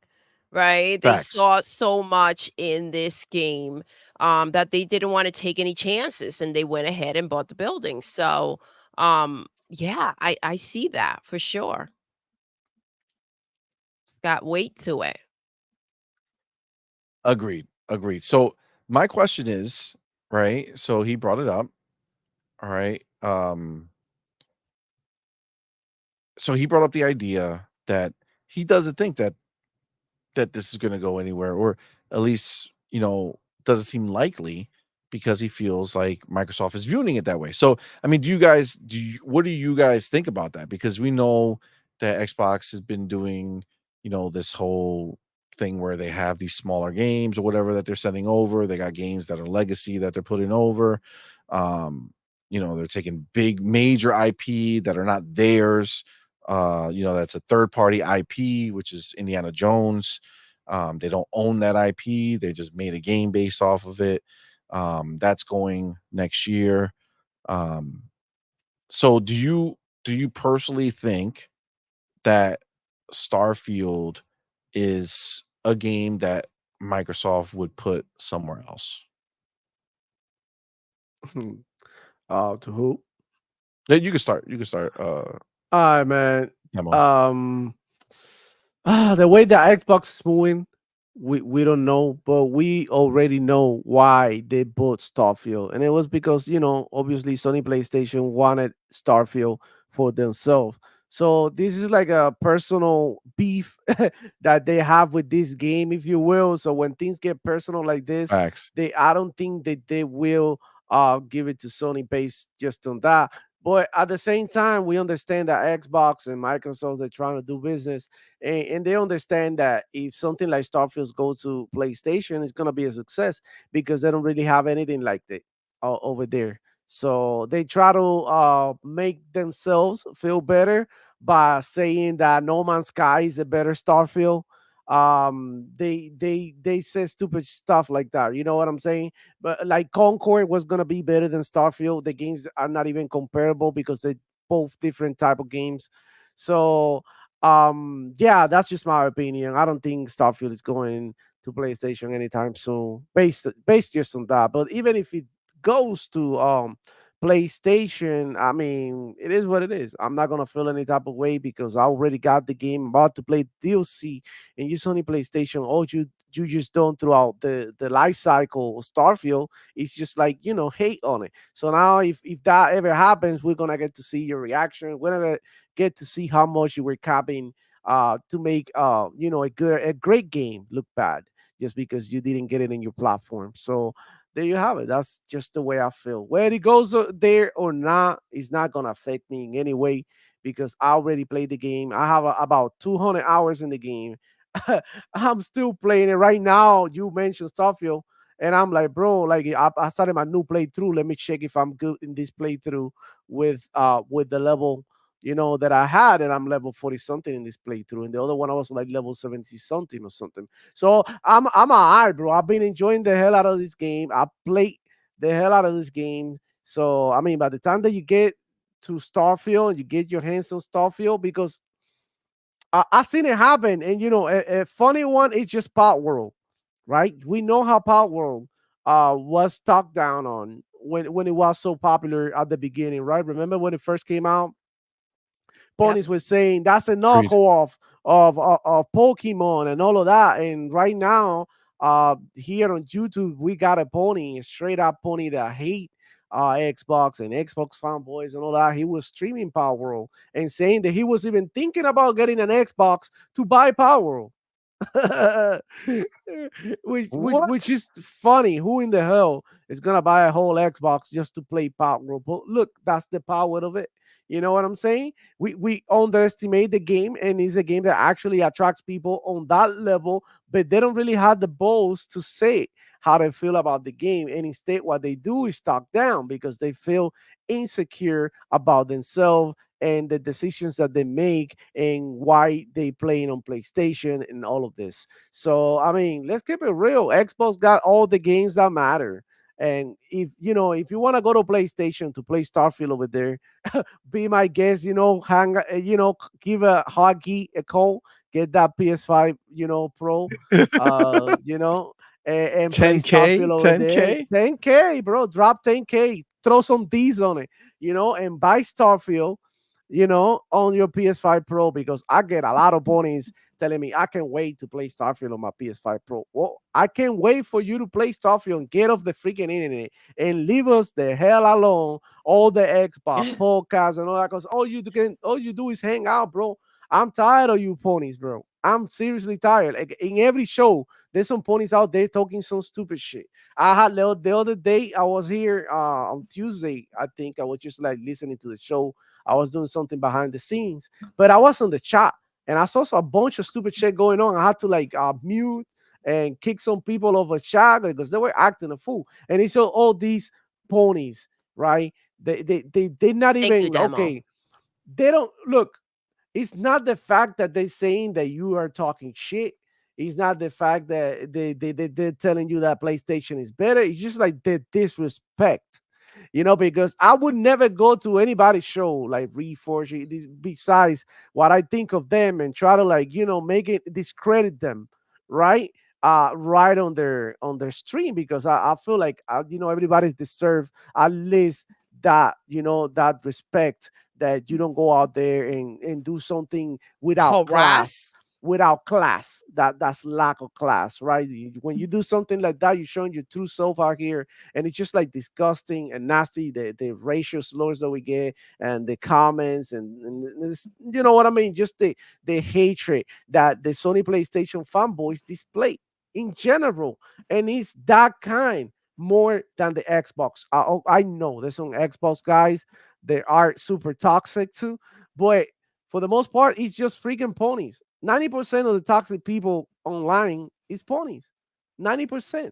right? They facts. saw so much in this game that they didn't want to take any chances, and they went ahead and bought the building. So, yeah, I see that for sure. It's got weight to it. Agreed. Agreed. So my question is, right? So he brought it up. All right. So he brought up the idea that he doesn't think that this is going to go anywhere, or at least, doesn't seem likely, because he feels like Microsoft is viewing it that way. So, I mean, what do you guys think about that? Because we know that Xbox has been doing, this whole thing where they have these smaller games or whatever that they're sending over. They got games that are legacy that they're putting over. They're taking big major IP that are not theirs. That's a third party IP, which is Indiana Jones. They don't own that IP. They just made a game based off of it. That's going next year. So do you personally think that Starfield is a game that Microsoft would put somewhere else? to who? Yeah, you can start. You can start. All right, man. Demo. The way the Xbox is moving, we don't know, but we already know why they bought Starfield, and it was because obviously Sony PlayStation wanted Starfield for themselves. So this is like a personal beef that they have with this game, if you will. So when things get personal like this, Facts. I don't think that they will give it to Sony based just on that. But at the same time, we understand that Xbox and Microsoft are trying to do business, and they understand that if something like Starfield goes to PlayStation, it's gonna be a success because they don't really have anything like that over there. So they try to make themselves feel better by saying that No Man's Sky is a better Starfield. They say stupid stuff like that. You know what I'm saying? But like Concord was gonna be better than Starfield. The games are not even comparable because they're both different type of games. So yeah, that's just my opinion. I don't think Starfield is going to PlayStation anytime soon, based just on that. But even if it goes to PlayStation, I mean, it is what it is. I'm not gonna feel any type of way because I already got the game. I'm about to play DLC, and you Sony PlayStation. All you just done throughout the life cycle of Starfield is just like hate on it. So now if that ever happens, we're gonna get to see your reaction. We're gonna get to see how much you were capping to make a great game look bad just because you didn't get it in your platform. So there you have it. That's just the way I feel. Whether it goes there or not, it's not gonna affect me in any way because I already played the game. I have about 200 hours in the game. I'm still playing it right now. You mentioned Starfield, and I'm like, bro, like I started my new playthrough. Let me check if I'm good in this playthrough with the level that I had, and I'm level 40 something in this playthrough, and the other one I was like level 70 something or something. So I'm alright, bro. I've been enjoying the hell out of this game. I played the hell out of this game. So I mean, by the time that you get to Starfield, you get your hands on Starfield because I seen it happen, and a funny one is just Pot World, right? We know how Pot World was talked down on when it was so popular at the beginning, right? Remember when it first came out? Ponies was saying that's a Agreed. knockoff of Pokemon and all of that. And right now, here on YouTube, we got a pony, a straight up pony that hate Xbox and Xbox fanboys and all that. He was streaming Power World and saying that he was even thinking about getting an Xbox to buy Power World. which What? is funny. Who in the hell is gonna buy a whole Xbox just to play Power World? But look, that's the power of it. You know what I'm saying? We underestimate the game, and it's a game that actually attracts people on that level, but they don't really have the balls to say how they feel about the game. And instead, what they do is talk down because they feel insecure about themselves and the decisions that they make and why they playing on PlayStation and all of this. So I mean, let's keep it real. Xbox got all the games that matter. And if you want to go to PlayStation to play Starfield over there, be my guest, give a hockey a call, get that PS5, Pro, and play 10K, Starfield over there. 10K. 10K, bro, drop 10K, throw some D's on it, and buy Starfield, on your PS5 Pro, because I get a lot of ponies telling me I can't wait to play Starfield on my PS5 Pro. Well, I can't wait for you to play Starfield and get off the freaking internet and leave us the hell alone. All the Xbox podcasts and all that, because all you do is hang out, bro. I'm tired of you ponies, bro. I'm seriously tired. Like in every show, there's some ponies out there talking some stupid shit. I had the other day, I was here on Tuesday. I think I was just like listening to the show. I was doing something behind the scenes, but I was on the chat and I saw a bunch of stupid shit going on. I had to like mute and kick some people off a chat because they were acting a fool. And he saw all these ponies, right? They're not even okay. They don't look. It's not the fact that they're saying that you are talking shit. It's not the fact that they're telling you that PlayStation is better. It's just like the disrespect, because I would never go to anybody's show like Reforge besides what I think of them and try to make it discredit them, right? Right on their stream, because I feel like everybody deserves at least that respect, that you don't go out there and do something without class. That's lack of class, right? When you do something like that, you're showing your true self out here, and it's just like disgusting and nasty. The racial slurs that we get and the comments and this, you know what I mean, just the hatred that the Sony PlayStation fanboys display in general, and it's that kind more than the Xbox. I know there's some Xbox guys that are super toxic too, but for the most part, it's just freaking ponies. 90% of the toxic people online is ponies. 90%.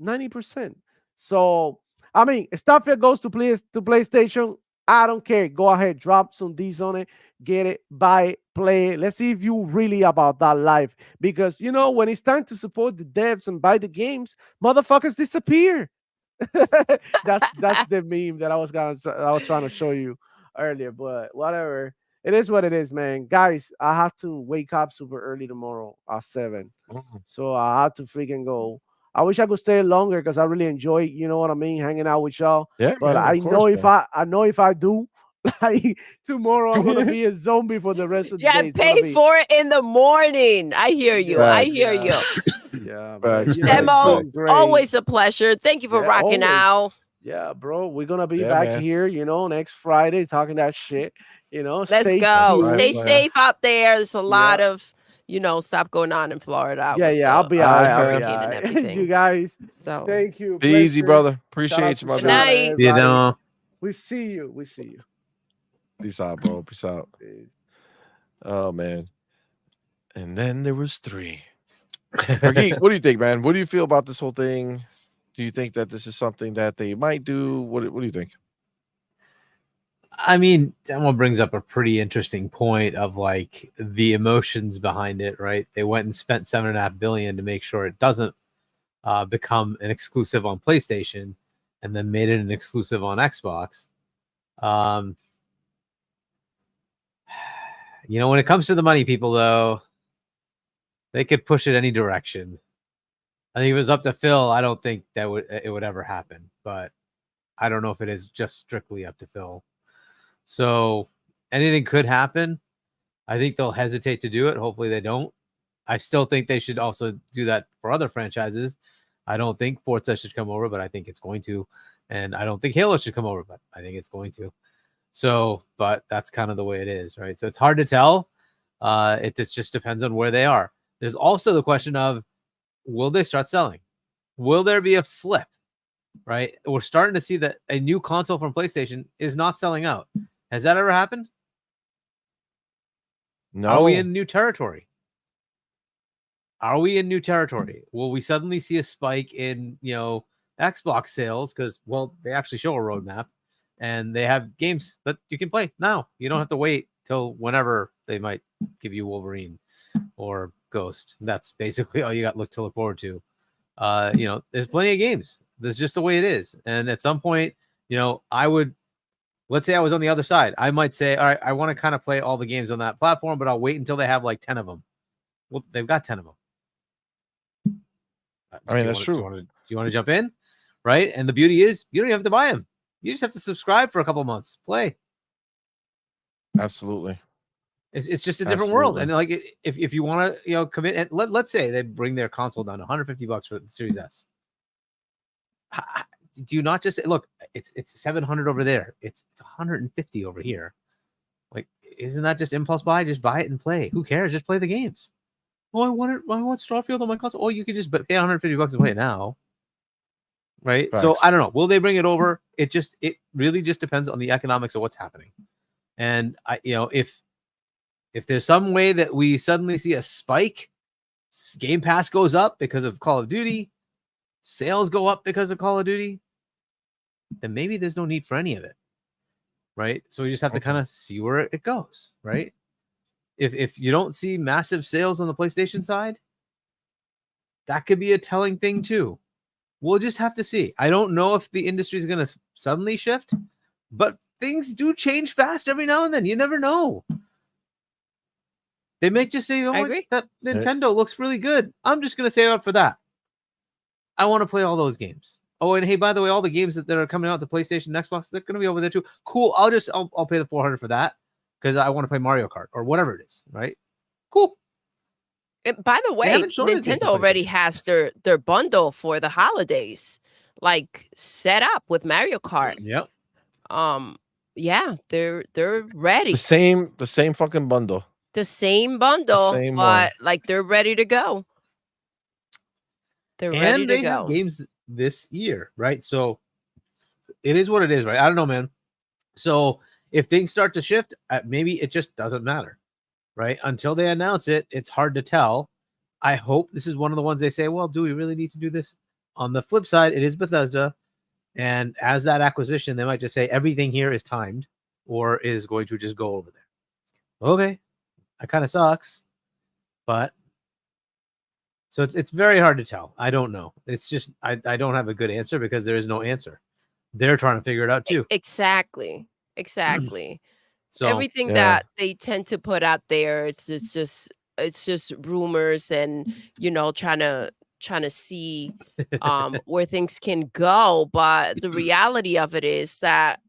90%. So, I mean, stuff that goes to PlayStation, I don't care. Go ahead, drop some D's on it, get it, buy it, play it. Let's see if you really about that life. Because, when it's time to support the devs and buy the games, motherfuckers disappear. that's the meme that I was trying to show you earlier, but whatever. It is what it is, man. Guys, I have to wake up super early tomorrow at 7. So I have to freaking go. I wish I could stay longer because I really enjoy, what I mean, hanging out with y'all. Yeah, but man, I know if I do, like tomorrow I'm gonna be a zombie for the rest of the day. Pay for it in the morning. I hear you. I hear you. Yeah, Demo, always a pleasure. Thank you for rocking out. Yeah, bro. We're gonna be back here, next Friday talking that shit. Let's go. Stay safe out there. There's a lot of stuff going on in Florida. Yeah, I'll be all right. You guys. So thank you. Be easy, brother. Appreciate you, my man. Good night. We see you. Peace out, bro. Peace out. Oh man. And then there was 3. Rakeem, what do you think, man? What do you feel about this whole thing? Do you think that this is something that they might do? What do you think? I mean, Demo brings up a pretty interesting point of like the emotions behind it, right? They went and spent $7.5 billion to make sure it doesn't become an exclusive on PlayStation, and then made it an exclusive on Xbox. When it comes to the money, people, though, they could push it any direction. I think if it was up to Phil, I don't think it would ever happen. But I don't know if it is just strictly up to Phil. So anything could happen. I think they'll hesitate to do it. Hopefully they don't. I still think they should also do that for other franchises. I don't think Forza should come over, but I think it's going to. And I don't think Halo should come over, but I think it's going to. So, but that's kind of the way it is, right? So it's hard to tell. It just depends on where they are. There's also the question of, will they start selling? Will there be a flip, right? We're starting to see that a new console from PlayStation is not selling out. Has that ever happened? No. Are we in new territory? Will we suddenly see a spike in, Xbox sales? Because, well, they actually show a roadmap and they have games that you can play now. You don't have to wait till whenever they might give you Wolverine or Ghost. That's basically all you got to look forward to. There's plenty of games. That's just the way it is. And at some point, let's say I was on the other side. I might say, all right, I want to kind of play all the games on that platform, but I'll wait until they have like 10 of them. Well, they've got 10 of them. I mean, that's true. Do you want to jump in? Right? And the beauty is you don't even have to buy them. You just have to subscribe for a couple months. Play. Absolutely. It's just a different world. And like if you want to, commit, and let's say they bring their console down to $150 for the Series S. Do you not just look, it's 700 over there. It's 150 over here. Like, isn't that just impulse buy? Just buy it and play. Who cares? Just play the games. Oh, I want Starfield on my console. Oh, you could just pay $150 to play it now. Right. Facts. So I don't know. Will they bring it over? It really just depends on the economics of what's happening. And if there's some way that we suddenly see a spike, Game Pass goes up because of Call of Duty, sales go up because of Call of Duty, then maybe there's no need for any of it. Right. So we just have to kind of see where it goes. Right. If you don't see massive sales on the PlayStation side, that could be a telling thing too. We'll just have to see. I don't know if the industry is going to suddenly shift, but things do change fast every now and then. You never know. They may just say, I agree. That Nintendo looks really good. I'm just going to save up for that. I want to play all those games. Oh, and hey, by the way, all the games that are coming out, the PlayStation and Xbox, they're going to be over there too. Cool. I'll pay the $400 for that because I want to play Mario Kart or whatever it is, right? Cool. And by the way, Nintendo already has their bundle for the holidays, like set up with Mario Kart. Yep. Yeah, they're ready. The same fucking bundle. The same bundle, same but one. like they're ready to go. They're ready to go. Have games this year, right? So it is what it is, right? I don't know, man. So if things start to shift, maybe it just doesn't matter, right? Until they announce it, it's hard to tell. I hope this is one of the ones they say, well, do we really need to do this? On the flip side, it is Bethesda. And as that acquisition, they might just say everything here is timed or is going to just go over there. Okay. That kind of sucks. But so it's very hard to tell. I don't know. It's just I don't have a good answer because there is no answer. They're trying to figure it out too. Exactly. So everything that they tend to put out there, it's just rumors and trying to see where things can go. But the reality of it is that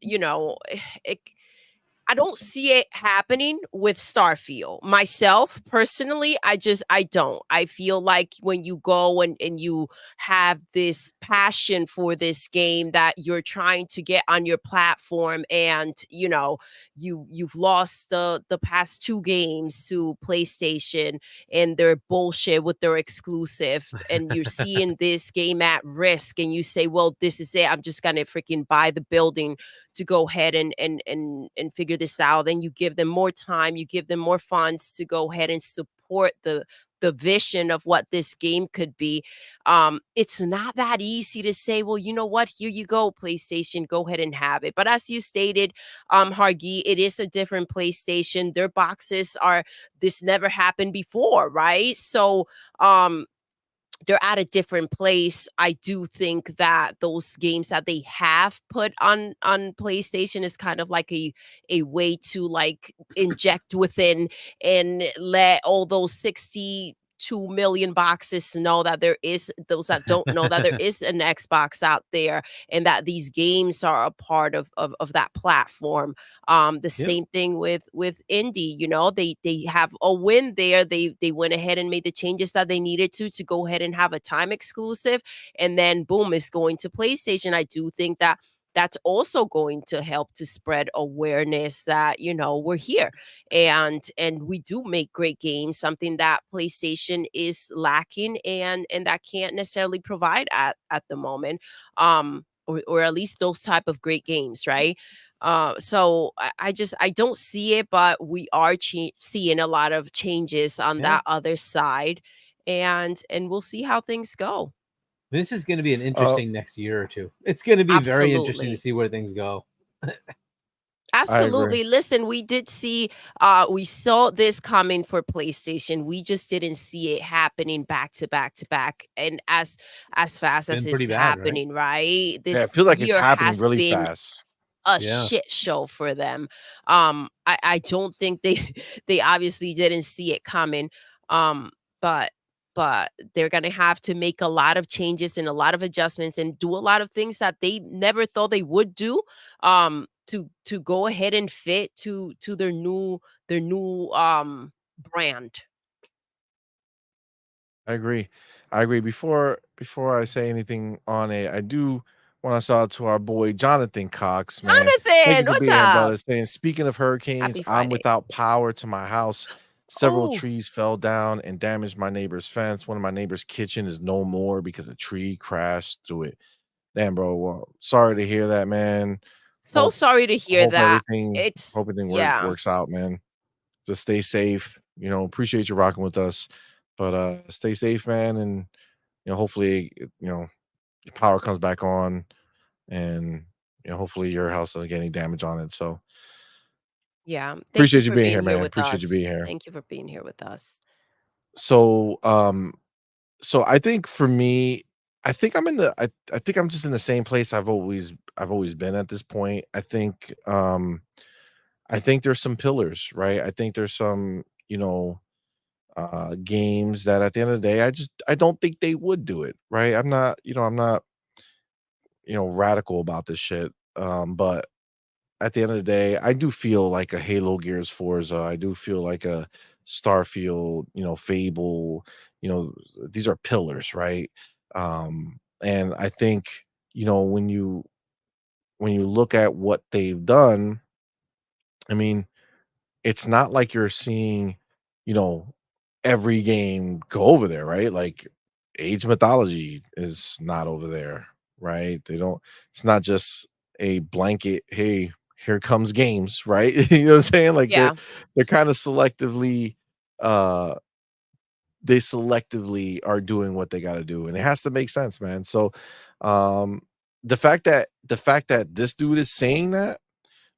I don't see it happening with Starfield. Myself, personally, I don't. I feel like when you go and you have this passion for this game that you're trying to get on your platform and, you've lost the past 2 games to PlayStation and their bullshit with their exclusives and you're seeing this game at risk and you say, well, this is it. I'm just going to freaking buy the building to go ahead and figure this out. Then you give them more time, you give them more funds to go ahead and support the vision of what this game could be. It's not that easy to say, well, you know what, here you go, PlayStation, go ahead and have it. But as you stated, Hargi, it is a different PlayStation. Their boxes are, this never happened before, right? So they're at a different place. I do think that those games that they have put on PlayStation is kind of like a way to like inject within and let all those 60 2 million boxes to know that there is those that don't know that there is an Xbox out there and that these games are a part of that platform. The same thing with indie, you know, they have a win there. They went ahead and made the changes that they needed to go ahead and have a time exclusive, and then boom, it's going to PlayStation. I do think that that's also going to help to spread awareness that, you know, we're here and we do make great games, something that PlayStation is lacking and that can't necessarily provide at the moment, or at least those type of great games, right? So I don't see it, but we are seeing a lot of changes on that other side, and we'll see how things go. This is going to be an interesting next year or two. It's going to be very interesting to Absolutely. see where things go. Absolutely. Listen, we did see we saw this coming for PlayStation. We just didn't see it happening back to back to back and as fast as Been pretty it's bad, right? happening, right? Yeah, I This feel like it's year happening has really been fast. a Yeah. shit show for them. I don't think they obviously didn't see it coming. But they're gonna have to make a lot of changes and a lot of adjustments and do a lot of things that they never thought they would do. To go ahead and fit to their new brand. I agree. I agree. Before I say anything on it, I do want to shout out to our boy Jonathan Cox, man. Thank you Jonathan, for what's being here, brother. up? Saying, speaking of hurricanes, Happy I'm Friday. without power to my house. Several Oh, trees fell down and damaged my neighbor's fence. One of my neighbor's kitchen is no more because a tree crashed through it. Damn, bro. Well, sorry to hear that, man. so Hope sorry to hear hope that. everything It's hope everything yeah. works out, man. Just stay safe. You know, appreciate you rocking with us. But stay safe, man, and hopefully, your power comes back on and hopefully your house doesn't get any damage on it. So Yeah. Thank you appreciate you for being here, being here man. with Appreciate you us. being here. Thank you for being here with us. So so I think for me, I think I think I'm just in the same place I've always been at this point. I think there's some pillars, right? I think there's some, games that at the end of the day, I don't think they would do it, right? I'm not, radical about this shit. But at the end of the day, I do feel like a Halo Gears Forza. I do feel like a Starfield, Fable, these are pillars, right? And I think, when you look at what they've done, I mean, it's not like you're seeing, you know, every game go over there, right? Like Age Mythology is not over there, right? They don't it's not just a blanket, hey, here comes games, right? You know what I'm saying? Like Yeah. they're kind of selectively uh they selectively are doing what they got to do and it has to make sense, man. So um the fact that this dude is saying that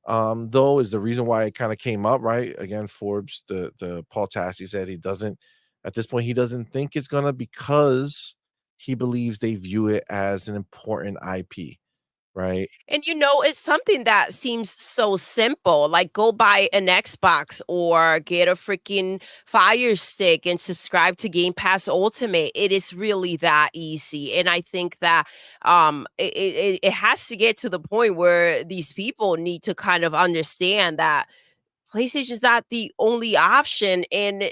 though is the reason why it kind of came up, right? Again, Forbes, the Paul Tassi said he doesn't at this point he doesn't think it's gonna because he believes they view it as an important IP, right? And it's something that seems so simple, like go buy an Xbox or get a freaking Fire Stick and subscribe to Game Pass Ultimate. It is really that easy. And I think that it has to get to the point where these people need to kind of understand that PlayStation's not the only option. And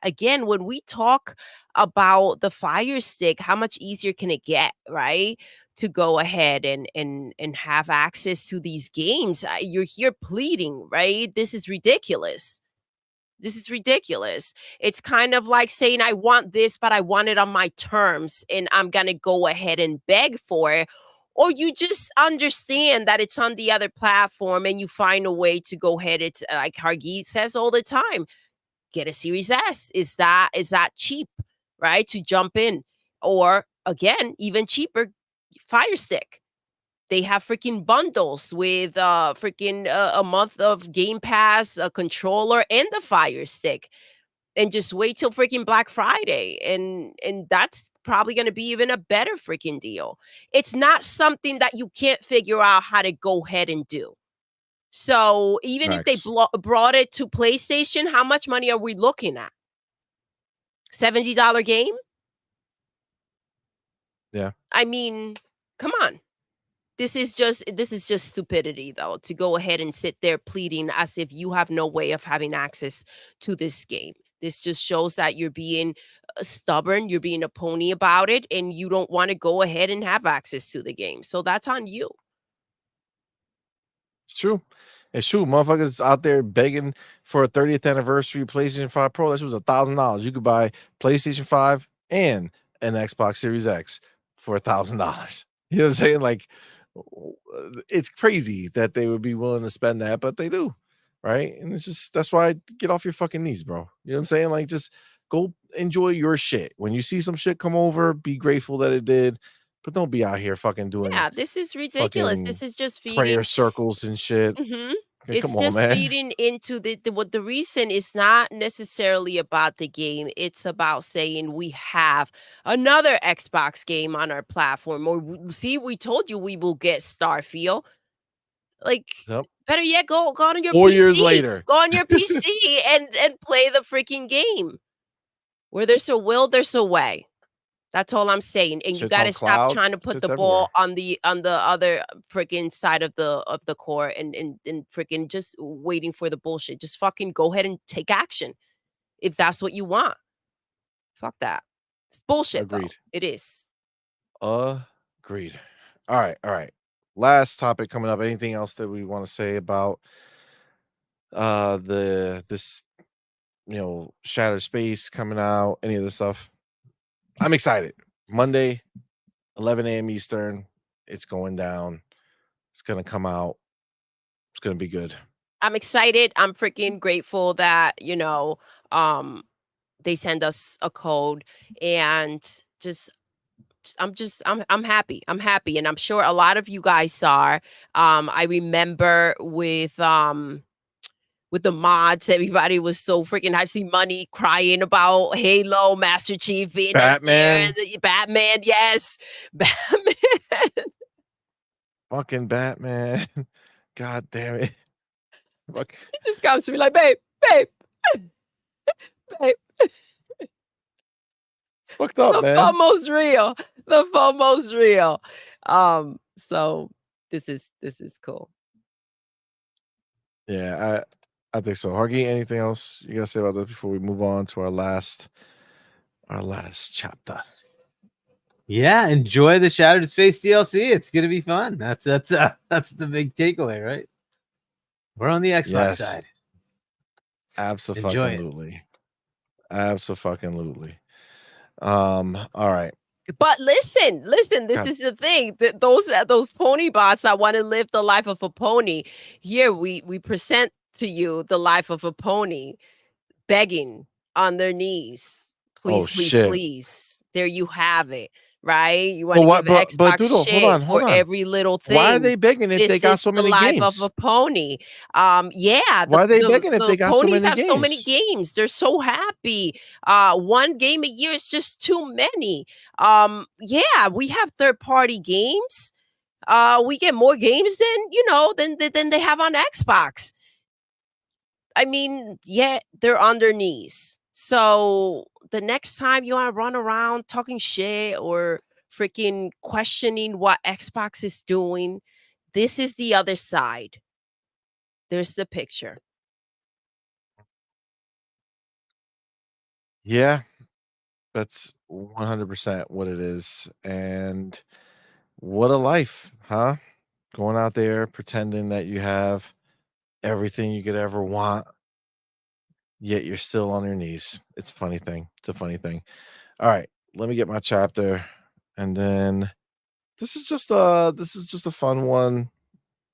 again, when we talk about the Fire Stick, how much easier can it get, right? To go ahead and have access to these games. You're here pleading, right? This is ridiculous. This is ridiculous. It's kind of like saying, I want this, but I want it on my terms, and I'm going to go ahead and beg for it. Or you just understand that it's on the other platform and you find a way to go ahead. It's like Hargeet says all the time, get a Series S. Is that cheap, right? To jump in. Or again, even cheaper, Fire Stick. They have freaking bundles with freaking a month of Game Pass, a controller, and the Fire Stick. And just wait till freaking Black Friday. And that's probably going to be even a better freaking deal. It's not something that you can't figure out how to go ahead and do. So even if they Facts. brought it to PlayStation, how much money are we looking at? $70 game? Yeah. I mean, come on. This is just stupidity, though, to go ahead and sit there pleading as if you have no way of having access to this game. This just shows that you're being stubborn, you're being a pony about it, and you don't want to go ahead and have access to the game. So that's on you. It's true. It's true. Motherfuckers out there begging for a 30th anniversary PlayStation 5 Pro. That shit was $1,000. You could buy PlayStation 5 and an Xbox Series X for $1,000. You know what I'm saying? Like, it's crazy that they would be willing to spend that, but they do, right? And it's just that's why get off your fucking knees, bro. You know what I'm saying? Like, just go enjoy your shit. When you see some shit come over, be grateful that it did, but don't be out here fucking doing Yeah, this is ridiculous. fucking This is just prayer feeding. circles and shit. Mhm. Okay, It's come on, just man. feeding into what the reason is not necessarily about the game. It's about saying we have another Xbox game on our platform. Or see, we told you we will get Starfield. Like, Yep. better yet, go on your 4 PC. years later. Go on your PC and play the freaking game. Where there's a will, there's a way. That's all I'm saying. And you Shit's got on to stop cloud, trying to put shit's the ball on the other freaking side of the court and freaking just waiting for the bullshit. Just fucking go ahead and take action if that's what you want. Fuck that. It's bullshit, though. Agreed. It is. Agreed. All right. Last topic coming up. Anything else that we want to say about this ShatteredSpace coming out? Any of this stuff? I'm excited. Monday, 11 a.m. Eastern. It's going down. It's gonna come out. It's gonna be good. I'm excited. I'm freaking grateful that, they send us a code and I'm happy. I'm happy. And I'm sure a lot of you guys are. I remember with the mods, everybody was so freaking I've seen Money crying about Halo, Master Chief being Batman. in there, Batman, yes. Batman. Fucking Batman. God damn it. Fuck. He just comes to me like, babe. Babe. It's fucked up, The man. FOMO's real. The FOMO's real. So this is cool. Yeah, I think so. Hargy, anything else you gotta say about this before we move on to our last chapter? Yeah, enjoy the ShatteredSpace DLC. It's gonna be fun. That's the big takeaway, right? We're on the Xbox side. Absolutely. Absolutely. All right. But listen, this is the thing. Those pony bots that want to live the life of a pony. Here we present to you the life of a pony begging on their knees. Please, please, shit. please. There you have it. Right? You want Well, to give Xbox but Doodle, shit hold for on. every little thing. Why are they begging if they got so many life games? of a pony. Yeah. Why are they begging if they got so ponies many have so many games? games. They're so happy. One game a year is just too many. Yeah, we have third-party games. We get more games than they have on Xbox. I mean, yeah, they're on their knees. So the next time you want to run around talking shit or freaking questioning what Xbox is doing, this is the other side. There's the picture. Yeah, that's 100% what it is. And what a life, huh? Going out there pretending that you have everything you could ever want, yet you're still on your knees. It's a funny thing. It's a funny thing. All right, let me get my chapter, and then this is just a fun one.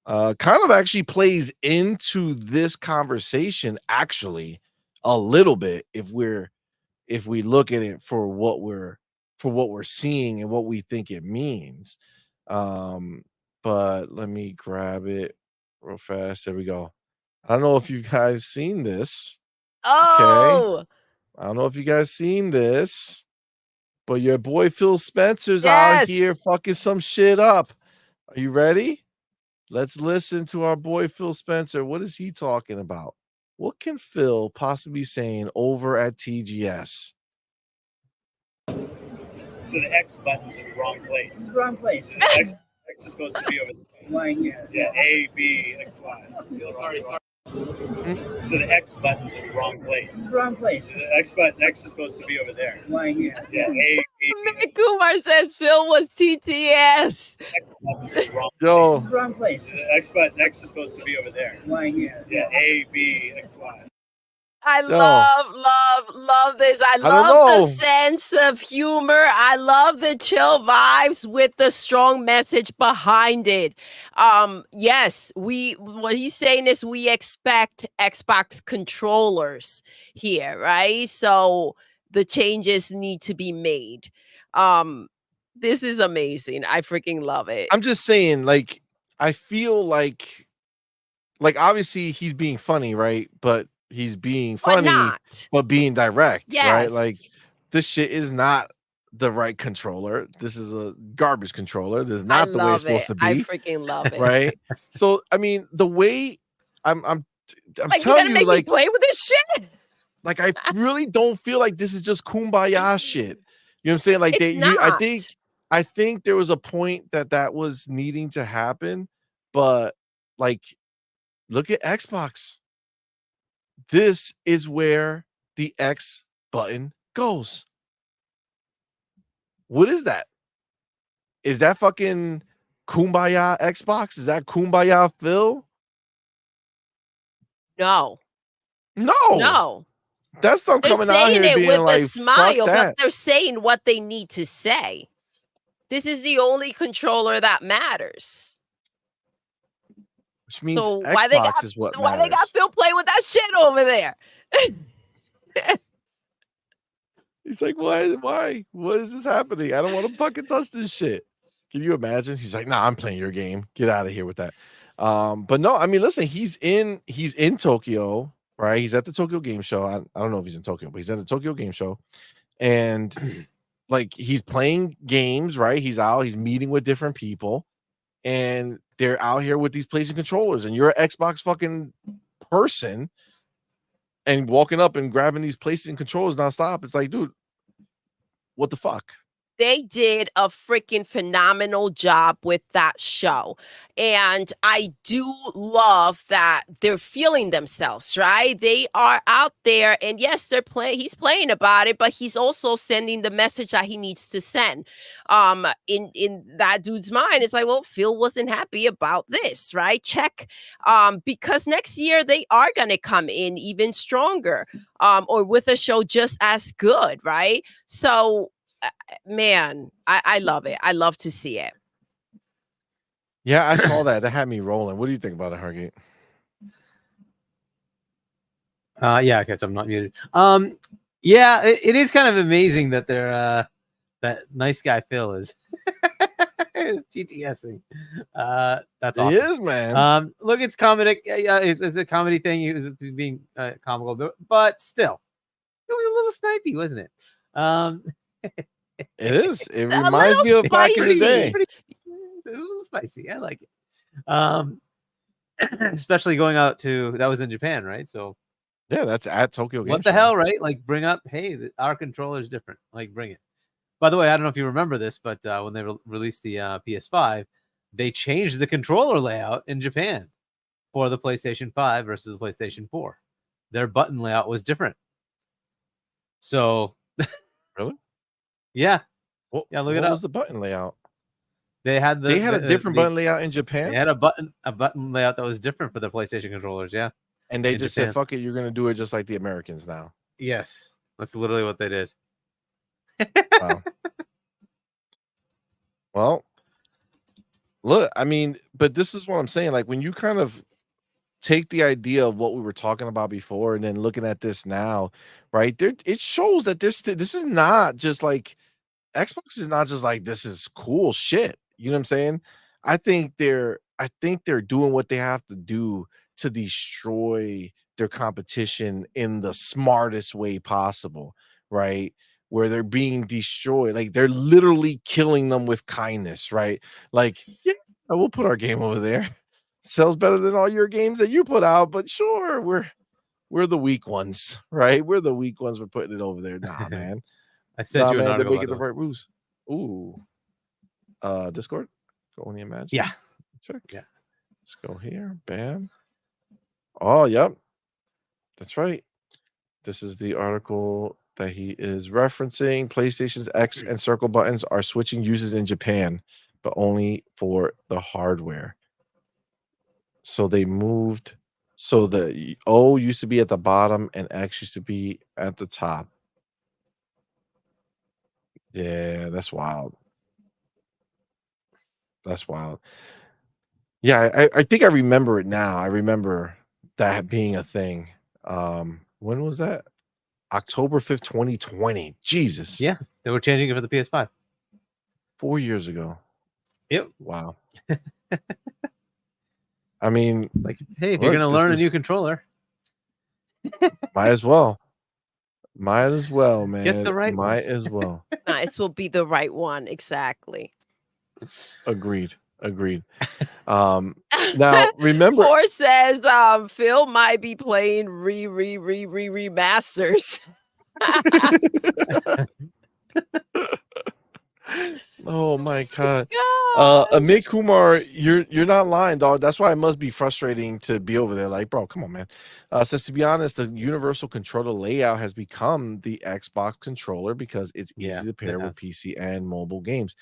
Kind of actually plays into this conversation actually a little bit if we look at it for what we're seeing and what we think it means. But let me grab it real fast. There we go. I don't know if you guys seen this. Oh, I don't know if you guys seen this, but your boy Phil Spencer's out here yes. fucking some shit up. Are you ready? Let's listen to our boy Phil Spencer. What is he talking about? What can Phil possibly be saying over at TGS? So the X button's in the wrong place. Wrong place. So the X is supposed to be over there. Why here? Yeah, A, B, X, Y. Sorry. So the X button's in the wrong place. Wrong place. So the X is supposed to be over there. Why here? Yeah, A, B. Mick Kumar says Phil was TTS. X button's in the wrong Yo, Wrong place. So the X is supposed to be over there. Why here? Yeah, A, B, X, Y. I love this. I don't love know. the sense of humor. I love the chill vibes with the strong message behind it. Yes, what he's saying is we expect Xbox controllers here, right? So the changes need to be made. This is amazing. I freaking love it. I'm just saying, like, I feel like obviously he's being funny, right? But he's being Why funny, not? but being direct, right? Yes. Like, this shit is not the right controller. This is a garbage controller. This is not I the way it's love supposed it. to I be, freaking love it. right? So, I mean, the way I'm Like, you're telling gonna you, make like, me play with this shit? like I really don't feel like this is just kumbaya shit. You know what I'm saying? Like, It's not. I think there was a point that was needing to happen, but like, look at Xbox. This is where the X button goes. What is that? Is that fucking kumbaya Xbox? Is that kumbaya Phil? No. No. That's them They're coming out saying here it being with like, a smile, fuck but that. they're saying what they need to say. This is the only controller that matters. Which means So Xbox why they got is what why they got matters. Phil playing with that shit over there? He's like, why? What is this happening? I don't want to fucking touch this shit. Can you imagine? He's like, nah, I'm playing your game. Get out of here with that. But no, I mean, listen, he's in Tokyo, right? He's at the Tokyo Game Show. I don't know if he's in Tokyo, but he's at the Tokyo Game Show. And like, he's playing games, right? He's out, he's meeting with different people, and they're out here with these PlayStation controllers, and you're an Xbox fucking person and walking up and grabbing these PlayStation controllers nonstop. It's like, dude, what the fuck? They did a freaking phenomenal job with that show. And I do love that they're feeling themselves, right? They are out there, and yes, he's playing about it, but he's also sending the message that he needs to send. In that dude's mind, it's like, well, Phil wasn't happy about this, right? Check. Because next year they are gonna come in even stronger, or with a show just as good, right? So man, I love it. I love to see it. Yeah, I saw that. That had me rolling. What do you think about it, Hargate? Yeah, okay, so I'm not muted. Yeah, it is kind of amazing that they're that nice guy Phil is TTS'ing. That's awesome. He is, man. Look, it's comedic. Yeah, it's a comedy thing. He was being comical, but still, it was a little snipey, wasn't it? It is. It reminds me of back in the day. A little spicy. I like it. Especially going out to, that was in Japan, right? So yeah, that's at Tokyo Game what the Show. hell, right? Like, bring up, hey, our controller is different. Like, bring it. By the way, I don't know if you remember this, but when they released the PS5, they changed the controller layout in Japan for the PlayStation 5 versus the PlayStation 4. Their button layout was different. So really? Yeah. Well, yeah, look it what up. was the button layout? They had a different button layout in Japan. They had a button layout that was different for the PlayStation controllers, yeah. And they just said, fuck it, you're gonna do it just like the Americans now. Yes. That's literally what they did. Wow. Well, look, I mean, but this is what I'm saying. Like, when you kind of take the idea of what we were talking about before and then looking at this now, right? There, it shows that this is not just like Xbox is not just like, this is cool shit. You know what I'm saying? I think they're doing what they have to do to destroy their competition in the smartest way possible, right? Where they're being destroyed, like they're literally killing them with kindness, right? Like, yeah, we'll put our game over there. Sells better than all your games that you put out, but sure, we're the weak ones, right? We're the weak ones for putting it over there. Nah, man. I sent Nah, you an man, they're article. making the by the way. right moves. Ooh. Discord. Go on the Imagine. Yeah. Check. Yeah. Let's go here. Bam. Oh, yep. That's right. This is the article that he is referencing. PlayStation's X and circle buttons are switching uses in Japan, but only for the hardware. So they moved. So the O used to be at the bottom and X used to be at the top. Yeah, that's wild. That's wild. Yeah, I think I remember it now. I remember that being a thing. When was that? October 5th, 2020. Jesus. Yeah, they were changing it for the PS5. 4 years ago. Yep. Wow. I mean, It's like, hey, if look, you're gonna this learn a is- new controller, might as well. Might as well, man. Get the right one. Might as well. Nice will be the right one. Exactly. Agreed. Agreed. Now remember Four says Phil might be playing remasters. Oh my god. God. Amit Kumar, you're not lying, dog. That's why it must be frustrating to be over there. Like, bro, come on, man. Says to be honest, the universal controller layout has become the Xbox controller because it's easy Yeah, to pair it with has. PC and mobile games.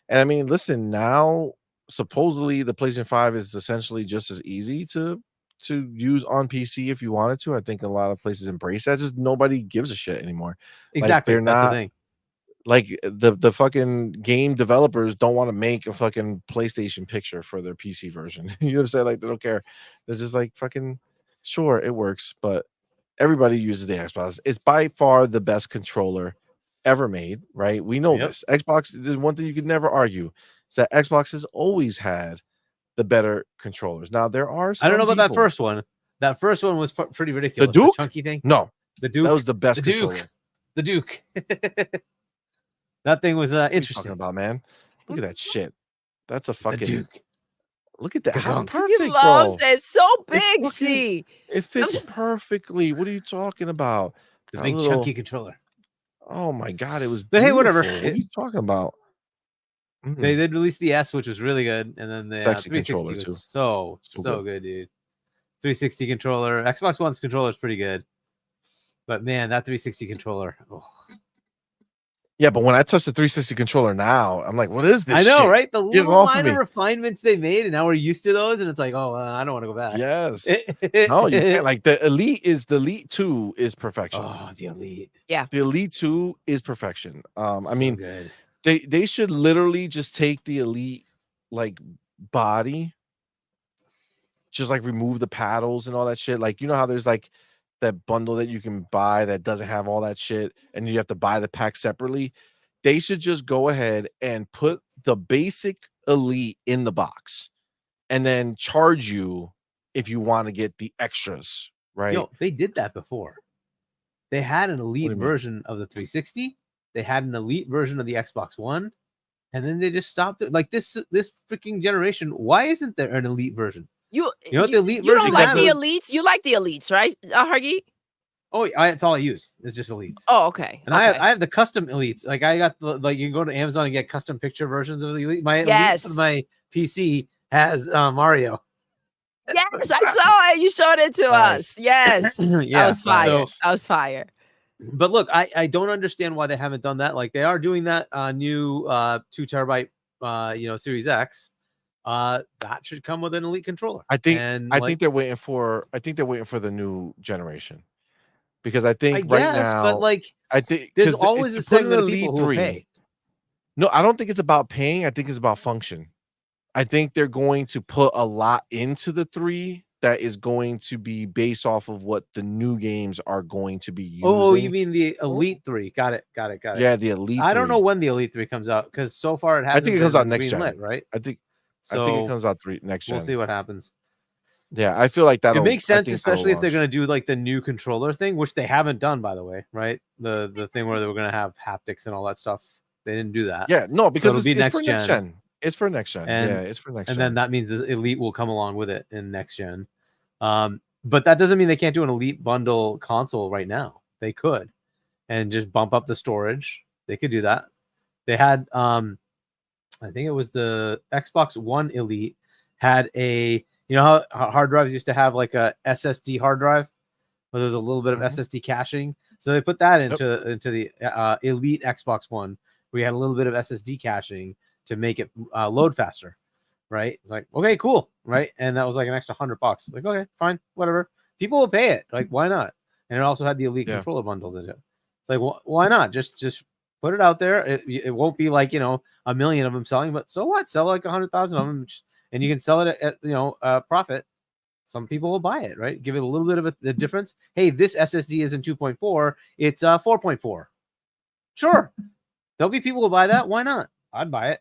And I mean, listen, now supposedly the PlayStation 5 is essentially just as easy to use on PC if you wanted to. I think a lot of places embrace that. Just nobody gives a shit anymore. Exactly. They're That's not the thing. like the fucking game developers don't want to make a fucking PlayStation picture for their PC version. You know what I'm saying? Like they don't care. They're just like fucking sure it works, but everybody uses the Xbox. It's by far the best controller ever made, right? We know Yep. this. Xbox, there's one thing you could never argue. Is that Xbox has always had the better controllers. Now there are some I don't know about that people- first one. That first one was pretty the ridiculous. Duke chunky thing. No, The Duke. that was the best the Duke. controller. The Duke. That thing was What are you interesting. talking about, man? Look at that shit. That's a The fucking Duke. look at that. The How gunk. perfect, He loves bro. it. So It's big, fucking- see. It fits perfectly. What are you talking about? The Got a big little- chunky controller. Oh my god, it was. But hey, whatever. beautiful. What are you talking about? Mm. They did release the S, which was really good, and then the Sexy 360 controller, was too. so So good, dude. 360 controller, Xbox One's controller is pretty good, but man, that 360 controller. Oh. Yeah, but when I touch the 360 controller now, I'm like, what is this? I know, shit? right? The Get it little off of minor me. refinements they made, and now we're used to those, and it's like, oh, I don't want to go back. Yes. No, you can't. Like the Elite 2 is perfection. Oh, the Elite. The Elite 2 is perfection. I So mean, good. they should literally just take the Elite like body, just like remove the paddles and all that shit. Like, you know how there's like that bundle that you can buy that doesn't have all that shit, and you have to buy the pack separately. They should just go ahead and put the basic Elite in the box and then charge you if you want to get the extras, right? Yo, they did that before. They had an do Elite you mean? version of the 360. They had an Elite version of the Xbox One, and then they just stopped it. Like this freaking generation. Why isn't there an Elite version? You know what the Elite you don't version like does? the elites? You like the elites, right, Hargy? Oh, that's all I use. It's just Elites. Oh, okay. And okay. I have the custom Elites. Like I got the you can go to Amazon and get custom picture versions of the Elite. My Yes. Elite for my PC has Mario. Yes, I saw it. You showed it to Nice. us. Yes. Yeah, I was fire. nice. I was fire. But look, I don't understand why they haven't done that. Like they are doing that new 2 terabyte Series X. That should come with an Elite controller. I think And, I like, think they're waiting for the new generation. Because I think I right guess, now, but like I think there's 'cause the- always if a you put an segment of Elite people who will 3 pay. No, I don't think it's about paying. I think it's about function. I think they're going to put a lot into the 3 that is going to be based off of what the new games are going to be using. Oh, you mean the Elite 3? Got it. Yeah, the Elite. I don't 3. know when the Elite 3 comes out because so far it hasn't. think it comes been out next gen. greenlit, right? I think So it comes out next gen. we'll see what happens. Yeah, I feel like that It makes sense, especially if they're going to do like the new controller thing, which they haven't done, by the way, right? The thing where they were going to have haptics and all that stuff. They didn't do that. Yeah, no, because it'll it's, be it's next for next gen. gen. It's for next gen. And- Yeah, it's for next And gen. then that means the Elite will come along with it in next gen. But that doesn't mean they can't do an Elite bundle console right now. They could, and just bump up the storage They could do that. They had I think it was the Xbox One Elite had a, you know how hard drives used to have like a SSD hard drive where there's a little bit of SSD caching. So they put that into the Elite Xbox One, where you had a little bit of SSD caching to make it load faster, right? It's like, okay, cool, right? And that was like an extra $100. Like, okay, fine, whatever. People will pay it. Like, why not? And it also had the Elite controller bundled in it. It's like, why not? Just put it out there. It won't be like, you know, a million of them selling, but so what? Sell like 100,000 of them, and you can sell it at you know, profit. Some people will buy it, right? Give it a little bit of a difference. Hey, this SSD isn't 2.4, it's 4.4. Sure, there'll be people who buy that. Why not? I'd buy it.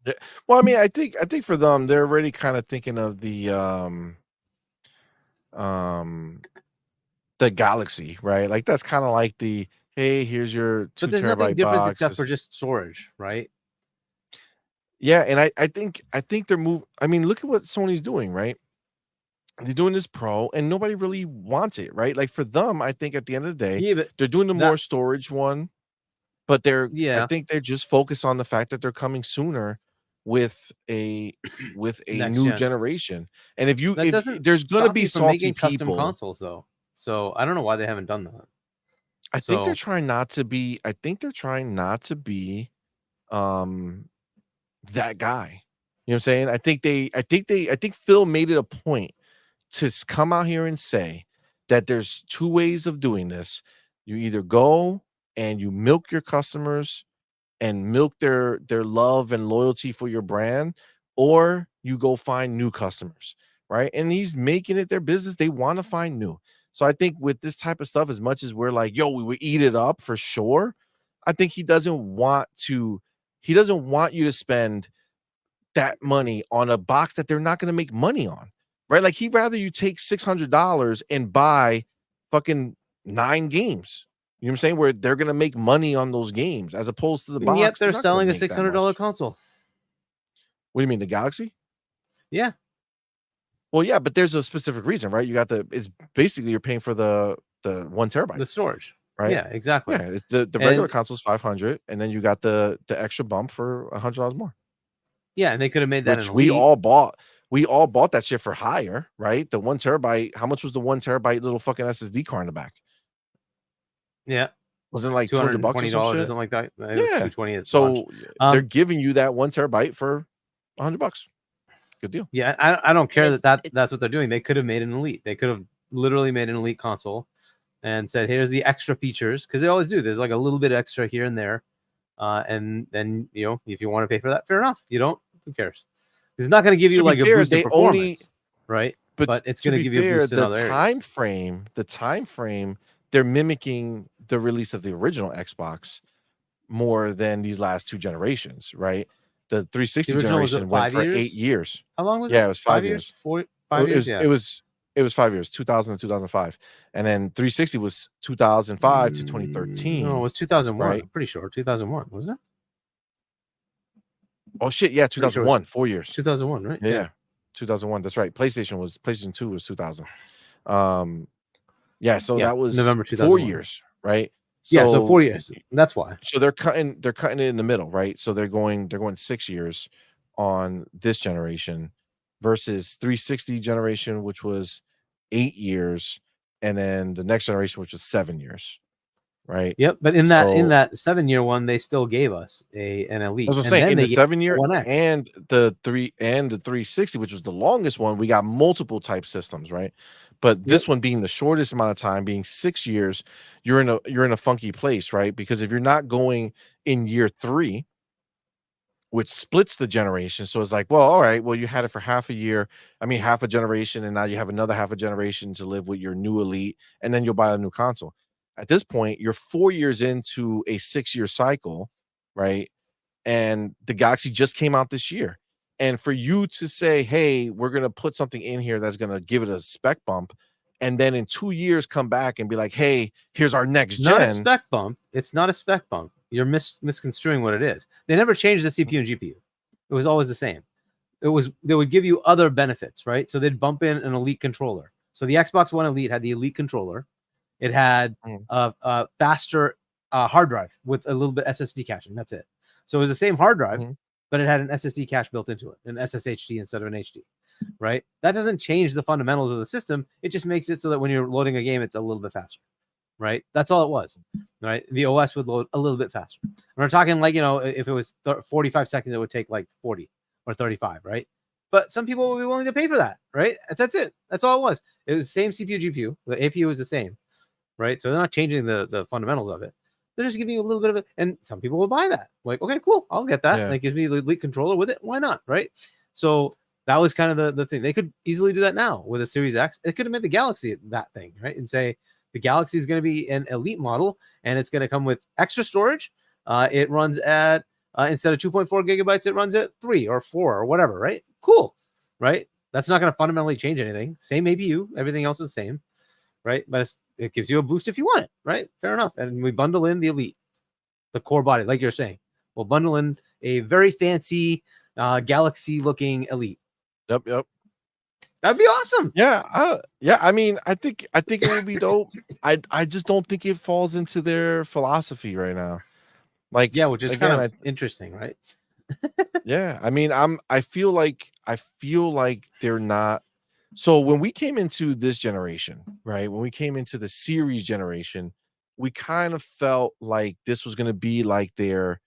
Yeah. Well, I mean, I think for them, they're already kind of thinking of the Galaxy, right? Like that's kind of like the, hey, here's your 2 But there's terabyte nothing different box. except for just storage, right? Yeah, and I think they're moving. I mean, look at what Sony's doing, right? They're doing this Pro, and nobody really wants it, right? Like for them, I think at the end of the day, Yeah, but they're doing the more storage one, but I think they're just focused on the fact that they're coming sooner with a Next new gen. generation. And if doesn't there's going to stop be you from salty making custom people, consoles though. So I don't know why they haven't done that. I think they're trying not to be. I think they're trying not to be, that guy. You know what I'm saying? I think Phil made it a point to come out here and say that there's two ways of doing this. You either go and you milk your customers and milk their love and loyalty for your brand, or you go find new customers, right? And he's making it their business. They want to find new. So I think with this type of stuff, as much as we're like, yo, we would eat it up for sure, I think he doesn't want you to spend that money on a box that they're not going to make money on, right? Like he'd rather you take $600 and buy fucking 9 games. You know what I'm saying? Where they're going to make money on those games as opposed to the box. And yet they're not gonna selling a make that $600 much. console. What do you mean, the Galaxy? Yeah. Well, yeah, but there's a specific reason, right? You got it's basically you're paying for the 1 terabyte, The storage, right? Yeah, exactly. Yeah, it's the regular console is 500, and then you got the extra bump for $100 more. Yeah, and they could have made that which an we Elite. all bought. We all bought that shit for higher, right? The 1 terabyte. How much was the 1 terabyte little fucking SSD card in the back? Yeah, wasn't it like $200 or some shit? Something like that. It Yeah, was $220. So they're giving you that 1 terabyte for $100. Good deal. Yeah, I don't care that's what they're doing. They could have made an Elite. They could have literally made an Elite console and said, here's the extra features, because they always do. There's like a little bit extra here and there, and then you know, if you want to pay for that, fair enough. You don't, who cares? It's not going to give you like a boost in performance, right? But it's going to give you a boost in other areas. The time frame, they're mimicking the release of the original Xbox more than these last 2 generations, right? The 360 generation went for 8 years. How long was it? Yeah, it was 5 years. 5 years. It was 5 years, 2000 to 2005, and then 360 was 2005 to 2013. No, it was 2001. Right? I'm pretty sure 2001, wasn't it? Oh shit, yeah, 2001, 4 years. 2001, right? Yeah, 2001. That's right. PlayStation 2 was 2000. Yeah, so that was November 2001. 4 years, right? So 4 years. That's why. So they're cutting it in the middle, right? So they're going 6 years on this generation versus 360 generation, which was 8 years, and then the next generation, which was 7 years, right? Yep. But in that 7-year one, they still gave us an Elite. That's what I'm saying. In the 7-year and the 360, which was the longest one, we got multiple type systems, right? But this one being the shortest amount of time, being 6 years, you're in a funky place, right? Because if you're not going in year 3, which splits the generation, so it's like, well, all right, well, you had it for half a generation, and now you have another half a generation to live with your new Elite, and then you'll buy a new console. At this point, you're 4 years into a 6-year cycle, right? And the Galaxy just came out this year. And for you to say, hey, we're going to put something in here that's going to give it a spec bump, and then in 2 years come back and be like, hey, here's our next gen. Not a spec bump. It's not a spec bump. You're misconstruing what it is. They never changed the CPU and GPU. It was always the same. They would give you other benefits, right? So they'd bump in an Elite controller. So the Xbox One Elite had the Elite controller. It had a faster hard drive with a little bit SSD caching. That's it. So it was the same hard drive, but it had an SSD cache built into it, an SSHD instead of an HD. Right? That doesn't change the fundamentals of the system. It just makes it so that when you're loading a game, it's a little bit faster. Right? That's all it was. Right? The OS would load a little bit faster. And we're talking like, if it was 45 seconds, it would take like 40 or 35, right? But some people will be willing to pay for that, right? That's it. That's all it was. It was the same CPU, GPU. The APU was the same, right? So they're not changing the fundamentals of it. They're just giving you a little bit of it. And some people will buy that. Like, okay, cool. I'll get that. And it gives me the Elite controller with it. Why not, right? So that was kind of the thing. They could easily do that now with a Series X. It could have made the Galaxy that thing, right? And say the Galaxy is going to be an Elite model, and it's going to come with extra storage. It runs at, instead of 2.4 gigabytes, it runs at 3 or 4 or whatever, right? Cool, right? That's not going to fundamentally change anything. Same APU, everything else is the same, right? But it gives you a boost if you want it, right? Fair enough. And we bundle in the Elite, the core body, like you're saying. We'll bundle in a very fancy Galaxy-looking Elite. Yep. That'd be awesome. Yeah. I mean, I think it would be dope. I just don't think it falls into their philosophy right now. Like, yeah, which is kind of interesting, right? Yeah. I mean, I feel like they're not. So when we came into this generation, right? When we came into the series generation, we kind of felt like this was gonna be like their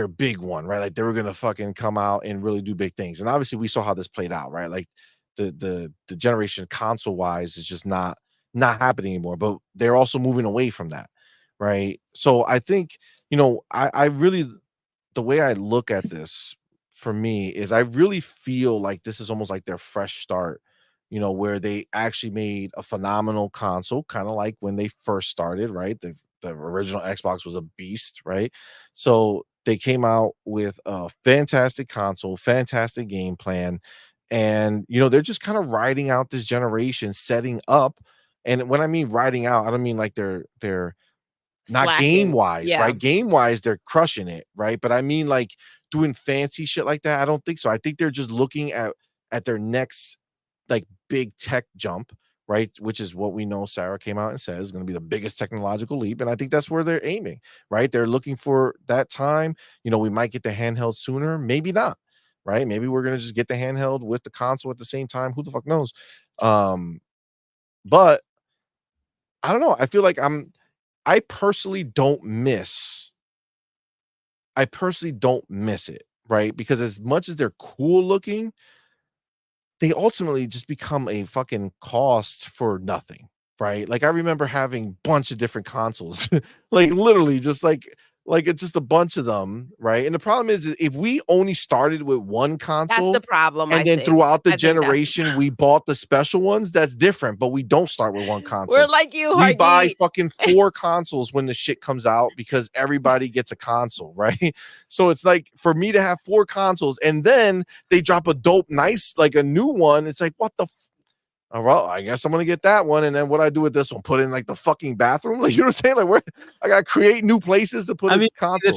big one, right? Like they were gonna fucking come out and really do big things. And obviously we saw how this played out, right? Like the generation console wise is just not happening anymore, but they're also moving away from that, right? So I think, I really, the way I look at this for me is I really feel like this is almost like their fresh start, where they actually made a phenomenal console, kind of like when they first started, right? The original Xbox was a beast, right? So they came out with a fantastic console, fantastic game plan, and they're just kind of riding out this generation, setting up. And when I mean riding out, I don't mean like they're not game wise, right? Game wise, they're crushing it, right? But I mean like doing fancy shit like that. I don't think so. I think they're just looking at their next like big tech jump, right? Which is what we know Sarah came out and says is going to be the biggest technological leap. And I think that's where they're aiming, right? They're looking for that time. We might get the handheld sooner, maybe not, right? Maybe we're going to just get the handheld with the console at the same time. Who the fuck knows? But I don't know. I feel like I personally don't miss it, right? Because as much as they're cool looking, they ultimately just become a fucking cost for nothing, right? Like I remember having a bunch of different consoles, like literally just it's just a bunch of them, right? And the problem is if we only started with one console, that's the problem. And then throughout the generation, we bought the special ones, that's different. But we don't start with one console. We're like you, we buy fucking 4 consoles when the shit comes out because everybody gets a console, right? So it's like for me to have 4 consoles and then they drop a dope, nice, like a new one. It's like, what the oh, well, I guess I'm gonna get that one, and then what I do with this one? Put in like the fucking bathroom, like you know what I'm saying? Like where I gotta create new places to put. Either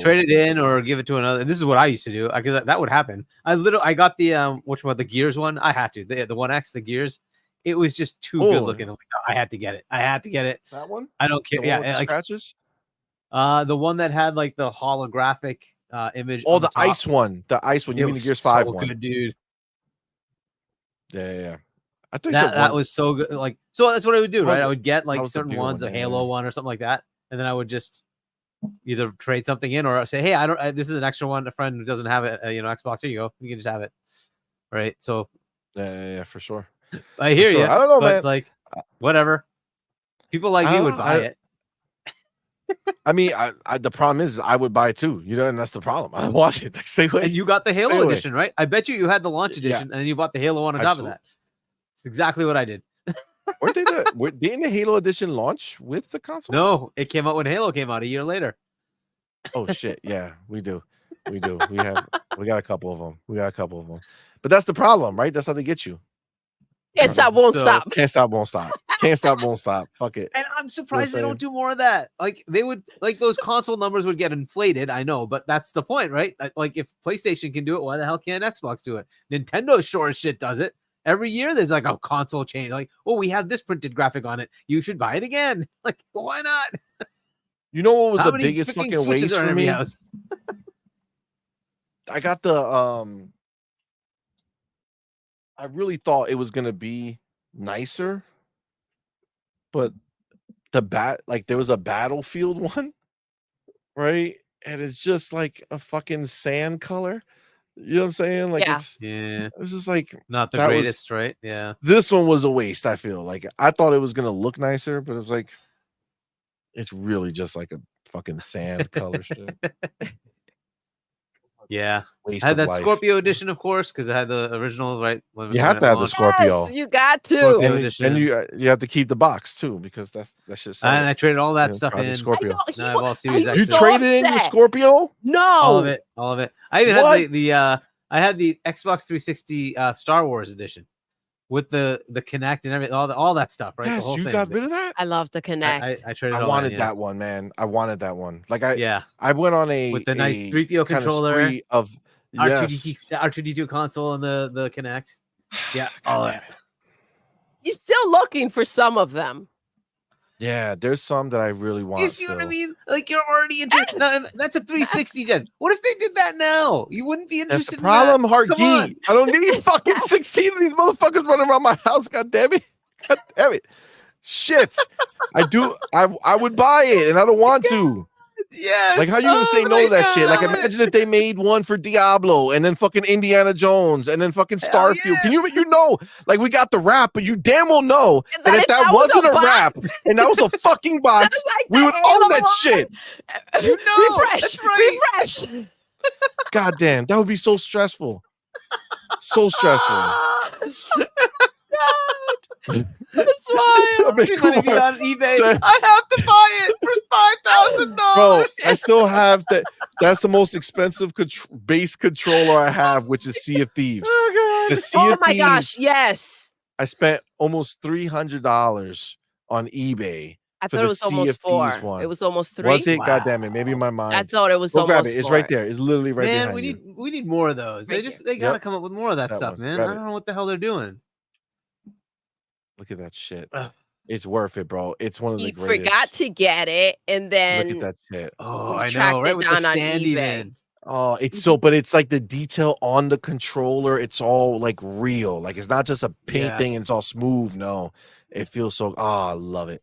trade it in or give it to another. And this is what I used to do because that would happen. I got the the Gears one. I had to the 1X, the Gears. It was just too good looking. I had to get it. That one. I don't care. Yeah, like scratches. The one that had like the holographic image. Oh, the ice one. The ice one. You mean the Gears 5 one? Good, dude. Yeah. I think that was so good. Like, so that's what I would do, right? I would get like certain ones, a Halo one or something like that, and then I would just either trade something in or say, "Hey, this is an extra one. A friend who doesn't have it, Xbox. Here you go. You can just have it." Right? So, yeah, for sure. I hear you. I don't know, but man. It's like whatever. People like me would buy it. I mean, the problem is I would buy it too, and that's the problem. I watch it. Stay away. And you got the Halo edition, right? I bet you had the launch edition, and then you bought the Halo one on top of that. It's exactly what I did. Were they in the Halo edition launch with the console? No, it came out when Halo came out a year later. Oh shit! Yeah, we do. We got a couple of them. But that's the problem, right? That's how they get you. Can't stop, won't stop. Can't stop, won't stop. Can't stop, won't stop. Fuck it. And I'm surprised they don't do more of that. Like they would, like those console numbers would get inflated. I know, but that's the point, right? Like if PlayStation can do it, why the hell can't Xbox do it? Nintendo sure as shit does it. Every year there's like a console change. Like, oh, we have this printed graphic on it. You should buy it again. Like, why not? You know what was How the many biggest freaking fucking switches waste are in for every me? house? I got the I really thought it was gonna be nicer, but there was a Battlefield one, right? And it's just like a fucking sand color. You know what I'm saying? Like Yeah. Yeah, it was just like not the that was greatest, right? Yeah. this one was a waste. I feel like I thought it was gonna look nicer, but it was like it's really just like a fucking sand color shit. Yeah. Waste I had of that life. Scorpio edition, of course, because I had the original, right? When You have it to have the launched. Scorpio. Yes, you got to. Scorpio. And edition. you have to keep the box too because that's just And I traded all that Yeah, stuff Project in. Scorpio. I know, Now I have all he Series was You X. so traded in your upset. Scorpio? No. All of it. All of it. I even had What? the I had the Xbox 360 Star Wars edition with the Kinect and everything, all that stuff, right? The Yes, whole you thing. got rid of that? I love the Connect. I traded I all wanted in, that one, man. I wanted that one. Like Yeah. I went on a With the nice a 3PO kind of controller, spree of yes. R2D2 console and the Kinect. Yeah. All God that. damn it. He's still looking for some of them. Yeah, there's some that I really want. Do you see what I still. mean? Like you're already interested. No, that's a 360 gen. What if they did that now? You wouldn't be That's interested the problem, in that. Come on. Hargeet. I don't need fucking 16 of these motherfuckers running around my house. God damn it. God damn it. Shit. I would buy it and I don't want to. Yes. Like, how you gonna say no to that shit? Like, imagine if they made one for Diablo and then fucking Indiana Jones and then fucking Hell Starfield. yeah. Can you know, like, we got the rap, but you damn well know that if that was wasn't a box, rap and that was a fucking box, just like we the would Halo own that one. shit. You know, refresh. that's right. Refresh. God damn, that would be so stressful. So stressful. That's wild. I mean, You're come gonna be on. on eBay. Say- I have to buy it for $5,000. Bro, I still have that. That's the most expensive base controller I have, which is Sea of Thieves. Oh The god. Sea Oh of my Thieves, gosh, yes. I spent almost $300 on eBay. I for thought the it was Sea almost of 4. Thieves one. It was almost 3. Was it? Wow. God damn it. Maybe in my I mind. thought it was Go grab almost it. It's 4. right there. It's literally right Man, behind you. we need more of those. Right They gotta Yep. come up with more of that That stuff, one. man. Grab I it. don't know what the hell they're doing. Look at that shit. Ugh. It's worth it, bro. It's one of the He greatest. forgot to get it, and Look then at that shit. Oh, we I tracked know, right? it With the down on stand eBay. even. Oh, it's so, but it's like the detail on the controller. It's all like real. Like it's not just a paint Yeah. thing and it's all smooth. No, it feels so. Oh, I love it.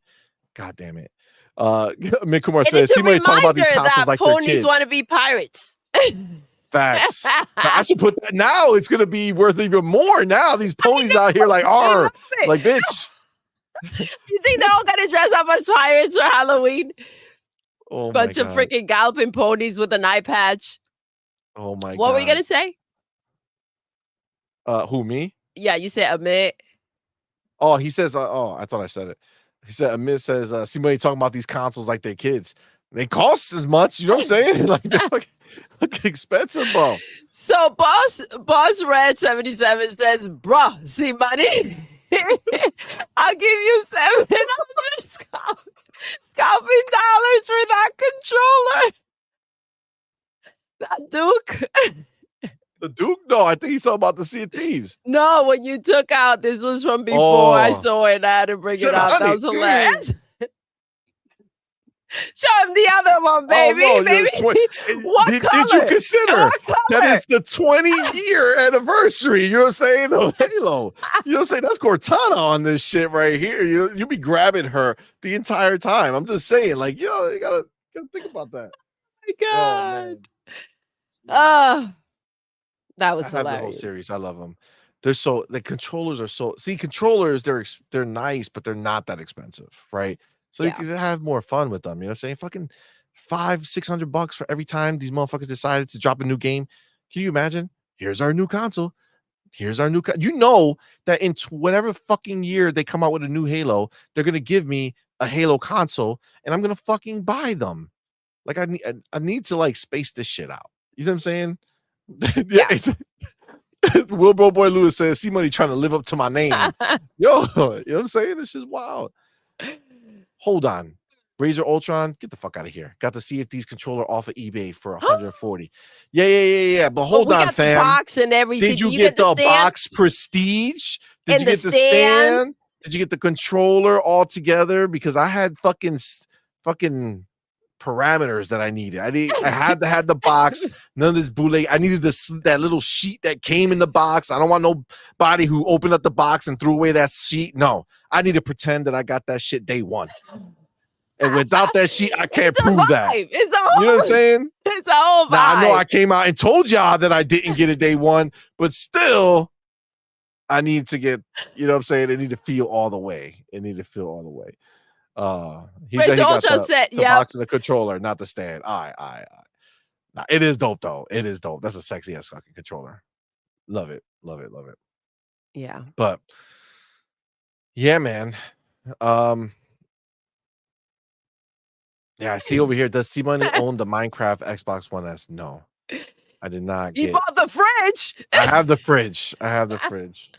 God damn it. Mick Kumar And says, it's a see money talking about these reminder consoles that like they're ponies kids. want to be pirates. Facts. I should put that now. It's gonna be worth even more now. These ponies out here like are it. like bitch. You think they're all gonna dress up as pirates for Halloween? Oh my Bunch of god. freaking galloping ponies with an eye patch. Oh my god. What were you gonna say? Who, me? Yeah, you said Amit. Oh, he says, oh, I thought I said it. He said, Amit says, see money talking about these consoles like they're kids. They cost as much, you know what I'm saying? Like they're fucking expensive, bro. So Boss Red 77 says, bruh, see money. I'll give you $700 scalping dollars for that controller. That Duke. The Duke? No, I think he's talking about the Sea of Thieves. No, when you took out, this was from before. I Oh. saw it. I had to bring it up. That was $700. hilarious. Show him the other one, baby. Oh, no, baby. What did color? you consider What color? that is the 20-year anniversary? You know what I'm saying? Of Halo. You know what I'm saying? That's Cortana on this shit right here. You be grabbing her the entire time. I'm just saying, like, yo, you gotta think about that. my Oh, God. man. That was I have the whole hilarious. series. I love them. They're so the controllers are so controllers. They're nice, but they're not that expensive, right? So Yeah. you can have more fun with them. You know what I'm saying? Fucking $500-600 for every time these motherfuckers decided to drop a new game. Can you imagine? Here's our new console. Here's our new. You know that in whatever fucking year they come out with a new Halo, they're gonna give me a Halo console, and I'm gonna fucking buy them. Like I need to like space this shit out. You know what I'm saying? Yeah. Wilbur Boy Lewis says, see money trying to live up to my name. Yo, you know what I'm saying? This is wild. Hold on. Razer Ultron, get the fuck out of here. Got the Sea of Thieves controller off of eBay for 140. Yeah. But hold we on, got fam. The box and everything. Did you get the stand? box Prestige? Did And you the get the stand? Did you get the controller all together? Because I had fucking parameters that I needed. I had to have the box. None of this bootleg. I needed that little sheet that came in the box. I don't want nobody who opened up the box and threw away that sheet. No, I need to pretend that I got that shit day one. And without that sheet, I can't prove that. It's a whole, you know what I'm saying? It's a whole vibe. Now I know I came out and told y'all that I didn't get it day one, but still, I need to get, you know what I'm saying? It need to feel all the way. It need to feel all the way. He said he got the box and the controller, not the stand. Nah, it is dope though. It is dope. That's a sexy ass fucking controller. Love it. Love it. Love it. Yeah. But yeah, man. Yeah, I see over here. Does CMoney own the Minecraft Xbox One S? No, I did not. He bought the fridge. I have the fridge. I have the fridge,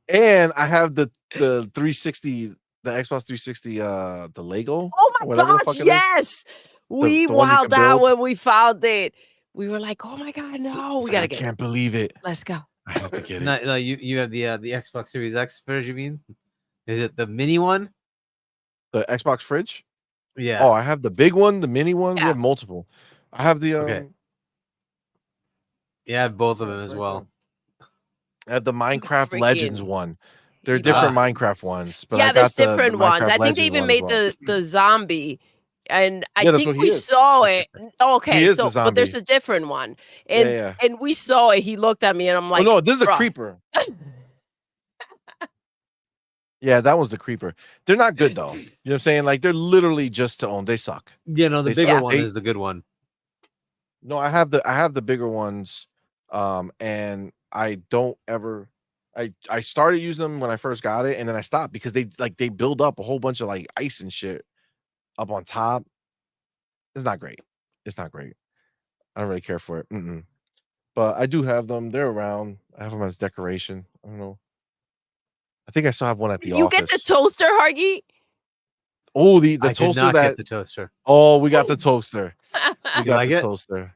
and I have the 360, the Xbox 360, the Lego. Oh my gosh! Yes, we wilded out when we found it. We were like, "Oh my god, no! We gotta get it." I can't believe it. Let's go. I have to get it. No, you have the Xbox Series X version. You mean? Is it the mini one? The Xbox fridge? Yeah. Oh, I have the big one, the mini one. Yeah. We have multiple. I have the okay. Yeah, I have both of them as well. I have the Minecraft Legends one. They're different Minecraft ones, but yeah, I there's got different ones. I think they even made the zombie, and I think we saw it. Okay, so but there's a different one, and and we saw it. He looked at me, and I'm like, "Oh no, this is a creeper." Yeah, that was the creeper. They're not good though. You know what I'm saying? Like they're literally just to own. They suck. Yeah, no, the bigger one is the good one. No, I have the bigger ones, and I don't ever. I started using them when I first got it, and then I stopped because they build up a whole bunch of like ice and shit up on top. It's not great. It's not great. I don't really care for it. But I do have them. They're around. I have them as decoration. I don't know. I think I still have one at the office. You get the toaster, Hargy? Oh, the I toaster did not that get the toaster. Oh, we got the toaster. We got like the toaster.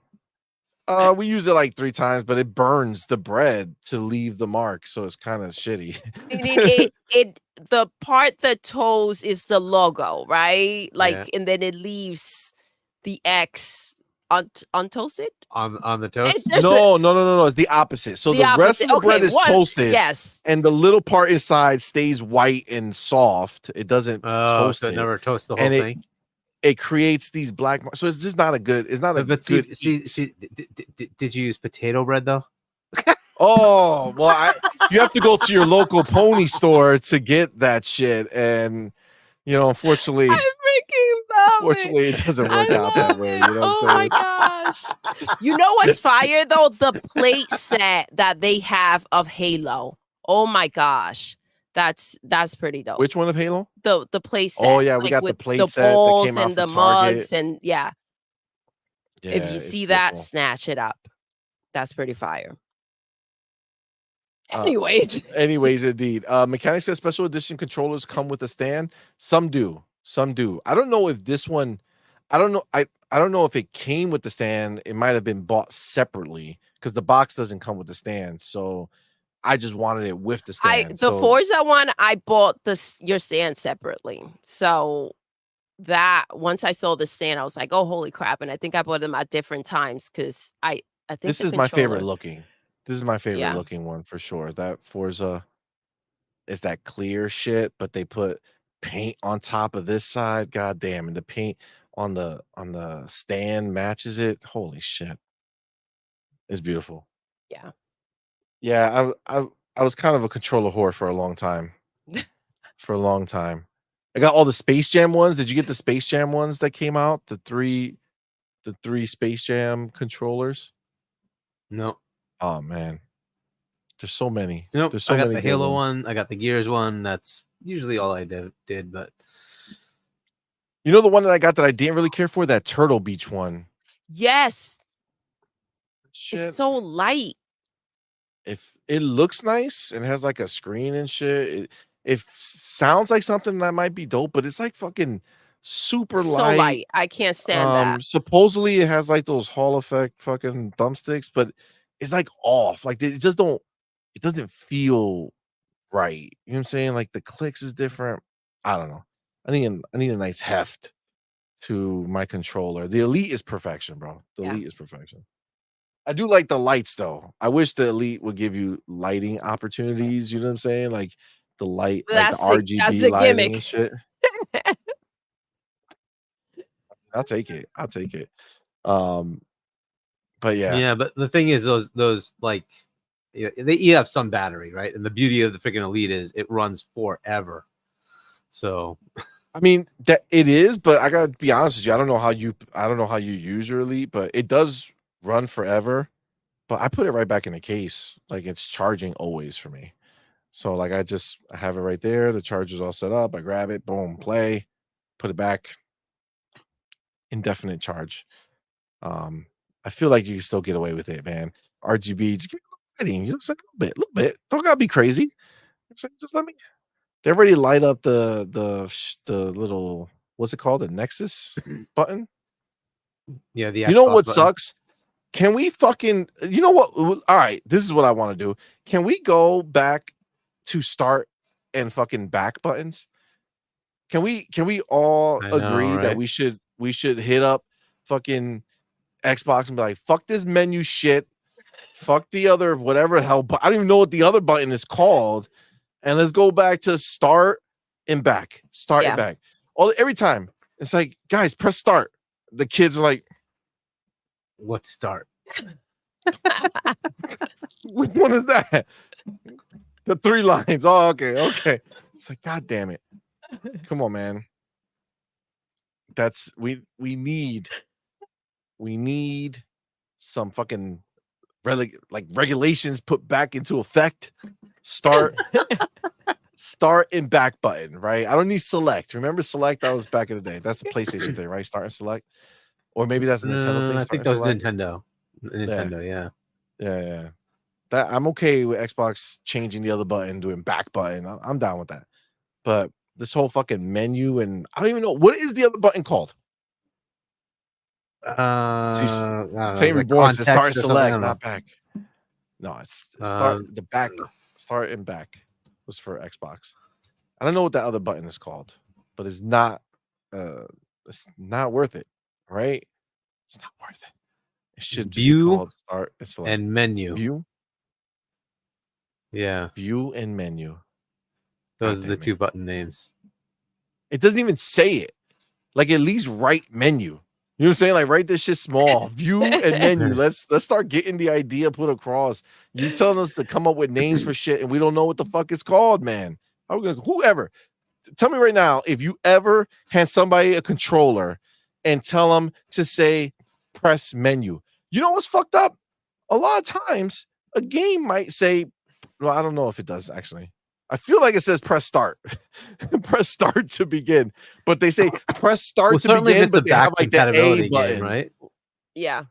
We use it like 3 times, but it burns the bread to leave the mark, so it's kind of shitty. The part that toasts is the logo, right? Like, and then it leaves the X untoasted on the toast. No. It's the opposite. So the rest of the bread is toasted. Yes, and the little part inside stays white and soft. It doesn't toast. So it never toasts the whole thing. It creates these black marks. So it's just not a good. It's not a good. See, did you use potato bread though? Oh well, you have to go to your local pony store to get that shit, and you know, unfortunately. Unfortunately, it doesn't work out that way. You know what I'm saying? My gosh. You know what's fire though? The plate set that they have of Halo. Oh my gosh. That's pretty dope. Which one of Halo? The plate set. Oh yeah, we got the plate set that came out and the Target. mugs and yeah. If you see that, snatch it up. That's pretty fire. Anyways, indeed. Mechanic says special edition controllers come with a stand. Some do. I don't know if this one. I don't know. I don't know if it came with the stand. It might have been bought separately because the box doesn't come with the stand. So I just wanted it with the stand. The Forza one, I bought your stand separately. So that once I saw the stand, I was like, oh, holy crap. And I think I bought them at different times because I think this is my favorite looking. This is my favorite looking one for sure. That Forza is that clear shit, but they put paint on top of this side. God damn, and the paint on the stand matches it. Holy shit. It's beautiful. Yeah, I was kind of a controller whore for a long time. I got all the Space Jam ones. Did you get the Space Jam ones that came out? The three Space Jam controllers? No. Oh man. There's so many. Nope. There's so I got many the Halo one. I got the Gears one. That's usually all I did, but you know the one that I got that I didn't really care for? That Turtle Beach one. Yes. Shit. It's so light. If it looks nice and has like a screen and shit, it sounds like something that might be dope, but it's like fucking super light. So light. I can't stand that. Supposedly it has like those Hall effect fucking thumbsticks, but it's like off. Like it doesn't feel right. You know what I'm saying? Like the clicks is different. I don't know. I need a nice heft to my controller. The Elite is perfection, bro. The Yeah. Elite is perfection. I do like the lights though. I wish the Elite would give you lighting opportunities. You know what I'm saying? Like the light, like the That's RGB a lighting gimmick. and shit. I'll take it. I'll take it. But yeah. Yeah, but the thing is, those like they eat up some battery, right? And the beauty of the freaking Elite is it runs forever. So I mean that it is, but I gotta be honest with you. I don't know how you use your Elite, but it does run forever. But I put it right back in the case, like it's charging always for me. So like I have it right there. The charger's all set up. I grab it, boom, play, put it back, indefinite charge. I feel like you can still get away with it, man. RGB, just give me a little lighting, you know, just like a little bit. Don't gotta be crazy. Just let me. They already light up the little what's it called, the Nexus button. yeah, the You know Xbox what button. sucks? Can we fucking? You know what? All right, this is what I want to do. Can we go back to start and fucking back buttons? Can we all I know, agree that right? we should hit up fucking Xbox and be like, fuck this menu shit, fuck the other whatever the hell, but I don't even know what the other button is called, and let's go back to start and back, start and back. Every time it's like, guys, press start. The kids are like, what start? which one is that? The 3 lines. Oh, okay. It's like, god damn it. Come on, man. That's we need some fucking regulations put back into effect. Start and back button, right? I don't need select. Remember select? That was back in the day. That's a PlayStation thing, right? Start and select. Or maybe that's a Nintendo thing. I think that was Nintendo. Nintendo, yeah. That I'm okay with Xbox changing the other button, doing back button. I'm down with that. But this whole fucking menu, and I don't even know what is the other button called. Same reborn says start and select, not back. No, it's start the back. Start and back was for Xbox. I don't know what that other button is called, but it's not worth it, right? It's not worth it. It should view be called start and select. And menu. View. Yeah. View and menu. Those are the 2 button names. It doesn't even say it. Like at least write menu. You know what I'm saying? Like write this shit small. View and menu. Let's start getting the idea put across. You telling us to come up with names for shit and we don't know what the fuck it's called, man. How we gonna whoever? Tell me right now if you ever hand somebody a controller and tell them to say press menu. You know what's fucked up? A lot of times a game might say, well, I don't know if it does actually. I feel like it says press start. Press start to begin. But they say press start to begin, if it's but a they have like the A game, button. right? Yeah.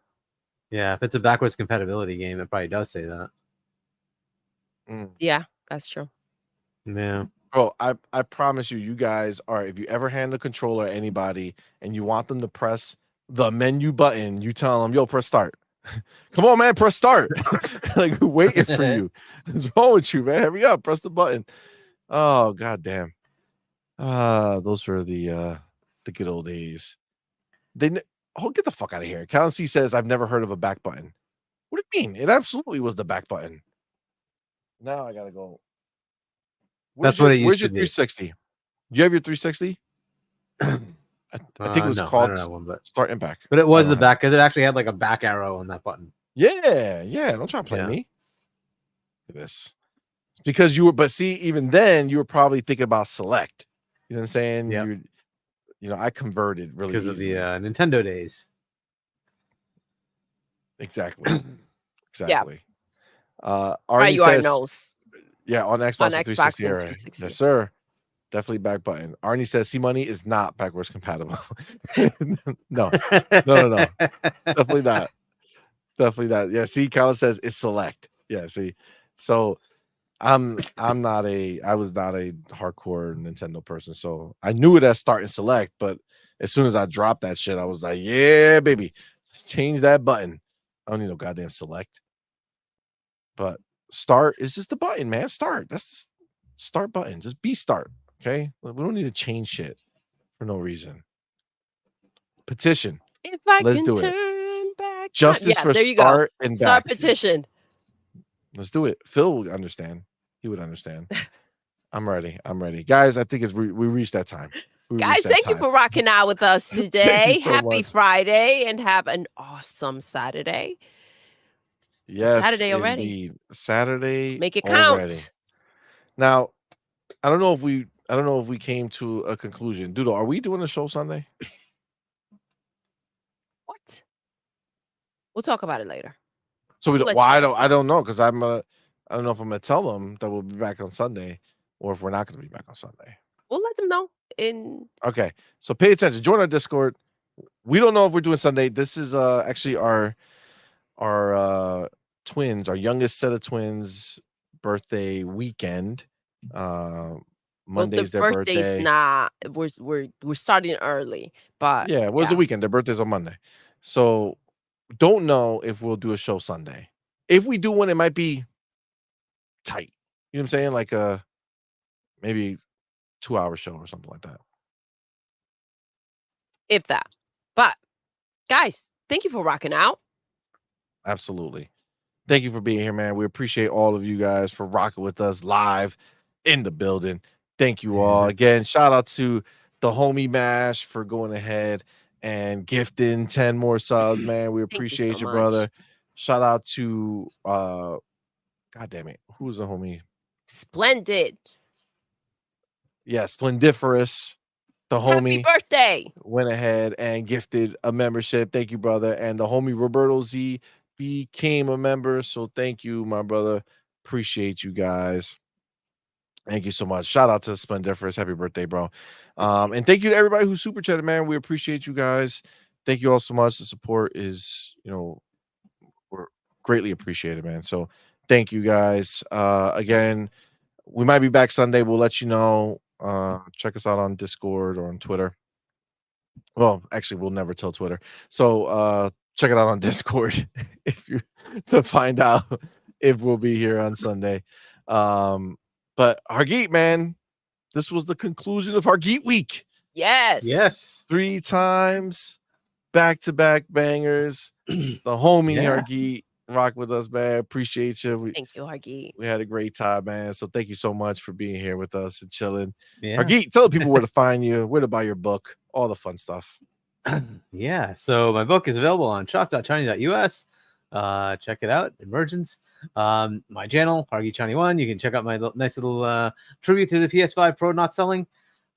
Yeah, if it's a backwards compatibility game, it probably does say that. Yeah, that's true. Yeah. Bro, I promise you guys are, if you ever hand a controller to anybody and you want them to press the menu button, you tell them, yo, press start. Come on, man, press start. Like waiting for you. What's wrong with you, man? Hurry up, press the button. Oh, god damn. Those were the good old days. Get the fuck out of here. Callancy says, I've never heard of a back button. What do you mean? It absolutely was the back button. Now I gotta go. That's what it used Where's your to be. 360? You have your 360? I think it was no, called I don't know one, but start and back. But it was the back because it actually had like a back arrow on that button. Yeah. Don't try to play me. Look at this. It's because you were, but see, even then you were probably thinking about select. You know what I'm saying? Yeah. You know, I converted really because easily. of the Nintendo days. Exactly. Yeah. Arnie right, you says, knows. Yeah, on Xbox On and Xbox 360 and era. 360. Yes, sir. Definitely back button. Arnie says CMoney is not backwards compatible. No. Definitely not. Definitely not. Yeah, see, Colin says it's select. Yeah, see. So I was not a hardcore Nintendo person. So I knew it as start and select, but as soon as I dropped that shit, I was like, yeah, baby. Let's change that button. I don't need no goddamn select. But start is just the button, man. Start. That's the start button. Just be start. Okay. We don't need to change shit for no reason. petition. If I Let's can do it. turn back. Justice Yeah, for there you go. start and Start back. petition. Let's do it. Phil would understand. He would understand. I'm ready. Guys, I think we reached that time. Guys, thank you for rocking out with us today. so Happy much. Friday and have an awesome Saturday. Yes, Saturday already. Indeed. Saturday. Make it already. count. Now, I don't know if we came to a conclusion. Doodle, are we doing a show Sunday? What? We'll talk about it later. So We'll let well, you guys I don't know because I don't know if I'm gonna tell them that we'll be back on Sunday or if we're not gonna be back on Sunday. We'll let them know Okay, so pay attention. Join our Discord. We don't know if we're doing Sunday. This is actually our twins, our youngest set of twins' birthday weekend. Monday's their birthday's birthday. not. We're starting early, but Yeah, it was the weekend. Their birthday's on Monday, so don't know if we'll do a show Sunday. If we do one, it might be tight. You know what I'm saying? Like maybe 2-hour show or something like that. If that. But guys, thank you for rocking out. Absolutely. Thank you for being here, man. We appreciate all of you guys for rocking with us live in the building. Thank you all. Again, shout out to the homie Mash for going ahead and gifting 10 more subs, man. We appreciate you, brother. Shout out to God damn it. Who's the homie? Splendid. Yeah, Splendiferous. The homie Happy birthday. went ahead and gifted a membership. Thank you, brother. And the homie Roberto Z became a member. So thank you, my brother. Appreciate you guys. Thank you so much. Shout out to Splendiferous. Happy birthday, bro. And thank you to everybody who super chatted, man. We appreciate you guys. Thank you all so much. The support is, we're greatly appreciated, man. So thank you guys. Again, we might be back Sunday. We'll let you know. Check us out on Discord or on Twitter. Well, actually, we'll never tell Twitter. So check it out on Discord to find out if we'll be here on Sunday. But Hargeet, man, this was the conclusion of Hargeet week. Yes. 3 times back-to-back bangers. The homie Hargeet rock with us, man. Appreciate you. Thank you, Hargeet. We had a great time, man. So thank you so much for being here with us and chilling. Yeah. Hargeet, tell the people where to find you, where to buy your book, all the fun stuff. Yeah. So my book is available on shop.chiny.us. Check it out. Emergence. My channel, Hargeet91. You can check out my nice little tribute to the PS5 Pro not selling.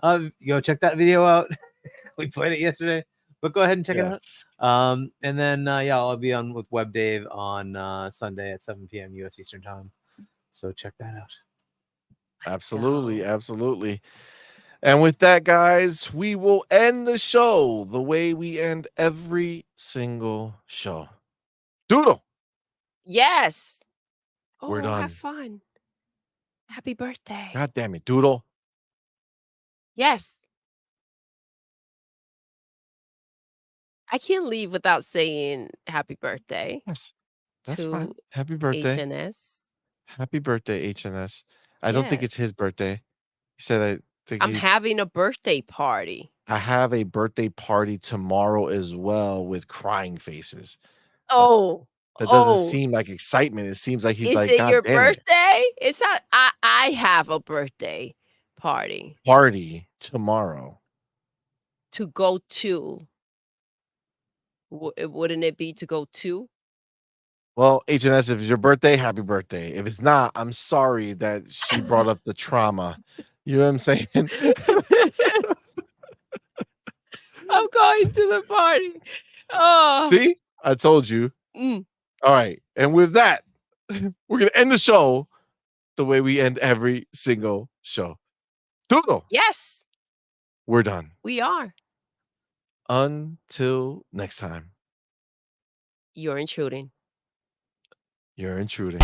Go check that video out. We played it yesterday. But go ahead and check it out. And then, I'll be on with Web Dave on Sunday at 7 p.m. U.S. Eastern Time. So check that out. Absolutely. And with that, guys, we will end the show the way we end every single show. Doodle. Yes. We're done. Have fun. Happy birthday. God damn it, Doodle. Yes. I can't leave without saying happy birthday. Yes, that's to fine. Happy birthday. HNS. Happy birthday, HNS. I don't think it's his birthday. He said I'm having a birthday party. I have a birthday party tomorrow as well with crying faces. Oh. That doesn't seem like excitement. It seems like he's Is like, it God your damn birthday? It's not. I have a birthday party party tomorrow. to go to. Wouldn't it be to go to? Well, HNS, if it's your birthday, happy birthday. If it's not, I'm sorry that she brought up the trauma. You know what I'm saying? I'm going to the party. Oh. See? I told you. Mm. All right. And with that, we're going to end the show the way we end every single show. Doodle. Yes. We're done. We are. Until next time. You're intruding. You're intruding.